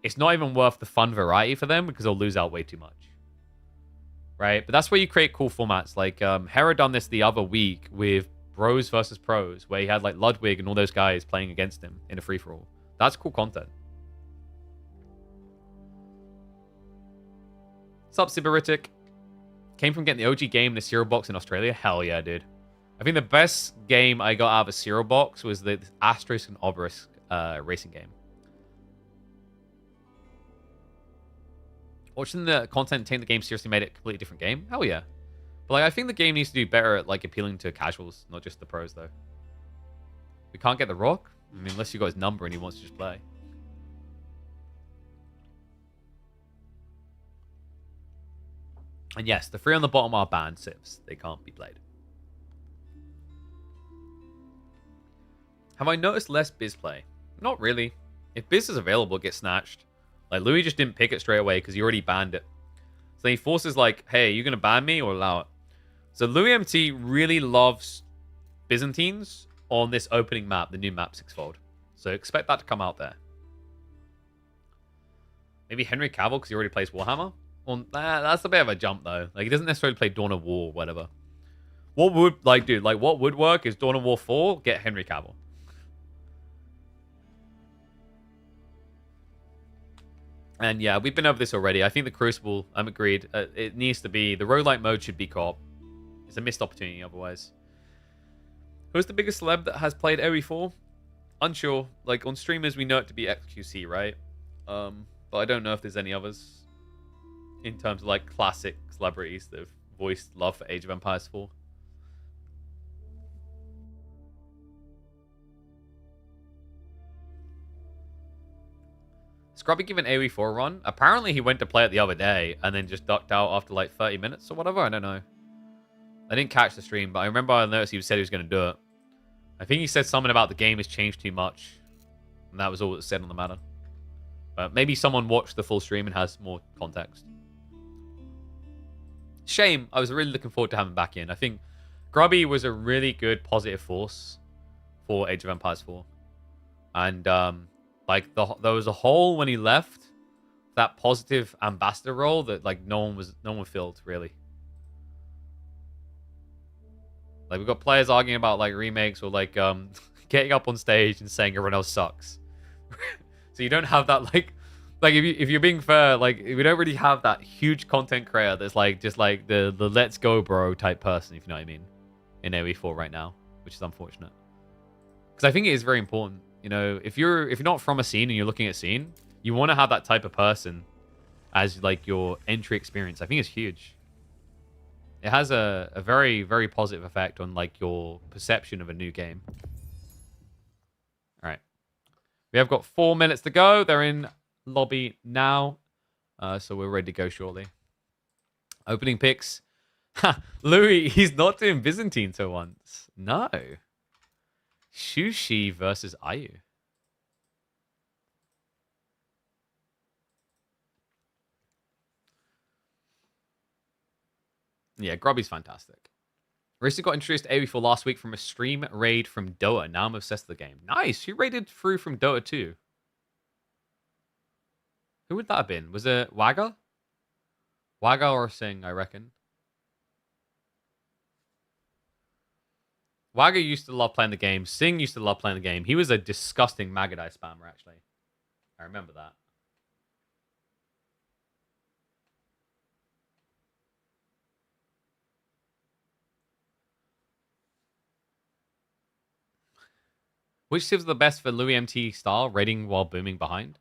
it's not even worth the fun variety for them because they'll lose out way too much. Right? But that's where you create cool formats. Like, Hera done this the other week with Bros versus Pros, where he had like Ludwig and all those guys playing against him in a free-for-all. That's cool content. What's up, Siberitic? Came from getting the OG game in a cereal box in Australia. Hell yeah, dude. I think the best game I got out of a cereal box was the Asterisk and Obelisk racing game. Watching the content take the game seriously made it a completely different game. Hell yeah. But like, I think the game needs to do better at like appealing to casuals, not just the pros though. We can't get the Rock? I mean, unless you got his number and he wants to just play. And yes, the three on the bottom are banned civs. They can't be played. Have I noticed less Biz play? Not really. If Biz is available, it gets snatched. Like, Louis just didn't pick it straight away because he already banned it. So he forces like, hey, you going to ban me or allow it? So Louis MT really loves Byzantines on this opening map, the new map Sixfold. So expect that to come out there. Maybe Henry Cavill because he already plays Warhammer? Well, that's a bit of a jump, though. Like, he doesn't necessarily play Dawn of War or whatever. What would, like, dude, like, what would work is Dawn of War 4, get Henry Cavill. And yeah, we've been over this already. I think the Crucible, I'm agreed. It needs to be, the roguelike mode should be co-op. It's a missed opportunity otherwise. Who's the biggest celeb that has played AoE4? Unsure. Like, on streamers, we know it to be XQC, right? But I don't know if there's any others. In terms of like classic celebrities that have voiced love for Age of Empires 4. Grubby give an AoE4 run? Apparently he went to play it the other day and then just ducked out after like 30 minutes or whatever. I don't know. I didn't catch the stream, but I remember I noticed he said he was going to do it. I think he said something about the game has changed too much. And that was all that was said on the matter. But maybe someone watched the full stream and has more context. Shame. I was really looking forward to having him back in. I think Grubby was a really good positive force for Age of Empires 4. And like there was a hole when he left, that positive ambassador role that like no one filled really. Like we've got players arguing about like remakes or like getting up on stage and saying everyone else sucks. So you don't have that like if you're being fair, like we don't really have that huge content creator that's like just like the let's go bro type person, if you know what I mean, in AoE4 right now, which is unfortunate. Because I think it is very important. You know, if you're not from a scene and you're looking at scene, you want to have that type of person as like your entry experience. I think it's huge. It has a very, very positive effect on like your perception of a new game. All right. We have got 4 minutes to go. They're in lobby now. So we're ready to go shortly. Opening picks. Louis, he's not doing Byzantines for once. No. Shushi versus Ayu. Yeah, Grubby's fantastic. Recently got introduced to AoE4 last week from a stream raid from Dota. Now I'm obsessed with the game. Nice. Who raided through from Dota 2? Who would that have been? Was it Wagga? Wagga or Singh, I reckon. Wagga used to love playing the game. Singh used to love playing the game. He was a disgusting Magadai spammer, actually. I remember that. Which civs are the best for Louis MT style, raiding while booming behind?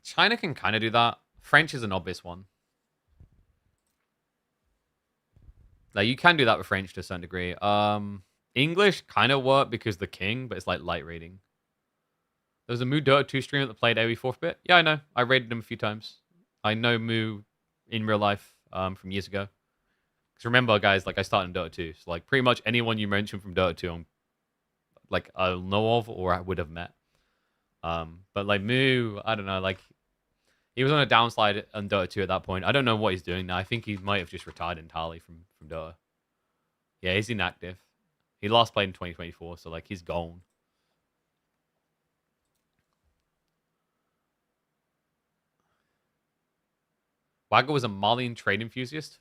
China can kind of do that. French is an obvious one. Like, you can do that with French to a certain degree. English kind of work because the king, but it's like light raiding. There was a Moo Dota 2 streamer that played AoE 4th bit. Yeah, I know. I raided him a few times. I know Moo in real life from years ago. Because remember, guys, like I started in Dota 2. So like pretty much anyone you mention from Dota 2, I'll know of or I would have met. But like Moo, I don't know, like he was on a downslide on Dota 2 at that point. I don't know what he's doing now. I think he might have just retired entirely from Dota. Yeah, he's inactive. He last played in 2024, so like he's gone. Wagga was a Malian trade enthusiast.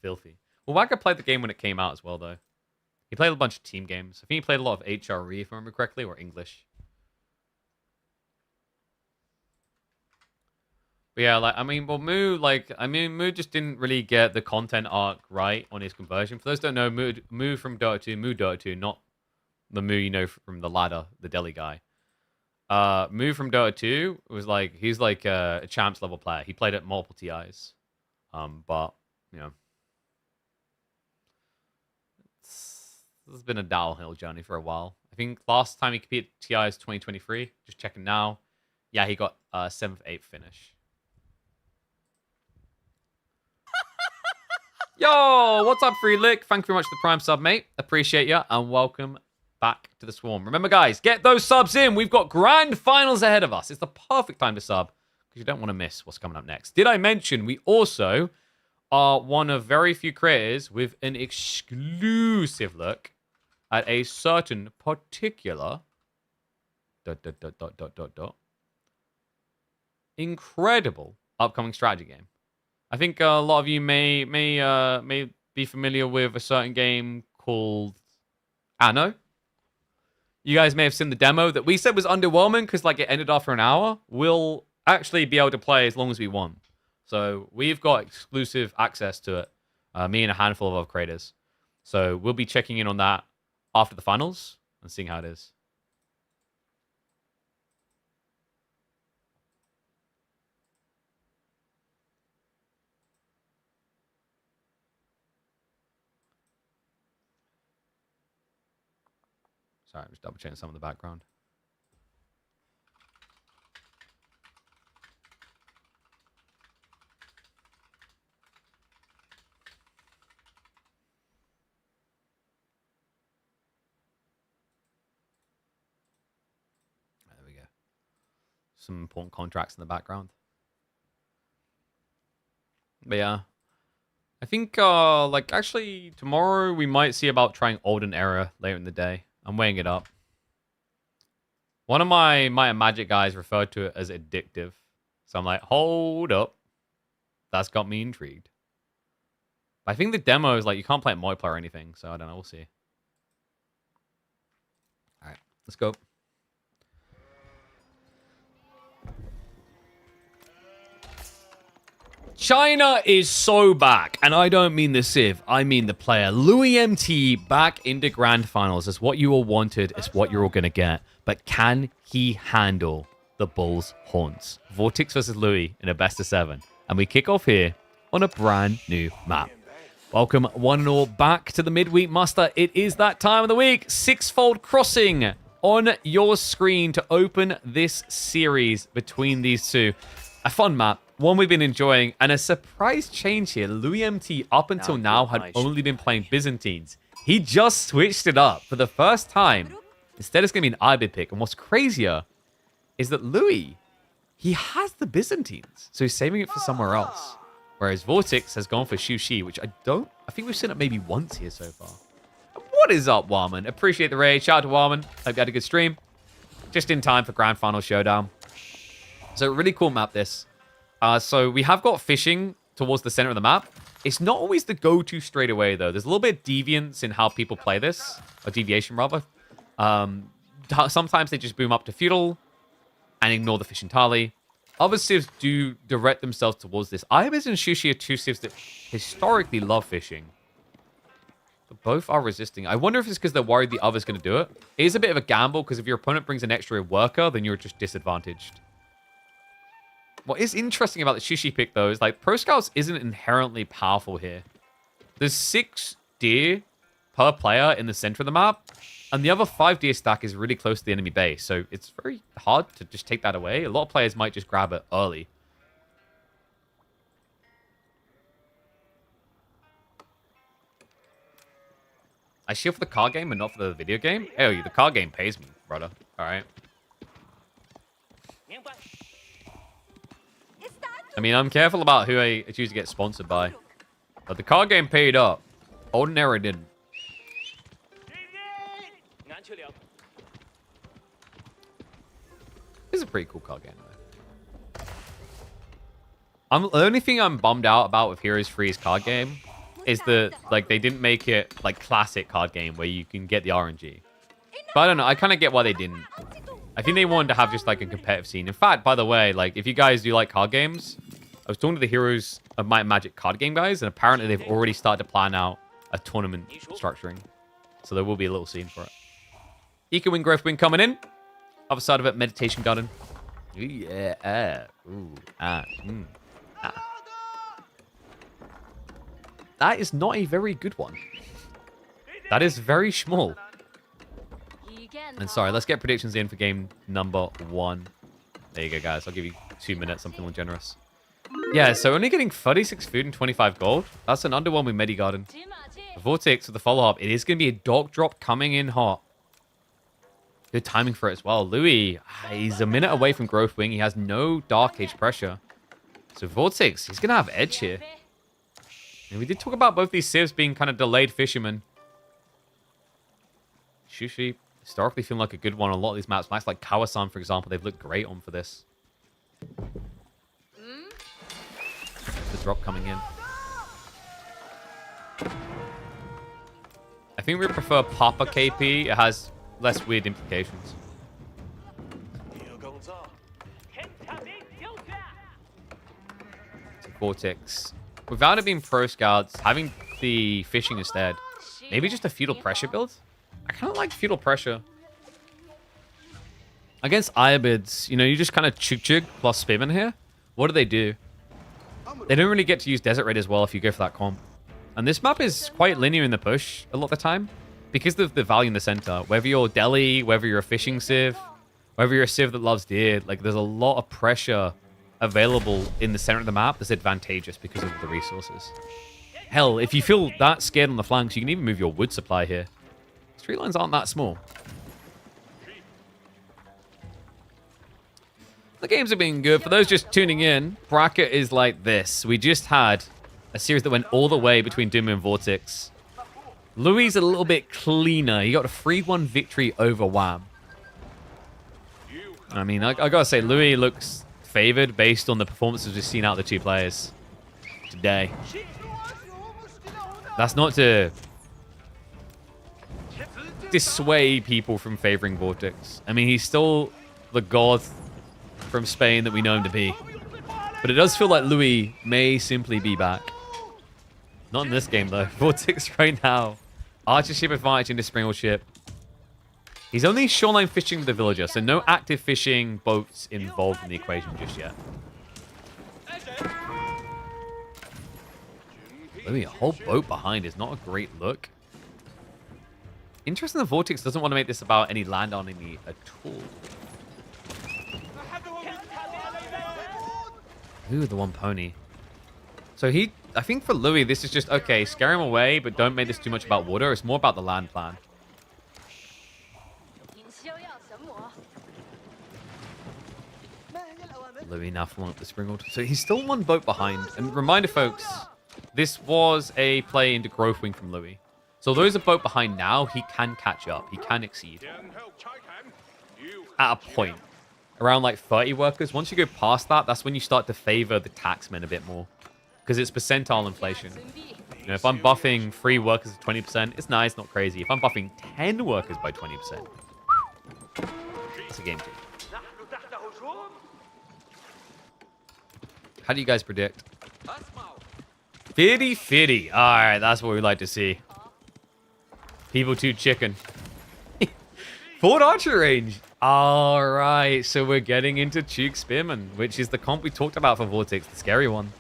Filthy. Well, Wagga played the game when it came out as well, though. He played a bunch of team games. I think he played a lot of HRE, if I remember correctly, or English. But yeah, like, I mean, well, Moo just didn't really get the content arc right on his conversion. For those who don't know, Moo from Dota 2, Moo Dota 2, not the Moo you know from the ladder, the Delhi guy. Moo from Dota 2 was like, he's like a champs level player. He played at multiple TIs. But, you know, this has been a downhill journey for a while. I think last time he competed at TI is 2023. Just checking now. Yeah, he got 7th, 8th finish. Yo, what's up, Free Lick? Thank you very much for the Prime sub, mate. Appreciate you, and welcome back to the Swarm. Remember, guys, get those subs in. We've got grand finals ahead of us. It's the perfect time to sub, because you don't want to miss what's coming up next. Did I mention we also are one of very few creators with an exclusive look at a certain particular incredible upcoming strategy game. I think a lot of you may be familiar with a certain game called Anno. You guys may have seen the demo that we said was underwhelming because like it ended after an hour. We'll actually be able to play as long as we want. So we've got exclusive access to it. Me and a handful of other creators. So we'll be checking in on that after the finals and seeing how it is. Sorry, I'm just double checking some of the background. some important contracts in the background. But yeah. I think, like, actually, tomorrow we might see about trying Olden Era later in the day. I'm weighing it up. One of my Magic guys referred to it as addictive. So I'm like, hold up. That's got me intrigued. But I think the demo is like, you can't play it multiplayer or anything. So I don't know. We'll see. All right, let's go. China is so back, and I don't mean the Civ, I mean the player. Louis MT back into Grand Finals. It's what you all wanted, it's what you're all going to get. But can he handle the Bulls' haunts? Vortex versus Louis in a best of 7. And we kick off here on a brand new map. Welcome one and all back to the Midweek Muster. It is that time of the week. Sixfold Crossing on your screen to open this series between these two. A fun map. One we've been enjoying, and a surprise change here. Louis MT, up until now, had only been playing Byzantines. He just switched it up for the first time. Instead, it's going to be an Ibid pick. And what's crazier is that Louis, he has the Byzantines. So he's saving it for somewhere else. Whereas Vortex has gone for Shushi, which I think we've seen it maybe once here so far. What is up, Warman? Appreciate the raid. Shout out to Warman. Hope you had a good stream. Just in time for Grand Final Showdown. So really cool map, this. So we have got fishing towards the center of the map. It's not always the go-to straight away, though. There's a little bit of deviance in how people play this. Or deviation, rather. Sometimes they just boom up to feudal and ignore the fish entirely. Other civs do direct themselves towards this. Abbasids and Shushi are two civs that historically love fishing. But both are resisting. I wonder if it's because they're worried the other's going to do it. It is a bit of a gamble, because if your opponent brings an extra worker, then you're just disadvantaged. What is interesting about the Shushi pick, though, is like Pro Scouts isn't inherently powerful here. There's 6 deer per player in the center of the map, and the other 5 deer stack is really close to the enemy base, so it's very hard to just take that away. A lot of players might just grab it early. I shield for the card game and not for the video game? Hey, the card game pays me, brother. All right. I mean, I'm careful about who I choose to get sponsored by. But the card game paid up. Olden Era didn't. This is a pretty cool card game, though. The only thing I'm bummed out about with Heroes 3's card game is that, like, they didn't make it, like, classic card game where you can get the RNG. But I don't know. I kind of get why they didn't. I think they wanted to have just, like, a competitive scene. In fact, by the way, like, if you guys do like card games, I was talking to the Heroes of Might and Magic card game guys, and apparently they've already started to plan out a tournament structuring. So there will be a little scene for it. Eco Wing Growth Wing coming in. Other side of it, Meditation Garden. Ooh, yeah. Ooh, ah. That is not a very good one. That is very small. And sorry, let's get predictions in for game number 1. There you go, guys. I'll give you 2 minutes. I'm feeling generous. Yeah, so only getting 36 food and 25 gold. That's an underwhelming Medi Garden. Vortex with the follow-up. It is going to be a dog drop coming in hot. Good timing for it as well. Louis, he's a minute away from Growth Wing. He has no Dark Age pressure. So Vortex, he's going to have edge here. And we did talk about both these civs being kind of delayed fishermen. Shushi, historically feeling like a good one on a lot of these maps. Maps like Kawasan, for example, they've looked great on for this. The drop coming in. I think we prefer Papa KP. It has less weird implications. Vortex. Without it being Pro Scouts, having the fishing instead. Maybe just a feudal pressure build? I kind of like feudal pressure. Against Abbasids, you know, you just kind of chug plus spin here. What do? They don't really get to use Desert Raid as well if you go for that comp. And this map is quite linear in the push a lot of the time. Because of the value in the center. Whether you're Delhi, whether you're a fishing civ, whether you're a civ that loves deer, like there's a lot of pressure available in the center of the map that's advantageous because of the resources. Hell, if you feel that scared on the flanks, you can even move your wood supply here. Street lines aren't that small. The games have been good. For those just tuning in, bracket is like this. We just had a series that went all the way between Doom and Vortex. Louis a little bit cleaner. He got a 3-1 victory over Wham. I mean, I gotta say, Louis looks favored based on the performances we've seen out of the two players today. That's not to dissuade people from favoring Vortex. I mean, he's still the god from Spain that we know him to be. But it does feel like Louis may simply be back. Not in this game, though. Vortex right now. Archer ship advantage into Springle ship. He's only shoreline fishing with the villager, so no active fishing boats involved in the equation just yet. Louis, a whole boat behind is not a great look. Interesting, the Vortex doesn't want to make this about any land on any at all. Ooh, the one pony. So I think for Louis, this is just, okay, scare him away, but don't make this too much about water. It's more about the land plan. Louis now following up the Springle. So he's still one boat behind. And reminder, folks, this was a play into Growth Wing from Louis. So although he's a boat behind now, he can catch up. He can exceed. At a point. Around like 30 workers. Once you go past that, that's when you start to favor the taxmen a bit more. Because it's percentile inflation. You know, if I'm buffing 3 workers at 20%, it's nice, not crazy. If I'm buffing 10 workers by 20%, it's a game changer. How do you guys predict? 50-50. Alright, that's what we like to see. People too chicken. Forward archer range. Alright, so we're getting into Chuk Spearman, which is the comp we talked about for Vortex, the scary one.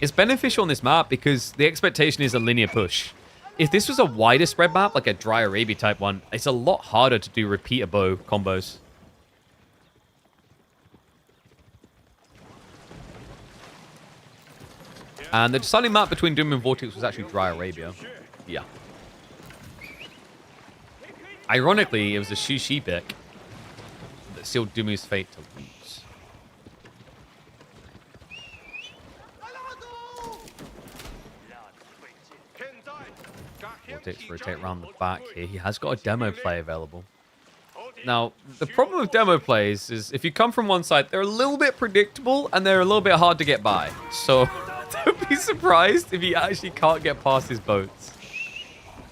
It's beneficial on this map because the expectation is a linear push. If this was a wider spread map, like a Dry Arabia type one, it's a lot harder to do repeater bow combos. And the deciding map between Doom and Vortex was actually Dry Arabia. Yeah. Ironically, it was a Shushi pick that sealed Dumu's fate to lose. Vortex rotate around the back here. He has got a demo play available. Now, the problem with demo plays is if you come from one side, they're a little bit predictable and they're a little bit hard to get by. So don't be surprised if he actually can't get past his boats.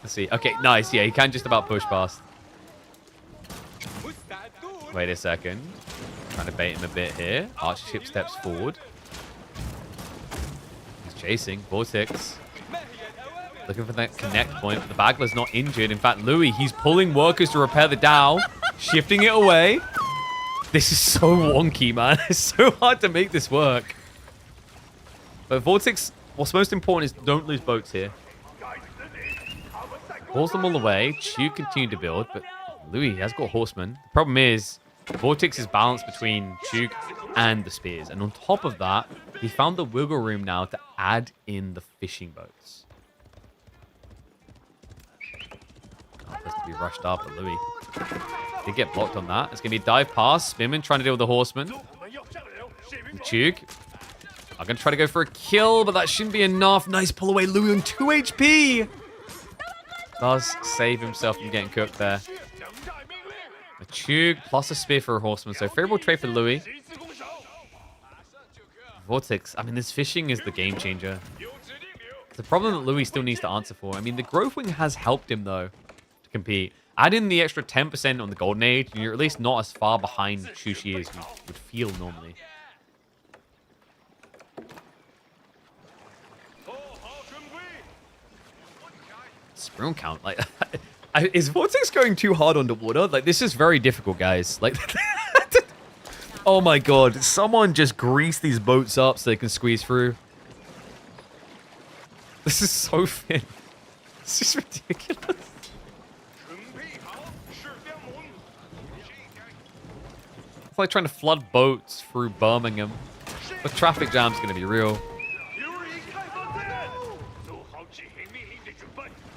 Let's see. Okay, nice. Yeah, he can just about push past. Wait a second. Trying to bait him a bit here. Archer ship steps forward. He's chasing. Vortex. Looking for that connect point. But the Bagler's not injured. In fact, Louis, he's pulling workers to repair the Dow. Shifting it away. This is so wonky, man. It's so hard to make this work. But Vortex, what's most important is don't lose boats here. Pulls them all away. Chu continue to build, but Louis has got horsemen. The problem is Vortex is balanced between Chuk and the spears. And on top of that, he found the wiggle room now to add in the fishing boats. Has to be rushed up, but Louis did get blocked on that. It's going to be a dive pass. Spearman trying to deal with the horseman. Chuk are going to try to go for a kill, but that shouldn't be enough. Nice pull away. Louis on 2 HP. Does save himself from getting cooked there. A Chuk plus a spear for a horseman. So favorable trade for Louis. Vortex. I mean, this fishing is the game changer. It's a problem that Louis still needs to answer for. I mean, the Growth Wing has helped him, though, to compete. Add in the extra 10% on the Golden Age, and you're at least not as far behind Shushi as you would feel normally. Sprung count, like, is Vortex going too hard underwater? Like, this is very difficult, guys. Like, oh my god, someone just grease these boats up so they can squeeze through. This is so thin. This is ridiculous. It's like trying to flood boats through Birmingham. The traffic jam's going to be real.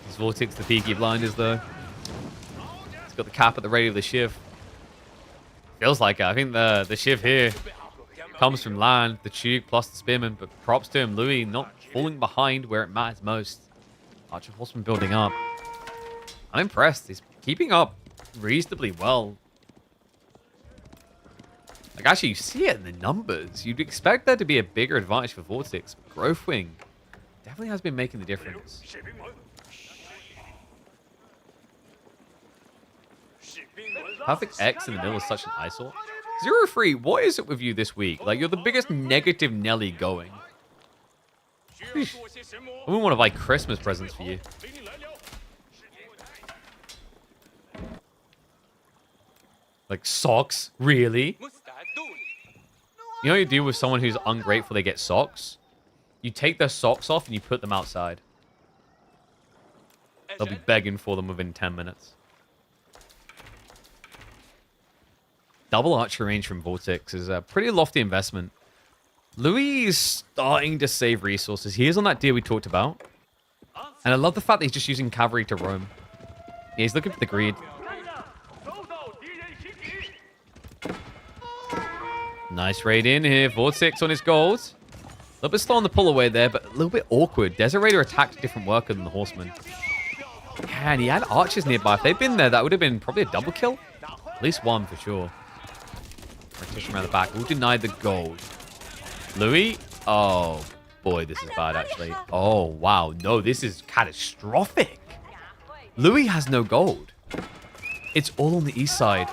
This Vortex, the Peaky Blinders, though. He's got the cap at the ready of the shift. Feels like it. I think the shiv here comes from land, the tube plus the spearman, but props to him. Louis not falling behind where it matters most. Archer horseman building up. I'm impressed. He's keeping up reasonably well. Like, actually, you see it in the numbers. You'd expect there to be a bigger advantage for Vortex. Growth Wing definitely has been making the difference. Perfect X in the middle is such an eyesore. 0-3, what is it with you this week? Like, you're the biggest negative Nelly going. Sheesh. I wouldn't want to buy Christmas presents for you. Like, socks? Really? You know what you do with someone who's ungrateful, they get socks? You take their socks off and you put them outside. They'll be begging for them within 10 minutes. Double archer range from Vortex is a pretty lofty investment. Louis is starting to save resources. He is on that deer we talked about. And I love the fact that he's just using cavalry to roam. Yeah, he's looking for the greed. Nice raid in here. Vortex on his gold. A little bit slow on the pull away there, but a little bit awkward. Desert Raider attacked a different worker than the horseman. Yeah, and he had archers nearby. If they'd been there, that would have been probably a double kill. At least one for sure. Rotation around the back. Who denied the gold? Louis? Oh, boy, this is bad, actually. Oh, wow. No, this is catastrophic. Louis has no gold. It's all on the east side.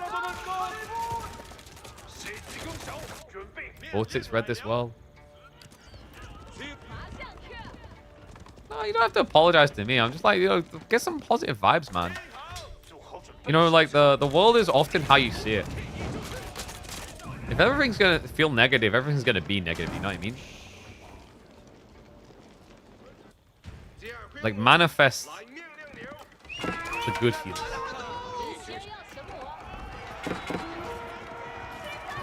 Vortex read this well. No, you don't have to apologize to me. I'm just like, get some positive vibes, man. You know, like, the world is often how you see it. If everything's going to feel negative, everything's going to be negative. You know what I mean? Like, manifest the good feelings.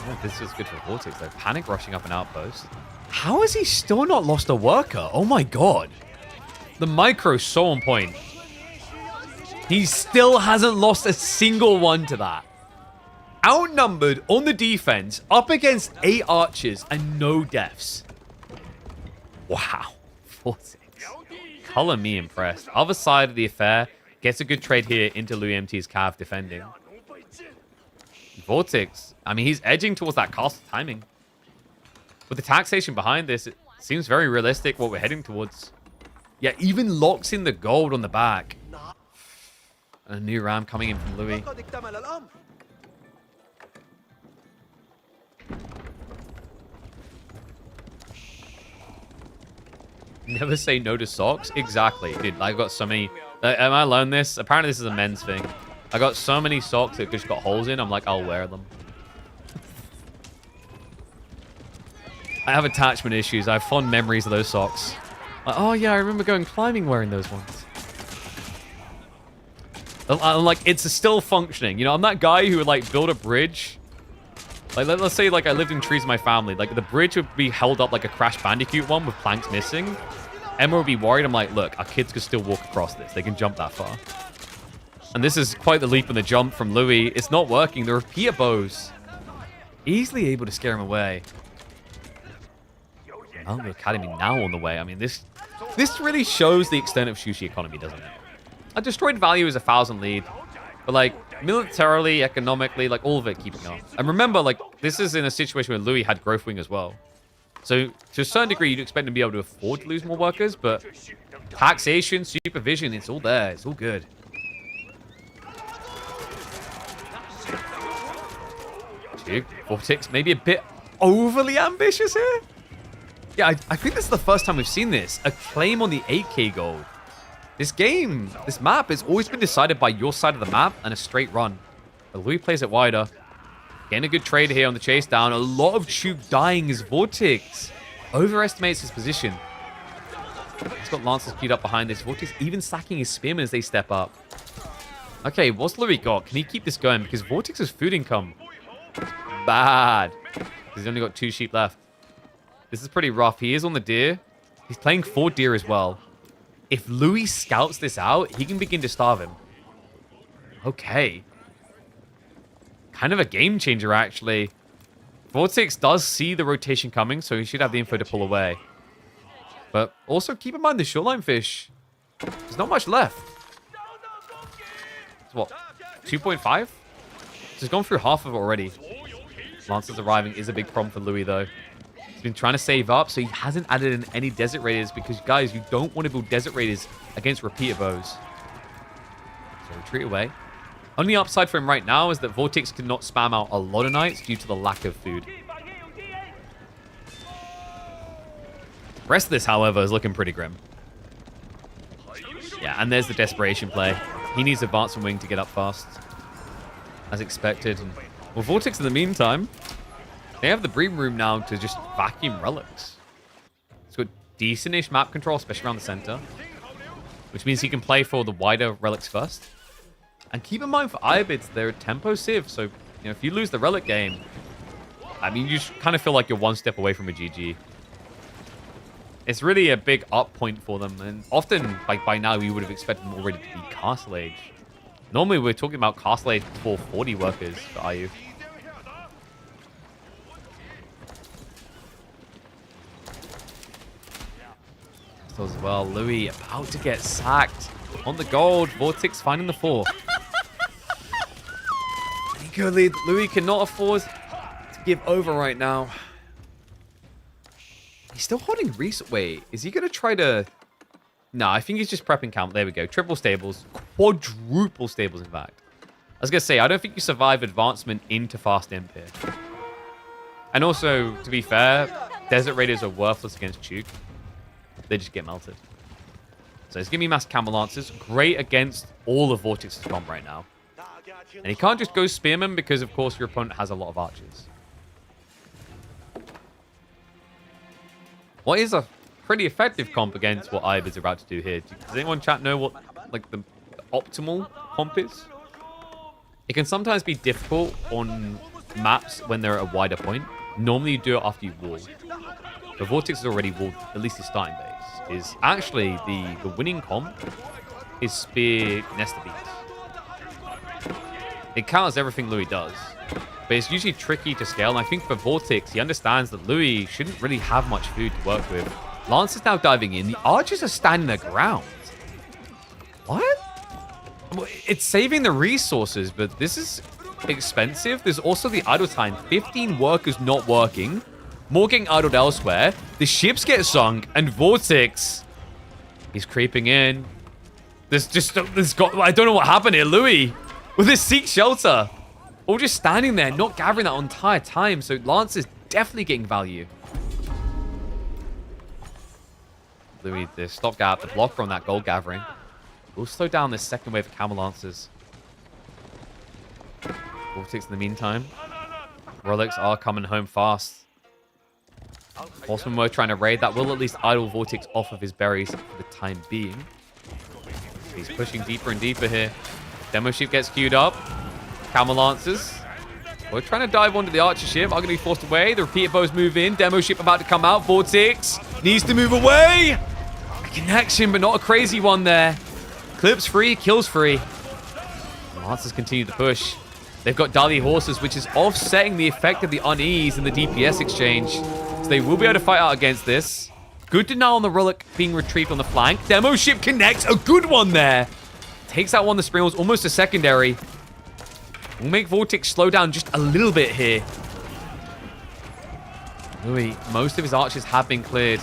Oh, this is good for Vortex. They're panic rushing up an outpost. How has he still not lost a worker? Oh my god. The micro's so on point. He still hasn't lost a single one to that. Outnumbered on the defense, up against 8 archers and no deaths. Wow. Vortex. Color me impressed. Other side of the affair. Gets a good trade here into Louis MT's cav defending. Vortex. I mean, he's edging towards that castle timing. With the taxation behind this, it seems very realistic what we're heading towards. Yeah, even locks in the gold on the back. And a new ram coming in from Louis. Never say no to socks? Exactly. Dude, I got so many... Am I learned this? Apparently this is a men's thing. I got so many socks that just got holes in. I'm like, I'll wear them. I have attachment issues. I have fond memories of those socks. Like, oh yeah, I remember going climbing wearing those ones. I'm like, it's still functioning. You know, I'm that guy who would like build a bridge. Like, let's say like I lived in trees with my family. Like the bridge would be held up like a Crash Bandicoot one with planks missing. Emma would be worried. I'm like, look, our kids could still walk across this. They can jump that far. And this is quite the leap in the jump from Louis. It's not working. The repeater bows. Easily able to scare him away. Mongol Academy now on the way. I mean, this really shows the extent of Shushi economy, doesn't it? A destroyed value is 1,000 lead. But like, militarily, economically, like all of it keeping up. And remember, like, this is in a situation where Louis had growth wing as well. So to a certain degree, you'd expect him to be able to afford to lose more workers, but taxation, supervision, it's all there. It's all good. Vortex maybe a bit overly ambitious here. Yeah, I think this is the first time we've seen this. A claim on the 8k gold. This game, this map has always been decided by your side of the map and a straight run. But Louis plays it wider. Getting a good trade here on the chase down. A lot of tube dying as Vortex overestimates his position. He's got Lancers queued up behind this. Vortex even stacking his spearmen as they step up. Okay, what's Louis got? Can he keep this going? Because Vortex's food income, bad. He's only got 2 sheep left. This is pretty rough. He is on the deer. He's playing 4 deer as well. If Louis scouts this out, he can begin to starve him. Okay. kind of a game changer, actually. Vortex does see the rotation coming, so he should have the info to pull away. But also keep in mind the shoreline fish. There's not much left. It's what, 2.5? He's gone through half of it already. Lancers arriving is a big problem for Louis, though. He's been trying to save up, so he hasn't added in any Desert Raiders because, guys, you don't want to build Desert Raiders against repeater bows. So retreat away. Only upside for him right now is that Vortex cannot spam out a lot of knights due to the lack of food. The rest of this, however, is looking pretty grim. Yeah, and there's the desperation play. He needs advancement wing to get up fast, as expected. And, well, Vortex, in the meantime, they have the breeding room now to just vacuum relics. It's got decent-ish map control, especially around the center, which means he can play for the wider relics first. And keep in mind for Abbasids, they're a tempo civ, so if you lose the relic game, I mean, you kind of feel like you're one step away from a GG. It's really a big up point for them, and often, like by now, we would have expected them already to be Castle Age. Normally, we're talking about Castle Age 440 workers for IU. So as well, Louis about to get sacked on the gold. Vortex finding the 4. He could lead. Louis cannot afford to give over right now. He's still holding reset. Wait, is he going to try to... No, I think he's just prepping camp. There we go. Triple stables. Quadruple stables, in fact. I was going to say, I don't think you survive advancement into fast imp here. And also, to be fair, Desert Raiders are worthless against Chuk. They just get melted. So he's giving me mass camel lancers. Great against all of Vortex's comp right now. And he can't just go spearman because, of course, your opponent has a lot of archers. What is a pretty effective comp against what Ive is about to do here? Does anyone chat know what like the optimal comp is? It can sometimes be difficult on maps when they're at a wider point. Normally you do it after you've walled. But Vortex is already walled, at least his starting base. Is actually the winning comp is Spear Nesta Beats. It counters everything Louis does. But it's usually tricky to scale, and I think for Vortex, he understands that Louis shouldn't really have much food to work with. Lance is now diving in. The archers are standing their ground. What? Well, it's saving the resources, but this is expensive. There's also the idle time. 15 workers not working. More getting idled elsewhere. The ships get sunk, and Vortex, he's creeping in. I don't know what happened here. Louis, with his seek shelter. All just standing there, not gathering that entire time. So Lance is definitely getting value. Louis, the stopgap, the blocker on that gold gathering. We'll slow down this second wave of camel lancers. Vortex in the meantime. Relics are coming home fast. Horseman were trying to raid. That will at least idle Vortex off of his berries for the time being. He's pushing deeper and deeper here. Demo ship gets queued up. Camel lancers. We're trying to dive onto the archer ship. I'm going to be forced away. The repeater bows move in. Demo ship about to come out. Vortex needs to move away. A connection, but not a crazy one there. Clips free, kills free. Lancers continue to push. They've got Dali horses, which is offsetting the effect of the unease in the DPS exchange. So they will be able to fight out against this. Good denial on the relic being retrieved on the flank. Demo ship connects. A good one there. Takes out one of the spring walls, almost a secondary. We'll make Vortex slow down just a little bit here. Louis, most of his archers have been cleared.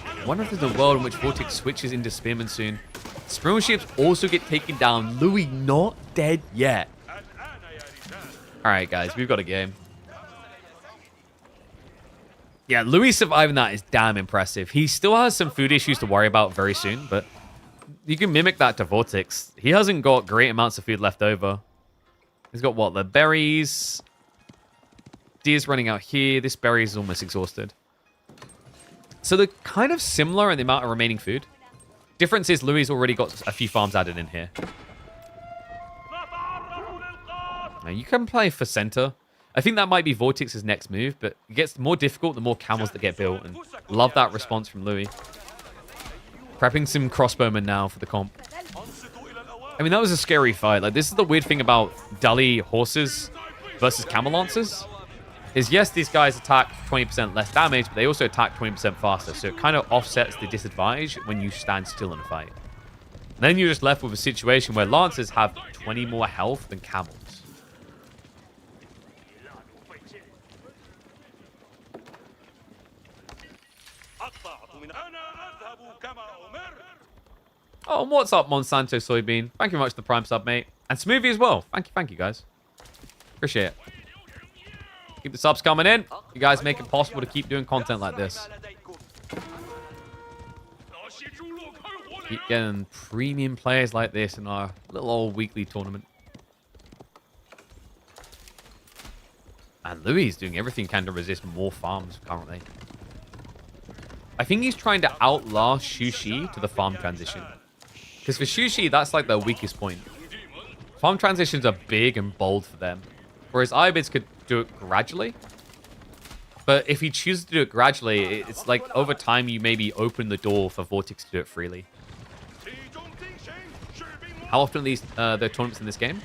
I wonder if there's a world in which Vortex switches into Spearman soon. Spearman ships also get taken down. Louis not dead yet. Alright, guys, we've got a game. Yeah, Louis surviving that is damn impressive. He still has some food issues to worry about very soon, but you can mimic that to Vortex. He hasn't got great amounts of food left over. He's got what? The berries. Deer's running out here. This berry is almost exhausted. So they're kind of similar in the amount of remaining food. Difference is Louis already got a few farms added in here. Now you can play for center. I think that might be Vortex's next move, but it gets more difficult the more camels that get built. And love that response from Louis. Prepping some crossbowmen now for the comp. I mean, that was a scary fight. Like, this is the weird thing about Dali horses versus camel lancers. Is yes, these guys attack 20% less damage, but they also attack 20% faster. So it kind of offsets the disadvantage when you stand still in a fight. And then you're just left with a situation where lancers have 20 more health than camels. Oh, and what's up, Monsanto Soybean? Thank you very much for the Prime sub, mate. And Smoothie as well. Thank you, guys. Appreciate it. Keep the subs coming in. You guys make it possible to keep doing content like this. Keep getting premium players like this in our little old weekly tournament. And Louis is doing everything he can to resist more farms currently. I think he's trying to outlast Shushi to the farm transition. Because for Shushi, that's like their weakest point. Farm transitions are big and bold for them. Whereas Abbasids could do it gradually. But if he chooses to do it gradually, it's like over time you maybe open the door for Vortex to do it freely. How often are these the tournaments in this game?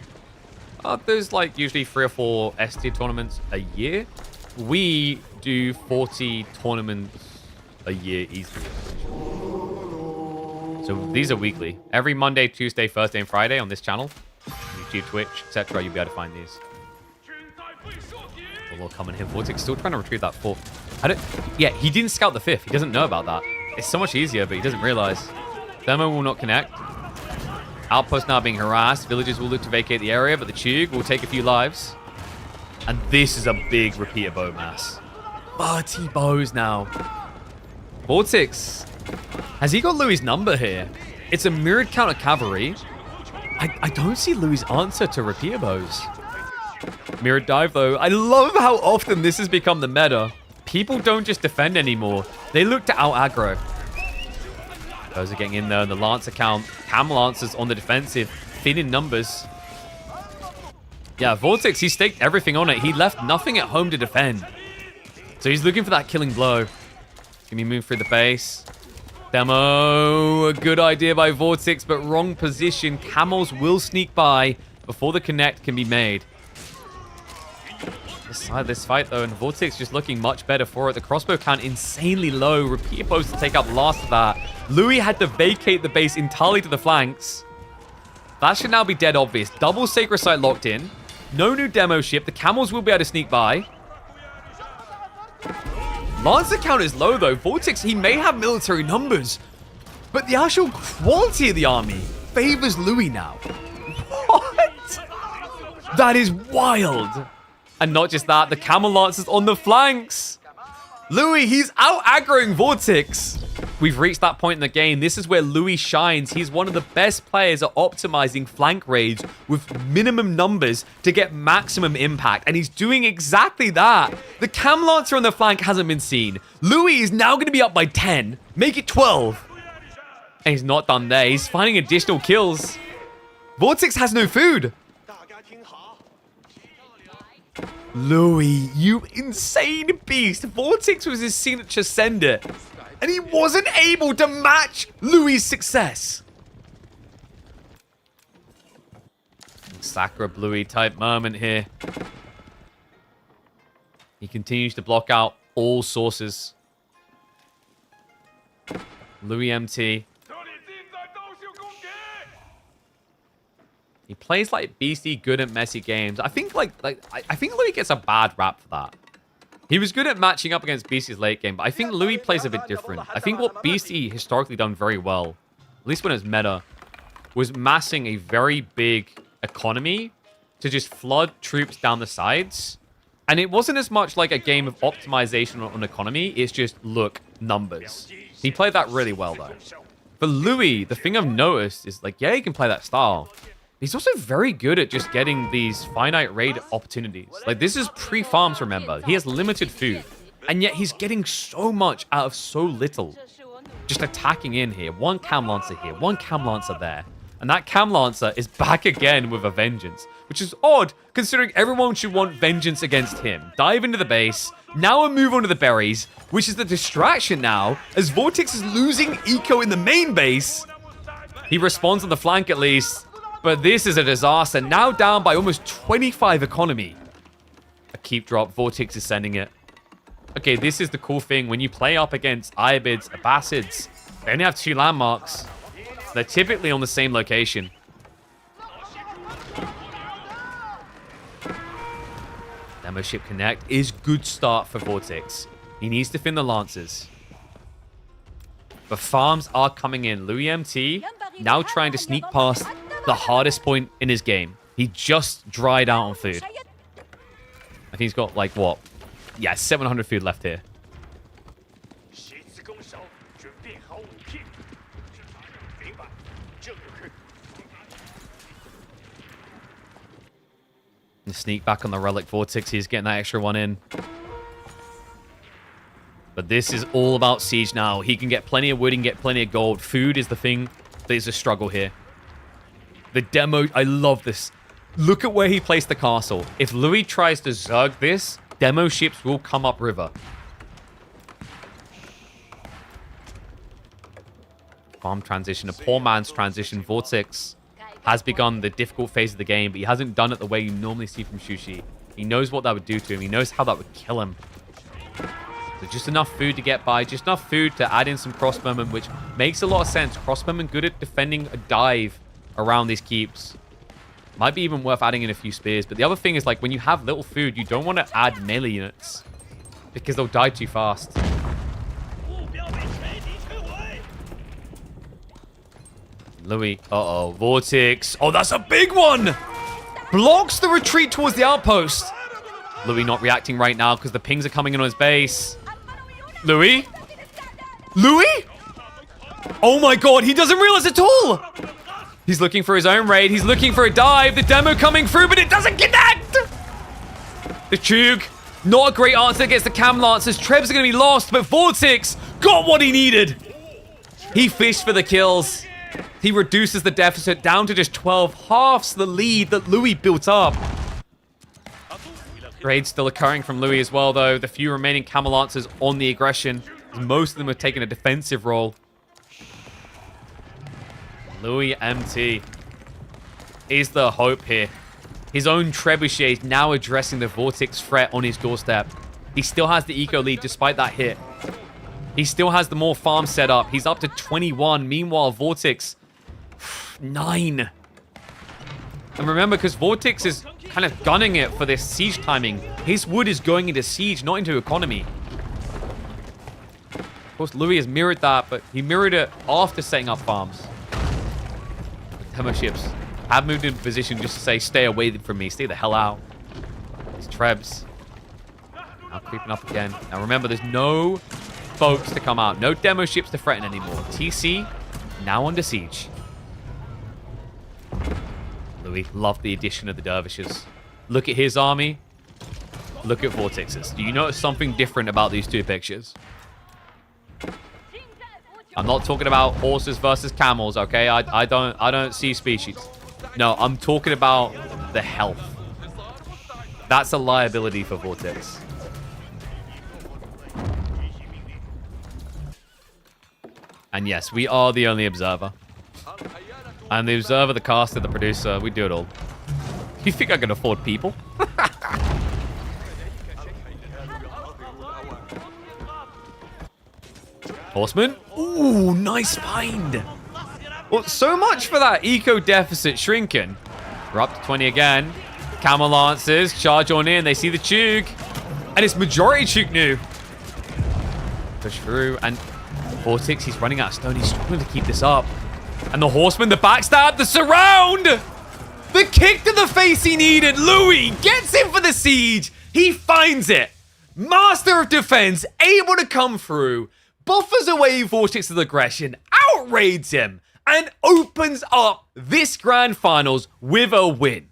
There's like usually 3 or 4 S-tier tournaments a year. We do 40 tournaments a year easily. So these are weekly. Every Monday, Tuesday, Thursday, and Friday on this channel. YouTube, Twitch, etc. You'll be able to find these. We'll come in here. Vortex still trying to retrieve that 4th. Yeah, he didn't scout the 5th. He doesn't know about that. It's so much easier, but he doesn't realize. Thermo will not connect. Outpost now being harassed. Villagers will look to vacate the area, but the Chug will take a few lives. And this is a big repeater bow mass. 30 bows now. Vortex. Has he got Louis' number here? It's a mirrored counter cavalry. I don't see Louis' answer to repeater bows. Mirrored dive, though. I love how often this has become the meta. People don't just defend anymore. They look to out-aggro. Those are getting in there in the Lancer count. Cam Lancers on the defensive. Thin in numbers. Yeah, Vortex, he staked everything on it. He left nothing at home to defend. So he's looking for that killing blow. Can he move through the base? Demo. A good idea by Vortex, but wrong position. Camels will sneak by before the connect can be made. This fight, though, and Vortex just looking much better for it. The crossbow count insanely low. Repeater bows to take up last of that. Louis had to vacate the base entirely to the flanks. That should now be dead obvious. Double Sacred Site locked in. No new demo ship. The camels will be able to sneak by. Lancer count is low, though. Vortex, he may have military numbers, but the actual quality of the army favors Louis now. What? That is wild. And not just that, the Camel Lancers on the flanks. Louis, he's out-aggroing Vortex. We've reached that point in the game. This is where Louis shines. He's one of the best players at optimizing flank raids with minimum numbers to get maximum impact. And he's doing exactly that. The Cam Lancer on the flank hasn't been seen. Louis is now going to be up by 10. Make it 12. And he's not done there. He's finding additional kills. Vortex has no food. Louis, you insane beast. Vortex was his signature sender. And he wasn't able to match Louis' success. Sakura Bluey type moment here. He continues to block out all sources. Louis MT. He plays like beastie, good at messy games. I think I think Louis gets a bad rap for that. He was good at matching up against Beastie's late game, but I think Louis plays a bit different. I think what Beastie historically done very well, at least when it was meta, was massing a very big economy to just flood troops down the sides. And it wasn't as much like a game of optimization on economy. It's just, look, numbers. He played that really well, though. For Louis, the thing I've noticed is, like, yeah, he can play that style. He's also very good at just getting these finite raid opportunities. Like, this is pre-farms, remember. He has limited food. And yet he's getting so much out of so little. Just attacking in here. One Cam Lancer here. One Cam Lancer there. And that Cam Lancer is back again with a vengeance. Which is odd, considering everyone should want vengeance against him. Dive into the base. Now a move on to the berries. Which is the distraction now, as Vortex is losing eco in the main base. He responds on the flank at least. But this is a disaster. Now down by almost 25 economy. A keep drop. Vortex is sending it. Okay, this is the cool thing. When you play up against Abbasids, Abbasids, they only have 2 landmarks. They're typically on the same location. Demo ship connect is good start for Vortex. He needs to fin the Lancers. But farms are coming in. Louis MT now trying to sneak past the hardest point in his game. He just dried out on food. I think he's got like what? Yeah, 700 food left here. And sneak back on the Relic Vortex. He's getting that extra one in. But this is all about siege now. He can get plenty of wood and get plenty of gold. Food is the thing that is a struggle here. The demo, I love this. Look at where he placed the castle. If Louis tries to zerg this, demo ships will come upriver. Farm transition, a poor man's transition. Vortex has begun the difficult phase of the game, but he hasn't done it the way you normally see from Shushi. He knows what that would do to him. He knows how that would kill him. So just enough food to get by, just enough food to add in some crossbowmen, which makes a lot of sense. Crossbowmen good at defending a dive around these keeps. Might be even worth adding in a few spears. But the other thing is, like, when you have little food, you don't want to add melee units because they'll die too fast. Louis, uh-oh, Vortex. Oh, that's a big one! Blocks the retreat towards the outpost. Louis not reacting right now because the pings are coming in on his base. Louis? Louis? Oh my god, he doesn't realize at all! He's looking for his own raid. He's looking for a dive. The demo coming through, but it doesn't connect! The Chug, not a great answer against the Cam Lancers. Trebs are going to be lost, but Vortex got what he needed. He fished for the kills. He reduces the deficit down to just 12, halves the lead that Louis built up. Raids still occurring from Louis as well, though. The few remaining Camel Lancers on the aggression. Most of them have taken a defensive role. Louis MT is the hope here. His own Trebuchet is now addressing the Vortex threat on his doorstep. He still has the eco lead despite that hit. He still has the more farm set up. He's up to 21. Meanwhile, Vortex, 9. And remember, because Vortex is kind of gunning it for this siege timing, his wood is going into siege, not into economy. Of course, Louis has mirrored that, but he mirrored it after setting up farms. Demo ships have moved into position just to say, stay away from me, stay the hell out. It's Trebs. Now creeping up again. Now remember, there's no boats to come out. No demo ships to threaten anymore. TC now under siege. Louis loved the addition of the dervishes. Look at his army. Look at Vortex's. Do you notice something different about these two pictures? I'm not talking about horses versus camels, okay? I don't see species. No, I'm talking about the health. That's a liability for Vortex. And yes, we are the only observer. I'm the observer, the caster, the producer. We do it all. You think I can afford people? Horseman? Ooh, nice find. Well, so much for that eco deficit shrinking. We're up to 20 again. Camel Lancers charge on in. They see the Chug. And it's majority Chug new. Push through. And Vortex, he's running out of stone. He's struggling to keep this up. And the Horseman, the backstab, the surround! The kick to the face he needed. Louis gets in for the siege. He finds it. Master of defense, able to come through. Buffers away Vortex's aggression. Outraids him. And opens up this grand finals with a win.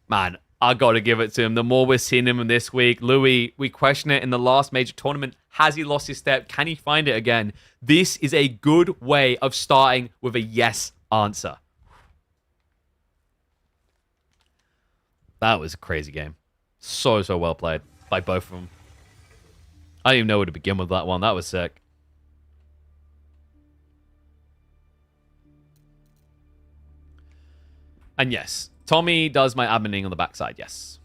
Man, I gotta give it to him. The more we're seeing him this week. Louis, we question it in the last major tournament. Has he lost his step? Can he find it again? This is a good way of starting with a yes answer. That was a crazy game. So well played by both of them. I don't even know where to begin with that one. That was sick. And yes, Tommy does my adminning on the backside, yes.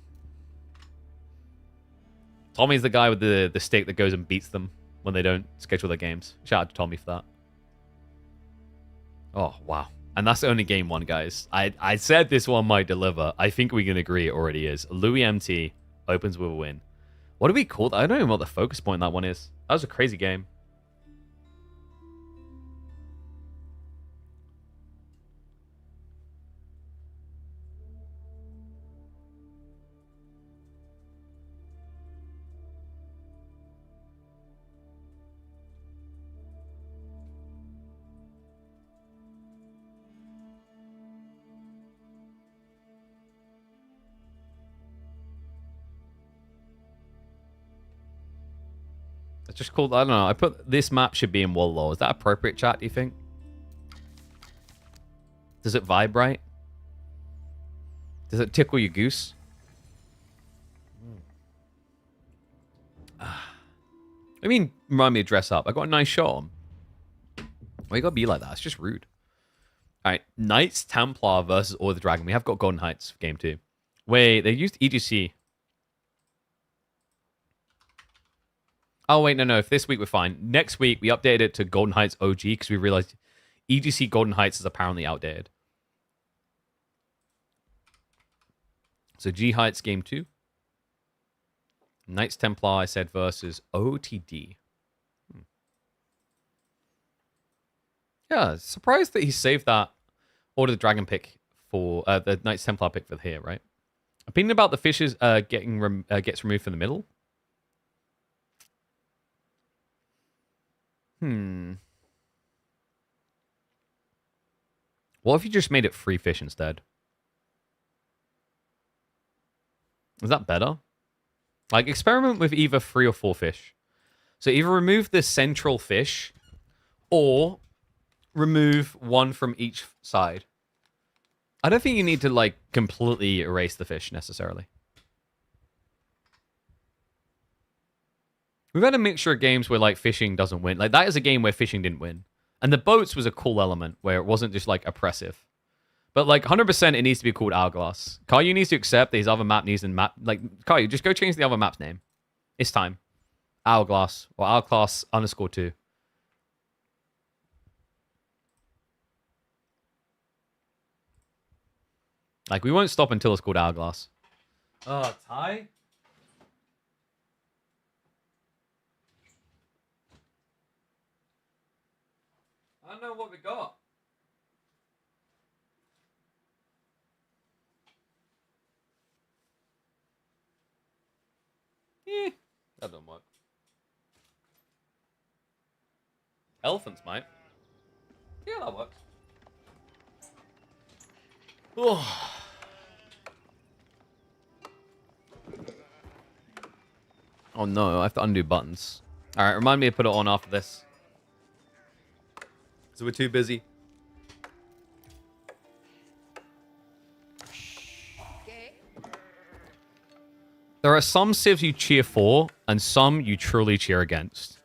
Tommy's the guy with the stick that goes and beats them when they don't schedule their games. Shout out to Tommy for that. Oh, wow. And that's only game one, guys. I said this one might deliver. I think we can agree it already is. Louis MT opens with a win. What do we call that? I don't even know what the focus point that one is. That was a crazy game. It's just called, I don't know. I put this map should be in wall law. Is that appropriate, chat, do you think? Does it vibrate? Does it tickle your goose? I mean, remind me to dress up. I got a nice shot on. Why you gotta be like that? It's just rude. Alright, Knights Templar versus Order of the Dragon. We have got Golden Heights for game 2. Wait, they used EGC. Oh, wait, no. If this week we're fine. Next week, we updated it to Golden Heights OG because we realized EGC Golden Heights is apparently outdated. So G Heights game 2. Knights Templar, I said, versus OTD. Yeah, surprised that he saved that Order of the Dragon pick for the Knights Templar pick for here, right? Opinion about the fishes gets removed from the middle. What if you just made it free fish instead? Is that better? Like, experiment with either 3 or 4 fish. So either remove the central fish or remove one from each side. I don't think you need to, like, completely erase the fish necessarily. We've had a mixture of games where, like, fishing doesn't win. Like, that is a game where fishing didn't win. And the boats was a cool element where it wasn't just, like, oppressive. But, like, 100% it needs to be called Hourglass. Caillou needs to accept that his other map needs to map... Like, Caillou, just go change the other map's name. It's time. Hourglass. Or Hourglass _2. Like, we won't stop until it's called Hourglass. Oh, Ty? I don't know what we got. That don't work. Elephants, mate. Yeah, that works. Oh. Oh no, I have to undo buttons. Alright, remind me to put it on after this. So we're too busy. There are some civs you cheer for, and some you truly cheer against.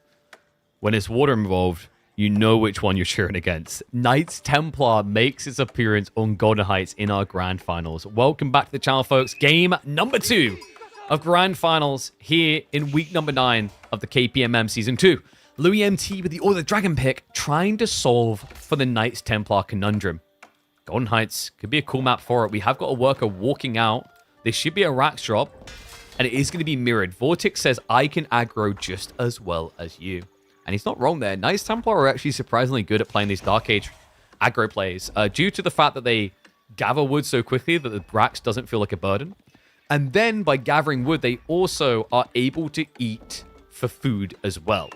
When it's water involved, you know which one you're cheering against. Knights Templar makes its appearance on Golden Heights in our Grand Finals. Welcome back to the channel, folks. Game number 2 of Grand Finals here in week number 9 of the KPMM Season 2. Louis MT with the Order of the Dragon pick, trying to solve for the Knights Templar conundrum. Golden Heights could be a cool map for it. We have got a worker walking out. This should be a Rax drop. And it is going to be mirrored. Vortex says, I can aggro just as well as you. And he's not wrong there. Knights Templar are actually surprisingly good at playing these Dark Age aggro plays. Due to the fact that they gather wood so quickly that the Brax doesn't feel like a burden. And then by gathering wood, they also are able to eat for food as well.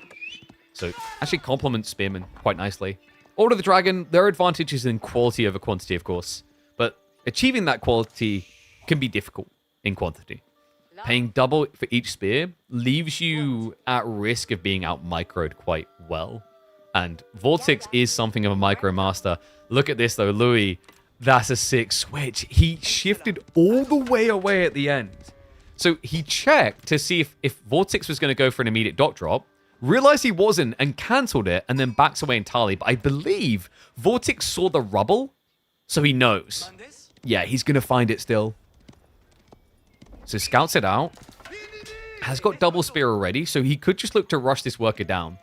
So actually complements Spearmen quite nicely. Order of the Dragon, their advantage is in quality over quantity, of course. But achieving that quality can be difficult in quantity. Paying double for each spear leaves you at risk of being out-microed quite well. And Vortex is something of a micro master. Look at this, though, Louis. That's a sick switch. He shifted all the way away at the end. So he checked to see if Vortex was going to go for an immediate dot drop, realized he wasn't, and cancelled it, and then backs away entirely. But I believe Vortex saw the rubble, so he knows. Yeah, he's going to find it still. So scouts it out. Has got double spear already, so he could just look to rush this worker down.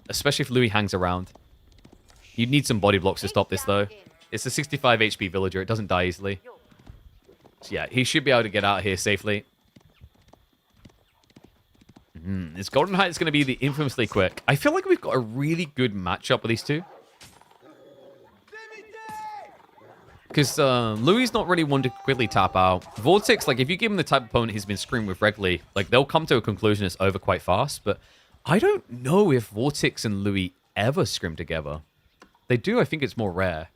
Especially if Louis hangs around. You'd need some body blocks to stop this, though. It's a 65 HP villager. It doesn't die easily. So yeah, he should be able to get out here safely. This Golden Height is going to be the infamously quick. I feel like we've got a really good matchup with these two. Because Louis is not really one to quickly tap out. Vortex, like, if you give him the type of opponent he's been screaming with regularly, like, they'll come to a conclusion it's over quite fast. But I don't know if Vortex and Louis ever scrim together. They do, I think it's more rare.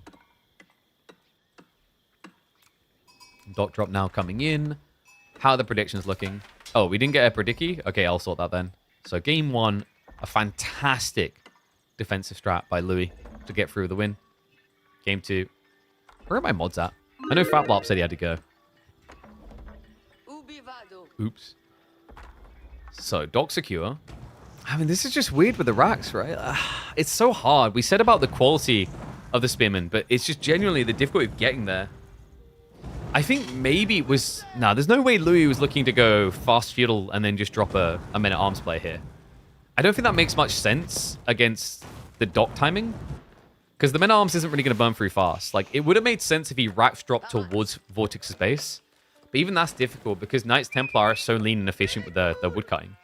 Dock drop now coming in. How are the predictions looking? Oh, we didn't get a predicky? Okay, I'll sort that then. So game one, a fantastic defensive strat by Louis to get through the win. Game two. Where are my mods at? I know Fatblop said he had to go. Oops. So, dock secure. I mean, this is just weird with the racks, right? It's so hard. We said about the quality of the spearmen, but it's just genuinely the difficulty of getting there. I think maybe it was... Nah, there's no way Louis was looking to go fast feudal and then just drop a men-at-arms player here. I don't think that makes much sense against the dock timing. Because the men-at-arms isn't really going to burn through fast. Like, it would have made sense if he rack dropped towards Vortex's base. But even that's difficult because Knights Templar are so lean and efficient with their woodcutting.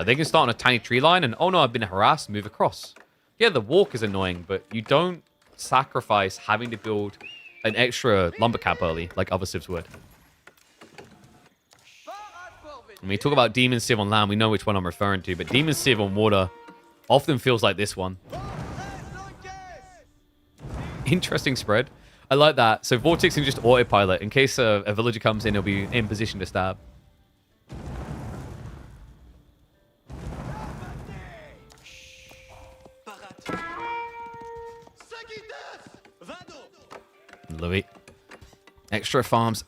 They can start on a tiny tree line and, oh no, I've been harassed, move across. Yeah, the walk is annoying, but you don't sacrifice having to build an extra lumber cap early like other civs would. When we talk about Demon Civ on land, we know which one I'm referring to, but Demon Civ on water often feels like this one. Interesting spread. I like that. So Vortex can just autopilot. In case a villager comes in, he'll be in position to stab. Louis. Extra farms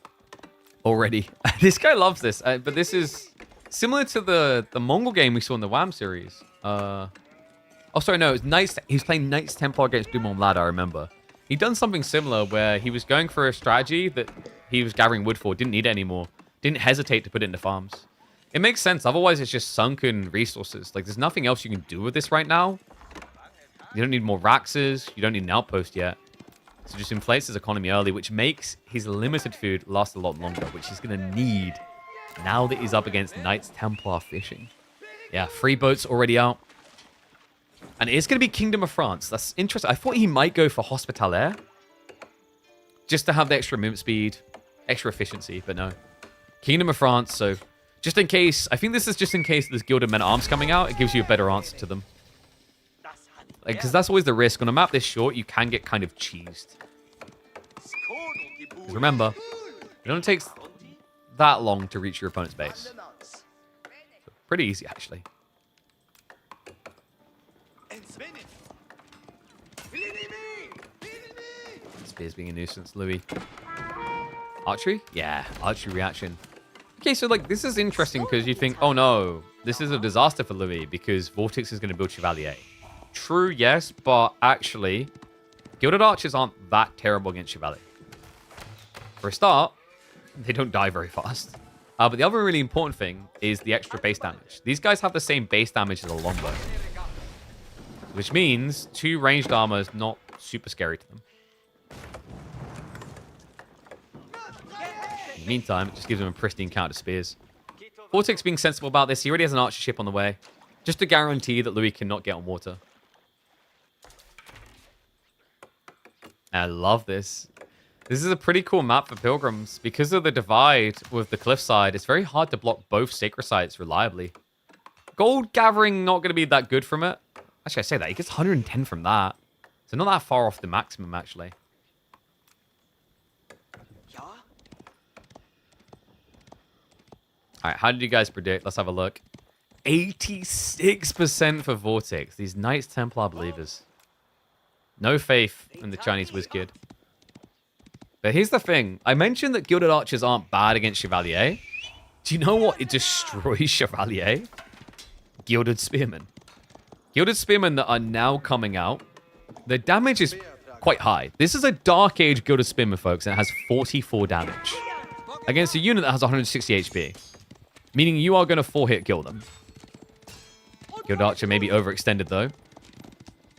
already. This guy loves this. But this is similar to the Mongol game we saw in the WAM series. Oh, sorry, no. It was Knights. He was playing Knights Templar against Dumont Lad, I remember. He'd done something similar where he was going for a strategy that he was gathering wood for, didn't need it anymore, didn't hesitate to put it into farms. It makes sense. Otherwise, it's just sunken resources. Like, there's nothing else you can do with this right now. You don't need more Raxes. You don't need an outpost yet. So just inflates his economy early, which makes his limited food last a lot longer, which he's going to need now that he's up against Knights Templar fishing. Yeah, free boats already out. And it's going to be Kingdom of France. That's interesting. I thought he might go for Hospitalier. Just to have the extra movement speed, extra efficiency, but no. Kingdom of France, so just in case... I think this is just in case there's Gilded Men-at-Arms coming out. It gives you a better answer to them. Because that's always the risk. On a map this short, you can get kind of cheesed. Because remember, it only takes that long to reach your opponent's base. So pretty easy, actually. Spears being a nuisance, Louis. Archery? Yeah, archery reaction. Okay, so like this is interesting because you think, oh no, this is a disaster for Louis because Vortex is going to build Chevalier. True, yes, but actually, Gilded Archers aren't that terrible against Chevalier. For a start, they don't die very fast. But the other really important thing is the extra base damage. These guys have the same base damage as a longbow. Which means 2 ranged armor is not super scary to them. In the meantime, it just gives them a pristine counter to spears. Vortex being sensible about this, he already has an archer ship on the way. Just to guarantee that Louis cannot get on water. I love this. This is a pretty cool map for pilgrims. Because of the divide with the cliffside, it's very hard to block both sacred sites reliably. Gold gathering not going to be that good from it. Actually, I say that. He gets 110 from that. So not that far off the maximum, actually. Alright, how did you guys predict? Let's have a look. 86% for Vortex. These Knights Templar believers. No faith in the Chinese whiz kid. But here's the thing. I mentioned that Gilded Archers aren't bad against Chevalier. Do you know what? It destroys Chevalier. Gilded Spearmen. Gilded Spearmen that are now coming out. The damage is quite high. This is a Dark Age Gilded Spearman, folks, and it has 44 damage against a unit that has 160 HP. Meaning you are going to 4-hit kill them. Gilded Archer may be overextended, though.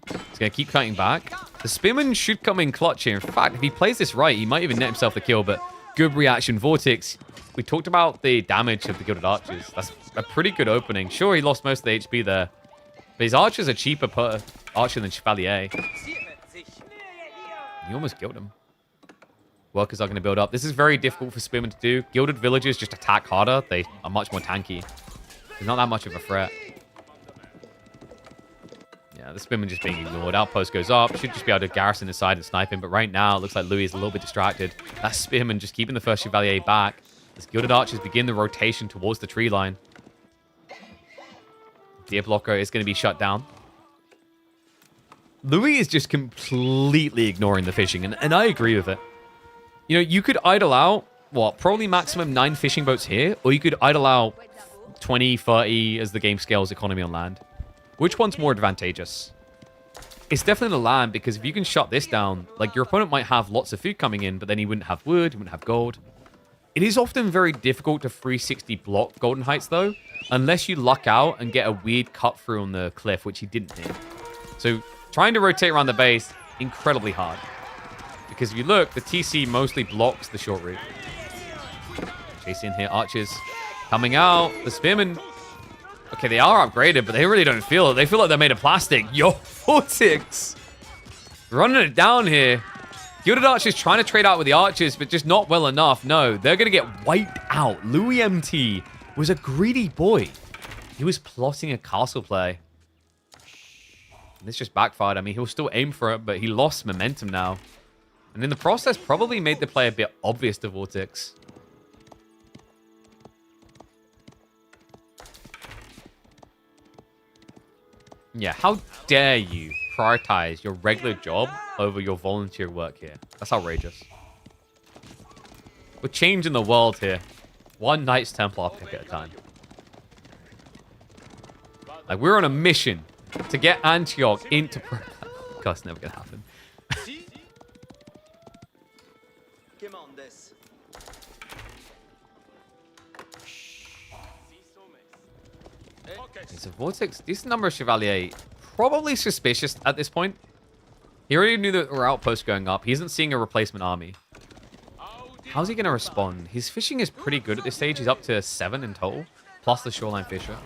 He's going to keep cutting back. The Spearman should come in clutch here. In fact, if he plays this right, he might even net himself the kill, but good reaction. Vortex, we talked about the damage of the Gilded Archers. That's a pretty good opening. Sure, he lost most of the HP there, but his Archers are cheaper per Archer than Chevalier. You almost killed him. Workers are going to build up. This is very difficult for Spearmen to do. Gilded Villagers just attack harder. They are much more tanky. There's not that much of a threat. Yeah, the Spearman just being ignored. Outpost goes up. Should just be able to garrison inside and snipe him. But right now, it looks like Louis is a little bit distracted. That Spearman just keeping the first Chevalier back. As Gilded Archers begin the rotation towards the tree line. Deer Blocker is going to be shut down. Louis is just completely ignoring the fishing. And I agree with it. You know, you could idle out, what, probably maximum 9 fishing boats here, or you could idle out 20, 30 as the game scales economy on land. Which one's more advantageous? It's definitely the land, because if you can shut this down, like, your opponent might have lots of food coming in, but then he wouldn't have wood, he wouldn't have gold. It is often very difficult to 360 block Golden Heights, though, unless you luck out and get a weird cut through on the cliff, which he didn't here. So, trying to rotate around the base, incredibly hard. Because if you look, the TC mostly blocks the short route. Chasing here, Archers coming out. The Spearmen, okay, they are upgraded, but they really don't feel it. They feel like they're made of plastic. Yo, Vortex running it down here. Gilded Archers trying to trade out with the Archers, but just not well enough. No, they're going to get wiped out. Louis MT was a greedy boy. He was plotting a castle play. And this just backfired. I mean, he'll still aim for it, but he lost momentum now. And in the process, probably made the play a bit obvious to Vortex. Yeah, how dare you prioritize your regular job over your volunteer work here? That's outrageous. We're changing the world here. One Knights Templar pick at a time. Like, we're on a mission to get Antioch into... God, it's never going to happen. So Vortex, decent number of Chevalier. Probably suspicious at this point. He already knew that there were outposts going up. He isn't seeing a replacement army. How's he going to respond? His fishing is pretty good at this stage. He's up to 7 in total, plus the shoreline fisher.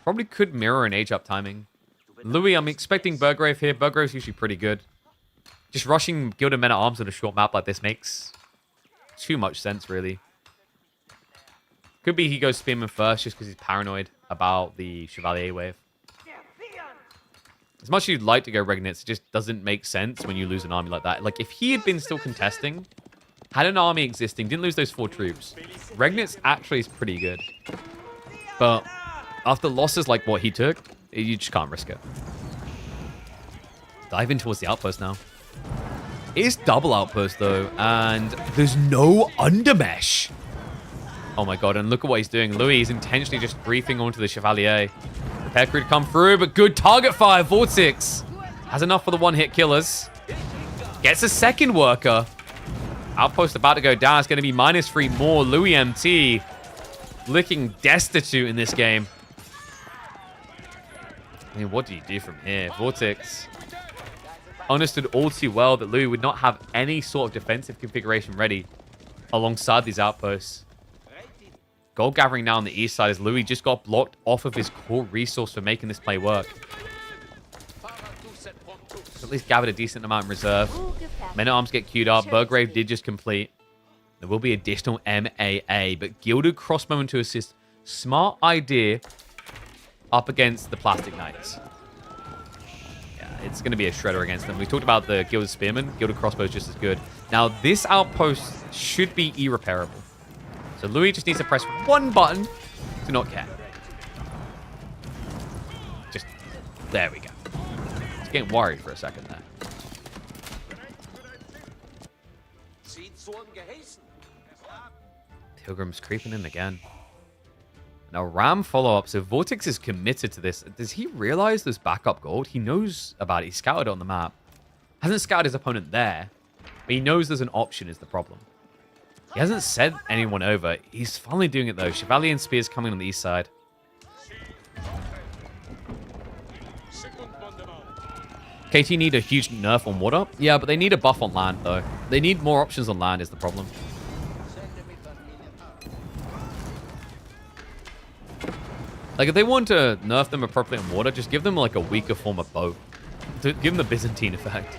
Probably could mirror an age-up timing. Louis, I'm expecting Burgrave here. Burgrave's usually pretty good. Just rushing Gilded Men-at-Arms on a short map like this makes too much sense, really. Could be he goes Spearman first just because he's paranoid about the Chevalier wave. As much as you'd like to go Regnitz, it just doesn't make sense when you lose an army like that. Like, if he had been still contesting, had an army existing, didn't lose those 4 troops, Regnitz actually is pretty good. But after losses like what he took, you just can't risk it. Dive in towards the outpost now. It is double outpost, though, and there's no undermesh. Oh my god, and look at what he's doing. Louis is intentionally just briefing onto the Chevalier. Repair crew to come through, but good target fire. Vortex has enough for the one-hit killers. Gets a second worker. Outpost about to go down. It's going to be -3 more. Louis MT looking destitute in this game. I mean, what do you do from here? Vortex understood all too well that Louis would not have any sort of defensive configuration ready alongside these outposts. Gold gathering now on the east side as Louis just got blocked off of his core resource for making this play work. So at least gathered a decent amount in reserve. Men-at-Arms get queued up. Burgrave did just complete. There will be additional MAA, but Gilded Crossbowman to assist. Smart idea up against the Plastic Knights. Yeah, it's going to be a shredder against them. We talked about the Gilded Spearman. Gilded Crossbow is just as good. Now, this outpost should be irreparable. So Louis just needs to press one button to not care. Just, there we go. Just getting worried for a second there. Pilgrim's creeping in again. Now Ram follow-up. So Vortex is committed to this. Does he realize there's backup gold? He knows about it. He scouted it on the map. Hasn't scouted his opponent there, but he knows there's an option is the problem. He hasn't sent anyone over. He's finally doing it, though. Chevalier and Spears coming on the east side. KT need a huge nerf on water. Yeah, but they need a buff on land, though. They need more options on land is the problem. Like, if they want to nerf them appropriately on water, just give them, like, a weaker form of boat. To give them the Byzantine effect.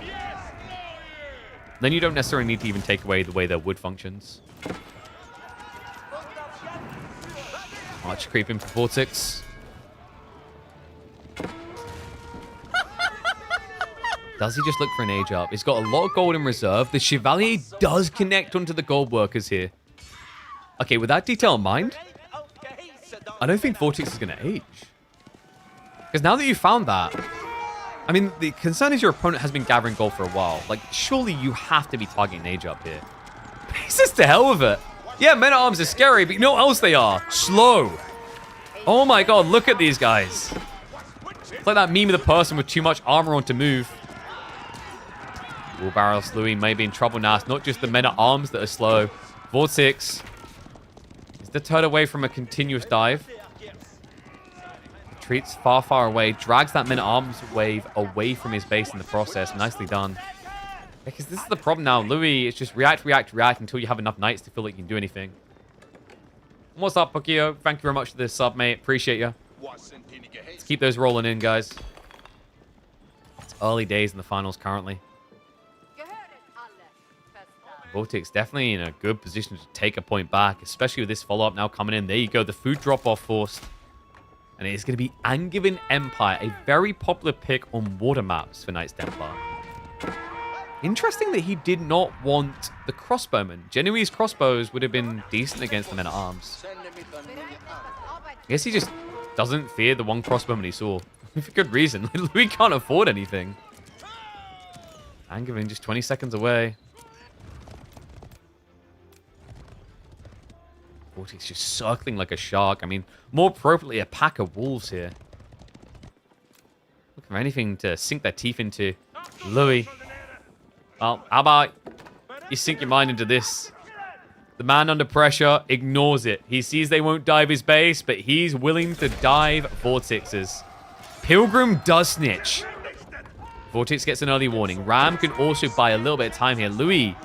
Then you don't necessarily need to even take away the way their wood functions. Arch creeping for Vortex. Does he just look for an age up? He's got a lot of gold in reserve. The Chevalier does connect onto the gold workers here. Okay, with that detail in mind, I don't think Vortex is going to age. Because now that you found that, I mean, the concern is your opponent has been gathering gold for a while. Like, surely you have to be targeting age up here. He's just the hell with it. Yeah, men-at-arms are scary, but you know what else they are? Slow. Oh my god, look at these guys. It's like that meme of the person with too much armor on to move. Wheelbarrows Louis may be in trouble now. It's not just the men-at-arms that are slow. Vortex is deterred away from a continuous dive. Retreats far, far away. Drags that men-at-arms wave away from his base in the process. Nicely done. Because this is the problem now. Louis is just react, react, react until you have enough knights to feel like you can do anything. What's up, Pokio? Thank you very much for this sub, mate. Appreciate you. Let's keep those rolling in, guys. It's early days in the finals currently. Vortex definitely in a good position to take a point back, especially with this follow-up now coming in. There you go. The food drop-off forced. And it is going to be Angevin Empire, a very popular pick on water maps for Knights Templar. Interesting that he did not want the crossbowmen. Genoese crossbows would have been decent against the men-at-arms. I guess he just doesn't fear the one crossbowman he saw. For good reason. Louis can't afford anything. Angevin just 20 seconds away. Vortex just circling like a shark. I mean, more appropriately, a pack of wolves here. Looking for anything to sink their teeth into. Louis. Well, how about you sink your mind into this? The man under pressure ignores it. He sees they won't dive his base, but he's willing to dive Vortexes. Pilgrim does snitch. Vortex gets an early warning. Ram can also buy a little bit of time here. Louis,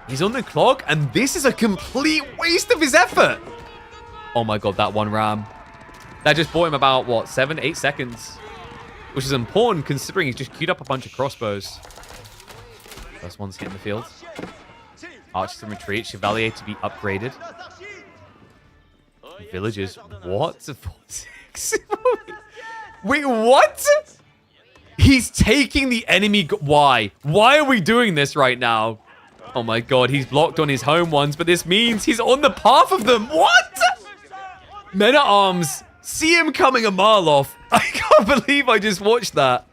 he's on the clock, and this is a complete waste of his effort. Oh my god, that one Ram. That just bought him about, what, 7, 8 seconds? Which is important considering he's just queued up a bunch of crossbows. First one's hitting the field. Archers to retreat. Chevalier to be upgraded. Villagers. What? Wait, what? He's taking the enemy... Why? Why are we doing this right now? Oh my god, he's blocked on his home ones, but this means he's on the path of them. What? Men-at-arms. See him coming a mile off. I can't believe I just watched that.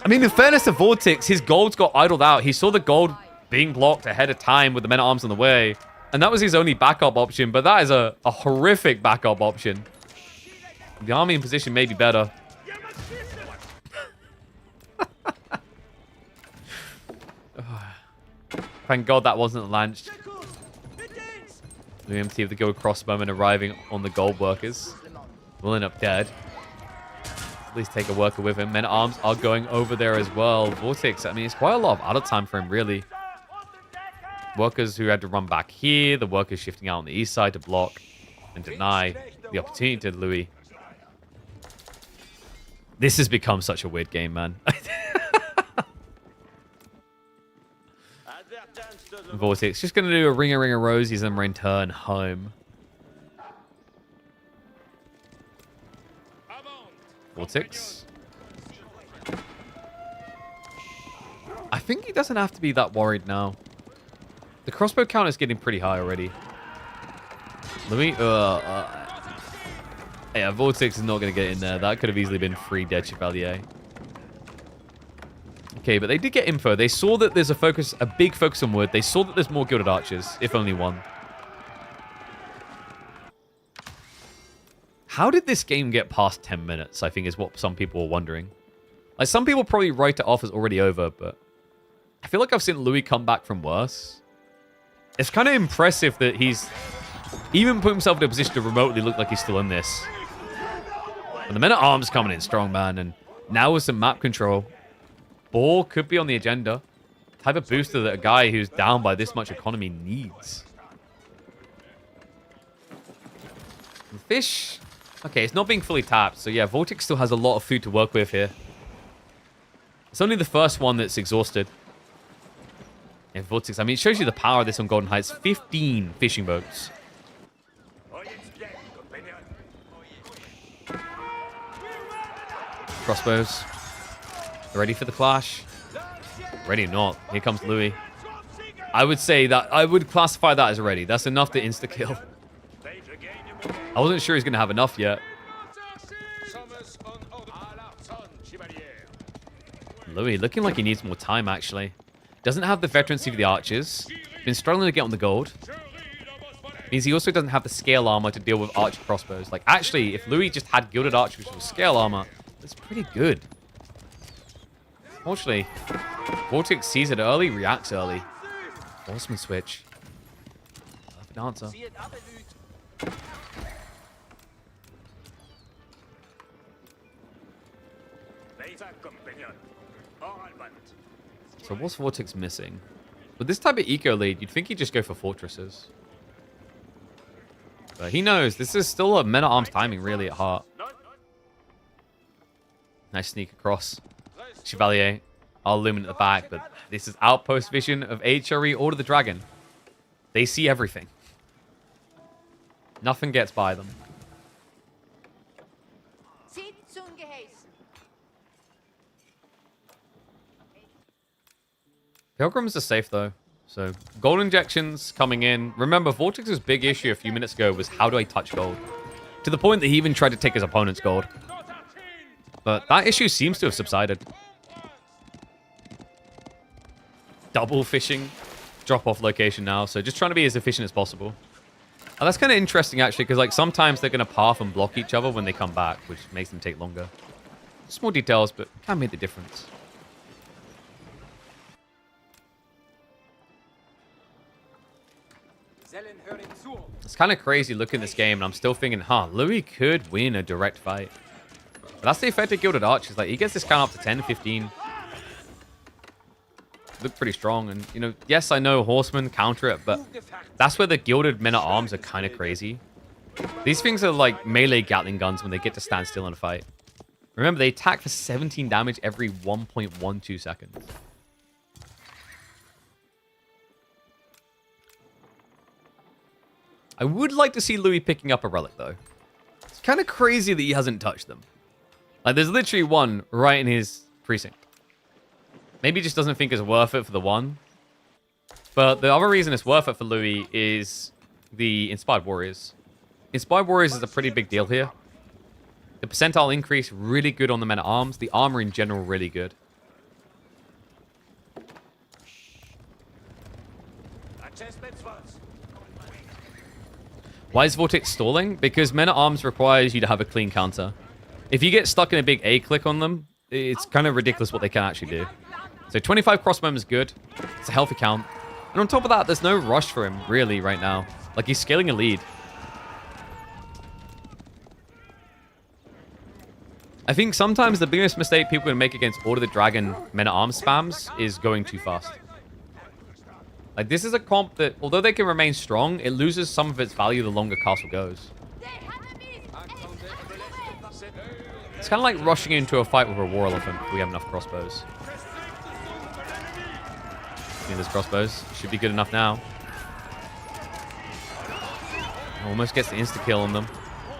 I mean, in fairness to Vortex, his golds got idled out. He saw the gold being blocked ahead of time with the men-at-arms on the way. And that was his only backup option, but that is a horrific backup option. The army in position may be better. Thank God that wasn't launched. The MT of the gold crossbowmen arriving on the gold workers. Will end up dead. At least take a worker with him. Men-at-arms are going over there as well. Vortex, I mean, it's quite a lot of idle time for him, really. Workers who had to run back here. The workers shifting out on the east side to block and deny the opportunity to Louis. This has become such a weird game, man. Vortex just going to do a ring of rosies and return home. Vortex. I think he doesn't have to be that worried now. The crossbow count is getting pretty high already. Louis, yeah, Vortex is not going to get in there. That could have easily been free dead Chevalier. Okay, but they did get info. They saw that there's a big focus on wood. They saw that there's more gilded archers, if only one. How did this game get past 10 minutes, I think is what some people were wondering. Like, some people probably write it off as already over, but I feel like I've seen Louis come back from worse. It's kind of impressive that he's even put himself in a position to remotely look like he's still in this. And the men-at-arms coming in strong, man. And now with some map control, ball could be on the agenda. Type of booster that a guy who's down by this much economy needs. And fish. Okay, it's not being fully tapped. So yeah, Vortex still has a lot of food to work with here. It's only the first one that's exhausted. And Vortex, I mean, it shows you the power of this on Golden Heights. 15 fishing boats. Crossbows. Ready for the clash? Ready or not. Here comes Louis. I would say that, I would classify that as ready. That's enough to insta-kill. I wasn't sure he's going to have enough yet. Louis looking like he needs more time, actually. Doesn't have the veterancy for the archers. Been struggling to get on the gold. Means he also doesn't have the scale armor to deal with archer crossbows. Like, actually, if Louis just had gilded archers with scale armor, that's pretty good. Unfortunately, Vortex sees it early, reacts early. Horseman switch. Perfect answer. So what's Vortex missing? With this type of eco lead, you'd think he'd just go for fortresses. But he knows this is still a men-at-arms timing really at heart. Nice sneak across. Chevalier. I'll illuminate the back, but this is outpost vision of HRE Order the Dragon. They see everything. Nothing gets by them. Pilgrims are safe though. So gold injections coming in. Remember, Vortex's big issue a few minutes ago was how do I touch gold? To the point that he even tried to take his opponent's gold. But that issue seems to have subsided. Double fishing. Drop off location now. So just trying to be as efficient as possible. And that's kind of interesting actually, because like sometimes they're going to path and block each other when they come back, which makes them take longer. Small details, but can make the difference. It's kind of crazy looking at this game, and I'm still thinking, huh, Louis could win a direct fight. But that's the effect of Gilded Archers. Like, he gets this count up to 10, 15. Look pretty strong. And, you know, yes, I know Horsemen counter it, but that's where the Gilded Men-at-Arms are kind of crazy. These things are like melee Gatling guns when they get to stand still in a fight. Remember, they attack for 17 damage every 1.12 seconds. I would like to see Louis picking up a relic, though. It's kind of crazy that he hasn't touched them. Like, there's literally one right in his precinct. Maybe he just doesn't think it's worth it for the one. But the other reason it's worth it for Louis is the Inspired Warriors. Inspired Warriors is a pretty big deal here. The percentile increase, really good on the men-at-arms. The armor in general, really good. Why is Vortex stalling? Because Men-at-Arms requires you to have a clean counter. If you get stuck in a big A click on them, it's kind of ridiculous what they can actually do. So 25 crossbowmen is good. It's a healthy count. And on top of that, there's no rush for him, really, right now. Like, he's scaling a lead. I think sometimes the biggest mistake people can make against Order the Dragon Men-at-Arms spams is going too fast. Like, this is a comp that, although they can remain strong, it loses some of its value the longer castle goes. It's kind of like rushing into a fight with a war elephant if we have enough crossbows. I think this crossbows should be good enough now. Almost gets the insta-kill on them.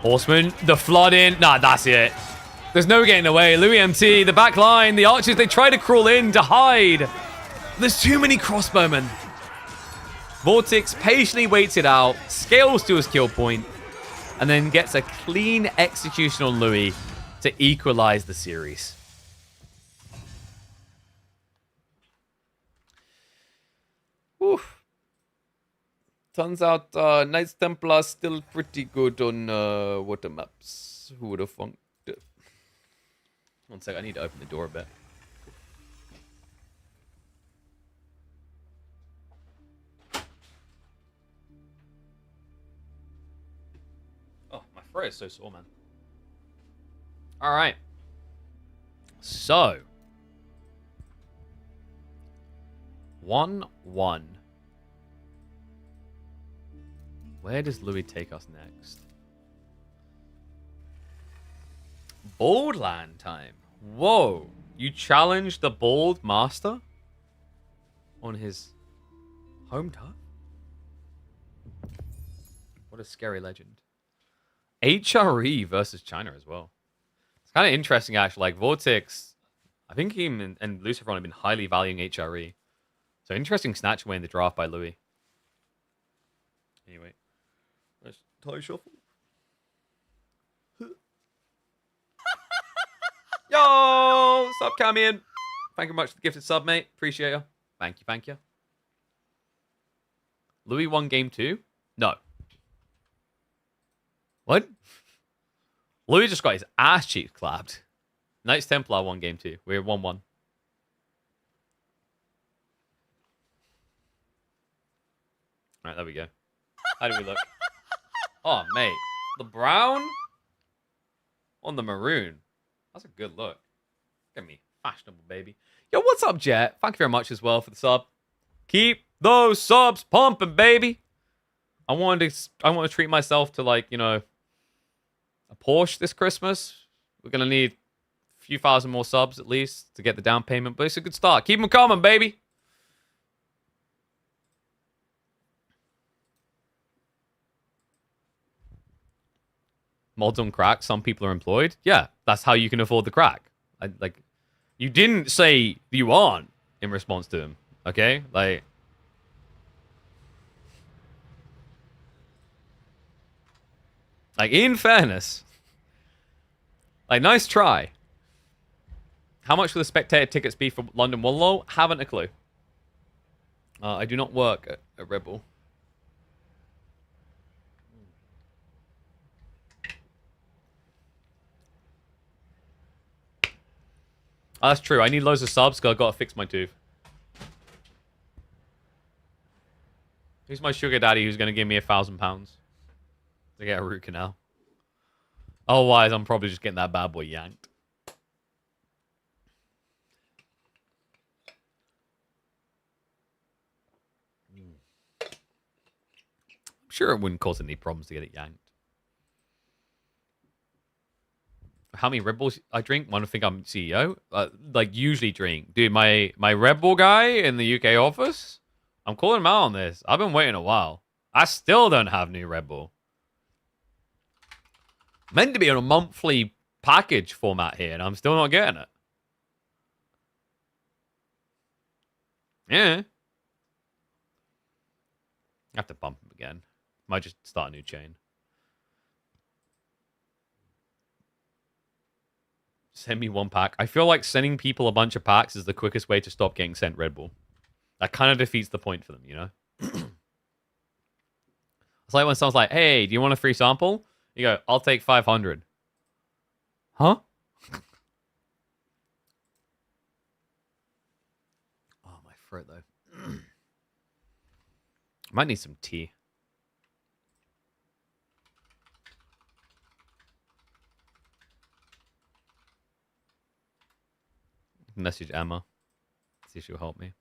Horsemen, the flood in. Nah, that's it. There's no getting away. Louis MT, the back line, the archers, they try to crawl in to hide. There's too many crossbowmen. Vortex patiently waits it out, scales to his kill point, and then gets a clean execution on Louis to equalize the series. Whew. Turns out Knights Templar still pretty good on water maps. Who would have thunk? One sec, I need to open the door a bit. throat is so sore, man. All right. So. 1-1. Where does Louis take us next? Bold land time. Whoa. You challenge the Bold Master on his home turf? What a scary legend. HRE versus China as well. It's kind of interesting, actually. Like, Vortex, I think him and Lucifer have been highly valuing HRE. So, interesting snatch away in the draft by Louis. Anyway, let's tie shuffle. Yo, sub Camian. Thank you very much for the gifted sub, mate. Appreciate you. Thank you, thank you. Louis won game 2? No. What? Louis just got his ass cheeks clapped. Knights Templar won game 2. We're 1-1. Alright, there we go. How do we look? Oh, mate. The brown on the maroon. That's a good look. Look at me. Fashionable, baby. Yo, what's up, Jet? Thank you very much as well for the sub. Keep those subs pumping, baby. I want to treat myself to, like, you know, a Porsche this Christmas. We're going to need a few thousand more subs at least to get the down payment, but it's a good start. Keep them coming, baby. Mods on crack. Some people are employed. Yeah, that's how you can afford the crack. You didn't say you aren't in response to him. Okay? Like, in fairness, like, nice try. How much will the spectator tickets be for London Wallow? Haven't a clue. I do not work at Red Bull. Oh, that's true. I need loads of subs because I've got to fix my tooth. Who's my sugar daddy who's going to give me £1,000 to get a root canal? Otherwise, I'm probably just getting that bad boy yanked. I'm sure it wouldn't cause any problems to get it yanked. How many Red Bulls I drink? Want to think I'm CEO? Like, usually drink. Dude, my Red Bull guy in the UK office, I'm calling him out on this. I've been waiting a while. I still don't have new Red Bull. Meant to be on a monthly package format here, and I'm still not getting it. Yeah. I have to bump him again. Might just start a new chain. Send me one pack. I feel like sending people a bunch of packs is the quickest way to stop getting sent Red Bull. That kind of defeats the point for them, you know? It's like when someone's like, hey, do you want a free sample? You go, I'll take 500. Huh? Oh, my throat, though. I might need some tea. Message Emma. See if she'll help me.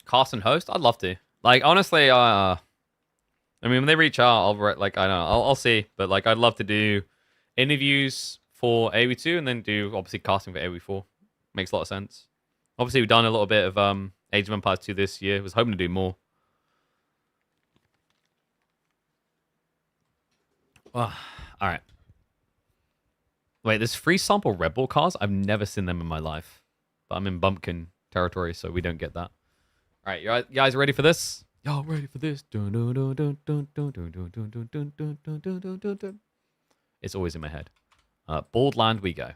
Cast and host? I'd love to. Like, honestly, I mean, when they reach out, I don't know, I'll see. But, like, I'd love to do interviews for AoE2 and then do, obviously, casting for AoE4. Makes a lot of sense. Obviously, we've done a little bit of Age of Empires 2 this year. Was hoping to do more. All right. Wait, there's free sample Red Bull cars? I've never seen them in my life. But I'm in bumpkin territory, so we don't get that. All right, you guys ready for this? Y'all ready for this? It's always in my head. Bald land we go.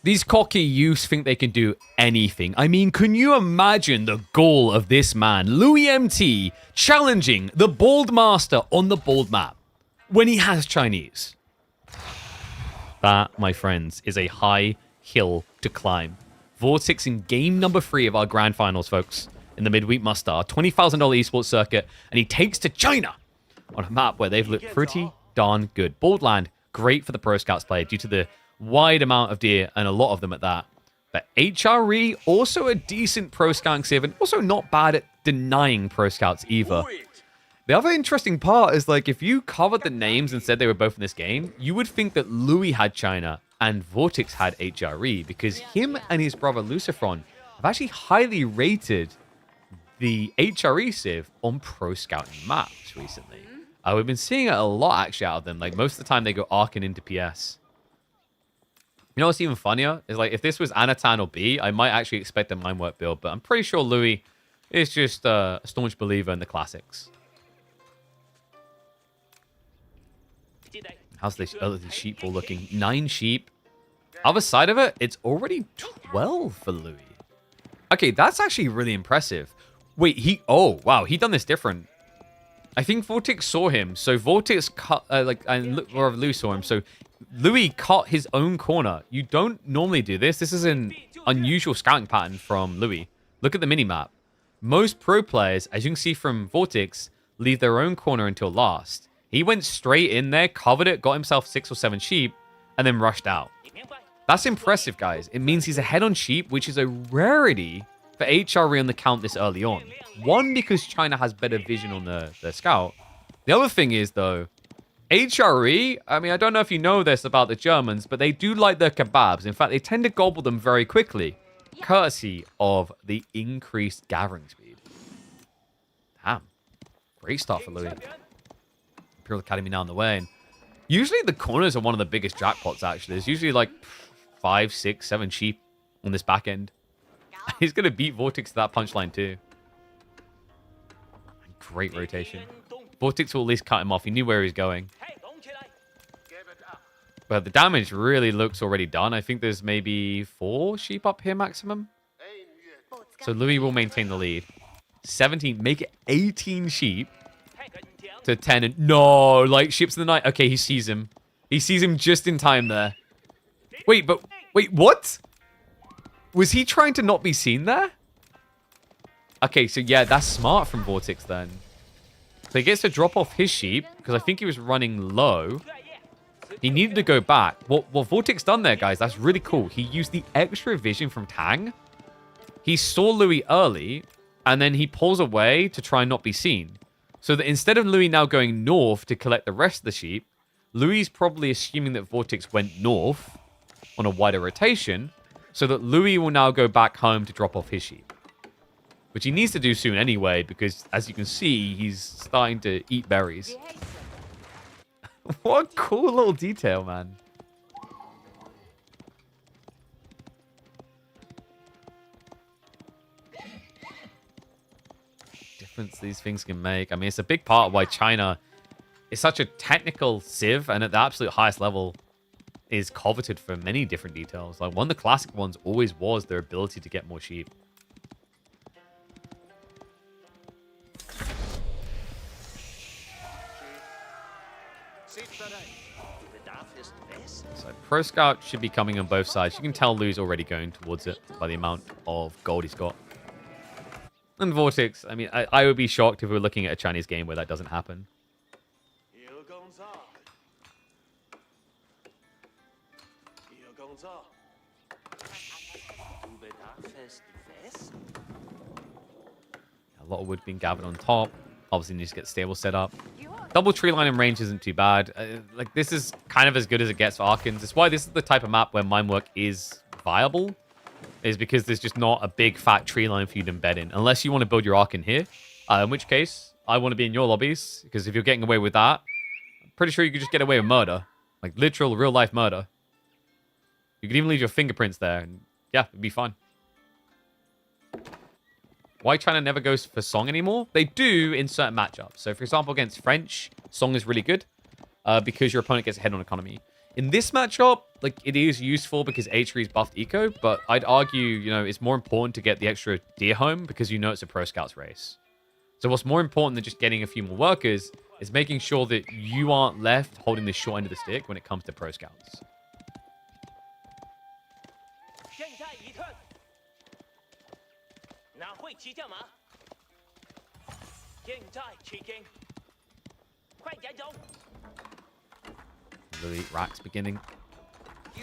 These cocky youths think they can do anything. I mean, can you imagine the goal of this man, Louis MT, challenging the Bald Master on the Bald map when he has Chinese? That, my friends, is a high hill to climb. Vortex in game number 3 of our grand finals, folks, in the midweek muster, our $20,000 esports circuit, and he takes to China on a map where they've looked pretty darn good. Bald land, great for the pro scouts player due to the wide amount of deer, and a lot of them at that. But HRE, also a decent pro scouting civ, and also not bad at denying pro scouts either. The other interesting part is, like, if you covered the names and said they were both in this game, you would think that Louis had China and Vortex had HRE, because him and his brother Lucifron have actually highly rated the HRE civ on pro scouting maps recently. We've been seeing it a lot, actually, out of them. Like, most of the time, they go Arkin into PS. You know what's even funnier? Is, like, if this was Anatan or B, I might actually expect a Mindwork build, but I'm pretty sure Louis is just a staunch believer in the classics. How's this other sheep all looking? 9 sheep. Other side of it, it's already 12 for Louis. Okay, that's actually really impressive. Wait, oh, wow, he done this different. I think Vortex saw him, so Vortex cut, and Louis saw him, so Louis cut his own corner. You don't normally do this. This is an unusual scouting pattern from Louis. Look at the minimap. Most pro players, as you can see from Vortex, leave their own corner until last. He went straight in there, covered it, got himself 6 or 7 sheep, and then rushed out. That's impressive, guys. It means he's ahead on sheep, which is a rarity for HRE on the count this early on. One, because China has better vision on the scout. The other thing is, though, HRE, I mean, I don't know if you know this about the Germans, but they do like their kebabs. In fact, they tend to gobble them very quickly, courtesy of the increased gathering speed. Damn. Great start for Louis. Imperial Academy now on the way. And usually the corners are one of the biggest jackpots, actually. There's usually like 5, 6, 7 sheep on this back end. He's going to beat Vortex to that punchline, too. Great rotation. Vortex will at least cut him off. He knew where he was going. But the damage really looks already done. I think there's maybe 4 sheep up here maximum. So Louis will maintain the lead. 17, make it 18 sheep to 10. And no, like ships in the night. Okay, he sees him. He sees him just in time there. Wait, what? Was he trying to not be seen there? Okay, so yeah, that's smart from Vortex then. So he gets to drop off his sheep, because I think he was running low. He needed to go back. What Vortex done there, guys, that's really cool. He used the extra vision from Tang. He saw Louis early, and then he pulls away to try and not be seen. So that instead of Louis now going north to collect the rest of the sheep, Louis is probably assuming that Vortex went north on a wider rotation, so that Louis will now go back home to drop off his sheep. Which he needs to do soon anyway, because as you can see, he's starting to eat berries. What a cool little detail, man. Difference these things can make. I mean, it's a big part of why China is such a technical civ, and at the absolute highest level is coveted for many different details. Like, one of the classic ones always was their ability to get more sheep. So Pro Scout should be coming on both sides. You can tell Lou's already going towards it by the amount of gold he's got. And Vortex, I mean, I would be shocked if we were looking at a Chinese game where that doesn't happen. A lot of wood being gathered on top. Obviously, needs to get stable set up. Double tree line and range isn't too bad. Like, this is kind of as good as it gets for Arkans. It's why this is the type of map where Mindwork is viable. Is because there's just not a big fat tree line for you to embed in. Unless you want to build your Arkan here. In which case, I want to be in your lobbies. Because if you're getting away with that, I'm pretty sure you could just get away with murder. Like, literal, real-life murder. You could even leave your fingerprints there. And yeah, it'd be fine. Why China never goes for Song anymore? They do in certain matchups. So, for example, against French, Song is really good because your opponent gets ahead on economy. In this matchup, like, it is useful because H3's buffed eco, but I'd argue, you know, it's more important to get the extra deer home because you know it's a Pro Scouts race. So what's more important than just getting a few more workers is making sure that you aren't left holding the short end of the stick when it comes to Pro Scouts. Louis Rax beginning.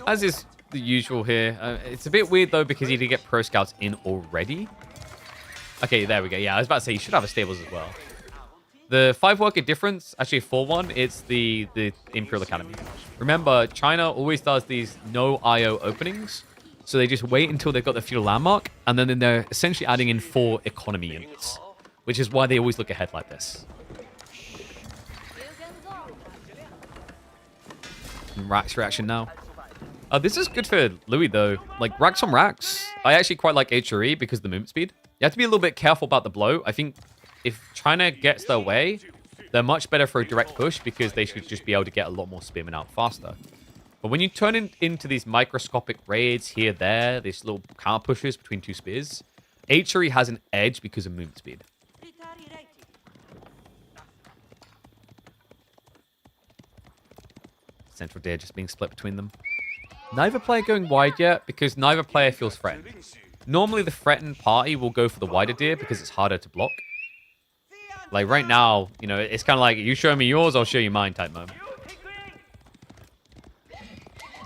As is the usual here. It's a bit weird, though, because he did get pro scouts in already. Okay, there we go. Yeah, I was about to say, he should have a stables as well. The 5-worker difference, actually 4-1, it's the Imperial Academy. Remember, China always does these no IO openings. So they just wait until they've got the feudal landmark, and then they're essentially adding in 4 economy units. Which is why they always look ahead like this. Rax reaction now. This is good for Louis, though. Like, racks on racks. I actually quite like HRE because of the movement speed. You have to be a little bit careful about the blow. I think if China gets their way, they're much better for a direct push because they should just be able to get a lot more spearmen out faster. But when you turn into these microscopic raids here, there, these little counter pushes between 2 spears, HRE has an edge because of movement speed. Central Deer just being split between them. Neither player going wide yet because neither player feels threatened. Normally the threatened party will go for the wider deer because it's harder to block. Like right now, you know, it's kind of like you show me yours, I'll show you mine type moment.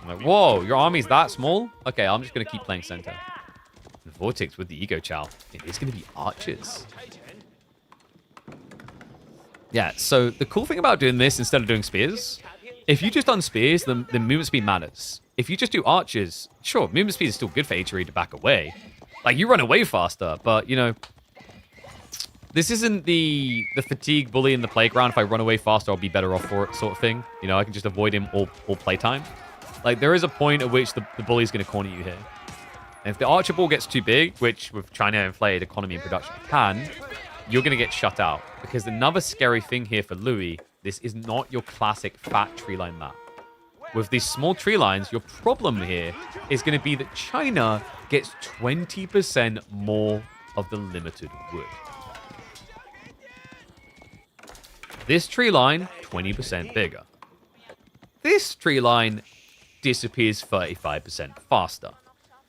I'm like, whoa, your army's that small? Okay, I'm just going to keep playing center. Vortex with the ego chow. It is going to be archers. Yeah, so the cool thing about doing this instead of doing spears, if you just on spears, the movement speed matters. If you just do archers, sure, movement speed is still good for HRE to back away. Like, you run away faster, but, you know, this isn't the fatigue bully in the playground. If I run away faster, I'll be better off for it sort of thing. You know, I can just avoid him all playtime. Like, there is a point at which the bully's going to corner you here. And if the archer ball gets too big, which with China inflated economy and production can, you're going to get shut out. Because another scary thing here for Louis, this is not your classic fat tree line map. With these small tree lines, your problem here is going to be that China gets 20% more of the limited wood. This tree line, 20% bigger. This tree line disappears 35% faster.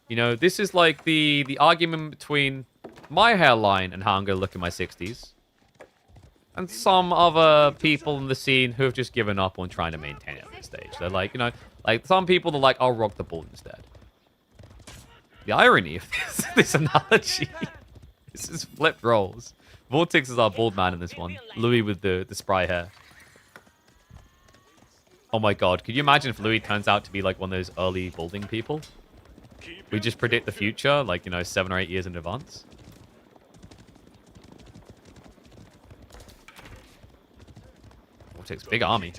You know, this is like the argument between my hairline and how I'm going to look in my 60s. And some other people in the scene who have just given up on trying to maintain it at this stage. They're like, you know, like some people are like, I'll rock the bald instead. The irony of this analogy, this is flipped roles. Vortex is our bald man in this one. Louis with the spry hair. Oh my god, could you imagine if Louis turns out to be like one of those early balding people? We just predict the future, like, you know, 7 or 8 years in advance. Vortex, big army.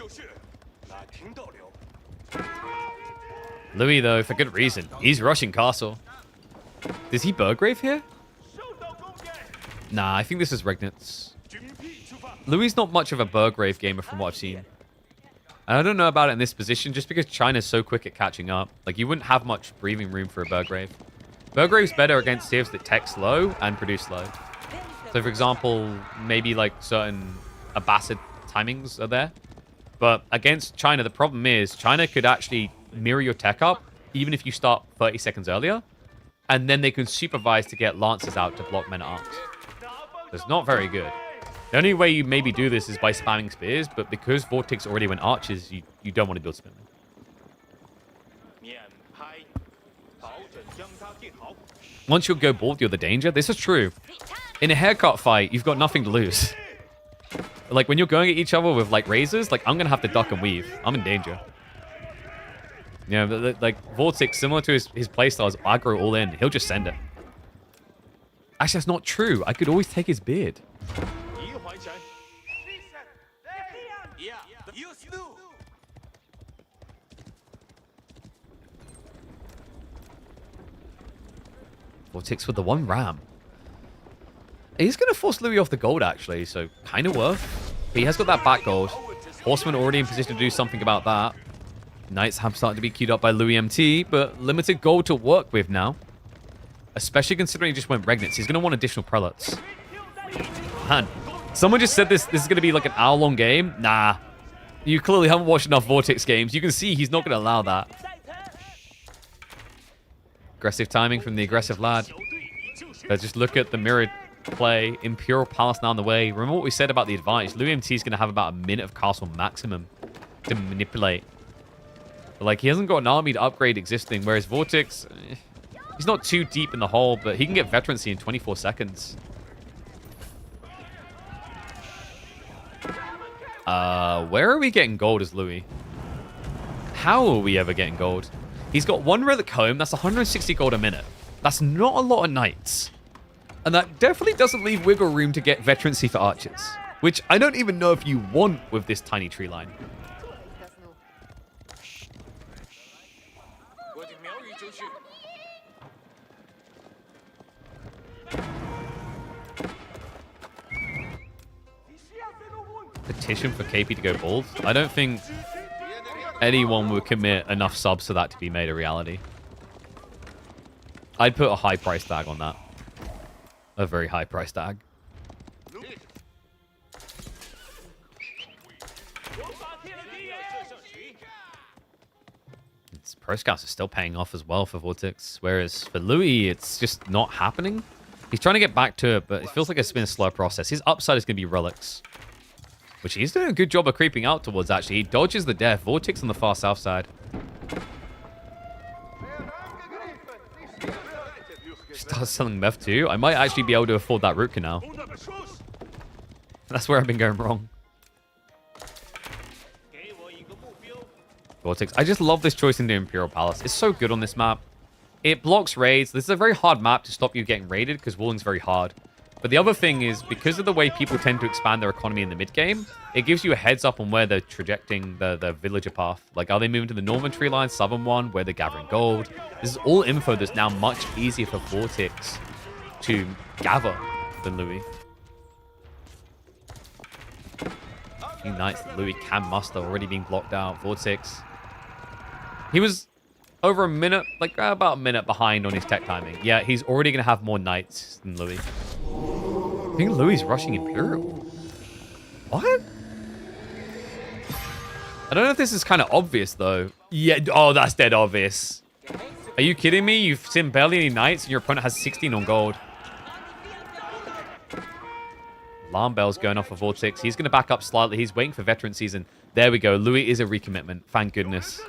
Louis, though, for good reason. He's rushing castle. Is he Burgrave here? Nah, I think this is Regnitz. Louis not much of a Burgrave gamer from what I've seen. And I don't know about it in this position, just because China's so quick at catching up. Like, you wouldn't have much breathing room for a Burgrave. Burgrave's better against civs that tech slow and produce slow. So, for example, maybe, like, certain Abbassid timings are there. But against China, the problem is China could actually mirror your tech up, even if you start 30 seconds earlier. And then they can supervise to get lancers out to block men-at-arms. So it's not very good. The only way you maybe do this is by spamming spears, but because Vortex already went archers, you don't want to build spearmen. Once you go bald, you're the danger. This is true. In a haircut fight, you've got nothing to lose. Like, when you're going at each other with, like, razors, like, I'm going to have to duck and weave. I'm in danger. You know, like, Vortex, similar to his playstyle, is aggro all in. He'll just send it. Actually, that's not true. I could always take his beard. Vortex with the 1 ram. He's going to force Louis off the gold, actually, so kind of worth. But he has got that back gold. Horseman already in position to do something about that. Knights have started to be queued up by Louis MT, but limited gold to work with now. Especially considering he just went Regnitz. He's going to want additional prelates. Man, someone just said this is going to be like an hour-long game. Nah. You clearly haven't watched enough Vortex games. You can see he's not going to allow that. Aggressive timing from the aggressive lad. But just look at the mirrored play. Imperial Palace now on the way. Remember what we said about the advantage. Louis MT is going to have about a minute of castle maximum to manipulate. But, like, he hasn't got an army to upgrade existing, whereas Vortex, he's not too deep in the hole, but he can get veterancy in 24 seconds. Where are we getting gold as Louis? How are we ever getting gold? He's got 1 relic home. That's 160 gold a minute. That's not a lot of knights. And that definitely doesn't leave wiggle room to get veterancy for archers, which I don't even know if you want with this tiny tree line. Petition for KP to go bald. I don't think anyone would commit enough subs for that to be made a reality. I'd put a high price tag on that. A very high price tag. Pro Scouts are still paying off as well for Vortex, whereas for Louis, it's just not happening. He's trying to get back to it, but it feels like it's been a slow process. His upside is going to be relics, which he's doing a good job of creeping out towards, actually. He dodges the death. Vortex on the far south side. Starts selling Mev too. I might actually be able to afford that root canal. That's where I've been going wrong. Vortex. I just love this choice in the Imperial Palace. It's so good on this map. It blocks raids. This is a very hard map to stop you getting raided because walling's very hard. But the other thing is, because of the way people tend to expand their economy in the mid-game, it gives you a heads up on where they're trajecting the villager path. Like, are they moving to the northern tree line, southern one, where they're gathering gold? This is all info that's now much easier for Vortex to gather than Louis. A few knights that Louis can muster already being blocked out. Vortex. He was over a minute, like about a minute behind on his tech timing. Yeah, he's already going to have more knights than Louis. I think Louis is rushing Imperial. What? I don't know if this is kind of obvious, though. Yeah, oh, that's dead obvious. Are you kidding me? You've seen barely any knights and your opponent has 16 on gold. Alarm bell's going off for Vortex. He's going to back up slightly. He's waiting for veteran season. There we go. Louis is a recommitment. Thank goodness.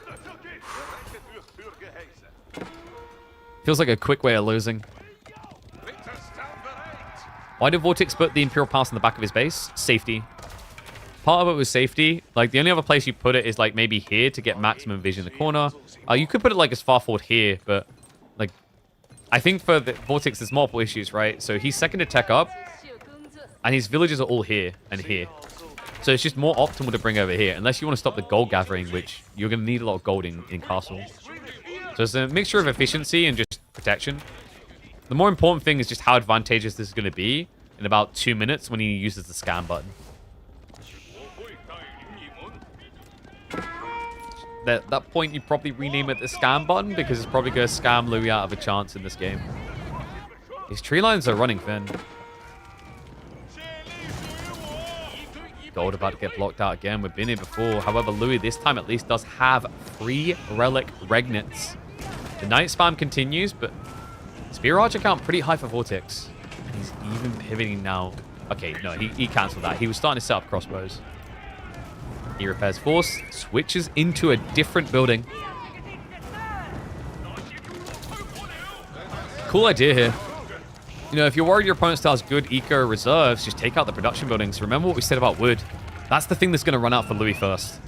Feels like a quick way of losing. Why did Vortex put the Imperial Pass in the back of his base? Safety. Part of it was safety. Like, the only other place you put it is, like, maybe here to get maximum vision in the corner. You could put it, like, as far forward here, but, like, I think for the Vortex, there's multiple issues, right? So he's second to tech up, and his villages are all here and here. So it's just more optimal to bring over here, unless you want to stop the gold gathering, which you're going to need a lot of gold in castle. So it's a mixture of efficiency and just protection. The more important thing is just how advantageous this is going to be in about 2 minutes when he uses the scan button. That point, you probably rename it the scam button because it's probably going to scam Louis out of a chance in this game. His tree lines are running thin. Gold about to get blocked out again. We've been here before. However, Louis this time at least does have 3 relic regnants. The knight spam continues, but Spear Archer count pretty high for Vortex. And he's even pivoting now. Okay, no, he cancelled that. He was starting to set up crossbows. He repairs force, switches into a different building. Cool idea here. You know, if you're worried your opponent still has good eco reserves, just take out the production buildings. Remember what we said about wood. That's the thing that's going to run out for Louis first.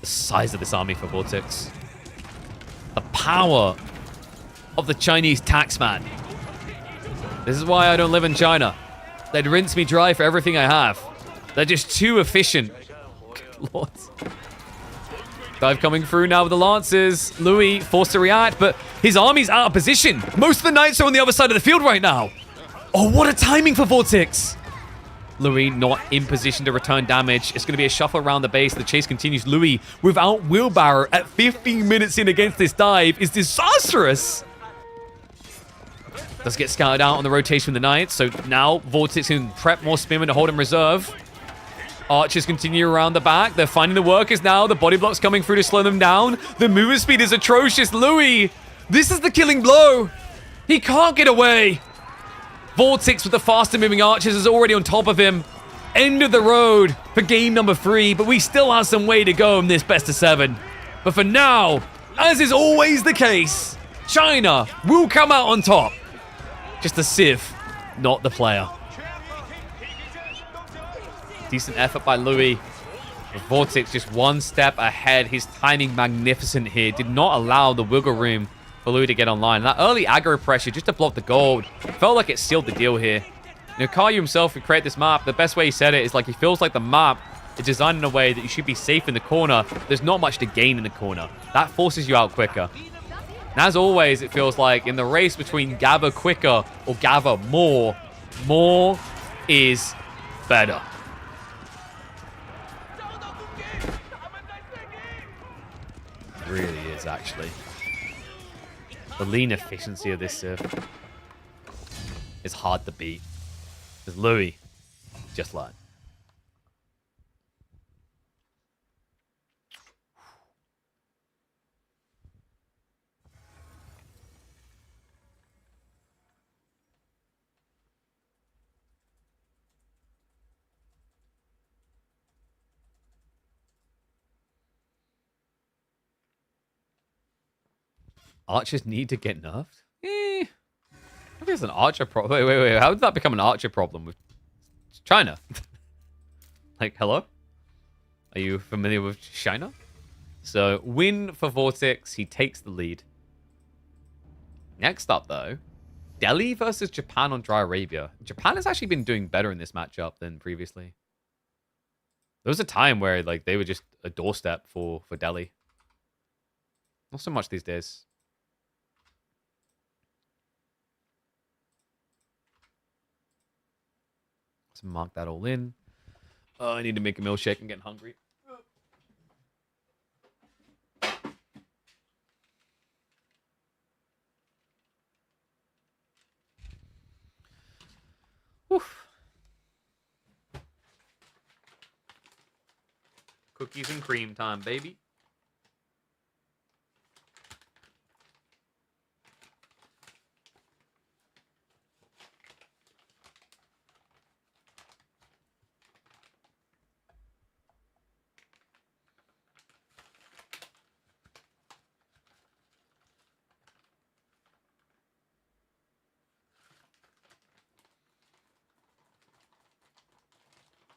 The size of this army for Vortex. The power of the Chinese taxman. This is why I don't live in China. They'd rinse me dry for everything I have. They're just too efficient. Good Lord. Dive coming through now with the Lancers. Louis forced to react, but his army's out of position. Most of the knights are on the other side of the field right now. Oh, what a timing for Vortex. Louis not in position to return damage. It's going to be a shuffle around the base. The chase continues. Louis, without wheelbarrow at 15 minutes in against this dive, is disastrous. Does get scouted out on the rotation of the knights. So now Vortex can prep more spearmen to hold in reserve. Archers continue around the back. They're finding the workers now. The body block's coming through to slow them down. The movement speed is atrocious. Louis, this is the killing blow. He can't get away. Vortex with the faster moving archers is already on top of him. End of the road for game number 3, but we still have some way to go in this best of 7. But for now, as is always the case, China will come out on top. Just the civ, not the player. Decent effort by Louis. Vortex just one step ahead. His timing magnificent here. Did not allow the wiggle room for Louis to get online. And that early aggro pressure just to block the gold felt like it sealed the deal here. You know, Caillou himself, who created this map, the best way he said it is like he feels like the map is designed in a way that you should be safe in the corner. There's not much to gain in the corner. That forces you out quicker. And as always, it feels like in the race between gather quicker or gather more, more is better. It really is, actually. The lean efficiency of this civ is hard to beat. Because Louis just lied. Archers need to get nerfed? Maybe it's an archer problem. Wait. How did that become an archer problem with China? Like, hello? Are you familiar with China? So, win for Vortex. He takes the lead. Next up, though, Delhi versus Japan on Dry Arabia. Japan has actually been doing better in this matchup than previously. There was a time where like they were just a doorstep for Delhi. Not so much these days. Let's mark that all in. Oh, I need to make a milkshake. I'm getting hungry. Oof. Cookies and cream time, baby.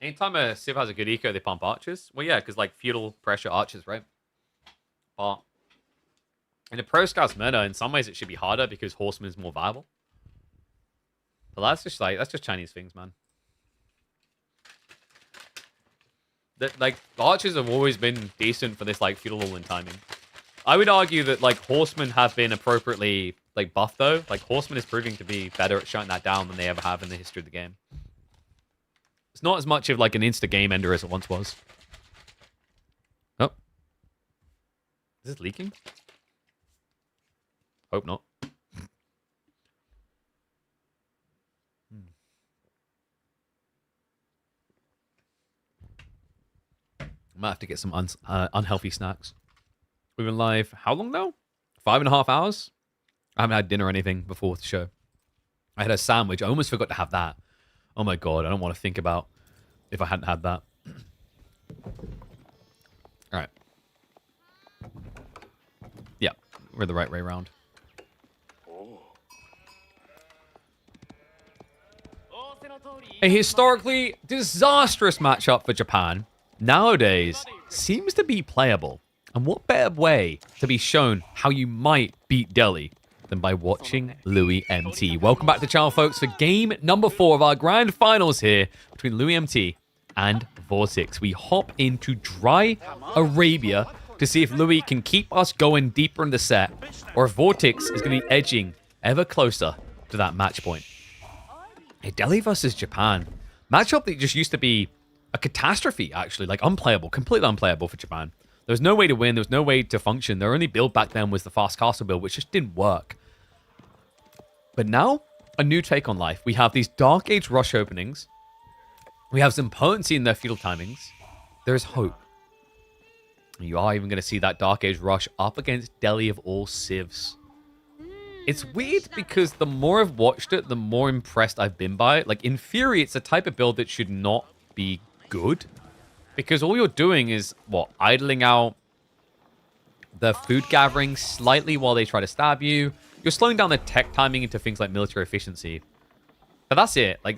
Anytime a civ has a good eco, they pump archers. Well, yeah, because like feudal pressure archers, right? But in a pro scouts meta, in some ways it should be harder because horseman is more viable. But that's just Chinese things, man. That like archers have always been decent for this like feudal all-in timing. I would argue that like horsemen have been appropriately like buffed though. Like horsemen is proving to be better at shutting that down than they ever have in the history of the game. It's not as much of like an insta game ender as it once was. Oh. Is this leaking? Hope not. Might have to get some unhealthy snacks. We've been live how long now? 5.5 hours? I haven't had dinner or anything before the show. I had a sandwich. I almost forgot to have that. Oh my god, I don't want to think about if I hadn't had that. Alright. Yeah, we're the right way around. A historically disastrous matchup for Japan nowadays seems to be playable. And what better way to be shown how you might beat Delhi than by watching Louis MT. Welcome back to the channel, folks, for game number 4 of our grand finals here between Louis MT and Vortex. We hop into Dry Arabia to see if Louis can keep us going deeper in the set, or if Vortex is going to be edging ever closer to that match point. A Delhi versus Japan. Matchup that just used to be a catastrophe, actually. Like, unplayable. Completely unplayable for Japan. There was no way to win. There was no way to function. Their only build back then was the fast castle build, which just didn't work. But now, a new take on life. We have these Dark Age rush openings. We have some potency in their feudal timings. There is hope. You are even going to see that Dark Age rush up against Delhi of all civs. It's weird because the more I've watched it, the more impressed I've been by it. Like, in theory, it's a type of build that should not be good. Because all you're doing is, what, idling out the food gathering slightly while they try to stab you. You're slowing down the tech timing into things like military efficiency. But that's it. Like,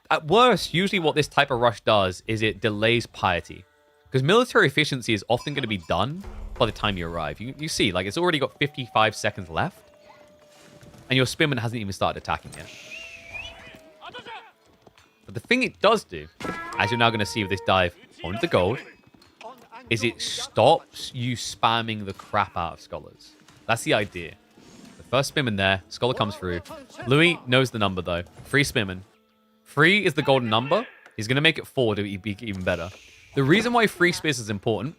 at worst, usually what this type of rush does is it delays piety. Because military efficiency is often going to be done by the time you arrive. You see, like, it's already got 55 seconds left. And your spearman hasn't even started attacking yet. But the thing it does do, as you're now going to see with this dive onto the gold, is it stops you spamming the crap out of scholars. That's the idea. The first spearman there, scholar comes through. Louis knows the number, though. 3 spearmen. 3 is the golden number. He's going to make it 4 to be even better. The reason why 3 spears is important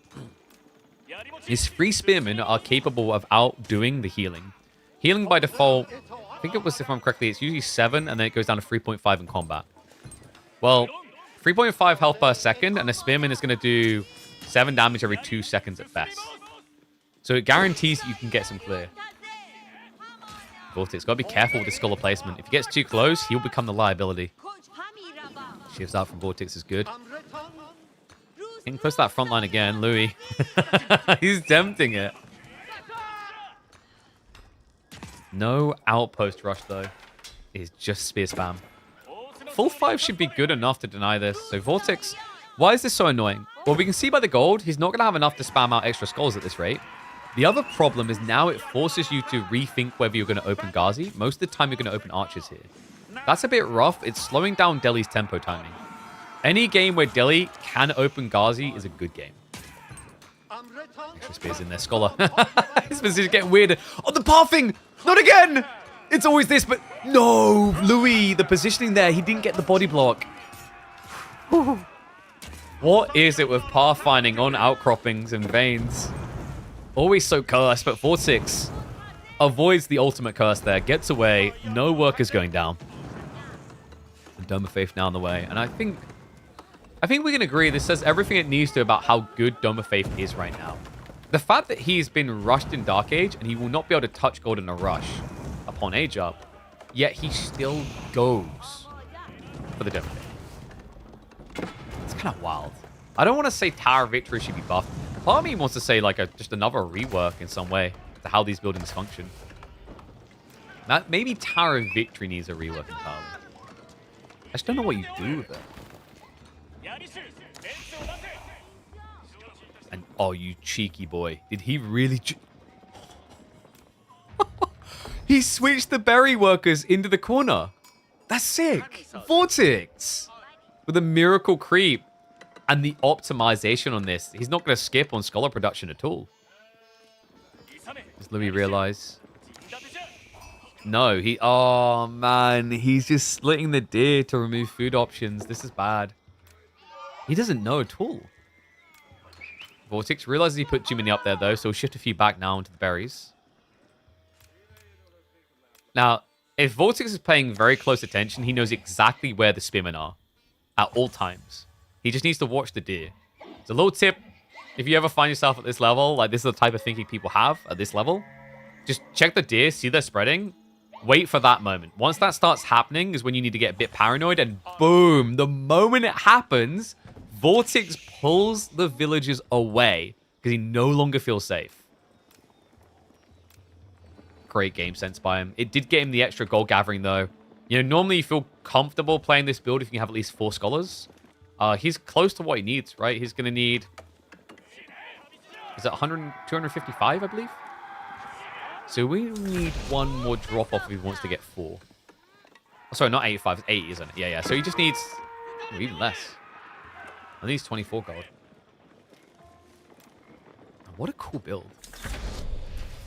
is 3 spearmen are capable of outdoing the healing. Healing by default, I think it was, if I'm correctly, it's usually 7, and then it goes down to 3.5 in combat. Well, 3.5 health per second, and a spearman is going to do 7 damage every 2 seconds at best. So it guarantees that you can get some clear. Vortex, got to be careful with the scholar placement. If he gets too close, he'll become the liability. Shifts out from Vortex is good. Getting close to that front line again, Louis. He's tempting it. No outpost rush, though. It's just spear spam. Full 5 should be good enough to deny this. So Vortex, why is this so annoying? Well, we can see by the gold, he's not going to have enough to spam out extra skulls at this rate. The other problem is now it forces you to rethink whether you're going to open Ghazi. Most of the time, you're going to open archers here. That's a bit rough. It's slowing down Delhi's tempo timing. Any game where Delhi can open Ghazi is a good game. Extra spears in there, scholar. This position getting weirder. Oh, the pathing! Not again! It's always this, but no, Louis, the positioning there, he didn't get the body block. What is it with pathfinding on outcroppings and veins? Always so cursed, but Vortex avoids the ultimate curse there, gets away, no workers going down. And Dome of Faith now on the way, and I think we can agree this says everything it needs to about how good Dome of Faith is right now. The fact that he's been rushed in Dark Age and he will not be able to touch gold in a rush upon age up, yet he still goes for the Dome of Faith. It's kind of wild. I don't want to say Tower of Victory should be buffed. Part of me wants to say like just another rework in some way to how these buildings function. That maybe Tower of Victory needs a rework entirely. I just don't know what you do with it. And oh, you cheeky boy. Did he really... He switched the berry workers into the corner. That's sick. Vortex. With a miracle creep. And the optimization on this. He's not going to skip on scholar production at all. Does Louis realize? No, he... Oh, man. He's just splitting the deer to remove food options. This is bad. He doesn't know at all. Vortex realizes he put too many up there, though, so he'll shift a few back now into the berries. Now, if Vortex is paying very close attention, he knows exactly where the spearmen are at all times. He just needs to watch the deer. It's a little tip. If you ever find yourself at this level, like this is the type of thinking people have at this level, just check the deer, see they're spreading, wait for that moment. Once that starts happening is when you need to get a bit paranoid, and boom, the moment it happens, Vortex pulls the villagers away because he no longer feels safe. Great game sense by him. It did get him the extra gold gathering, though. You know, normally you feel comfortable playing this build if you have at least 4 scholars. He's close to what he needs, right? He's going to need... Is it 255, I believe? So we need 1 more drop-off if he wants to get 4. Oh, sorry, not 85. It's 80, isn't it? Yeah. So he just needs... Oh, even less. At least 24 gold. What a cool build.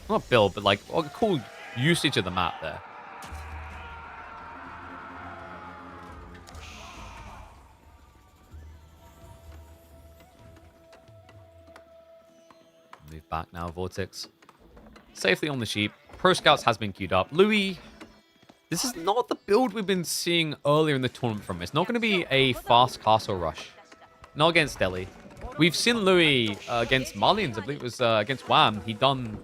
Not build, but like a cool usage of the map there. Move back now, Vortex. Safely on the sheep. Pro Scouts has been queued up. Louis This is not the build we've been seeing earlier in the tournament from. It's not going to be a fast castle rush. Not against Delhi. We've seen Louis against Malians. I believe it was against Wham. He done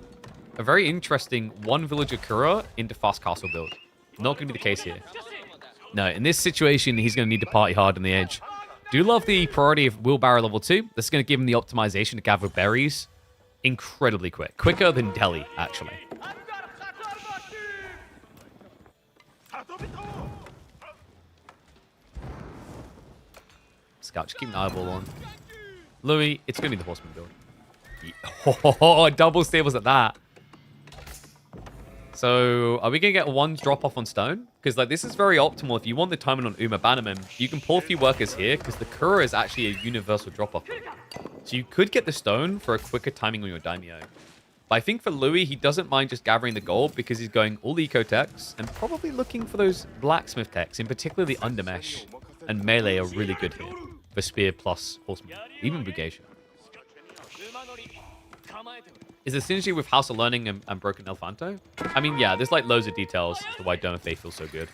a very interesting one villager Kura into fast castle build. Not going to be the case here. No, in this situation, he's going to need to party hard on the edge. Do love the priority of wheelbarrow level 2. This is going to give him the optimization to gather berries incredibly quick. Quicker than Delhi, actually. Scout, just keep an eyeball on. Louis, it's going to be the horseman build. Oh, double stables at that. So, are we going to get one drop off on stone? Because like this is very optimal. If you want the timing on Uma Bannerman, you can pull a few workers here because the Kura is actually a universal drop off. So you could get the stone for a quicker timing on your daimyo. But I think for Louis, he doesn't mind just gathering the gold because he's going all eco techs and probably looking for those blacksmith techs. In particular, the undermesh and melee are really good here for spear plus horseman, even Bugation. Is the synergy with House of Learning and Broken Elefanto? I mean, yeah, there's like loads of details as to why Dome of Faith feels so good.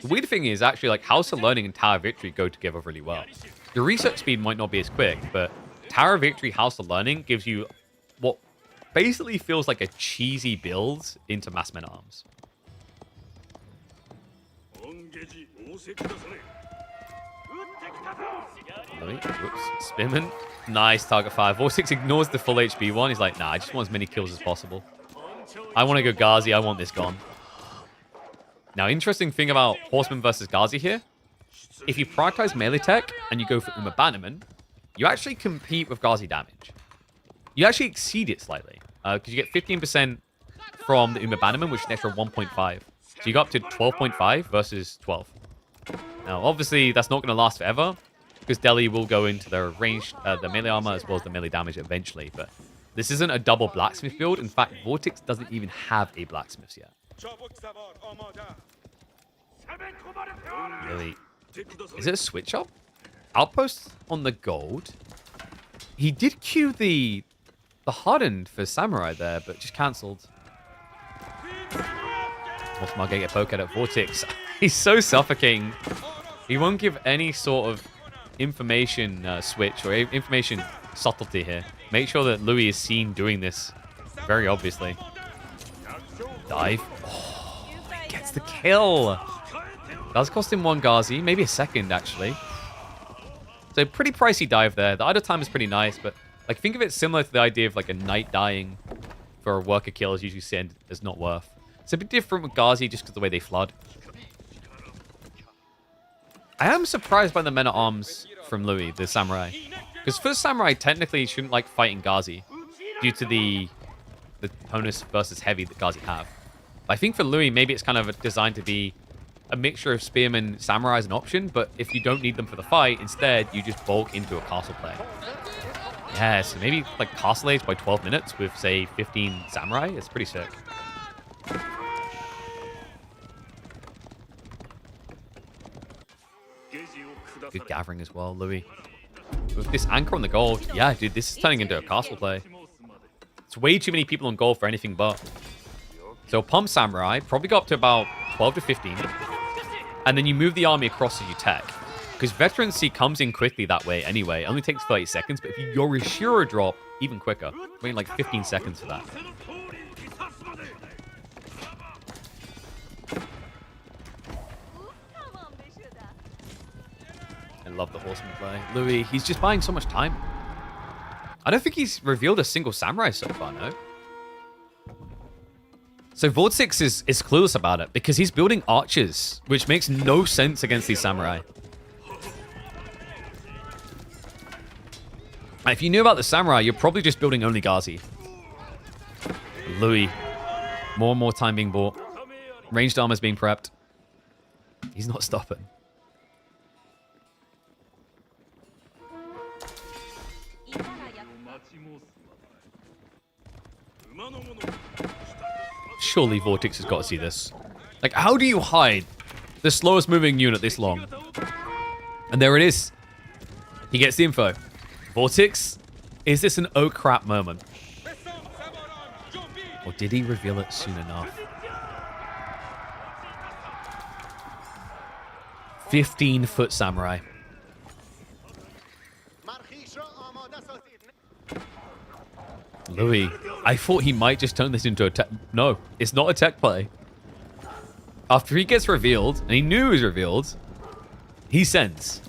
The weird thing is actually like House of Learning and Tower of Victory go together really well. The research speed might not be as quick, but Tower of Victory, House of Learning gives you what basically feels like a cheesy build into Mass Men at Arms. Whoops, Spearman. Nice target fire. Vortex ignores the full HP one. He's like, nah, I just want as many kills as possible. I want to go Ghazi. I want this gone. Now, interesting thing about Horseman versus Ghazi here. If you prioritize melee tech and you go for Uma Bannerman, you actually compete with Ghazi damage. You actually exceed it slightly. Because you get 15% from the Uma Bannerman, which is an extra 1.5. So you go up to 12.5 versus 12. Now, obviously, that's not going to last forever. Because Delhi will go into their ranged, the melee armor as well as the melee damage eventually. But this isn't a double blacksmith build. In fact, Vortex doesn't even have a blacksmith yet. Really? Is it a switch up? Outpost on the gold. He did queue the hardened for samurai there, but just cancelled. Osmar get a poke at Vortex. He's so suffocating. He won't give any sort of information switch or information subtlety here. Make sure that Louis is seen doing this very obviously. Dive. Oh, he gets the kill. Does cost him one Ghazi, maybe a second actually. So pretty pricey dive there. The idle time is pretty nice, but like think of it similar to the idea of like a knight dying for a worker kill is usually seen as not worth. It's a bit different with Ghazi just because of the way they flood. I am surprised by the men-at-arms from Louis, the samurai. Because first samurai technically shouldn't like fighting Ghazi due to the bonus versus heavy that Ghazi have. But I think for Louis, maybe it's kind of designed to be a mixture of spearmen, samurai as an option, but if you don't need them for the fight, instead you just bulk into a castle play. Yeah, so maybe like castle age by 12 minutes with say 15 samurai. It's pretty sick. Good gathering as well, Louis. With this anchor on the gold, yeah, dude, this is turning into a castle play. It's way too many people on gold for anything but. So pump samurai, probably got up to about 12 to 15. And then you move the army across as you tech. Because veterancy comes in quickly that way anyway. It only takes 30 seconds, but if you Yorishiro drop, even quicker. Waiting like 15 seconds for that. I love the horseman play. Louis, he's just buying so much time. I don't think he's revealed a single samurai so far, no? So Vortex is clueless about it because he's building archers, which makes no sense against these samurai. And if you knew about the samurai, you're probably just building only Ghazi. Louis, more and more time being bought. Ranged armor's being prepped. He's not stopping. Surely Vortex has got to see this. Like, how do you hide the slowest moving unit this long? And there it is. He gets the info. Vortex, is this an oh crap moment? Or did he reveal it soon enough? 15-foot samurai. Louis, I thought he might just turn this into a tech. No, it's not a tech play. After he gets revealed, and he knew he was revealed, he sends.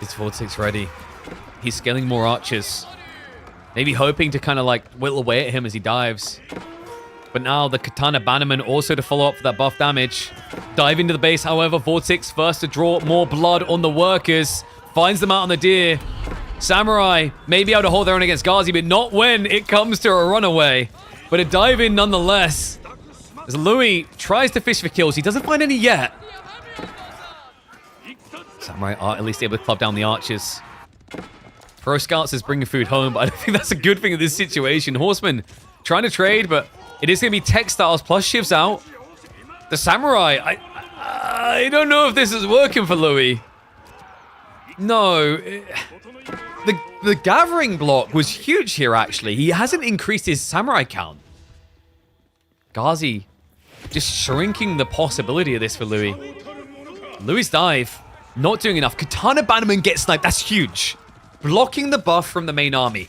Is Vortex ready? He's scaling more archers. Maybe hoping to kind of like whittle away at him as he dives. But now the Katana Bannerman also to follow up for that buff damage. Dive into the base, however. Vortex first to draw more blood on the workers. Finds them out on the deer. Samurai may be able to hold their own against Ghazi, but not when it comes to a runaway. But a dive in nonetheless. As Louis tries to fish for kills, he doesn't find any yet. Samurai are at least able to club down the archers. Pro Scouts is bringing food home, but I don't think that's a good thing in this situation. Horsemen trying to trade, but it is going to be textiles plus shivs out. The Samurai, I don't know if this is working for Louis. No. The gathering block was huge here, actually. He hasn't increased his Samurai count. Ghazi just shrinking the possibility of this for Louis. Louis' dive, not doing enough. Katana Bannerman gets sniped. That's huge. Blocking the buff from the main army.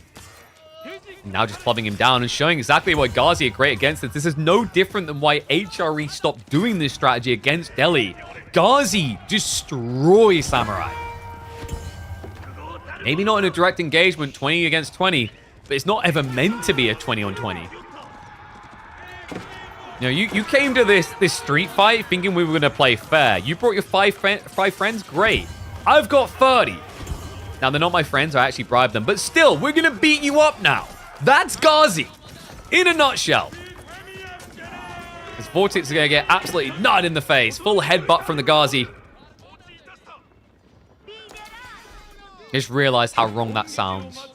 Now just clubbing him down and showing exactly why Ghazi are great against this. This is no different than why HRE stopped doing this strategy against Delhi. Ghazi destroys Samurai. Maybe not in a direct engagement, 20 against 20, but it's not ever meant to be a 20 on 20. You know, you came to this street fight thinking we were going to play fair. You brought your five friends, great. I've got 30. Now, they're not my friends, I actually bribed them, but still, we're going to beat you up now. That's Ghazi, in a nutshell. This Vortex is going to get absolutely nutted in the face. Full headbutt from the Ghazi. Just realized how wrong that sounds.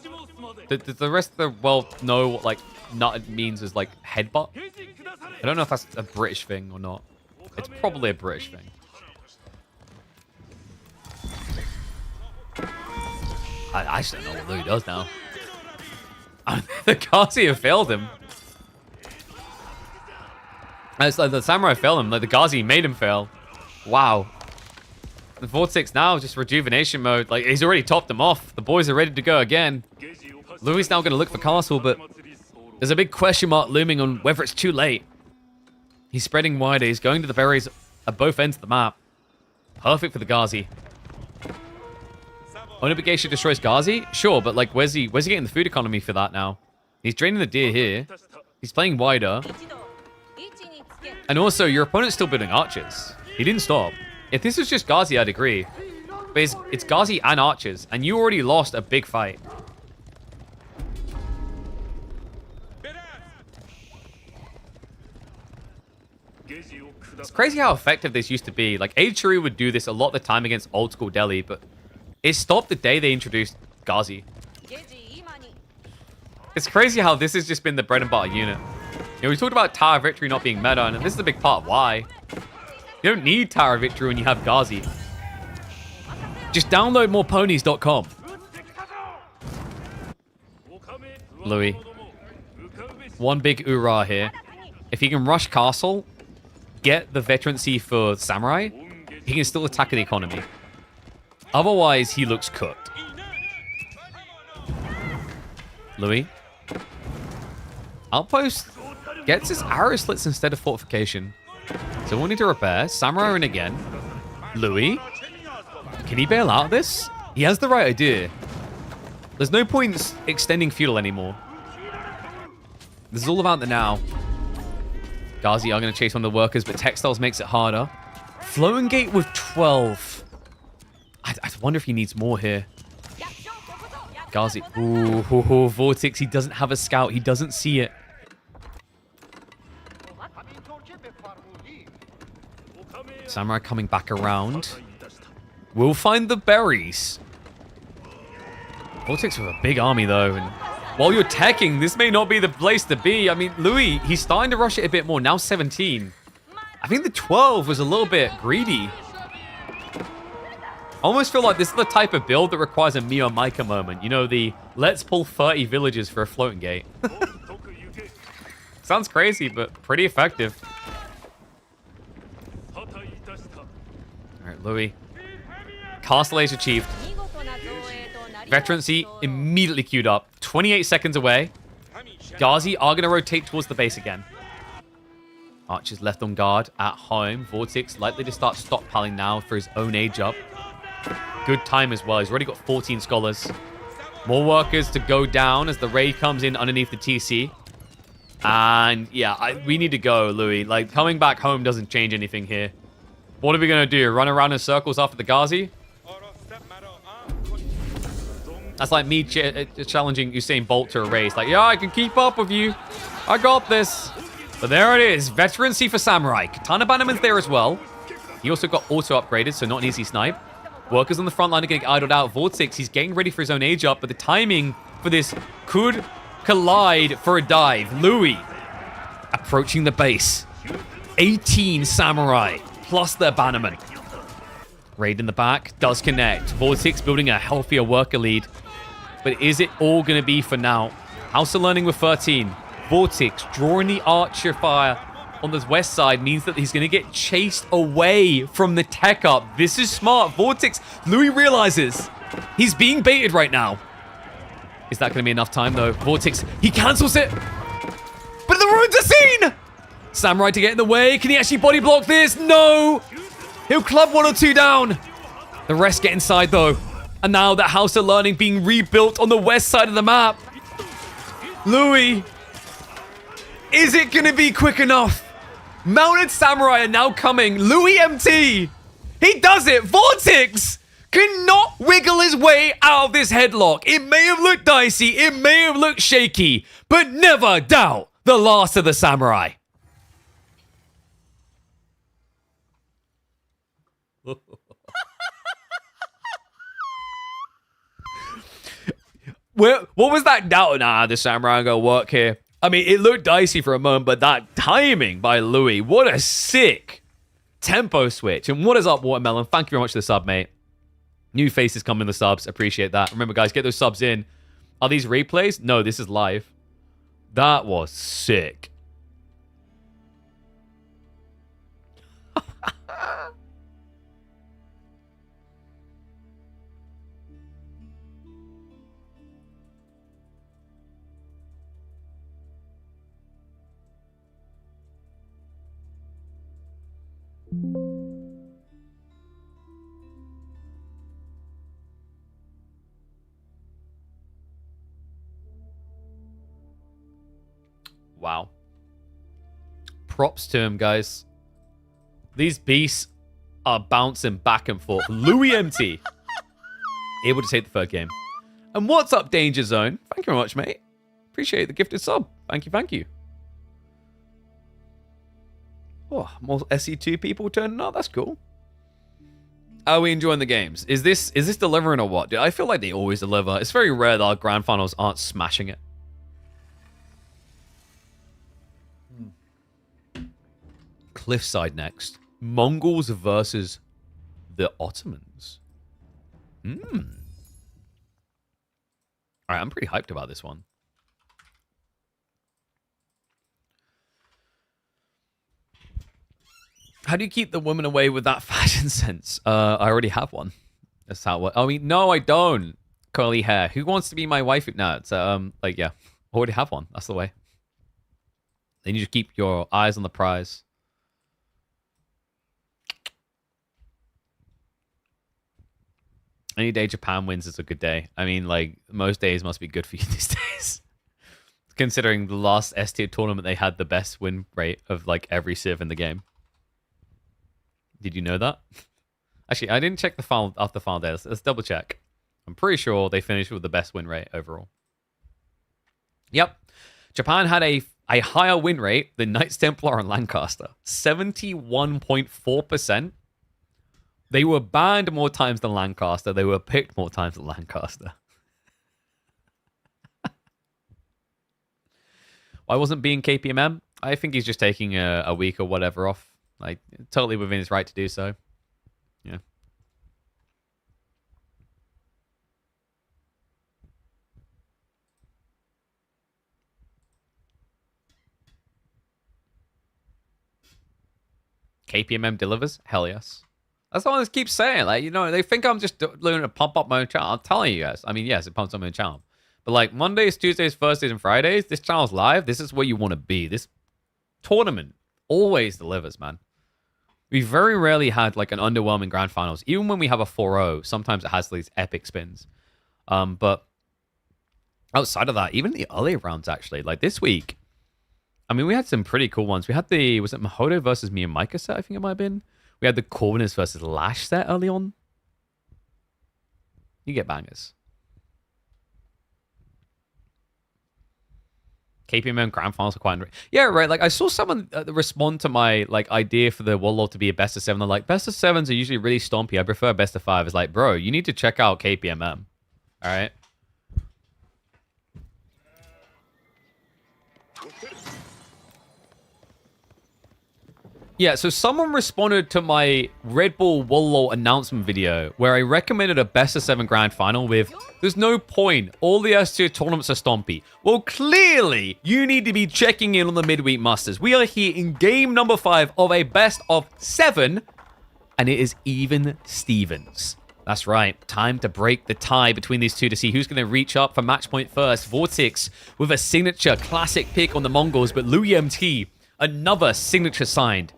Does the rest of the world know what, like, nut means as, like, headbutt? I don't know if that's a British thing or not. It's probably a British thing. I actually don't know what Louis does now. The Ghazi have failed him. It's like the Samurai failed him. Like the Ghazi made him fail. Wow. The Vortex now just rejuvenation mode. Like he's already topped them off. The boys are ready to go again. Louis now going to look for castle, but there's a big question mark looming on whether it's too late. He's spreading wider. He's going to the berries at both ends of the map. Perfect for the Ghazi. Unification destroys Ghazi? Sure, but like, where's he getting the food economy for that now? He's draining the deer here. He's playing wider. And also, your opponent's still building archers. He didn't stop. If this was just Ghazi, I'd agree. But it's Ghazi and archers, and you already lost a big fight. It's crazy how effective this used to be. Like, HRE would do this a lot of the time against old school Delhi, but it stopped the day they introduced Ghazi. It's crazy how this has just been the bread and butter unit. You know, we talked about Tower of Victory not being meta, and this is a big part of why. You don't need Tower of Victory when you have Ghazi. Just download moreponies.com. Louis. One big oorah here. If he can rush castle, get the veterancy for Samurai, he can still attack the economy. Otherwise, he looks cooked. Louis. Outpost gets his arrow slits instead of fortification. So we'll need to repair. Samurai in again. Louis. Can he bail out of this? He has the right idea. There's no point extending feudal anymore. This is all about the now. Ghazi are going to chase one of the workers, but textiles makes it harder. Floating Gate with 12. I wonder if he needs more here. Ghazi. Ooh, Vortex. He doesn't have a scout. He doesn't see it. Samurai coming back around. We'll find the berries. Vortex with a big army, though. And while you're teching, this may not be the place to be. I mean, Louis, he's starting to rush it a bit more. Now 17. I think the 12 was a little bit greedy. I almost feel like this is the type of build that requires a me or Micah moment. You know, the let's pull 30 villages for a floating gate. Sounds crazy, but pretty effective. Alright, Louis. Castle Age achieved. Veterancy immediately queued up. 28 seconds away. Ghazi are going to rotate towards the base again. Archers left on guard at home. Vortex likely to start stockpiling now for his own age up. Good time as well. He's already got 14 scholars. More workers to go down as the raid comes in underneath the TC. And yeah, we need to go, Louis. Like, coming back home doesn't change anything here. What are we going to do? Run around in circles after the Ghazi? That's like me challenging Usain Bolt to a race. Like, yeah, I can keep up with you. I got this. But there it is. Veterancy for Samurai. Katana Bannerman's there as well. He also got auto upgraded, so not an easy snipe. Workers on the front line are getting idled out. Vortex, he's getting ready for his own age up, but the timing for this could collide for a dive. Louis approaching the base. 18 Samurai plus their Bannerman. Raid in the back does connect. Vortex building a healthier worker lead. But is it all going to be for now? House of Learning with 13. Vortex drawing the archer fire on the west side means that he's going to get chased away from the tech up. This is smart. Vortex, Louis realizes he's being baited right now. Is that going to be enough time, though? Vortex, he cancels it. But the ruins are seen! Samurai to get in the way. Can he actually body block this? No! He'll club one or two down. The rest get inside, though. And now that House of Learning being rebuilt on the west side of the map. Louis, is it going to be quick enough? Mounted Samurai are now coming. Louis MT. He does it. Vortex cannot wiggle his way out of this headlock. It may have looked dicey. It may have looked shaky. But never doubt the last of the Samurai. What was that doubt? Nah, the Samurai are gonna work here. I mean, it looked dicey for a moment, but that timing by Louis, what a sick tempo switch. And what is up, Watermelon? Thank you very much for the sub, mate. New faces come in the subs. Appreciate that. Remember, guys, get those subs in. Are these replays? No, this is live. That was sick. Wow. Props to him, guys. These beasts are bouncing back and forth. Louis MT. Able to take the third game. And what's up, Danger Zone? Thank you very much, mate. Appreciate the gifted sub. Thank you, thank you. Oh, more SE2 people turning up. That's cool. Are we enjoying the games? Is this delivering or what? Dude, I feel like they always deliver. It's very rare that our grand finals aren't smashing it. Cliffside next. Mongols versus the Ottomans. Alright, I'm pretty hyped about this one. How do you keep the woman away with that fashion sense? I already have one. That's how it works. I mean, no, I don't. Curly hair. Who wants to be my wife? No, it's like, yeah. I already have one. That's the way. Then you just keep your eyes on the prize. Any day Japan wins is a good day. I mean, like, most days must be good for you these days. Considering the last S-tier tournament, they had the best win rate of, like, every civ in the game. Did you know that? Actually, I didn't check the final after the final day. Let's double check. I'm pretty sure they finished with the best win rate overall. Yep. Japan had a higher win rate than Knights Templar and Lancaster. 71.4%. They were banned more times than Lancaster. They were picked more times than Lancaster. Why wasn't being KPMM? I think he's just taking a week or whatever off. Like, totally within his right to do so. Yeah. KPMM delivers? Hell yes. That's the one that keeps saying. Like, you know, they think I'm just doing to pump up my own channel. I'm telling you guys. I mean, yes, it pumps up my own channel. But like Mondays, Tuesdays, Thursdays, and Fridays, this channel's live. This is where you want to be. This tournament always delivers, man. We very rarely had like an underwhelming grand finals. Even when we have a 4-0, sometimes it has these epic spins. But outside of that, even the earlier rounds, actually, like this week, I mean, we had some pretty cool ones. We had was it Mahodo versus Miyamika set, I think it might have been. We had the Corvinus versus Lash set early on. You get bangers. KPMM grand finals are quite... Yeah, right. Like, I saw someone respond to my like idea for the Warlord to be a best of 7. They're like, best of 7s are usually really stompy. I prefer best of 5. It's like, bro, you need to check out KPMM. All right? Yeah, so someone responded to my Red Bull Warlord announcement video where I recommended a best of 7 grand final with, there's no point, all the S-tier tournaments are stompy. Well, clearly, you need to be checking in on the Midweek Masters. We are here in game number 5 of a best of 7, and it is even Stevens. That's right, time to break the tie between these two to see who's going to reach up for match point first. Vortex with a signature classic pick on the Mongols, but Louis MT, another signature signed.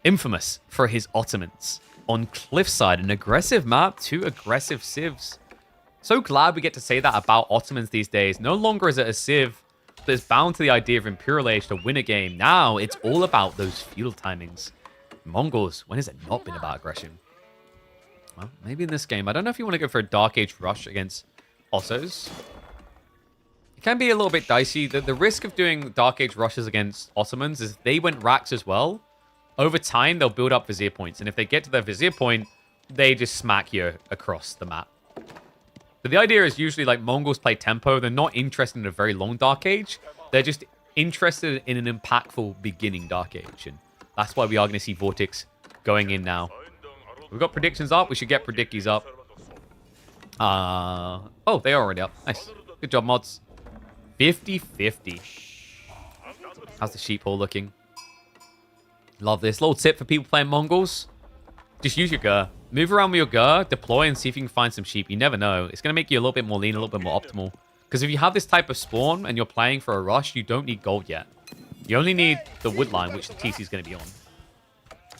Infamous for his Ottomans. On Cliffside, an aggressive map, 2 aggressive civs. So glad we get to say that about Ottomans these days. No longer is it a civ that's bound to the idea of Imperial Age to win a game. Now it's all about those feudal timings. Mongols, when has it not been about aggression? Well, maybe in this game. I don't know if you want to go for a Dark Age rush against Ossos. It can be a little bit dicey. The risk of doing Dark Age rushes against Ottomans is if they went racks as well. Over time, they'll build up Vizier points. And if they get to their Vizier point, they just smack you across the map. But the idea is usually like Mongols play tempo. They're not interested in a very long Dark Age. They're just interested in an impactful beginning Dark Age. And that's why we are going to see Vortex going in now. We've got predictions up. We should get predicties up. Oh, they are already up. Nice. Good job, mods. 50-50. How's the sheep hole looking? Love this. Little tip for people playing Mongols. Just use your Gur. Move around with your Gur, deploy, and see if you can find some sheep. You never know. It's going to make you a little bit more lean, a little bit more optimal. Because if you have this type of spawn and you're playing for a rush, you don't need gold yet. You only need the wood line, which the TC is going to be on.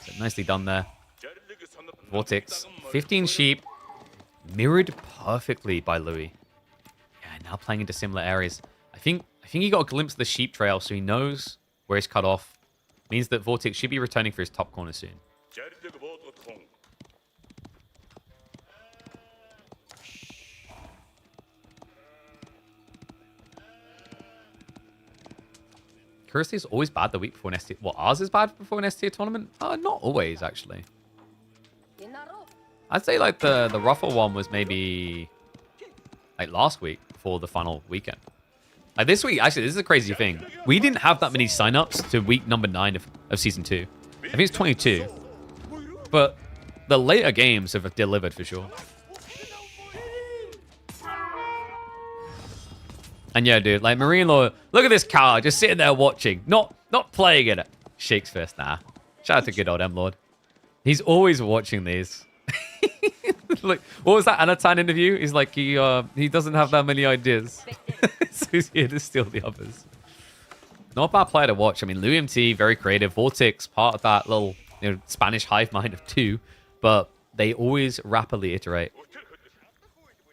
So nicely done there. Vortex. 15 sheep. Mirrored perfectly by Louis. Yeah, now playing into similar areas. I think he got a glimpse of the sheep trail, so he knows where he's cut off. Means that Vortex should be returning for his top corner soon. Curiosity is always bad the week before an ST. Well, ours is bad before an ST tournament? Not always, actually. I'd say like the rougher one was maybe like last week for the final weekend. Like this week, actually, this is a crazy thing. We didn't have that many signups to week number 9 of Season 2. I think it's 22. But the later games have delivered for sure. And yeah, dude, like Marine Law, look at this car just sitting there watching, not playing it. Shakes fist, nah. Shout out to good old M-Lord. He's always watching these. Look, what was that Anatan interview? He's like, he doesn't have that many ideas. So he's here to steal the others. Not a bad player to watch. I mean, Louis MT, very creative. Vortex, part of that little Spanish hive mind of 2. But they always rapidly iterate.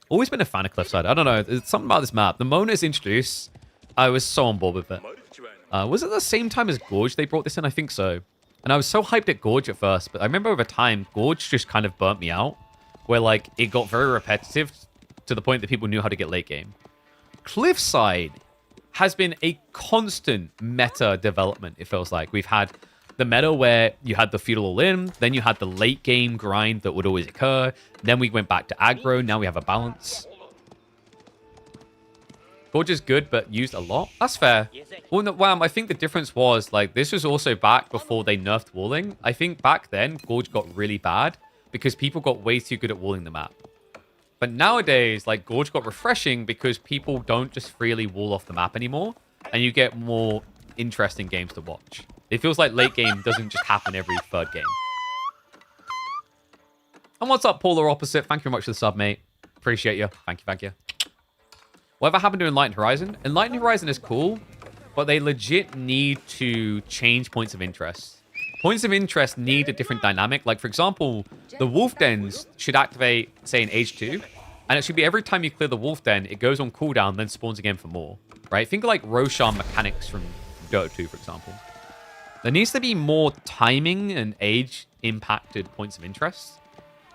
Always been a fan of Cliffside. I don't know. There's something about this map. The moment it's introduced, I was so on board with it. Was it the same time as Gorge they brought this in? I think so. And I was so hyped at Gorge at first. But I remember over time, Gorge just kind of burnt me out. Where like it got very repetitive to the point that people knew how to get late game. Cliffside has been a constant meta development, it feels like. We've had the meta where you had the feudal all-in, then you had the late game grind that would always occur, then we went back to aggro, now we have a balance. Gorge is good, but used a lot. That's fair. Well, no, I think the difference was, like, this was also back before they nerfed walling. I think back then, Gorge got really bad because people got way too good at walling the map. But nowadays, like, Gorge got refreshing because people don't just freely wall off the map anymore, and you get more interesting games to watch. It feels like late game doesn't just happen every third game. And what's up, Polar Opposite? Thank you very much for the sub, mate. Appreciate you. Thank you, thank you. Whatever happened to Enlightened Horizon? Enlightened Horizon is cool, but they legit need to change points of interest. Points of interest need a different dynamic. Like, for example, the Wolf Dens should activate, say, in Age 2, and it should be every time you clear the Wolf Den, it goes on cooldown, then spawns again for more, right? Think of, like, Roshan mechanics from Dota 2, for example. There needs to be more timing and age-impacted points of interest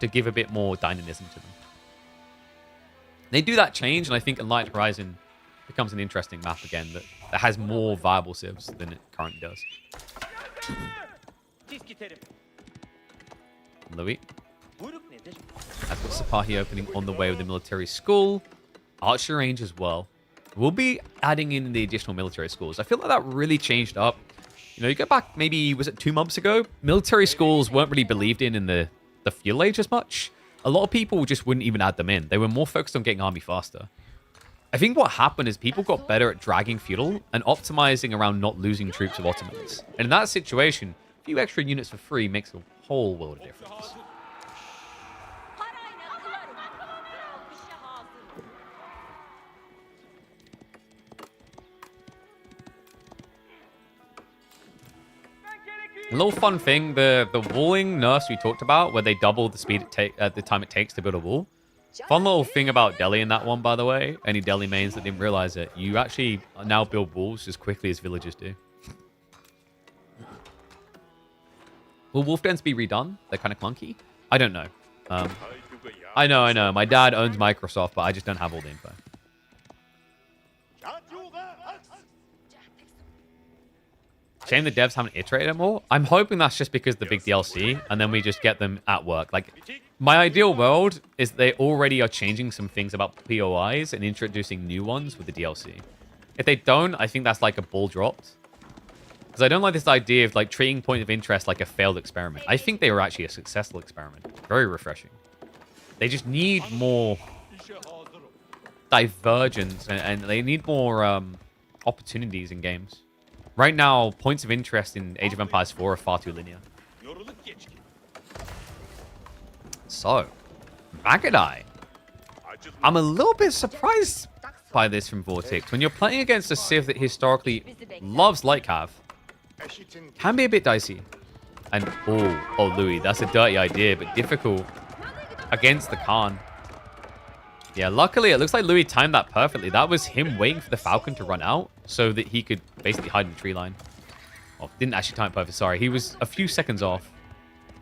to give a bit more dynamism to them. They do that change, and I think Enlightened Horizon becomes an interesting map again that has more viable civs than it currently does. Louis. I've got Sipahi opening on the way with the military school. Archer range as well. We'll be adding in the additional military schools. I feel like that really changed up. You know, you go back maybe, was it 2 months ago? Military schools weren't really believed in the feudal age as much. A lot of people just wouldn't even add them in. They were more focused on getting army faster. I think what happened is people got better at dragging feudal and optimizing around not losing troops of Ottomans. And in that situation, a few extra units for free makes a whole world of difference. A little fun thing, the walling nerfs we talked about, where they double the speed the time it takes to build a wall. Fun little thing about Delhi in that one, by the way. Any Delhi mains that didn't realize it, you actually now build walls as quickly as villagers do. Will wolf dens be redone? They're kind of clunky. I don't know. I know. My dad owns Microsoft, but I just don't have all the info. Shame the devs haven't iterated it more. I'm hoping that's just because the big DLC, and then we just get them at work. Like, my ideal world is they already are changing some things about POIs and introducing new ones with the DLC. If they don't, I think that's like a ball dropped. Because I don't like this idea of like treating point of interest like a failed experiment. I think they were actually a successful experiment. Very refreshing. They just need more divergence, and they need more opportunities in games. Right now, points of interest in Age of Empires 4 are far too linear. So, Magadai. I'm a little bit surprised by this from Vortex. When you're playing against a Civ that historically loves light cav, can be a bit dicey. And, oh, Louis, that's a dirty idea, but difficult against the Khan. Yeah, luckily, it looks like Louis timed that perfectly. That was him waiting for the Falcon to run out so that he could basically hide in the tree line. Oh, didn't actually time it perfect. Sorry, he was a few seconds off.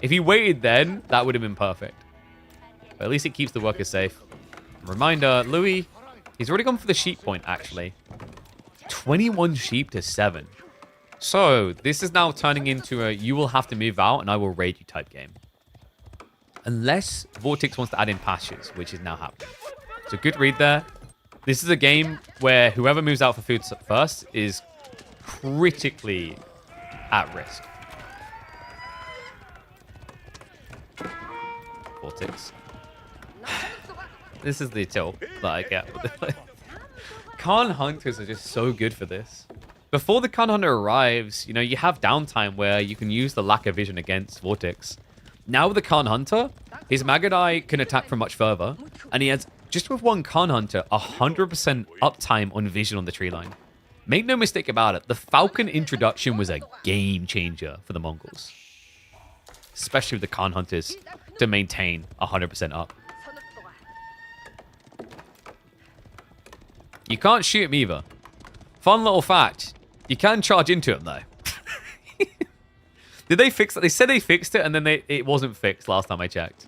If he waited then, that would have been perfect. But at least it keeps the workers safe. Reminder, Louis, he's already gone for the sheep point, actually. 21 sheep to 7. So, this is now turning into a you will have to move out and I will raid you type game. Unless Vortex wants to add in pastures, which is now happening. So good read there. This is a game where whoever moves out for food first is critically at risk. Vortex. This is the tilt that I get. Khan Hunters are just so good for this. Before the Khan Hunter arrives, you know, you have downtime where you can use the lack of vision against Vortex. Now with the Khan Hunter, his Magadai can attack from much further, and he has, just with one Khan Hunter, 100% uptime on vision on the tree line. Make no mistake about it, the Falcon introduction was a game changer for the Mongols. Especially with the Khan Hunters to maintain 100% up. You can't shoot him either. Fun little fact, you can charge into him though. Did they fix it? They said they fixed it, and then it wasn't fixed last time I checked.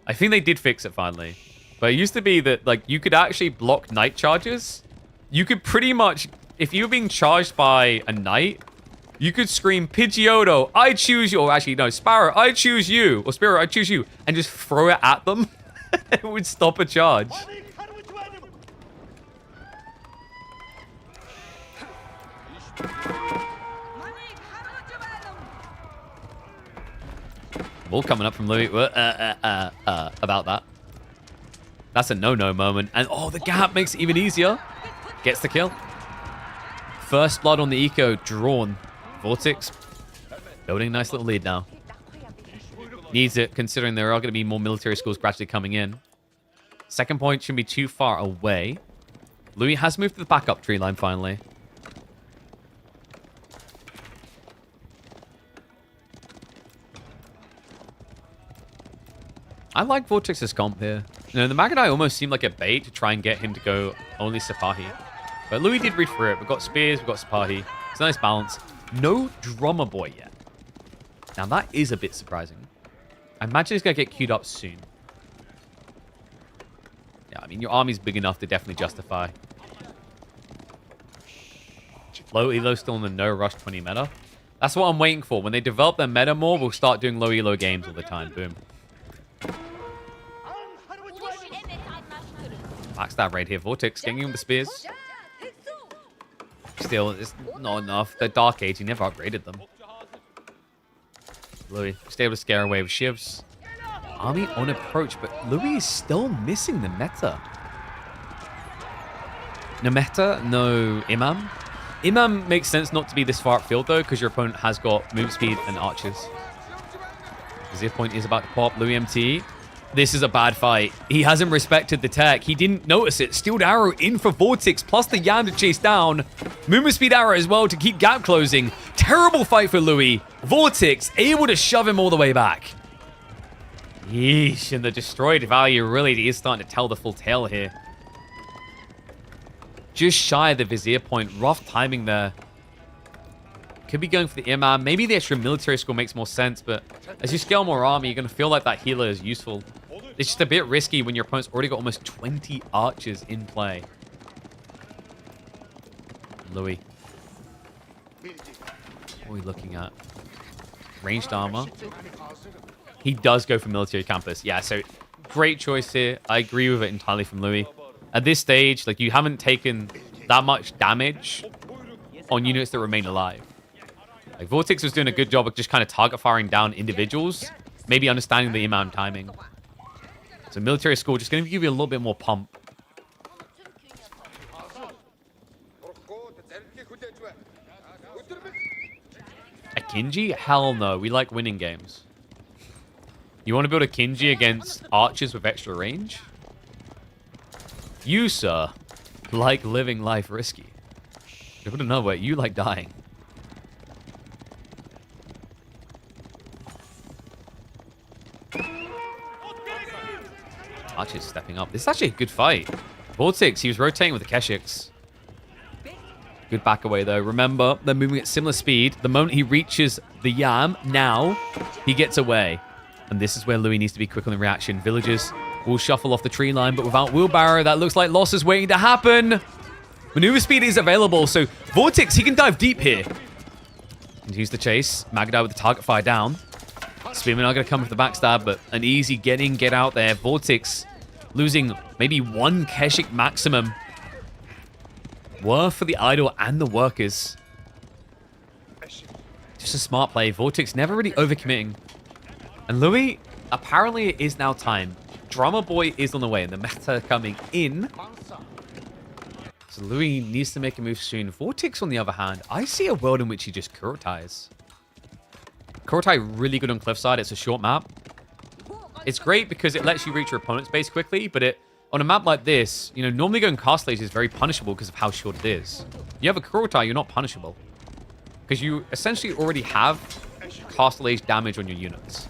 I think they did fix it finally. But it used to be that like you could actually block knight charges. You could pretty much, if you were being charged by a knight, you could scream, Pidgeotto, I choose you. Or actually, no, Sparrow, I choose you. Or Sparrow, I choose you. And just throw it at them. It would stop a charge. Ball coming up from Louis. About that. That's a no-no moment. And oh, the gap makes it even easier. Gets the kill. First blood on the eco drawn. Vortex Building a nice little lead now. Needs it, considering there are going to be more military schools gradually coming in. Second point shouldn't be too far away. Louis has moved to the backup tree line finally. I like Vortex's comp here. You know, the Magadai almost seemed like a bait to try and get him to go only Sipahi. But Louis did read through it. We've got Spears, we've got Sipahi. It's a nice balance. No Drummer Boy yet. Now that is a bit surprising. I imagine he's going to get queued up soon. Yeah, I mean, your army's big enough to definitely justify. Low elo still in the no rush 20 meta. That's what I'm waiting for. When they develop their meta more, we'll start doing low elo games all the time. Boom. Backstab right here. Vortex getting him the spears. Still, it's not enough. They're Dark Age. He never upgraded them. Louis just able to scare away with shivs. Army on approach, but Louis is still missing the meta. No meta, no Imam. Imam makes sense not to be this far upfield though, because your opponent has got move speed and archers. Zip point is about to pop. Louis MT. This is a bad fight. He hasn't respected the tech. He didn't notice it. Steeled arrow in for Vortex, plus the Yam to chase down. Movement speed arrow as well to keep gap closing. Terrible fight for Louis. Vortex able to shove him all the way back. Yeesh, and the destroyed value really is starting to tell the full tale here. Just shy of the Vizier point. Rough timing there. Could be going for the Imam. Maybe the extra military score makes more sense, but as you scale more army, you're going to feel like that healer is useful. It's just a bit risky when your opponent's already got almost 20 archers in play. Louis. What are we looking at? Ranged armor. He does go for military campus. Yeah, so great choice here. I agree with it entirely from Louis. At this stage, like, you haven't taken that much damage on units that remain alive. Like, Vortex was doing a good job of just kind of target firing down individuals, maybe understanding the Imam timing. So military school just going to give you a little bit more pump. A Kinji? Hell no. We like winning games. You want to build a Kinji against archers with extra range? You, sir, like living life risky. To put it another way, you like dying. Archer's stepping up. This is actually a good fight. Vortex, he was rotating with the Keshiks. Good back away, though. Remember, they're moving at similar speed. The moment he reaches the Yam, now, he gets away. And this is where Louis needs to be quick on the reaction. Villagers will shuffle off the tree line, but without wheelbarrow, that looks like loss is waiting to happen. Maneuver speed is available, so Vortex, he can dive deep here. Continues the chase. Magadai with the target fire down. Spearmen are going to come with the backstab, but an easy get out there. Vortex losing maybe one Keshik maximum. Worth for the idol and the workers. Just a smart play. Vortex never really overcommitting. And Louis, apparently it is now time. Drummer Boy is on the way, and the meta coming in. So Louis needs to make a move soon. Vortex, on the other hand, I see a world in which he just Kurotais. Kurotai really good on Cliffside. It's a short map. It's great because it lets you reach your opponent's base quickly, but on a map like this, you know, normally going Castle Age is very punishable because of how short it is. You have a Kurotai, you're not punishable. Because you essentially already have Castle Age damage on your units.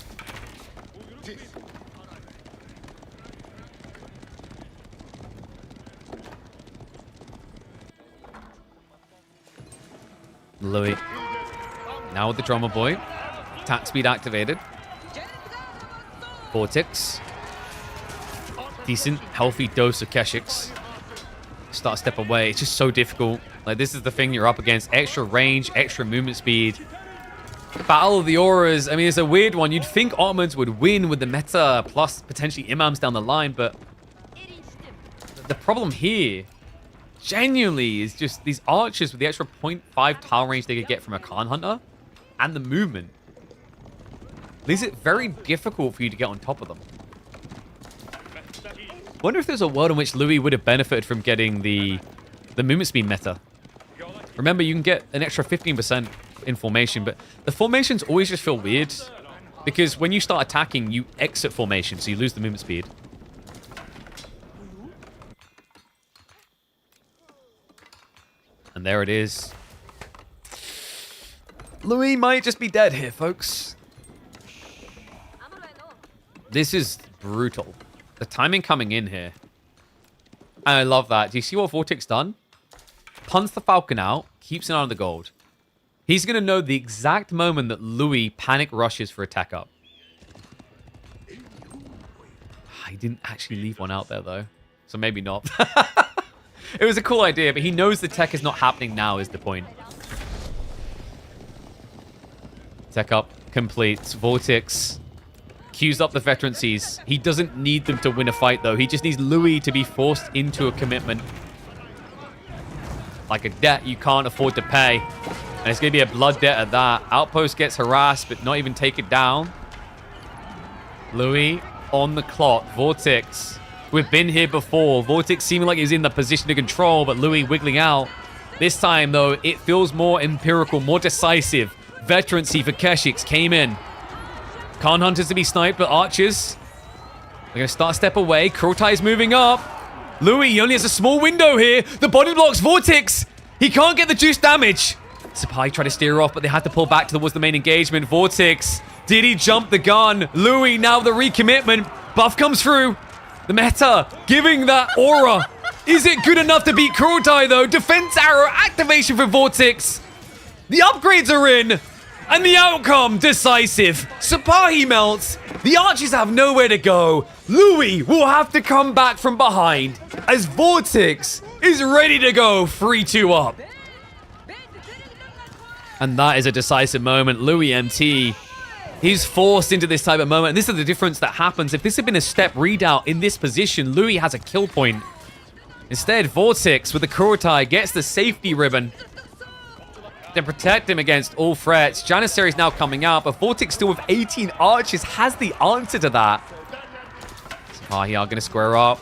Louis. Now with the Drummer Boy. Attack speed activated. Vortex. Decent, healthy dose of Keshiks. Start a step away. It's just so difficult. Like, this is the thing you're up against. Extra range, extra movement speed. Battle of the Auras. I mean, it's a weird one. You'd think Ottomans would win with the meta, plus potentially Imams down the line, but the problem here, genuinely, is just these archers with the extra 0.5 tile range they could get from a Khan Hunter, and the movement. Leaves it very difficult for you to get on top of them. Wonder if there's a world in which Louis would have benefited from getting the movement speed meta. Remember, you can get an extra 15% in formation, but the formations always just feel weird. Because when you start attacking, you exit formation, so you lose the movement speed. And there it is. Louis might just be dead here, folks. This is brutal. The timing coming in here. And I love that. Do you see what Vortic's done? Punts the Falcon out, keeps an eye on the gold. He's going to know the exact moment that Louis panic rushes for attack up. He didn't actually leave one out there, though. So maybe not. It was a cool idea, but he knows the tech is not happening now is the point. Tech up, complete. Vortex cues up the veterancies. He doesn't need them to win a fight, though. He just needs Louis to be forced into a commitment. Like a debt you can't afford to pay. And it's going to be a blood debt at that. Outpost gets harassed, but not even take it down. Louis on the clock. Vortex. We've been here before. Vortex seeming like he's in the position to control, but Louis wiggling out. This time, though, it feels more empirical, more decisive. Veterancy for Keshiks came in. Khan Hunters to be sniped, but archers. They're going to start a step away. Kurotai's moving up. Louis only has a small window here. The body blocks Vortex. He can't get the juice damage. Sapai tried to steer off, but they had to pull back towards the main engagement. Vortex. Did he jump the gun? Louis, now the recommitment. Buff comes through. The meta giving that aura. Is it good enough to beat Kurotai, though? Defense arrow activation for Vortex. The upgrades are in. And the outcome, decisive. Sapahi melts. The archers have nowhere to go. Louis will have to come back from behind as Vortex is ready to go 3-2 up. And that is a decisive moment. Louis MT, he's forced into this type of moment. And this is the difference that happens. If this had been a step readout in this position, Louis has a kill point. Instead, Vortex with the Kurotai gets the safety ribbon to protect him against all threats. Janissary's now coming out, but Vortex still with 18 archers has the answer to that. Sapahi are going to square up.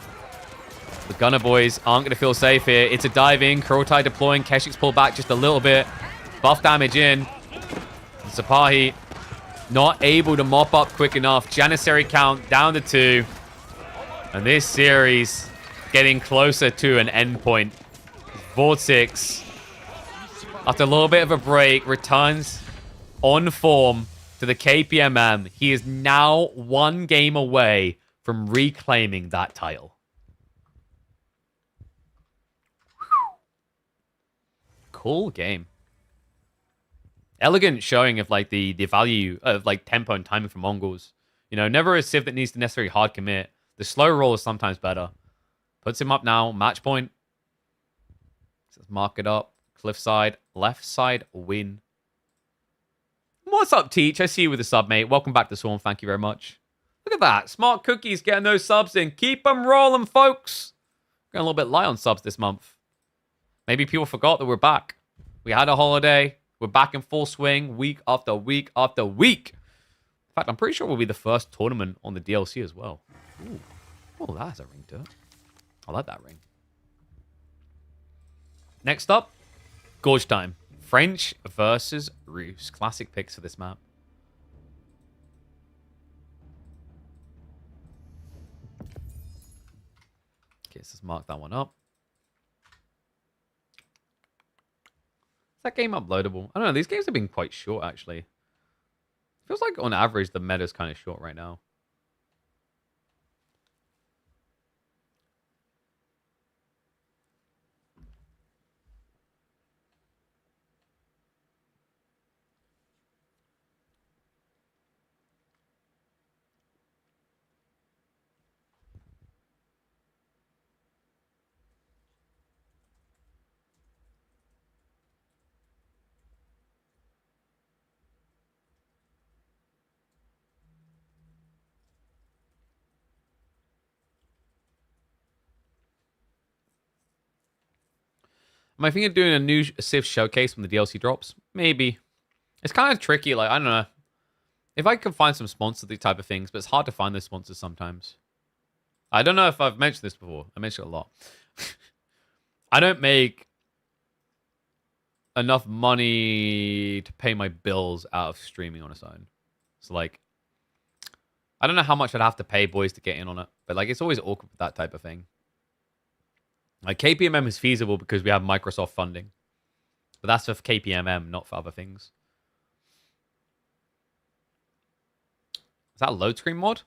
The Gunner boys aren't going to feel safe here. It's a dive in. Kurotai deploying. Keshik's pull back just a little bit. Buff damage in. Sapahi not able to mop up quick enough. Janissary count down to 2. And this series getting closer to an endpoint. Vortex, after a little bit of a break, returns on form to the KPMM. He is now 1 game away from reclaiming that title. Cool game. Elegant showing of like the value of like tempo and timing for Mongols. You know, never a civ that needs to necessarily hard commit. The slow roll is sometimes better. Puts him up now. Match point. Let's mark it up. Cliffside. Left side win. What's up, Teach? I see you with the sub, mate. Welcome back to Swarm. Thank you very much. Look at that. Smart Cookies getting those subs in. Keep them rolling, folks. Going a little bit light on subs this month. Maybe people forgot that we're back. We had a holiday. We're back in full swing week after week after week. In fact, I'm pretty sure we'll be the first tournament on the DLC as well. Ooh. Oh, that has a ring to it. I like that ring. Next up, Gorge time. French versus Rus. Classic picks for this map. Okay, so let's mark that one up. Is that game uploadable? I don't know. These games have been quite short, actually. Feels like on average the meta's kind of short right now. Am I thinking of doing a new Civ showcase when the DLC drops? Maybe. It's kind of tricky. Like, I don't know. If I could find some sponsors, these type of things, but it's hard to find those sponsors sometimes. I don't know if I've mentioned this before. I mentioned it a lot. I don't make enough money to pay my bills out of streaming on its own. So, like, I don't know how much I'd have to pay boys to get in on it, but, like, it's always awkward with that type of thing. Like, KPMM is feasible because we have Microsoft funding. But that's for KPMM, not for other things. Is that a load screen mod?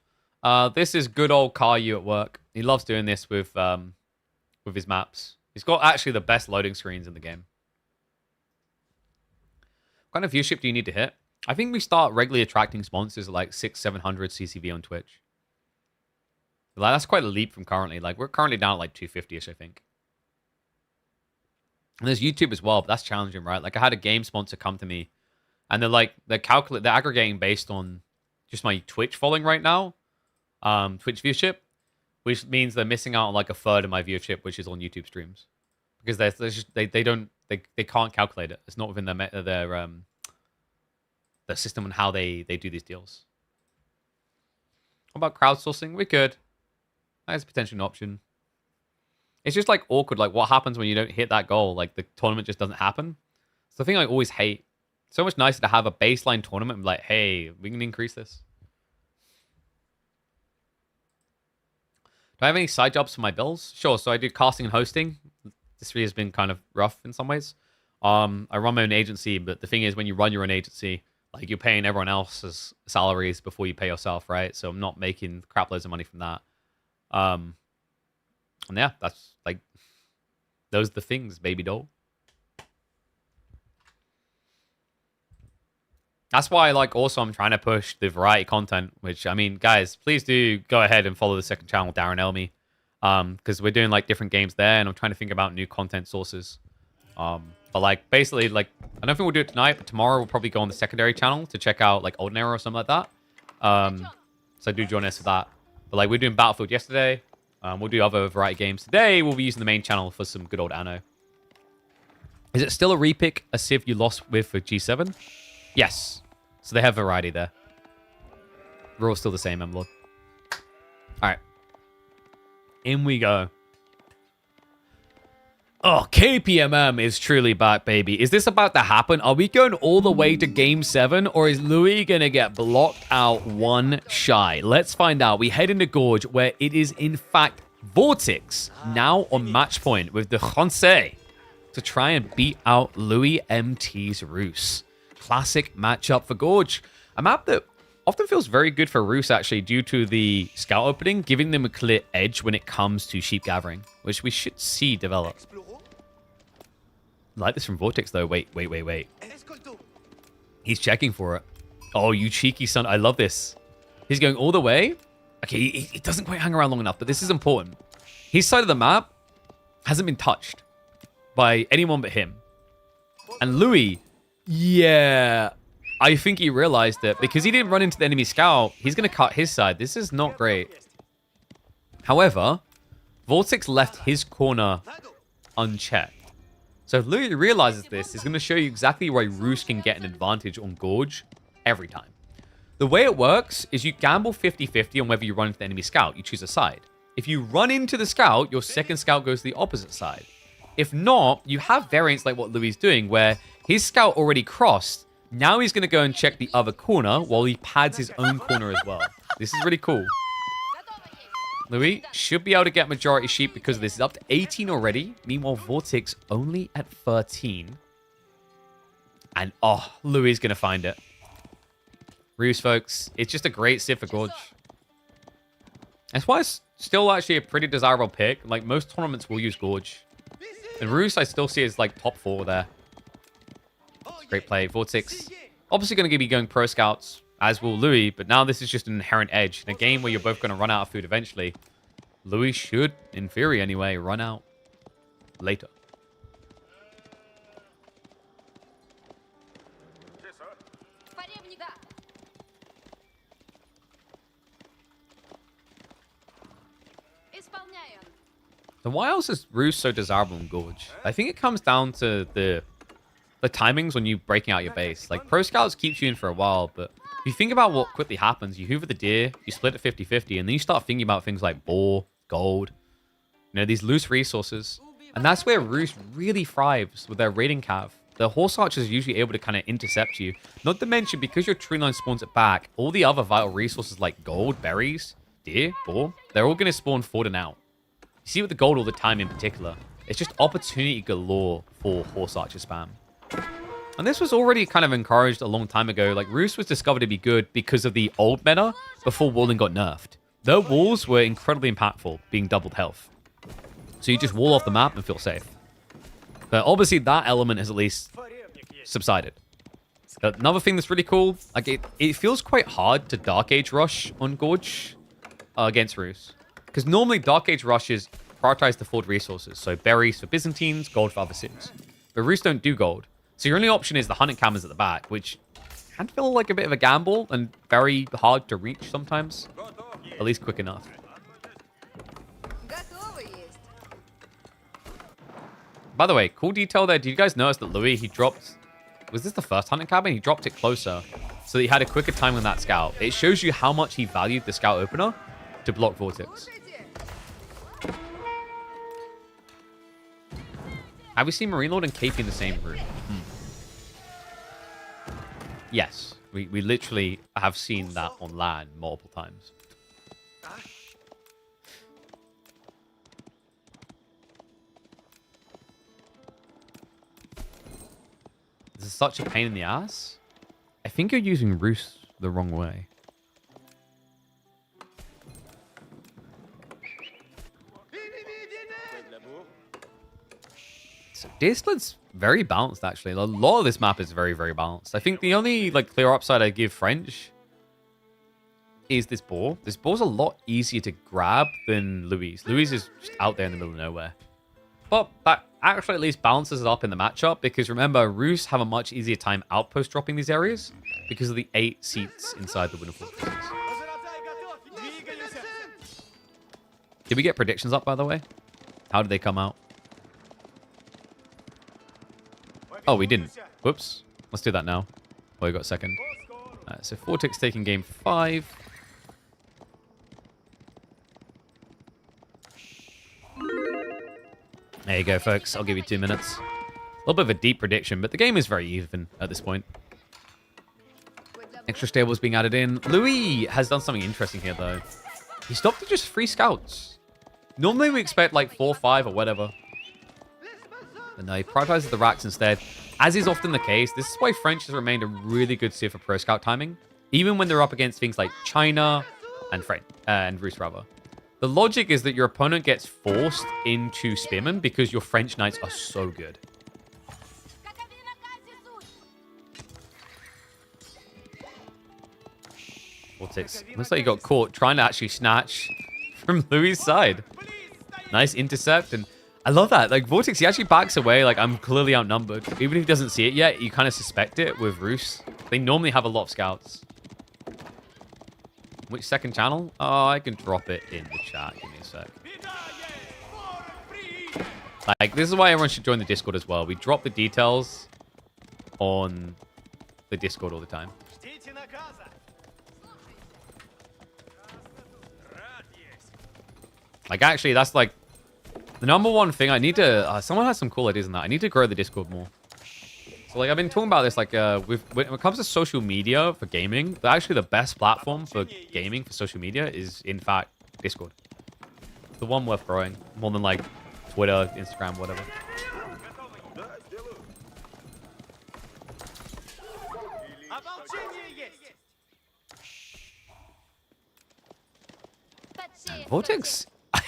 This is good old Caillou at work. He loves doing this with his maps. He's got actually the best loading screens in the game. What kind of viewership do you need to hit? I think we start regularly attracting sponsors at like 600-700 CCV on Twitch. Like, that's quite a leap from currently. Like, we're currently down at like 250-ish, I think. And there's YouTube as well, but that's challenging, right? Like, I had a game sponsor come to me, and they're aggregating based on just my Twitch following right now, Twitch viewership, which means they're missing out on like a third of my viewership, which is on YouTube streams, because they can't calculate it. It's not within their system on how they do these deals. What about crowdsourcing? We could. That's potentially an option. It's just like awkward. Like, what happens when you don't hit that goal? Like, the tournament just doesn't happen. It's the thing I always hate. So much nicer to have a baseline tournament and be like, hey, we can increase this. Do I have any side jobs for my bills? Sure. So I do casting and hosting. This year has been kind of rough in some ways. I run my own agency, but the thing is, when you run your own agency, like, you're paying everyone else's salaries before you pay yourself, right? So I'm not making crap loads of money from that. And yeah, that's like, those are the things, baby doll. That's why, like, also I'm trying to push the variety content, which, I mean, guys, please do go ahead and follow the second channel, Darren Elmy, because we're doing, like, different games there, and I'm trying to think about new content sources. But, like, basically, like, I don't think we'll do it tonight, but tomorrow we'll probably go on the secondary channel to check out, like, Olden Era or something like that. So do join us for that. But, like, we're doing Battlefield yesterday. We'll do other variety games. Today, we'll be using the main channel for some good old Anno. Is it still a repick, a Civ you lost with for G7? Yes. So they have variety there. We're all still the same, M-Lord. Alright. In we go. Oh, KPMM is truly back, baby. Is this about to happen? Are we going all the way to Game 7? Or is Louis going to get blocked out one shy? Let's find out. We head into Gorge, where it is, in fact, Vortex now on match point with the Francais to try and beat out Louis MT's Roos. Classic matchup for Gorge. A map that often feels very good for Roos, actually, due to the scout opening, giving them a clear edge when it comes to sheep gathering, which we should see develop. I like this from Vortex, though. Wait. He's checking for it. Oh, you cheeky son. I love this. He's going all the way. Okay, he doesn't quite hang around long enough, but this is important. His side of the map hasn't been touched by anyone but him. And Louis, yeah, I think he realized it. Because he didn't run into the enemy scout, he's going to cut his side. This is not great. However, Vortex left his corner unchecked. So if Louis realizes this, he's going to show you exactly why Roos can get an advantage on Gorge every time. The way it works is you gamble 50-50 on whether you run into the enemy scout. You choose a side. If you run into the scout, your second scout goes to the opposite side. If not, you have variants like what Louis is doing, where his scout already crossed. Now he's going to go and check the other corner while he pads his own corner as well. This is really cool. Louis should be able to get majority sheep because this is up to 18 already. Meanwhile, Vortex only at 13. And, oh, Louis is going to find it. Roos, folks, it's just a great Civ for Gorge. That's why it's still actually a pretty desirable pick. Like, most tournaments will use Gorge. And Roos, I still see as, like, top 4 there. Great play. Vortex, obviously going to be going pro scouts, as will Louis, but now this is just an inherent edge. In a game where you're both going to run out of food eventually, Louis should, in theory anyway, run out later. Then why else is Roos so desirable in Gorge? I think it comes down to the timings when you breaking out your base. Like, Pro Scouts keeps you in for a while, but if you think about what quickly happens, you hoover the deer, you split it 50-50, and then you start thinking about things like boar, gold, you know, these loose resources. And that's where Roos really thrives with their raiding cav. the horse archers are usually able to kind of intercept you. Not to mention, because your tree line spawns it back, all the other vital resources like gold, berries, deer, boar, they're all going to spawn forward and out. You see with the gold all the time in particular. It's just opportunity galore for horse archer spam. And this was already kind of encouraged a long time ago. Like, Rus was discovered to be good because of the old meta before walling got nerfed. Their walls were incredibly impactful, being doubled health. So you just wall off the map and feel safe. But obviously that element has at least subsided. Another thing that's really cool, like it feels quite hard to Dark Age rush on Gorge against Rus. Because normally Dark Age rushes prioritize the forward resources. So berries for Byzantines, gold for Abbasids. But Rus don't do gold. So your only option is the hunting cameras at the back, which can feel like a bit of a gamble and very hard to reach sometimes. At least quick enough. By the way, cool detail there. Did you guys notice that Louis, he dropped... Was this the first hunting cabin? He dropped it closer so that he had a quicker time on that scout. It shows you how much he valued the scout opener to block Vortex. Have we seen Marine Lord and KP in the same room? Yes. We literally have seen that on LAN multiple times. This is such a pain in the ass. I think you're using Rus the wrong way. So Discord's very balanced, actually. A lot of this map is very, very balanced. I think the only clear upside I give French is this boar. This boar's a lot easier to grab than Louise. Louise is just out there in the middle of nowhere. But that actually at least balances it up in the matchup, because remember, Rus have a much easier time outpost dropping these areas because of the 8 seats inside the Winter Fortresses. Did we get predictions up, by the way? How did they come out? Oh, we didn't. Whoops. Let's do that now. Oh, we got second. So Vortex taking game 5. There you go, folks. I'll give you 2 minutes. A little bit of a deep prediction, but the game is very even at this point. Extra stables being added in. Louis has done something interesting here, though. He stopped at just 3 scouts. Normally, we expect like 4 or 5 or whatever. But no, he prioritizes the racks instead. As is often the case, this is why French has remained a really good seer for pro scout timing, even when they're up against things like China and Rus rather. The logic is that your opponent gets forced into Spearmen because your French knights are so good. Vortex. Looks like you got caught trying to actually snatch from Louis' side. Nice intercept, and I love that. Like, Vortex, he actually backs away like, I'm clearly outnumbered. Even if he doesn't see it yet, you kind of suspect it with Rus. They normally have a lot of scouts. Which second channel? Oh, I can drop it in the chat. Give me a sec. Like, this is why everyone should join the Discord as well. We drop the details on the Discord all the time. Like, actually, that's like the number one thing I need to... someone has some cool ideas on that. I need to grow the Discord more. So, like, I've been talking about this, like, when it comes to social media for gaming, actually the best platform for gaming for social media is, in fact, Discord. It's the one worth growing. More than, like, Twitter, Instagram, whatever. Vortex,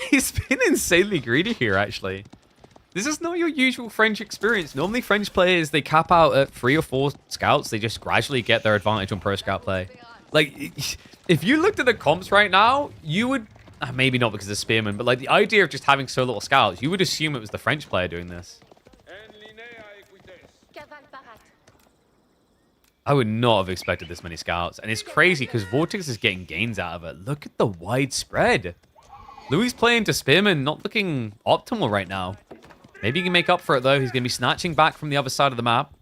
he's been insanely greedy here, actually. This is not your usual French experience. Normally, French players, they cap out at 3 or 4 scouts. They just gradually get their advantage on pro scout play. Like, if you looked at the comps right now, you would... maybe not because of Spearman, but like the idea of just having so little scouts, you would assume it was the French player doing this. I would not have expected this many scouts. And it's crazy because Vortex is getting gains out of it. Look at the wide spread. Louis playing to Spearman, not looking optimal right now. Maybe he can make up for it, though. He's going to be snatching back from the other side of the map.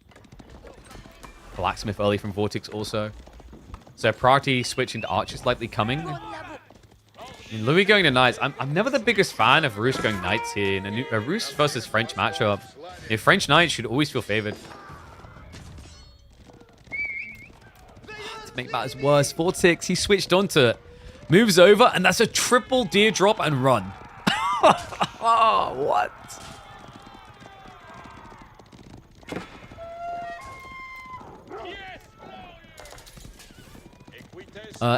Blacksmith early from Vortex also. So priority switching to archers likely coming. And Louis going to knights. I'm never the biggest fan of Rus going knights here. In a Rus versus French matchup. French knights should always feel favored. to make matters worse, Vortex, he switched onto it. Moves over, and that's a triple deer drop and run. Oh, what?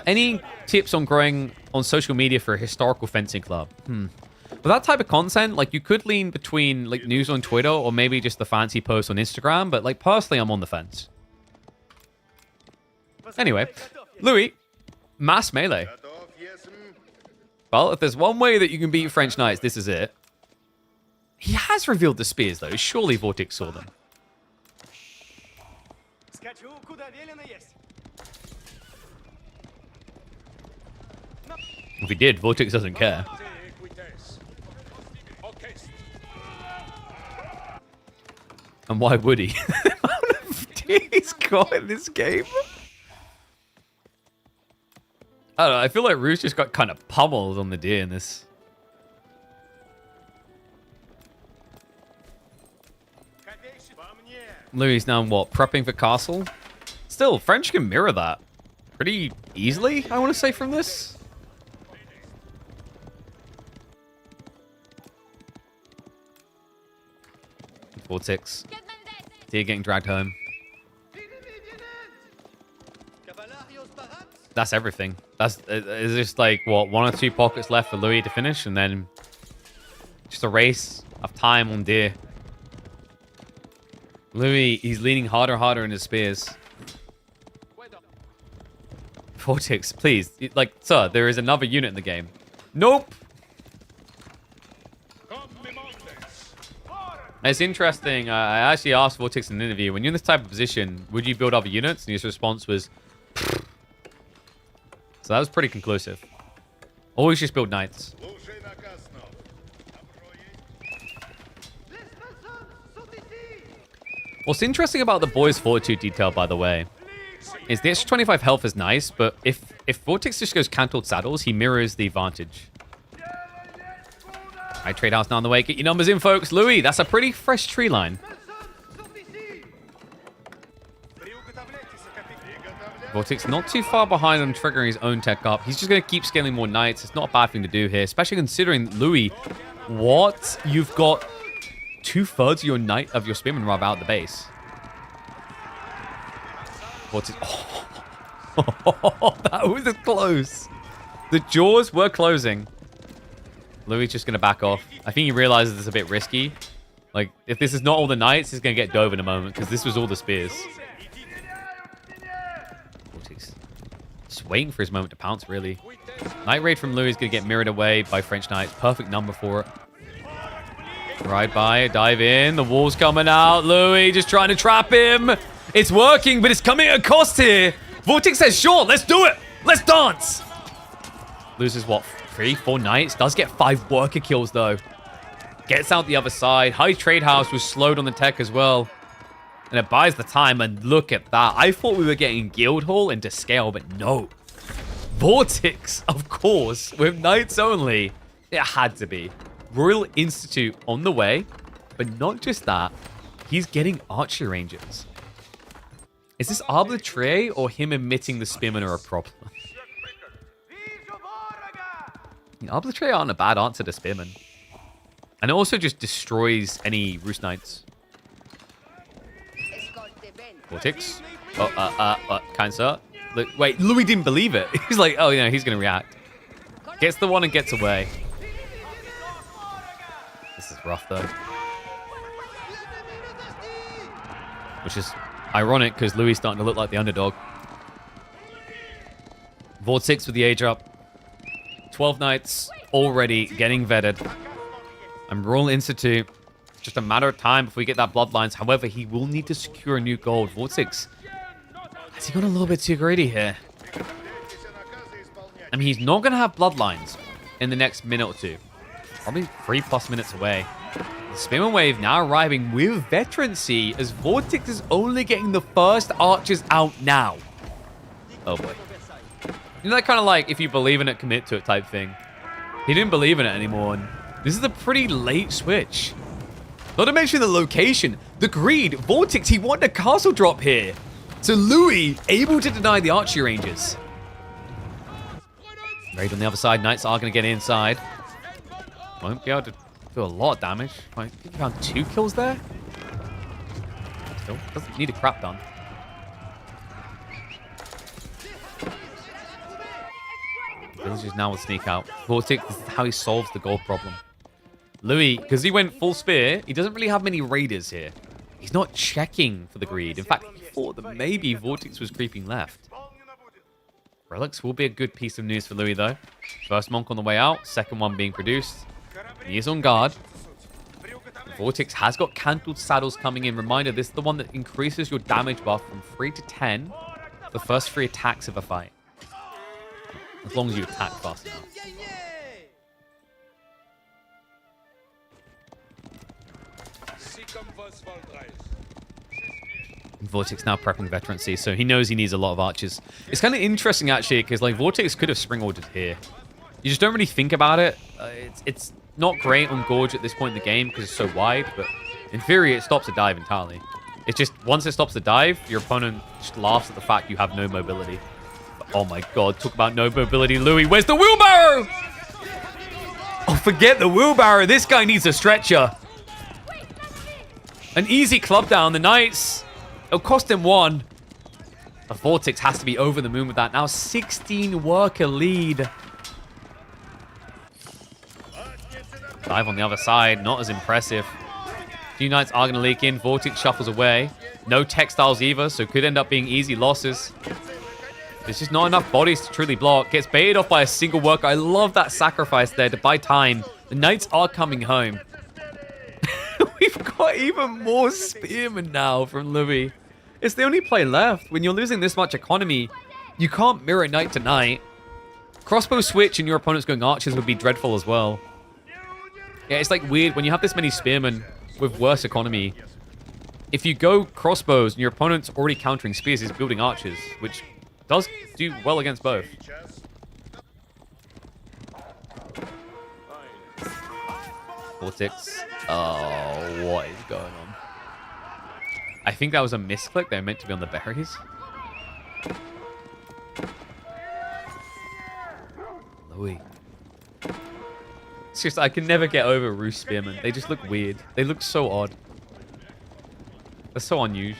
Any tips on growing on social media for a historical fencing club? But that type of content, like, you could lean between, like, news on Twitter or maybe just the fancy posts on Instagram. But, like, personally, I'm on the fence. Anyway, Louis, mass melee. Well, if there's one way that you can beat French Knights, this is it. He has revealed the spears, though. Surely Vortex saw them. If he did, Vortex doesn't care. And why would he? The amount of he's got in this game. I don't know. I feel like Roos just got kind of pummeled on the deer in this. Louis now what? Prepping for castle? Still, French can mirror that pretty easily, I want to say, from this. Vortex. Deer getting dragged home. That's everything. It's just like, what, 1 or 2 pockets left for Louis to finish, and then just a race of time on deer. Louis, he's leaning harder and harder in his spears. Vortex, please. Like, sir, there is another unit in the game. Nope. It's interesting. I actually asked Vortex in an interview, when you're in this type of position, would you build other units? And his response was... So that was pretty conclusive. Always just build knights. What's interesting about the boys' fortitude detail, by the way, is the extra 25 health is nice, but if Vortex just goes cantled saddles, he mirrors the advantage. Alright, trade house now on the way. Get your numbers in, folks. Louis, that's a pretty fresh tree line. Vortex not too far behind on triggering his own tech up. He's just going to keep scaling more knights. It's not a bad thing to do here, especially considering, Louis, what? You've got 2/3 of your spearmen rather out the base. Vortex. Oh, that was close. The jaws were closing. Louis just going to back off. I think he realizes it's a bit risky. Like, if this is not all the knights, he's going to get dove in a moment, because this was all the spears. Vortex just waiting for his moment to pounce, really. Night raid from Louis is going to get mirrored away by French knights. Perfect number for it. Right by, dive in. The wall's coming out. Louis just trying to trap him. It's working, but it's coming at a cost here. Vortex says, sure, let's do it. Let's dance. Loses, what, 3, 4 knights? Does get 5 worker kills, though. Gets out the other side. High Trade House was slowed on the tech as well. And it buys the time, and look at that. I thought we were getting Guildhall into scale, but no. Vortex, of course, with knights only. It had to be. Royal Institute on the way, but not just that. He's getting archer ranges. Is this arbitrary or him admitting the spearmen are a problem? Arbitrary aren't a bad answer to spearmen. And it also just destroys any Roost Knights. Vortex. Kind sir. Wait, Louis didn't believe it. He's like, oh, yeah, he's going to react. Gets the one and gets away. This is rough, though. Which is ironic, because Louis is starting to look like the underdog. Vortex with the age up. 12 knights already getting vetted. And Royal Institute. Just a matter of time before we get that bloodlines. However, he will need to secure a new gold. Vortex. Has he gone a little bit too greedy here? I mean, he's not going to have bloodlines in the next minute or two. Probably 3+ minutes away. The Spearman Wave now arriving with veterancy as Vortex is only getting the first archers out now. Oh boy. You know that kind of like, if you believe in it, commit to it type thing. He didn't believe in it anymore, and this is a pretty late switch. Not to mention the location. The greed. Vortex, he wanted a castle drop here. So Louis able to deny the archery ranges. Raid on the other side. Knights are going to get inside. Won't be able to do a lot of damage. I think he found 2 kills there. Still doesn't need a crap done. Villagers now will sneak out. Vortex, this is how he solves the gold problem. Louis, because he went full spear, he doesn't really have many raiders here. He's not checking for the greed. In fact, he thought that maybe Vortex was creeping left. Relics will be a good piece of news for Louis, though. First monk on the way out, second one being produced. He is on guard. Vortex has got cantled saddles coming in. Reminder, this is the one that increases your damage buff from 3 to 10 the first 3 attacks of a fight. As long as you attack fast enough. Vortex now prepping veterancy, so he knows he needs a lot of archers. It's kind of interesting, actually, because like Vortex could have spring ordered here. You just don't really think about it. It's not great on Gorge at this point in the game because it's so wide, but in theory, it stops the dive entirely. It's just, once it stops the dive, your opponent just laughs at the fact you have no mobility. But, oh my god, talk about no mobility. Louis, where's the wheelbarrow? Oh, forget the wheelbarrow. This guy needs a stretcher. An easy club down. The Knights, it'll cost him 1. The Vortex has to be over the moon with that. Now 16 worker lead. Dive on the other side, not as impressive. Few Knights are going to leak in. Vortex shuffles away. No textiles either, so could end up being easy losses. There's just not enough bodies to truly block. Gets baited off by a single worker. I love that sacrifice there to buy time. The Knights are coming home. We've got even more spearmen now from Louis. It's the only play left. When you're losing this much economy, you can't mirror knight to knight. Crossbow switch and your opponent's going archers would be dreadful as well. Yeah, it's like weird when you have this many spearmen with worse economy. If you go crossbows and your opponent's already countering spears, he's building archers, which does do well against both. Vortex. Oh, what is going on? I think that was a misclick. They're meant to be on the berries. Louis. It's just, I can never get over Roost Spearmen. They just look weird. They look so odd. They're so unusual.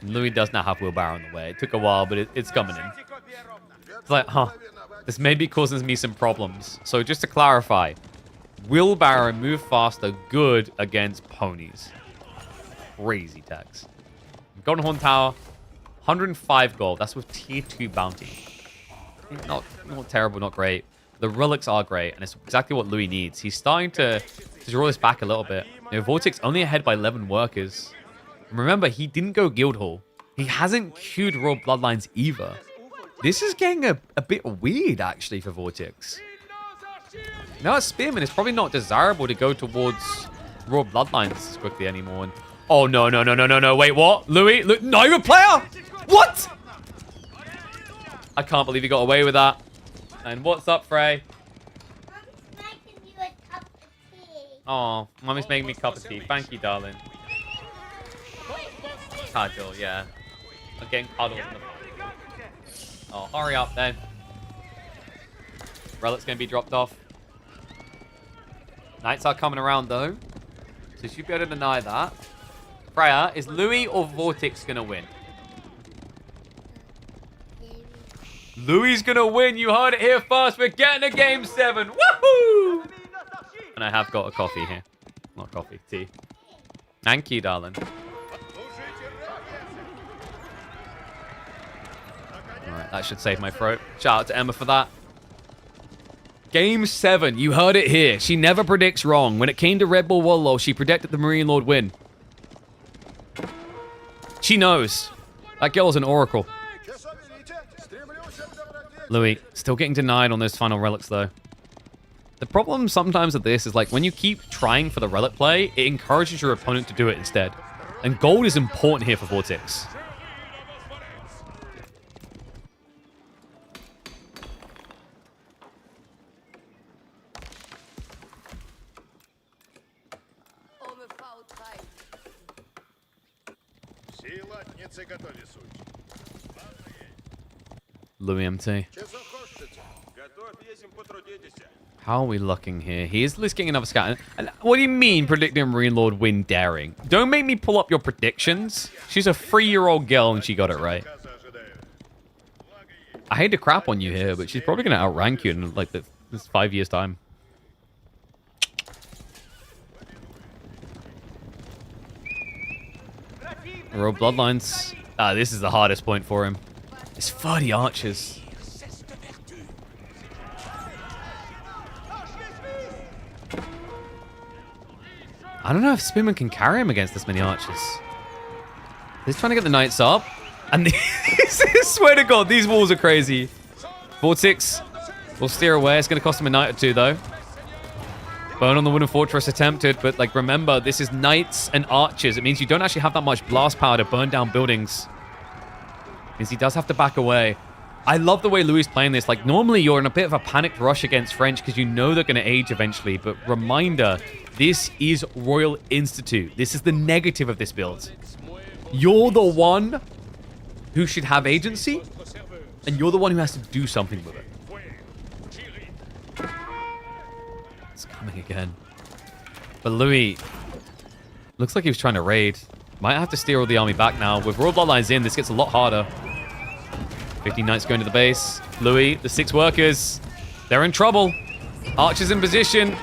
Louis does now have wheelbarrow on the way. It took a while, but it's coming in. It's like, huh. This may be causing me some problems. So just to clarify, wheelbarrow and move faster, good against ponies. Crazy tax. Golden Horn Tower, 105 gold. That's with tier 2 bounty. Not terrible, not great. The relics are great, and it's exactly what Louis needs. He's starting to draw this back a little bit. You know, Vortex only ahead by 11 workers. And remember, he didn't go Guildhall. He hasn't queued Royal Bloodlines either. This is getting a bit weird, actually, for Vortex. Now, as Spearman, it's probably not desirable to go towards Royal Bloodlines quickly anymore. And, oh, no. Wait, what? Louis? No, you're a player? What? I can't believe he got away with that. And what's up, Frey? Mommy's making you a cup of tea. Oh, Mommy's making me a cup of tea. Thank you, darling. Cuddle, yeah. I'm getting cuddled in the... Oh, hurry up, then. Relic's going to be dropped off. Knights are coming around, though. So you should be able to deny that. Freya, is Louis or Vortex going to win? Louis gonna win. You heard it here first. We're getting a game 7. Woohoo! And I have got a coffee here. Not coffee, tea. Thank you, darling. Alright, that should save my throat. Shout out to Emma for that. Game 7. You heard it here. She never predicts wrong. When it came to Red Bull Wallow, she predicted the Marine Lord win. She knows. That girl is an oracle. Louis, still getting denied on those final relics, though. The problem sometimes with this is, like, when you keep trying for the relic play, it encourages your opponent to do it instead. And gold is important here for Vortex. Louis MT. How are we looking here? He is at least getting another scout. And what do you mean predicting Marine Lord win daring? Don't make me pull up your predictions. She's a 3-year-old girl and she got it right. I hate to crap on you here, but she's probably going to outrank you in like this 5 years' time. Royal Bloodlines. This is the hardest point for him. It's 30 archers. I don't know if Spearman can carry him against this many archers. He's trying to get the knights up. And I swear to God, these walls are crazy. Vortex will steer away. It's going to cost him a knight or two, though. Burn on the wooden fortress attempted, but like remember, this is knights and archers. It means you don't actually have that much blast power to burn down buildings. It means he does have to back away. I love the way Louis is playing this. Like normally you're in a bit of a panicked rush against French because you know they're going to age eventually. But reminder, this is Royal Institute. This is the negative of this build. You're the one who should have agency, and you're the one who has to do something with it. It's coming again. But Louis looks like he was trying to raid. Might have to steer all the army back now. With Royal Bloodlines in, this gets a lot harder. 15 knights going to the base. Louis, the 6 workers, they're in trouble. Archers in position,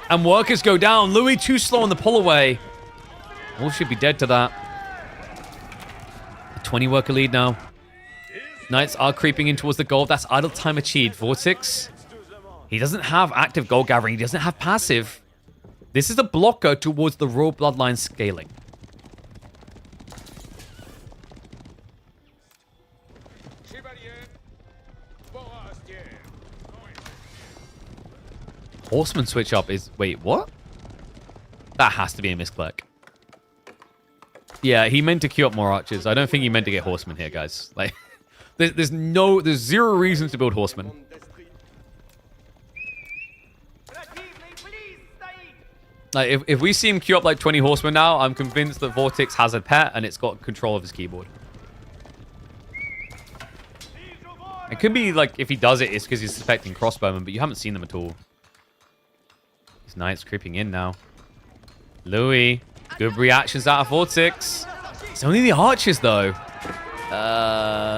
and workers go down. Louis too slow on the pull away. All should be dead to that. A 20 worker lead now. Knights are creeping in towards the goal. That's idle time achieved. Vortex, he doesn't have active gold gathering. He doesn't have passive. This is a blocker towards the Royal Bloodline scaling. Horseman switch up is... Wait, what? That has to be a misclick. Yeah, he meant to queue up more archers. I don't think he meant to get horsemen here, guys. Like, there's zero reasons to build horsemen. Like, if we see him queue up like 20 horsemen now, I'm convinced that Vortex has a pet and it's got control of his keyboard. It could be like if he does it, it's because he's suspecting crossbowmen, but you haven't seen them at all. These knights creeping in now. Louis, good reactions out of Vortex. It's only the archers though.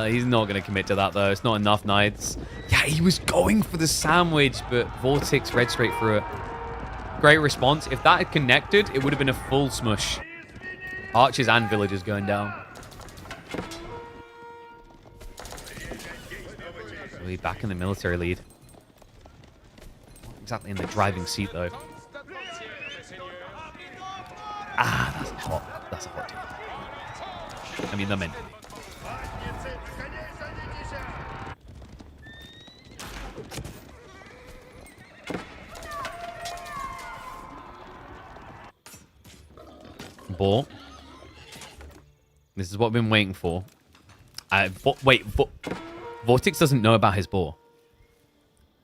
He's not going to commit to that though. It's not enough knights. Yeah, he was going for the sandwich, but Vortex read straight through it. Great response. If that had connected, it would have been a full smush. Archers and villagers going down. Louis back in the military lead. Not exactly in the driving seat though. Ah, that's hot. That's a hot take. I mean, they're meant to be. Ball. This is what I've been waiting for. Vortex doesn't know about his boar.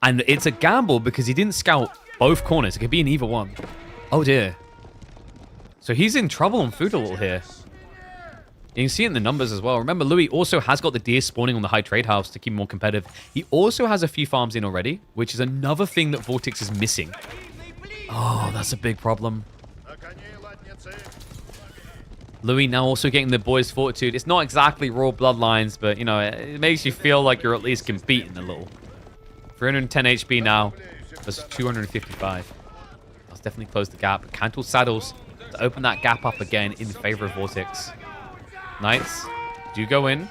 And it's a gamble because he didn't scout both corners. It could be in either one. Oh dear. So he's in trouble on food a little here. You can see it in the numbers as well. Remember, Louis also has got the deer spawning on the high trade house to keep him more competitive. He also has a few farms in already, which is another thing that Vortex is missing. Oh, that's a big problem. Louis now also getting the boys' fortitude. It's not exactly Royal Bloodlines, but, you know, it makes you feel like you're at least competing a little. 310 HP now. That's 255. Let's definitely close the gap. Cantle saddles to open that gap up again in favor of Vortex. Knights do go in. A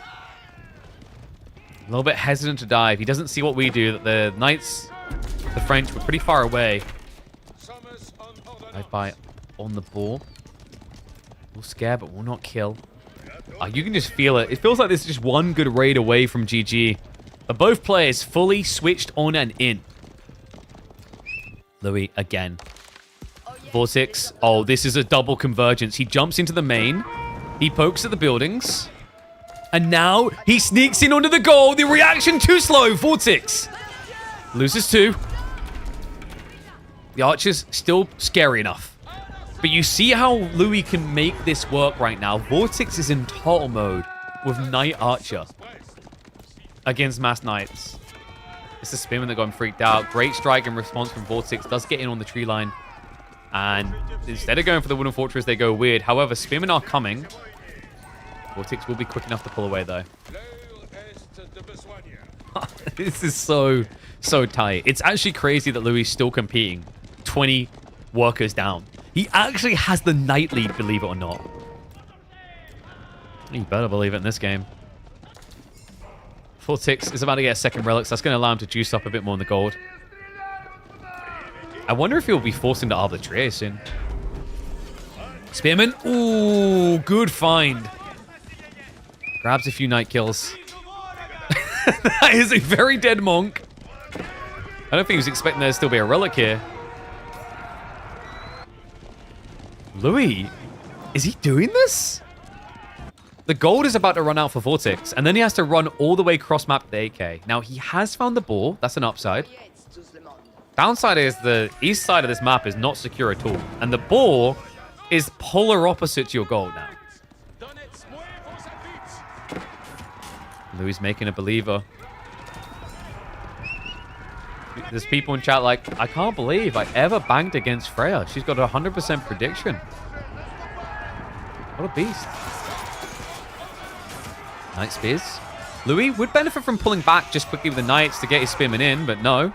little bit hesitant to dive. He doesn't see what we do. That the Knights, the French, were pretty far away. Dive by on the ball. We'll scare, but we'll not kill. You can just feel it. It feels like this is just one good raid away from GG. But both players fully switched on and in. Louis again. Vortex. Oh, this is a double convergence. He jumps into the main. He pokes at the buildings. And now he sneaks in onto the goal. The reaction too slow. Vortex loses 2. The archers still scary enough. But you see how Louis can make this work right now. Vortex is in total mode with Knight Archer against Mass Knights. It's the Spearman that got him freaked out. Great strike in response from Vortex. Does get in on the tree line. And instead of going for the Wooden Fortress, they go weird. However, Spearmen are coming. Vortex will be quick enough to pull away, though. This is so tight. It's actually crazy that Louis is still competing. 20 workers down. He actually has the Knight lead, believe it or not. You better believe it in this game. Vortex is about to get a second relic, so that's going to allow him to juice up a bit more in the gold. I wonder if he'll be forced into Arbitrary soon. Spearman. Ooh, good find. Grabs a few Knight kills. That is a very dead monk. I don't think he was expecting there to still be a relic here. Louis, is he doing this? The gold is about to run out for Vortex, and then he has to run all the way cross-map to the AK. Now, he has found the boar. That's an upside. Downside is the east side of this map is not secure at all. And the boar is polar opposite to your gold now. Louis making a believer. There's people in chat like, I can't believe I ever banked against Freya. She's got a 100% prediction. What a beast. Knight spears. Louis would benefit from pulling back just quickly with the Knights to get his spearmen in, but no.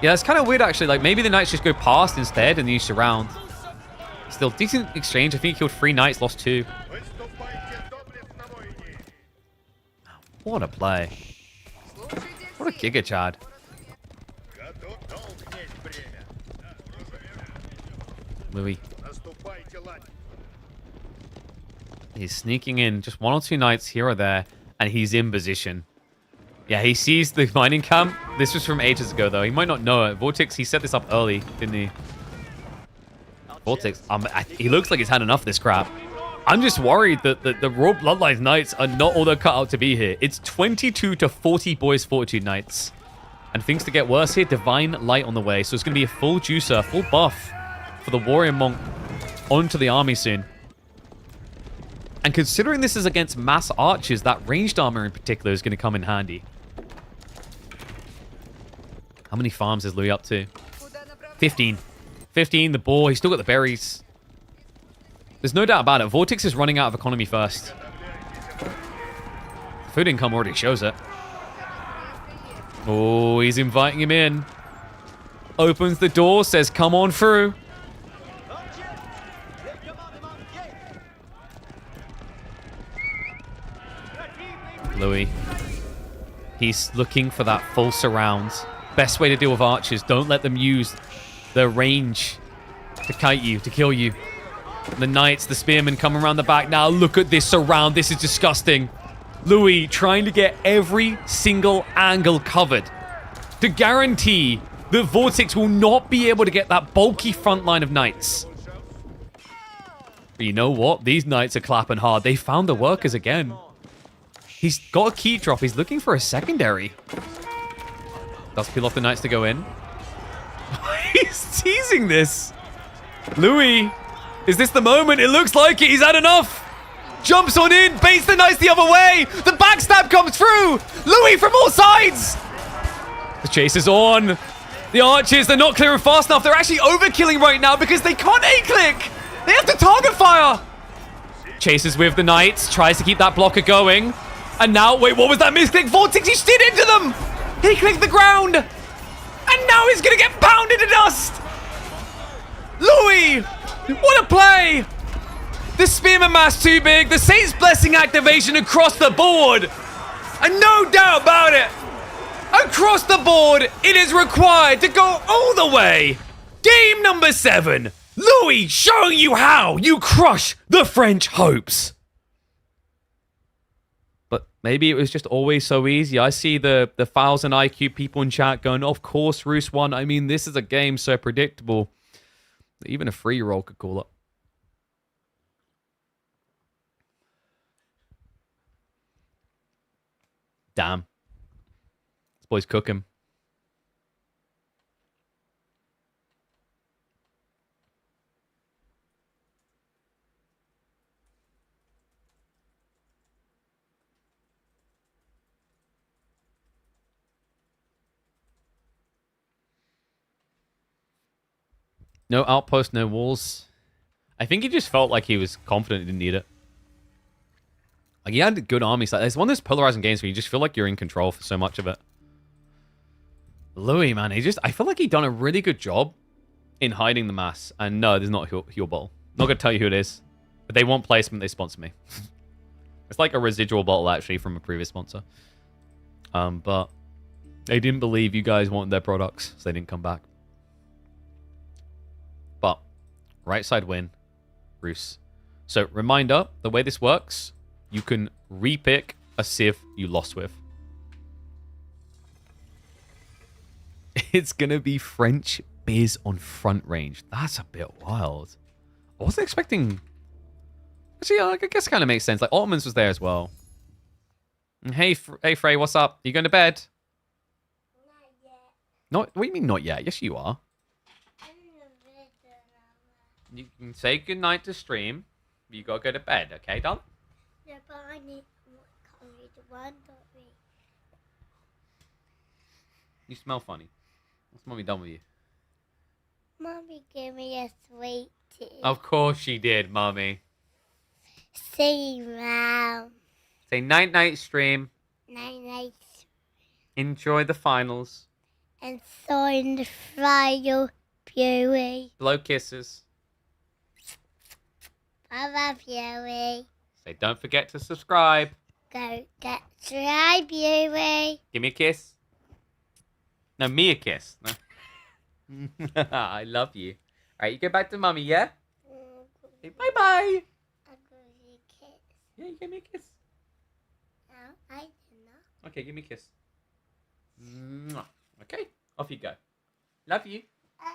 Yeah, it's kind of weird actually. Like maybe the Knights just go past instead and you surround. Still, decent exchange. I think he killed 3 Knights, lost 2. What a play. What a Giga Chad. Louis. He's sneaking in just 1 or 2 Knights here or there, and he's in position. Yeah, he sees the mining camp. This was from ages ago, though. He might not know it. Vortex, he set this up early, didn't he? Vortex, he looks like he's had enough of this crap. I'm just worried that the Raw Bloodlines Knights are not all they're cut out to be here. It's 22 to 40 Boys Fortitude Knights. And things to get worse here, Divine Light on the way. So it's going to be a full juicer, full buff for the Warrior Monk onto the army soon. And considering this is against mass archers, that ranged armor in particular is going to come in handy. How many farms is Louis up to? 15. 15, the boar. He's still got the berries. There's no doubt about it. Vortex is running out of economy first. Food income already shows it. Oh, he's inviting him in. Opens the door, says, come on through. Louis. He's looking for that full surround. Best way to deal with archers. Don't let them use their range to kite you, to kill you. The Knights, the Spearmen come around the back now. Look at this surround. This is disgusting. Louis trying to get every single angle covered to guarantee that Vortex will not be able to get that bulky front line of Knights. But you know what? These Knights are clapping hard. They found the workers again. He's got a key drop. He's looking for a secondary. Does peel off the Knights to go in. He's teasing this. Louis, is this the moment? It looks like it. He's had enough. Jumps on in, baits the Knights the other way. The backstab comes through. Louis from all sides. The chase is on. The archers, they're not clearing fast enough. They're actually overkilling right now because they can't A-click. They have to target fire. Chases with the Knights. Tries to keep that blocker going. And now, wait, what was that misclick? Vortex, he slid into them. He clicked the ground. And now he's going to get pounded to dust. Louis, what a play. The Spearman mass too big. The Saint's Blessing activation across the board. And no doubt about it. Across the board, it is required to go all the way. Game number 7. Louis showing you how you crush the French hopes. But maybe it was just always so easy. I see the 1,000 IQ people in chat going, of course, Roos won. I mean, this is a game so predictable that even a 3-year-old could call it. Damn. This boy's cooking. No outpost, no walls. I think he just felt like he was confident he didn't need it. Like, he had good armies. Like, it's one of those polarizing games where you just feel like you're in control for so much of it. Louis, man, I feel like he done a really good job in hiding the mass. And no, there's not your bottle. Not going to tell you who it is. But they want placement, they sponsor me. It's like a residual bottle, actually, from a previous sponsor. But they didn't believe you guys wanted their products, so they didn't come back. But, right side win, Rus. So, reminder, the way this works, you can repick a civ you lost with. It's going to be French Biz on front range. That's a bit wild. I wasn't expecting... Actually, I guess it kind of makes sense. Like, Ottomans was there as well. Hey, Frey, what's up? You going to bed? Not yet. Not, what do you mean not yet? Yes, you are. I'm in the bed now. You can say goodnight to stream. You got to go to bed, okay, Don? No, but I need can't read the one, don't read. You smell funny. What's mommy done with you? Mommy gave me a sweet tea. Of course she did, mommy. Sing round. Say night-night, stream. Night. Enjoy the finals. And so in the final beauty. Blow kisses. I love you. Say don't forget to subscribe. Go get try beauty. Give me a kiss. No, me a kiss. No. I love you. All right, you go back to mommy, yeah? Say bye-bye. I'll give you a kiss. Yeah, you give me a kiss. No, I did not. Okay, give me a kiss. Mwah. Okay, off you go. Love you. I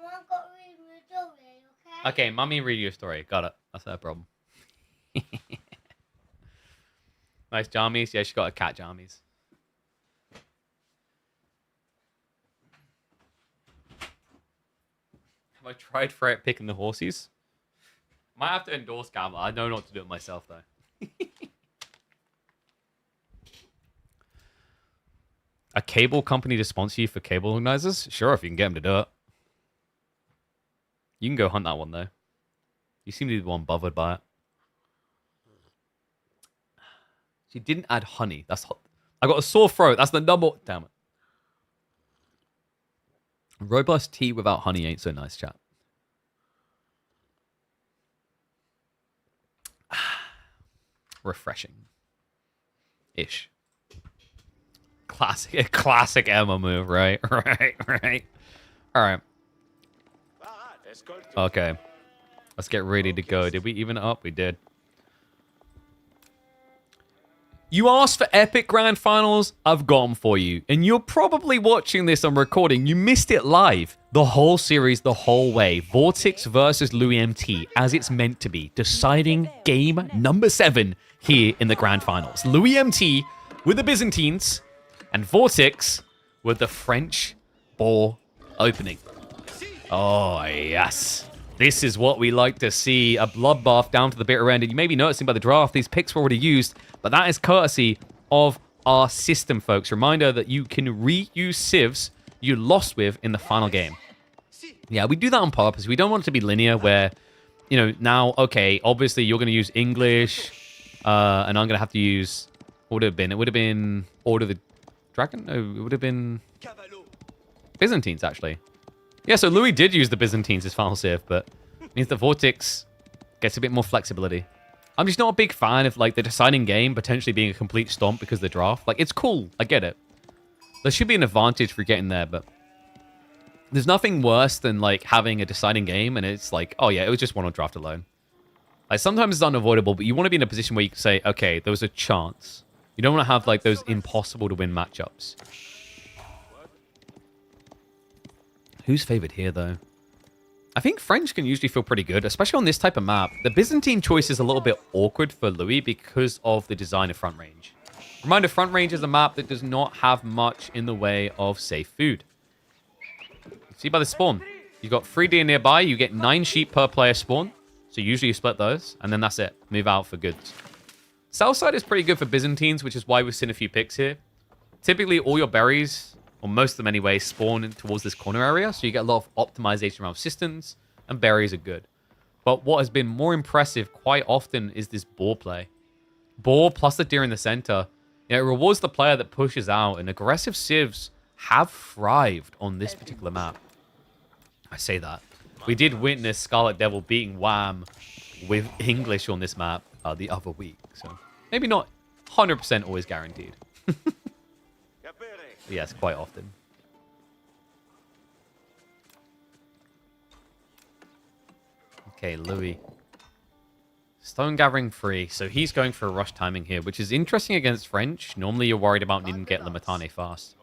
want to go read my story, okay? Okay, mommy read you a story. Got it. That's her problem. Nice jammies. Yeah, she got a cat jammies. Have I tried Fred picking the horses? Might have to endorse Gamma. I know not to do it myself, though. A cable company to sponsor you for cable organizers? Sure, if you can get them to do it. You can go hunt that one, though. You seem to be the one bothered by it. She didn't add honey. That's hot. I got a sore throat. That's the number. Damn it. Robust tea without honey ain't so nice, chat. Refreshing. Ish. Classic Emma move, right? Right. Alright. Okay. Let's get ready to go. Did we even up? We did. You asked for epic grand finals, I've got them for you. And you're probably watching this on recording. You missed it live. The whole series, the whole way. Vortex versus Louis MT, as it's meant to be. Deciding game number 7 here in the grand finals. Louis MT with the Byzantines, and Vortex with the French ball opening. Oh, yes. This is what we like to see. A bloodbath down to the bitter end. And you may be noticing by the draft, these picks were already used. But that is courtesy of our system, folks. Reminder that you can reuse civs you lost with in the final game. Yeah, we do that on purpose. We don't want it to be linear where, you know, now, okay, obviously you're going to use English. And I'm going to have to use... What would it have been? It would have been Order of the Dragon? No, it would have been Byzantines, actually. Yeah, so Louis did use the Byzantines as final save, but it means the Vortex gets a bit more flexibility. I'm just not a big fan of, like, the deciding game potentially being a complete stomp because of the draft. Like, it's cool. I get it. There should be an advantage for getting there, but there's nothing worse than, like, having a deciding game and it's like, oh, yeah, it was just one on draft alone. Like, sometimes it's unavoidable, but you want to be in a position where you can say, okay, there was a chance. You don't want to have, like, those impossible to win matchups. Who's favored here, though? I think French can usually feel pretty good, especially on this type of map. The Byzantine choice is a little bit awkward for Louis because of the design of front range. Reminder, front range is a map that does not have much in the way of safe food. See by the spawn. You've got 3 deer nearby. You get 9 sheep per player spawn. So usually you split those, and then that's it. Move out for goods. South side is pretty good for Byzantines, which is why we've seen a few picks here. Typically, all your berries or most of them anyway, spawn in towards this corner area. So you get a lot of optimization around systems, and berries are good. But what has been more impressive quite often is this boar play. Boar plus the deer in the center. You know, it rewards the player that pushes out, and aggressive civs have thrived on this particular map. I say that. We did witness Scarlet Devil beating Wham with English on this map the other week. So maybe not 100% always guaranteed. Yes, quite often. Okay, Louis. Stone gathering 3. So he's going for a rush timing here, which is interesting against French. Normally you're worried about needing to get Limitane fast.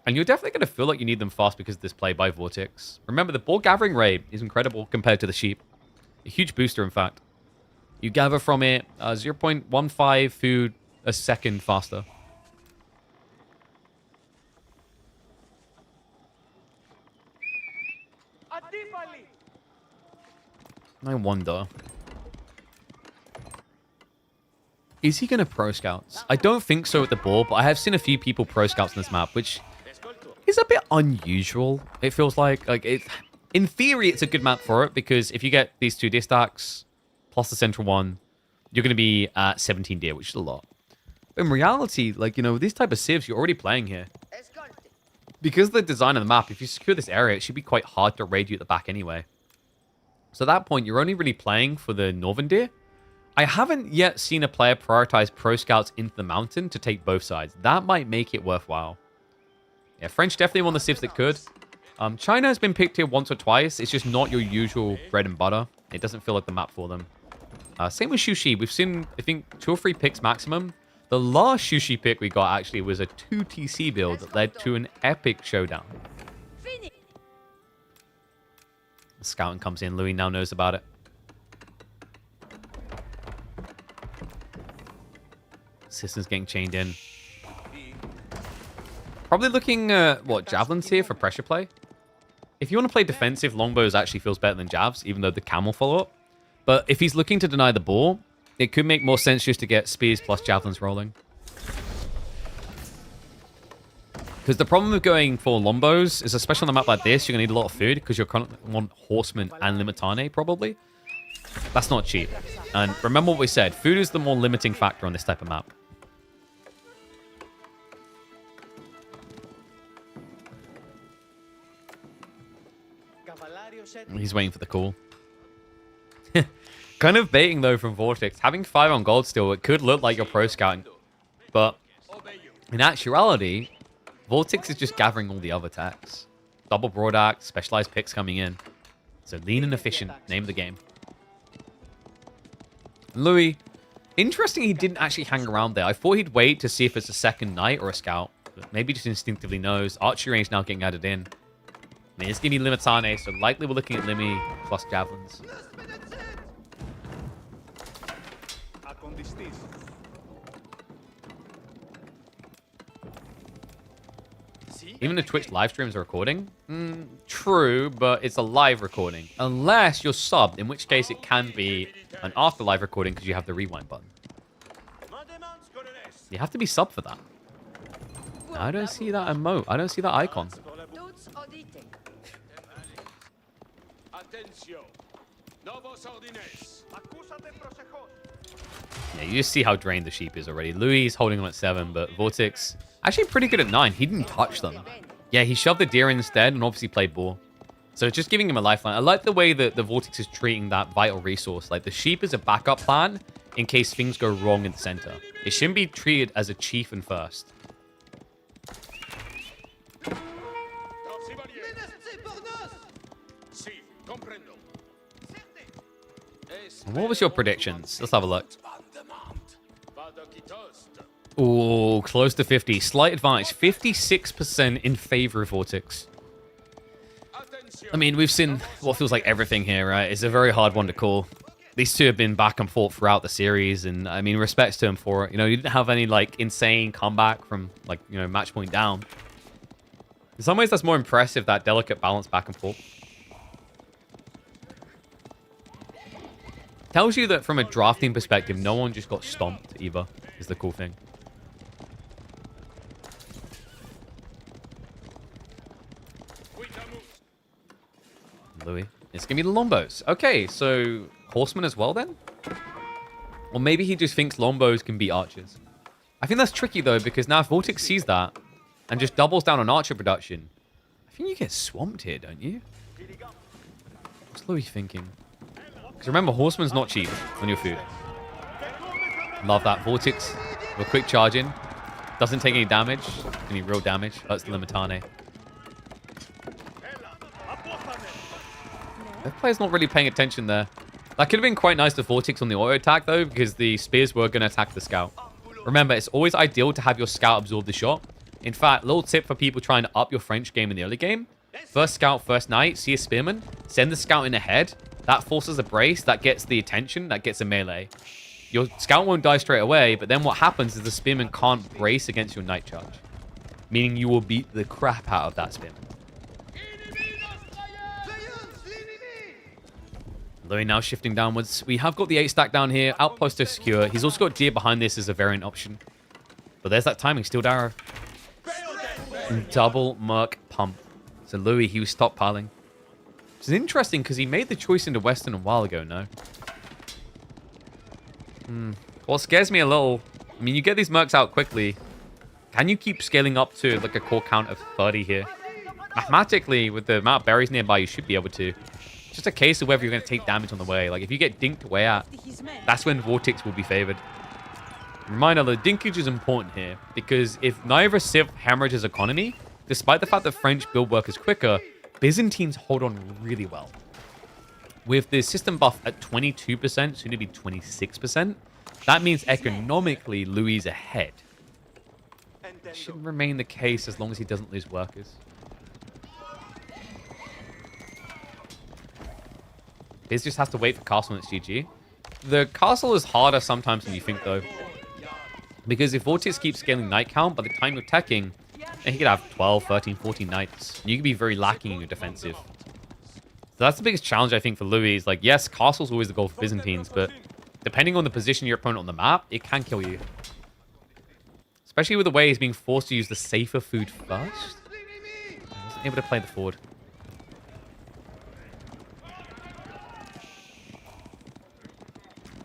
And you're definitely going to feel like you need them fast because of this play by Vortex. Remember, the boar gathering rate is incredible compared to the sheep. A huge booster, in fact. You gather from it 0.15 food a second faster. I wonder. Is he going to pro scouts? I don't think so at the board, but I have seen a few people pro scouts on this map, which is a bit unusual. It feels like it. In theory, it's a good map for it because if you get these 2 deer stacks plus the central one, you're going to be at 17 deer, which is a lot. But in reality, like, you know, these type of civs you're already playing here. Because of the design of the map, if you secure this area, it should be quite hard to raid you at the back anyway. So at that point, you're only really playing for the northern deer. I haven't yet seen a player prioritize pro scouts into the mountain to take both sides. That might make it worthwhile. Yeah, French definitely one of the civs that could. China has been picked here once or twice. It's just not your usual bread and butter. It doesn't feel like the map for them. Same with Shushi. We've seen, I think, 2 or 3 picks maximum. The last Shushi pick we got actually was a 2 TC build that led to an epic showdown. The scouting comes in. Louis now knows about it. Systems getting chained in. Probably looking at, javelins here for pressure play. If you want to play defensive, longbows actually feels better than jabs, even though the camel follow-up. But if he's looking to deny the boar, it could make more sense just to get spears plus javelins rolling. Because the problem with going for longbows is, especially on a map like this, you're going to need a lot of food because you're going to want horsemen and limitane, probably. That's not cheap. And remember what we said, food is the more limiting factor on this type of map. He's waiting for the call. Kind of baiting, though, from Vortex. Having 5 on gold still, it could look like you're pro scouting. But in actuality, Vortex is just gathering all the other attacks. Double broad axe, specialized picks coming in. So lean and efficient, name of the game. Louis, interesting he didn't actually hang around there. I thought he'd wait to see if it's a second knight or a scout. But maybe just instinctively knows. Archery range now getting added in. And it's going to be Limitane, so likely we're looking at Limi plus javelins. Even the Twitch live streams are recording? True, but it's a live recording. Unless you're subbed, in which case it can be an after live recording because you have the rewind button. You have to be subbed for that. I don't see that emote. I don't see that icon. Yeah, you just see how drained the sheep is already. Louis is holding on at 7, but Vortex actually pretty good at 9. He didn't touch them. Yeah, he shoved the deer instead and obviously played boar. So it's just giving him a lifeline. I like the way that the Vortex is treating that vital resource. Like, the sheep is a backup plan in case things go wrong in the center. It shouldn't be treated as a chieftain first. What was your predictions? Let's have a look. Ooh, close to 50. Slight advantage. 56% in favor of Vortex. I mean, we've seen what feels like everything here, right? It's a very hard one to call. These two have been back and forth throughout the series, and I mean, respects to him for it. You know, you didn't have any, like, insane comeback from, like, you know, match point down. In some ways, that's more impressive, that delicate balance back and forth. Tells you that from a drafting perspective, no one just got stomped either, is the cool thing. Louis. It's going to be the Lombos. Okay, so horsemen as well then? Or maybe he just thinks Lombos can be archers. I think that's tricky though, because now if Vortex sees that and just doubles down on archer production, I think you get swamped here, don't you? What's Louis thinking? Because remember, horseman's not cheap on your food. Love that. Vortex with a quick charge in. Doesn't take any damage. Any real damage. That's the Limitane. That player's not really paying attention there. That could have been quite nice to Vortex on the auto attack though, because the spears were going to attack the scout. Remember, it's always ideal to have your scout absorb the shot. In fact, little tip for people trying to up your French game in the early game. First scout, first knight, see a spearman, send the scout in ahead. That forces a brace, that gets the attention, that gets a melee. Your scout won't die straight away, but then what happens is the spearman can't brace against your knight charge. Meaning you will beat the crap out of that spearman. Louis now shifting downwards. We have got the 8 stack down here. Outpost is secure. He's also got deer behind this as a variant option. But there's that timing. Steeled arrow. And double merc pump. So Louis, he was stockpiling. Which is interesting because he made the choice into Western a while ago, no? What scares me a little... I mean, you get these mercs out quickly. Can you keep scaling up to like a core count of 30 here? Mathematically, with the amount of berries nearby, you should be able to. Just a case of whether you're going to take damage on the way. Like, if you get dinked away at, that's when Vortex will be favored. Reminder, the dinkage is important here, because if neither Civ hemorrhages economy, despite the fact that French build work is quicker, Byzantines hold on really well. With the system buff at 22%, soon to be 26%, that means economically Louis is ahead. It should remain the case as long as he doesn't lose workers. Biz just has to wait for castle and it's GG. The castle is harder sometimes than you think, though. Because if Vortex keeps scaling knight count, by the time you're teching, then he could have 12, 13, 14 knights. And you could be very lacking in your defensive. So that's the biggest challenge, I think, for Louis. Is like, yes, castle's always the goal for Byzantines, but depending on the position of your opponent on the map, it can kill you. Especially with the way he's being forced to use the safer food first. He wasn't able to play the forward.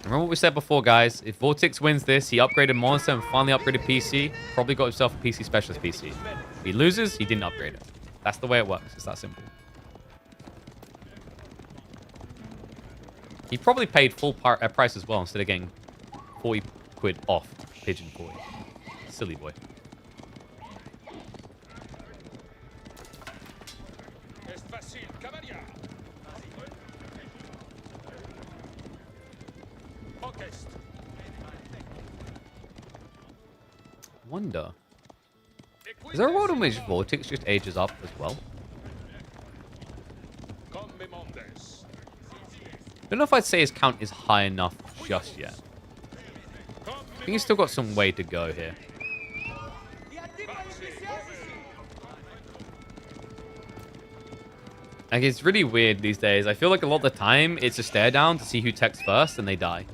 Remember what we said before, guys. If Vortex wins this, he upgraded Monster and finally upgraded PC. Probably got himself a PC Specialist PC. If he loses, he didn't upgrade it. That's the way it works. It's that simple. He probably paid full price as well instead of getting 40 quid off Pigeon 40. Silly boy. Wonder. Is there a world in which Vortex just ages up as well? Don't know if I'd say his count is high enough just yet. I think he's still got some way to go here. Like, it's really weird these days. I feel like a lot of the time, it's a stare down to see who techs first and they die.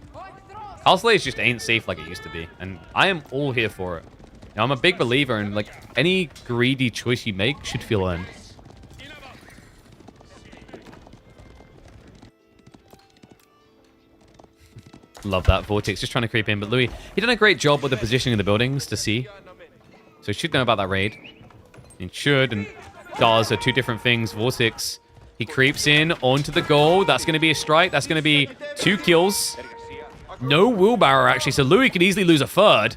Castle just ain't safe like it used to be. And I am all here for it. You know, I'm a big believer in, like, any greedy choice you make should feel earned. Love that. Vortex just trying to creep in. But Louis, he done a great job with the positioning of the buildings to see. So he should know about that raid. He should and does are two different things. Vortex, he creeps in onto the goal. That's going to be a strike. That's going to be 2 kills. No wheelbarrow, actually. So Louis could easily lose a third.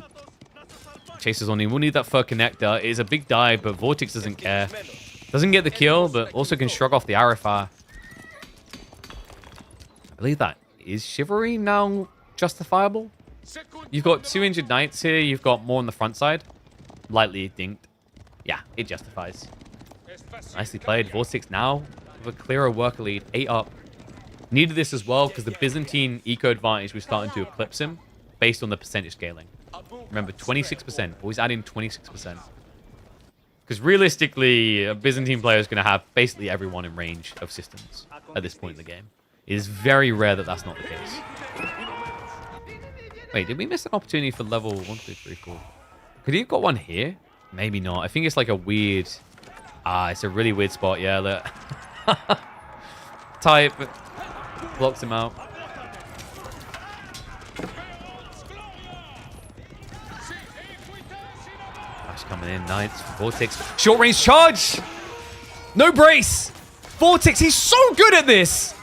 Chases on him. We'll need that third connector. It is a big dive, but Vortex doesn't care. Doesn't get the kill, but also can shrug off the arrow fire. I believe that is chivalry now justifiable. You've got 2 injured knights here. You've got more on the front side. Lightly dinked. Yeah, it justifies. Nicely played. Vortex now with a clearer worker lead. 8 up. Needed this as well because the Byzantine eco advantage was starting to eclipse him based on the percentage scaling. Remember, 26%. Always add in 26%. Because realistically, a Byzantine player is going to have basically everyone in range of systems at this point in the game. It is very rare that that's not the case. Wait, did we miss an opportunity for level 1, 2, 3, 4? Could he have got one here? Maybe not. I think it's like a weird... it's a really weird spot. Yeah, look. tight, but blocks him out. Flash coming in, Knights, Vortex. Short range charge! No brace! Vortex, he's so good at this!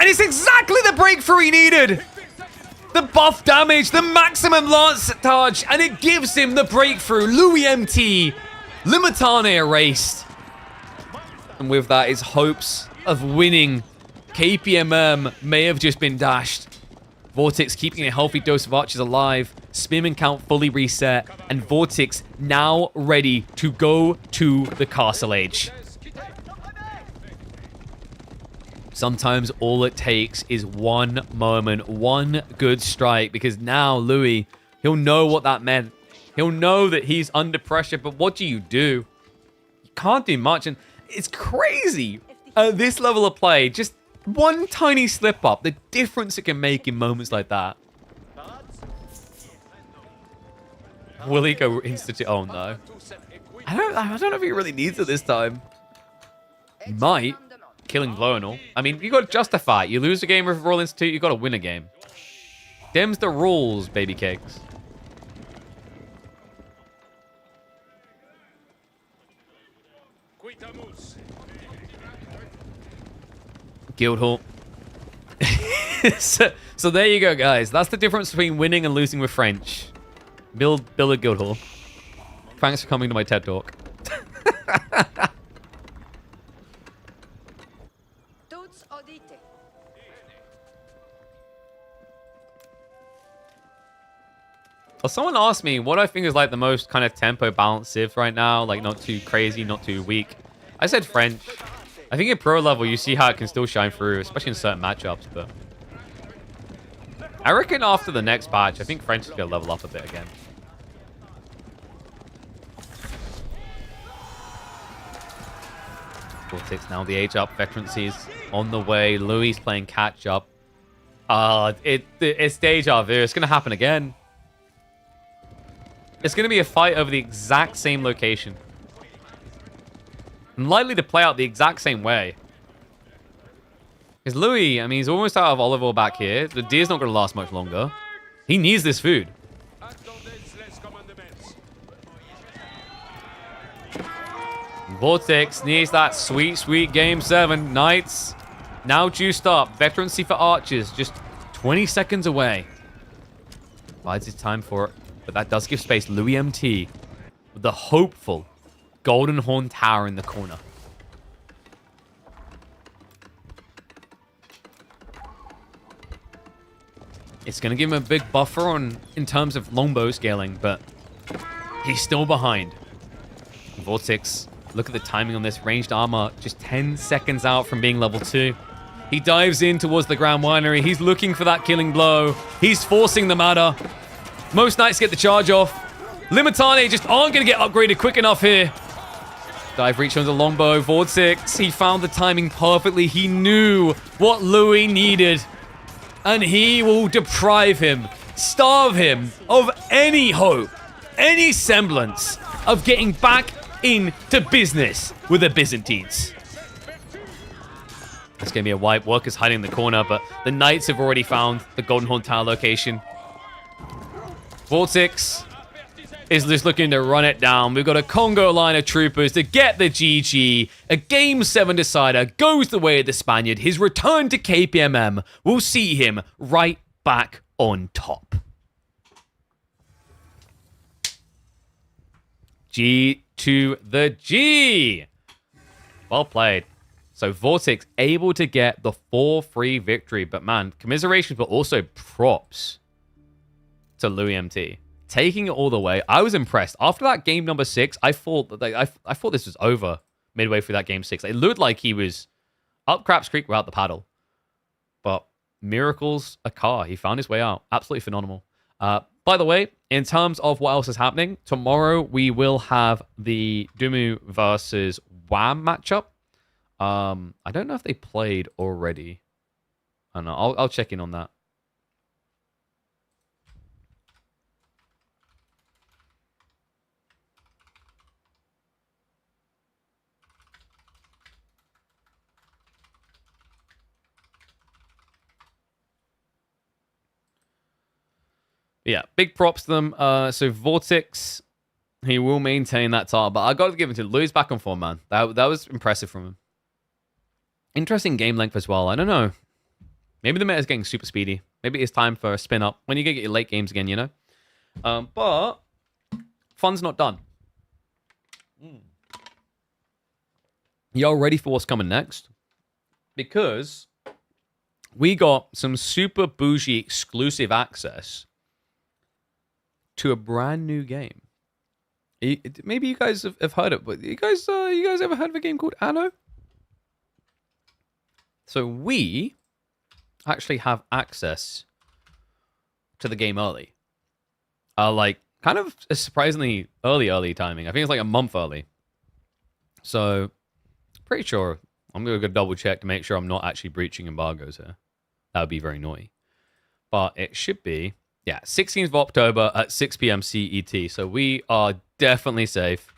And it's exactly the breakthrough he needed! The buff damage, the maximum lance charge, and it gives him the breakthrough. Louis MT, Limitane erased. And with that, his hopes of winning KPMM may have just been dashed. Vortex keeping a healthy dose of archers alive. Spearman count fully reset. And Vortex now ready to go to the Castle Age. Sometimes all it takes is one moment, one good strike, because now Louis, he'll know what that meant. He'll know that he's under pressure, but what do? You can't do much, and it's crazy at this level of play. Just one tiny slip up, the difference it can make in moments like that. Will he go institute? Oh no. I don't know if he really needs it this time. He might. Killing blow and all. I mean, you got to justify it. You lose a game with Royal Institute, you got to win a game. Them's the rules, baby cakes. Guildhall. so there you go, guys. That's the difference between winning and losing with French. Build a Guildhall. Thanks for coming to my TED Talk. Well, someone asked me what I think is like the most kind of tempo balanced Civ right now. Like not too crazy, not too weak. I said French. I think at pro level, you see how it can still shine through, especially in certain matchups. But I reckon after the next patch, I think French is going to level up a bit again. Vortex now the age up. Veterancy's on the way. Louis playing catch up. It's deja vu. It's going to happen again. It's going to be a fight over the exact same location. And likely to play out the exact same way. Because Louis, I mean, he's almost out of olive oil back here. The deer's not going to last much longer. He needs this food. Vortex needs that sweet, sweet game 7. Knights now juiced up. Veterancy for archers. Just 20 seconds away. Bides his time for it. But that does give space. Louis MT with the hopeful Golden Horn Tower in the corner. It's going to give him a big buffer in terms of longbow scaling, but he's still behind. Vortex, look at the timing on this. Ranged armor just 10 seconds out from being level 2. He dives in towards the Grand Winery. He's looking for that killing blow. He's forcing the matter. Most Knights get the charge off. Limitane just aren't going to get upgraded quick enough here. Dive reach on the longbow. Vortex, he found the timing perfectly. He knew what Louis needed. And he will deprive him, starve him of any hope, any semblance of getting back into business with the Byzantines. It's going to be a wipe. Workers hiding in the corner, but the Knights have already found the Golden Horn Tower location. Vortex is just looking to run it down. We've got a Congo line of troopers to get the GG. A Game 7 decider goes the way of the Spaniard. His return to KPMM will see him right back on top. G to the G. Well played. So Vortex able to get the 4-3 victory. But man, commiserations, but also props to Louis MT. Taking it all the way. I was impressed. After that game number 6, I thought that I thought this was over midway through that game 6. It looked like he was up Craps Creek without the paddle. But miracles occur. He found his way out. Absolutely phenomenal. By the way, in terms of what else is happening, tomorrow we will have the Dumu versus Wham matchup. I don't know if they played already. I don't know. I'll check in on that. Yeah, big props to them. So Vortex, he will maintain that title, but I got to give it to Louis back on form, man. That was impressive from him. Interesting game length as well. I don't know. Maybe the meta is getting super speedy. Maybe it's time for a spin up when you get your late games again, you know? But fun's not done. Y'all ready for what's coming next? Because we got some super bougie exclusive access to a brand new game. Maybe you guys have heard it, but you guys ever heard of a game called Anno? So we actually have access to the game early. Like kind of a surprisingly early timing. I think it's like a month early. So pretty sure I'm gonna go double check to make sure I'm not actually breaching embargoes here. That would be very naughty. But it should be, yeah, 16th of October at 6 p.m. CET. So we are definitely safe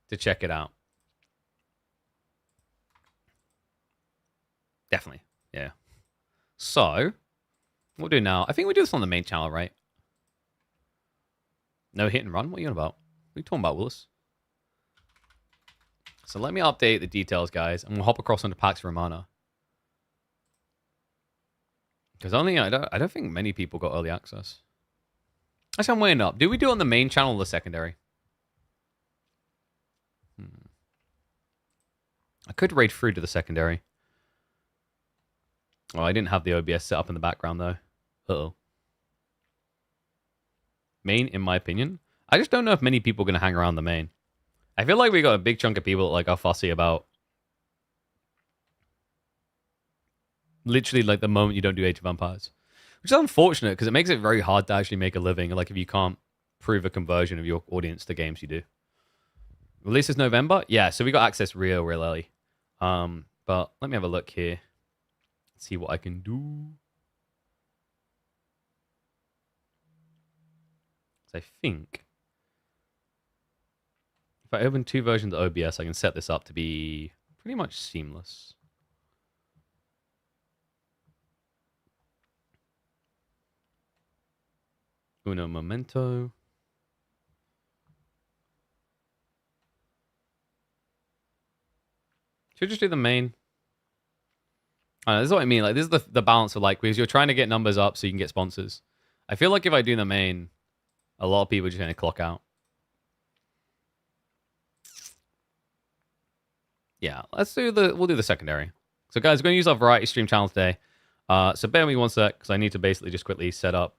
to check it out. Definitely, yeah. So, what we'll do now, I think we do this on the main channel, right? No hit and run? What are you on about? What are you talking about, Willis? So let me update the details, guys, and we'll hop across onto Pax Romana. Because I don't think many people got early access. Actually, I'm weighing up. Do we do it on the main channel or the secondary? I could raid through to the secondary. Oh, I didn't have the OBS set up in the background, though. Uh-oh. Main, in my opinion. I just don't know if many people are going to hang around the main. I feel like we got a big chunk of people that like are fussy about literally like the moment you don't do Age of Empires. Which is unfortunate because it makes it very hard to actually make a living. Like if you can't prove a conversion of your audience to games you do. Release is November? Yeah, so we got access real early. But let me have a look here. See what I can do. So I think if I open two versions of OBS, I can set this up to be pretty much seamless. Uno momento. Should we just do the main? This is what I mean. Like, this is the balance of like, because you're trying to get numbers up so you can get sponsors. I feel like if I do the main, a lot of people are just going to clock out. Yeah, we'll do the secondary. So guys, we're going to use our variety stream channel today. So bear with me one sec, because I need to basically just quickly set up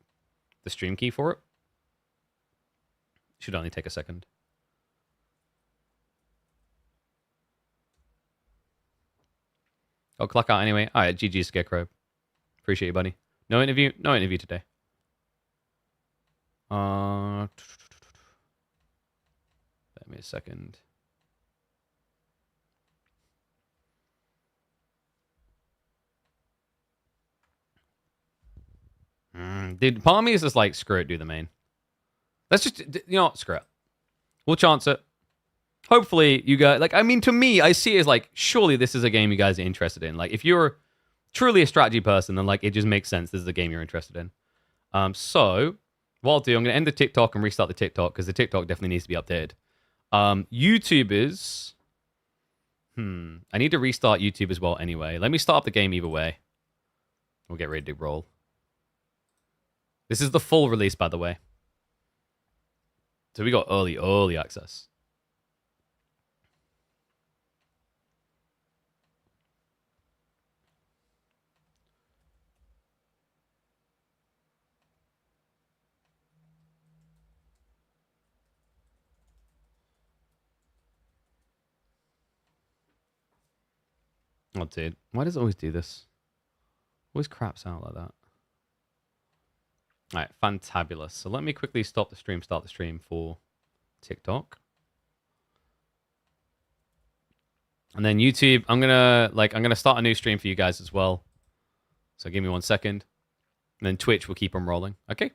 the stream key for it. Should only take a second. I'll clock out anyway. All right, GG Scarecrow. Appreciate you, buddy. No interview today. Give me a second. Dude, part of me is just like, screw it, do the main. Let's just, you know what, screw it. We'll chance it. Hopefully, you guys, like, I mean, to me, I see it as like, surely this is a game you guys are interested in. Like, if you're truly a strategy person, then like, it just makes sense. This is a game you're interested in. So, what I'll do, I'm going to end the TikTok and restart the TikTok, because the TikTok definitely needs to be updated. YouTubers, I need to restart YouTube as well anyway. Let me start up the game either way. We'll get ready to roll. This is the full release, by the way. So we got early access. Oh, dude. Why does it always do this? Always craps out like that. All right, fantabulous. So let me quickly start the stream for TikTok. And then YouTube, I'm gonna start a new stream for you guys as well. So give me 1 second. And then Twitch will keep them rolling. Okay.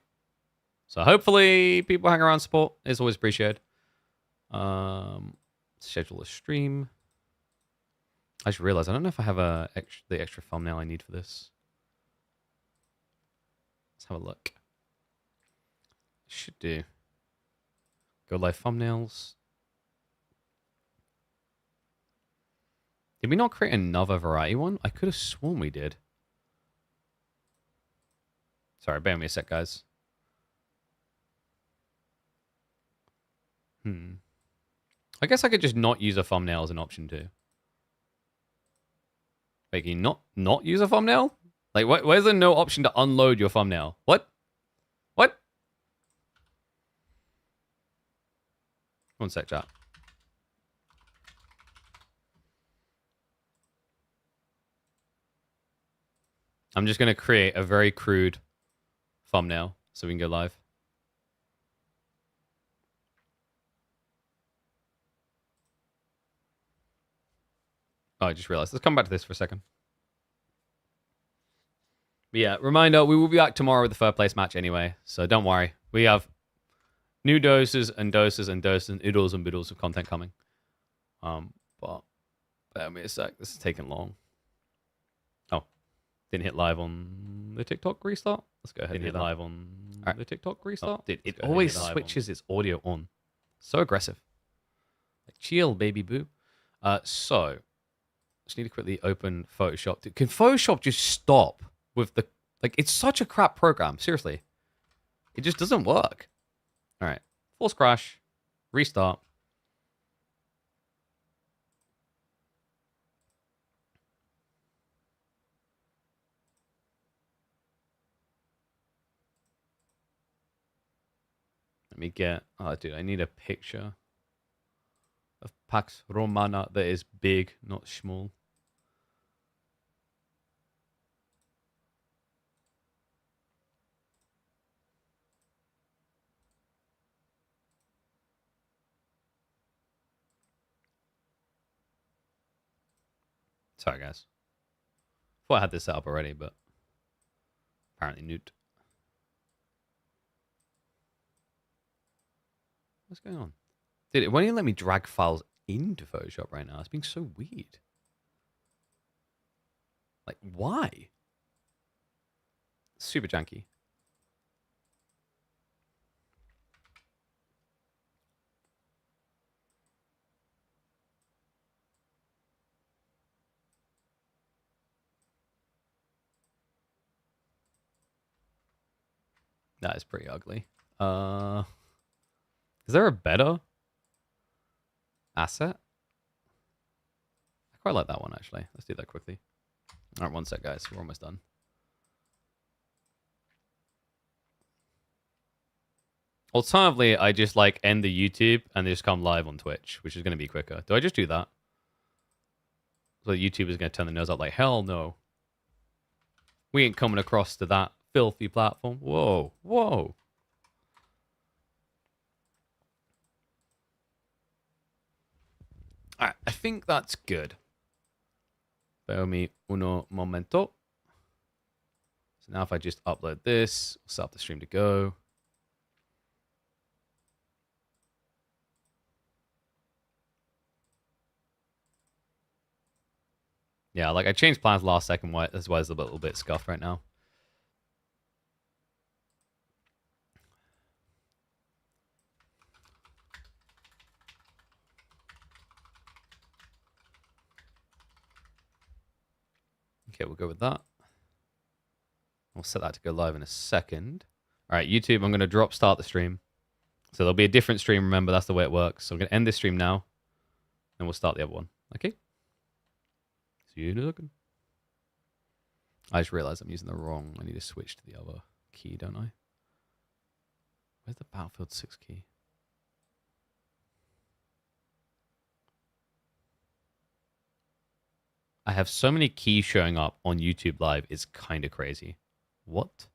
So hopefully people hang around support. It's always appreciated. Schedule a stream. I just realized I don't know if I have the extra thumbnail I need for this. Let's have a look. Should do. Go live thumbnails. Did we not create another variety one? I could have sworn we did. Sorry, bear with me a sec, guys. I guess I could just not use a thumbnail as an option too. Wait, can you not use a thumbnail? Like, where's the no option to unload your thumbnail? What? What? One sec, chat. I'm just going to create a very crude thumbnail so we can go live. Oh, I just realized. Let's come back to this for a second. But yeah, reminder, we will be back tomorrow with the third place match anyway, so don't worry. We have new doses and doses and doses and oodles and boodles of content coming. But bear with me a sec. This is taking long. Oh, didn't hit live on the TikTok restart. Let's go ahead and hit live on the TikTok restart. Dude, it always switches its audio on. So aggressive. Like, chill, baby boo. So, just need to quickly open Photoshop. Dude, can Photoshop just stop with the... Like, it's such a crap program. Seriously. It just doesn't work. All right. Force crash. Restart. Let me get... Oh, dude, I need a picture of Pax Romana that is big, not small. Sorry, guys. Thought I had this set up already, but apparently not. What's going on? Dude, it won't even let me drag files into Photoshop right now. It's being so weird. Like, why? Super janky. That is pretty ugly. Is there a better asset? I quite like that one, actually. Let's do that quickly. All right, one sec, guys. We're almost done. Alternatively, I just like end the YouTube and just come live on Twitch, which is going to be quicker. Do I just do that? So YouTube is going to turn the nose up like, hell no. We ain't coming across to that filthy platform. Whoa, whoa. All right, I think that's good. Bear with me uno momento. So now if I just upload this, set up the stream to go. Yeah, like I changed plans last second. That's why it's a little bit scuffed right now. Okay, we'll go with that. We'll set that to go live in a second. All right, YouTube, I'm going to drop start the stream. So there'll be a different stream. Remember, that's the way it works. So I'm going to end this stream now. And we'll start the other one. Okay? See you in a second. I just realized I'm using the wrong. I need to switch to the other key, don't I? Where's the Battlefield 6 key? I have so many keys showing up on YouTube Live. It's kind of crazy. What?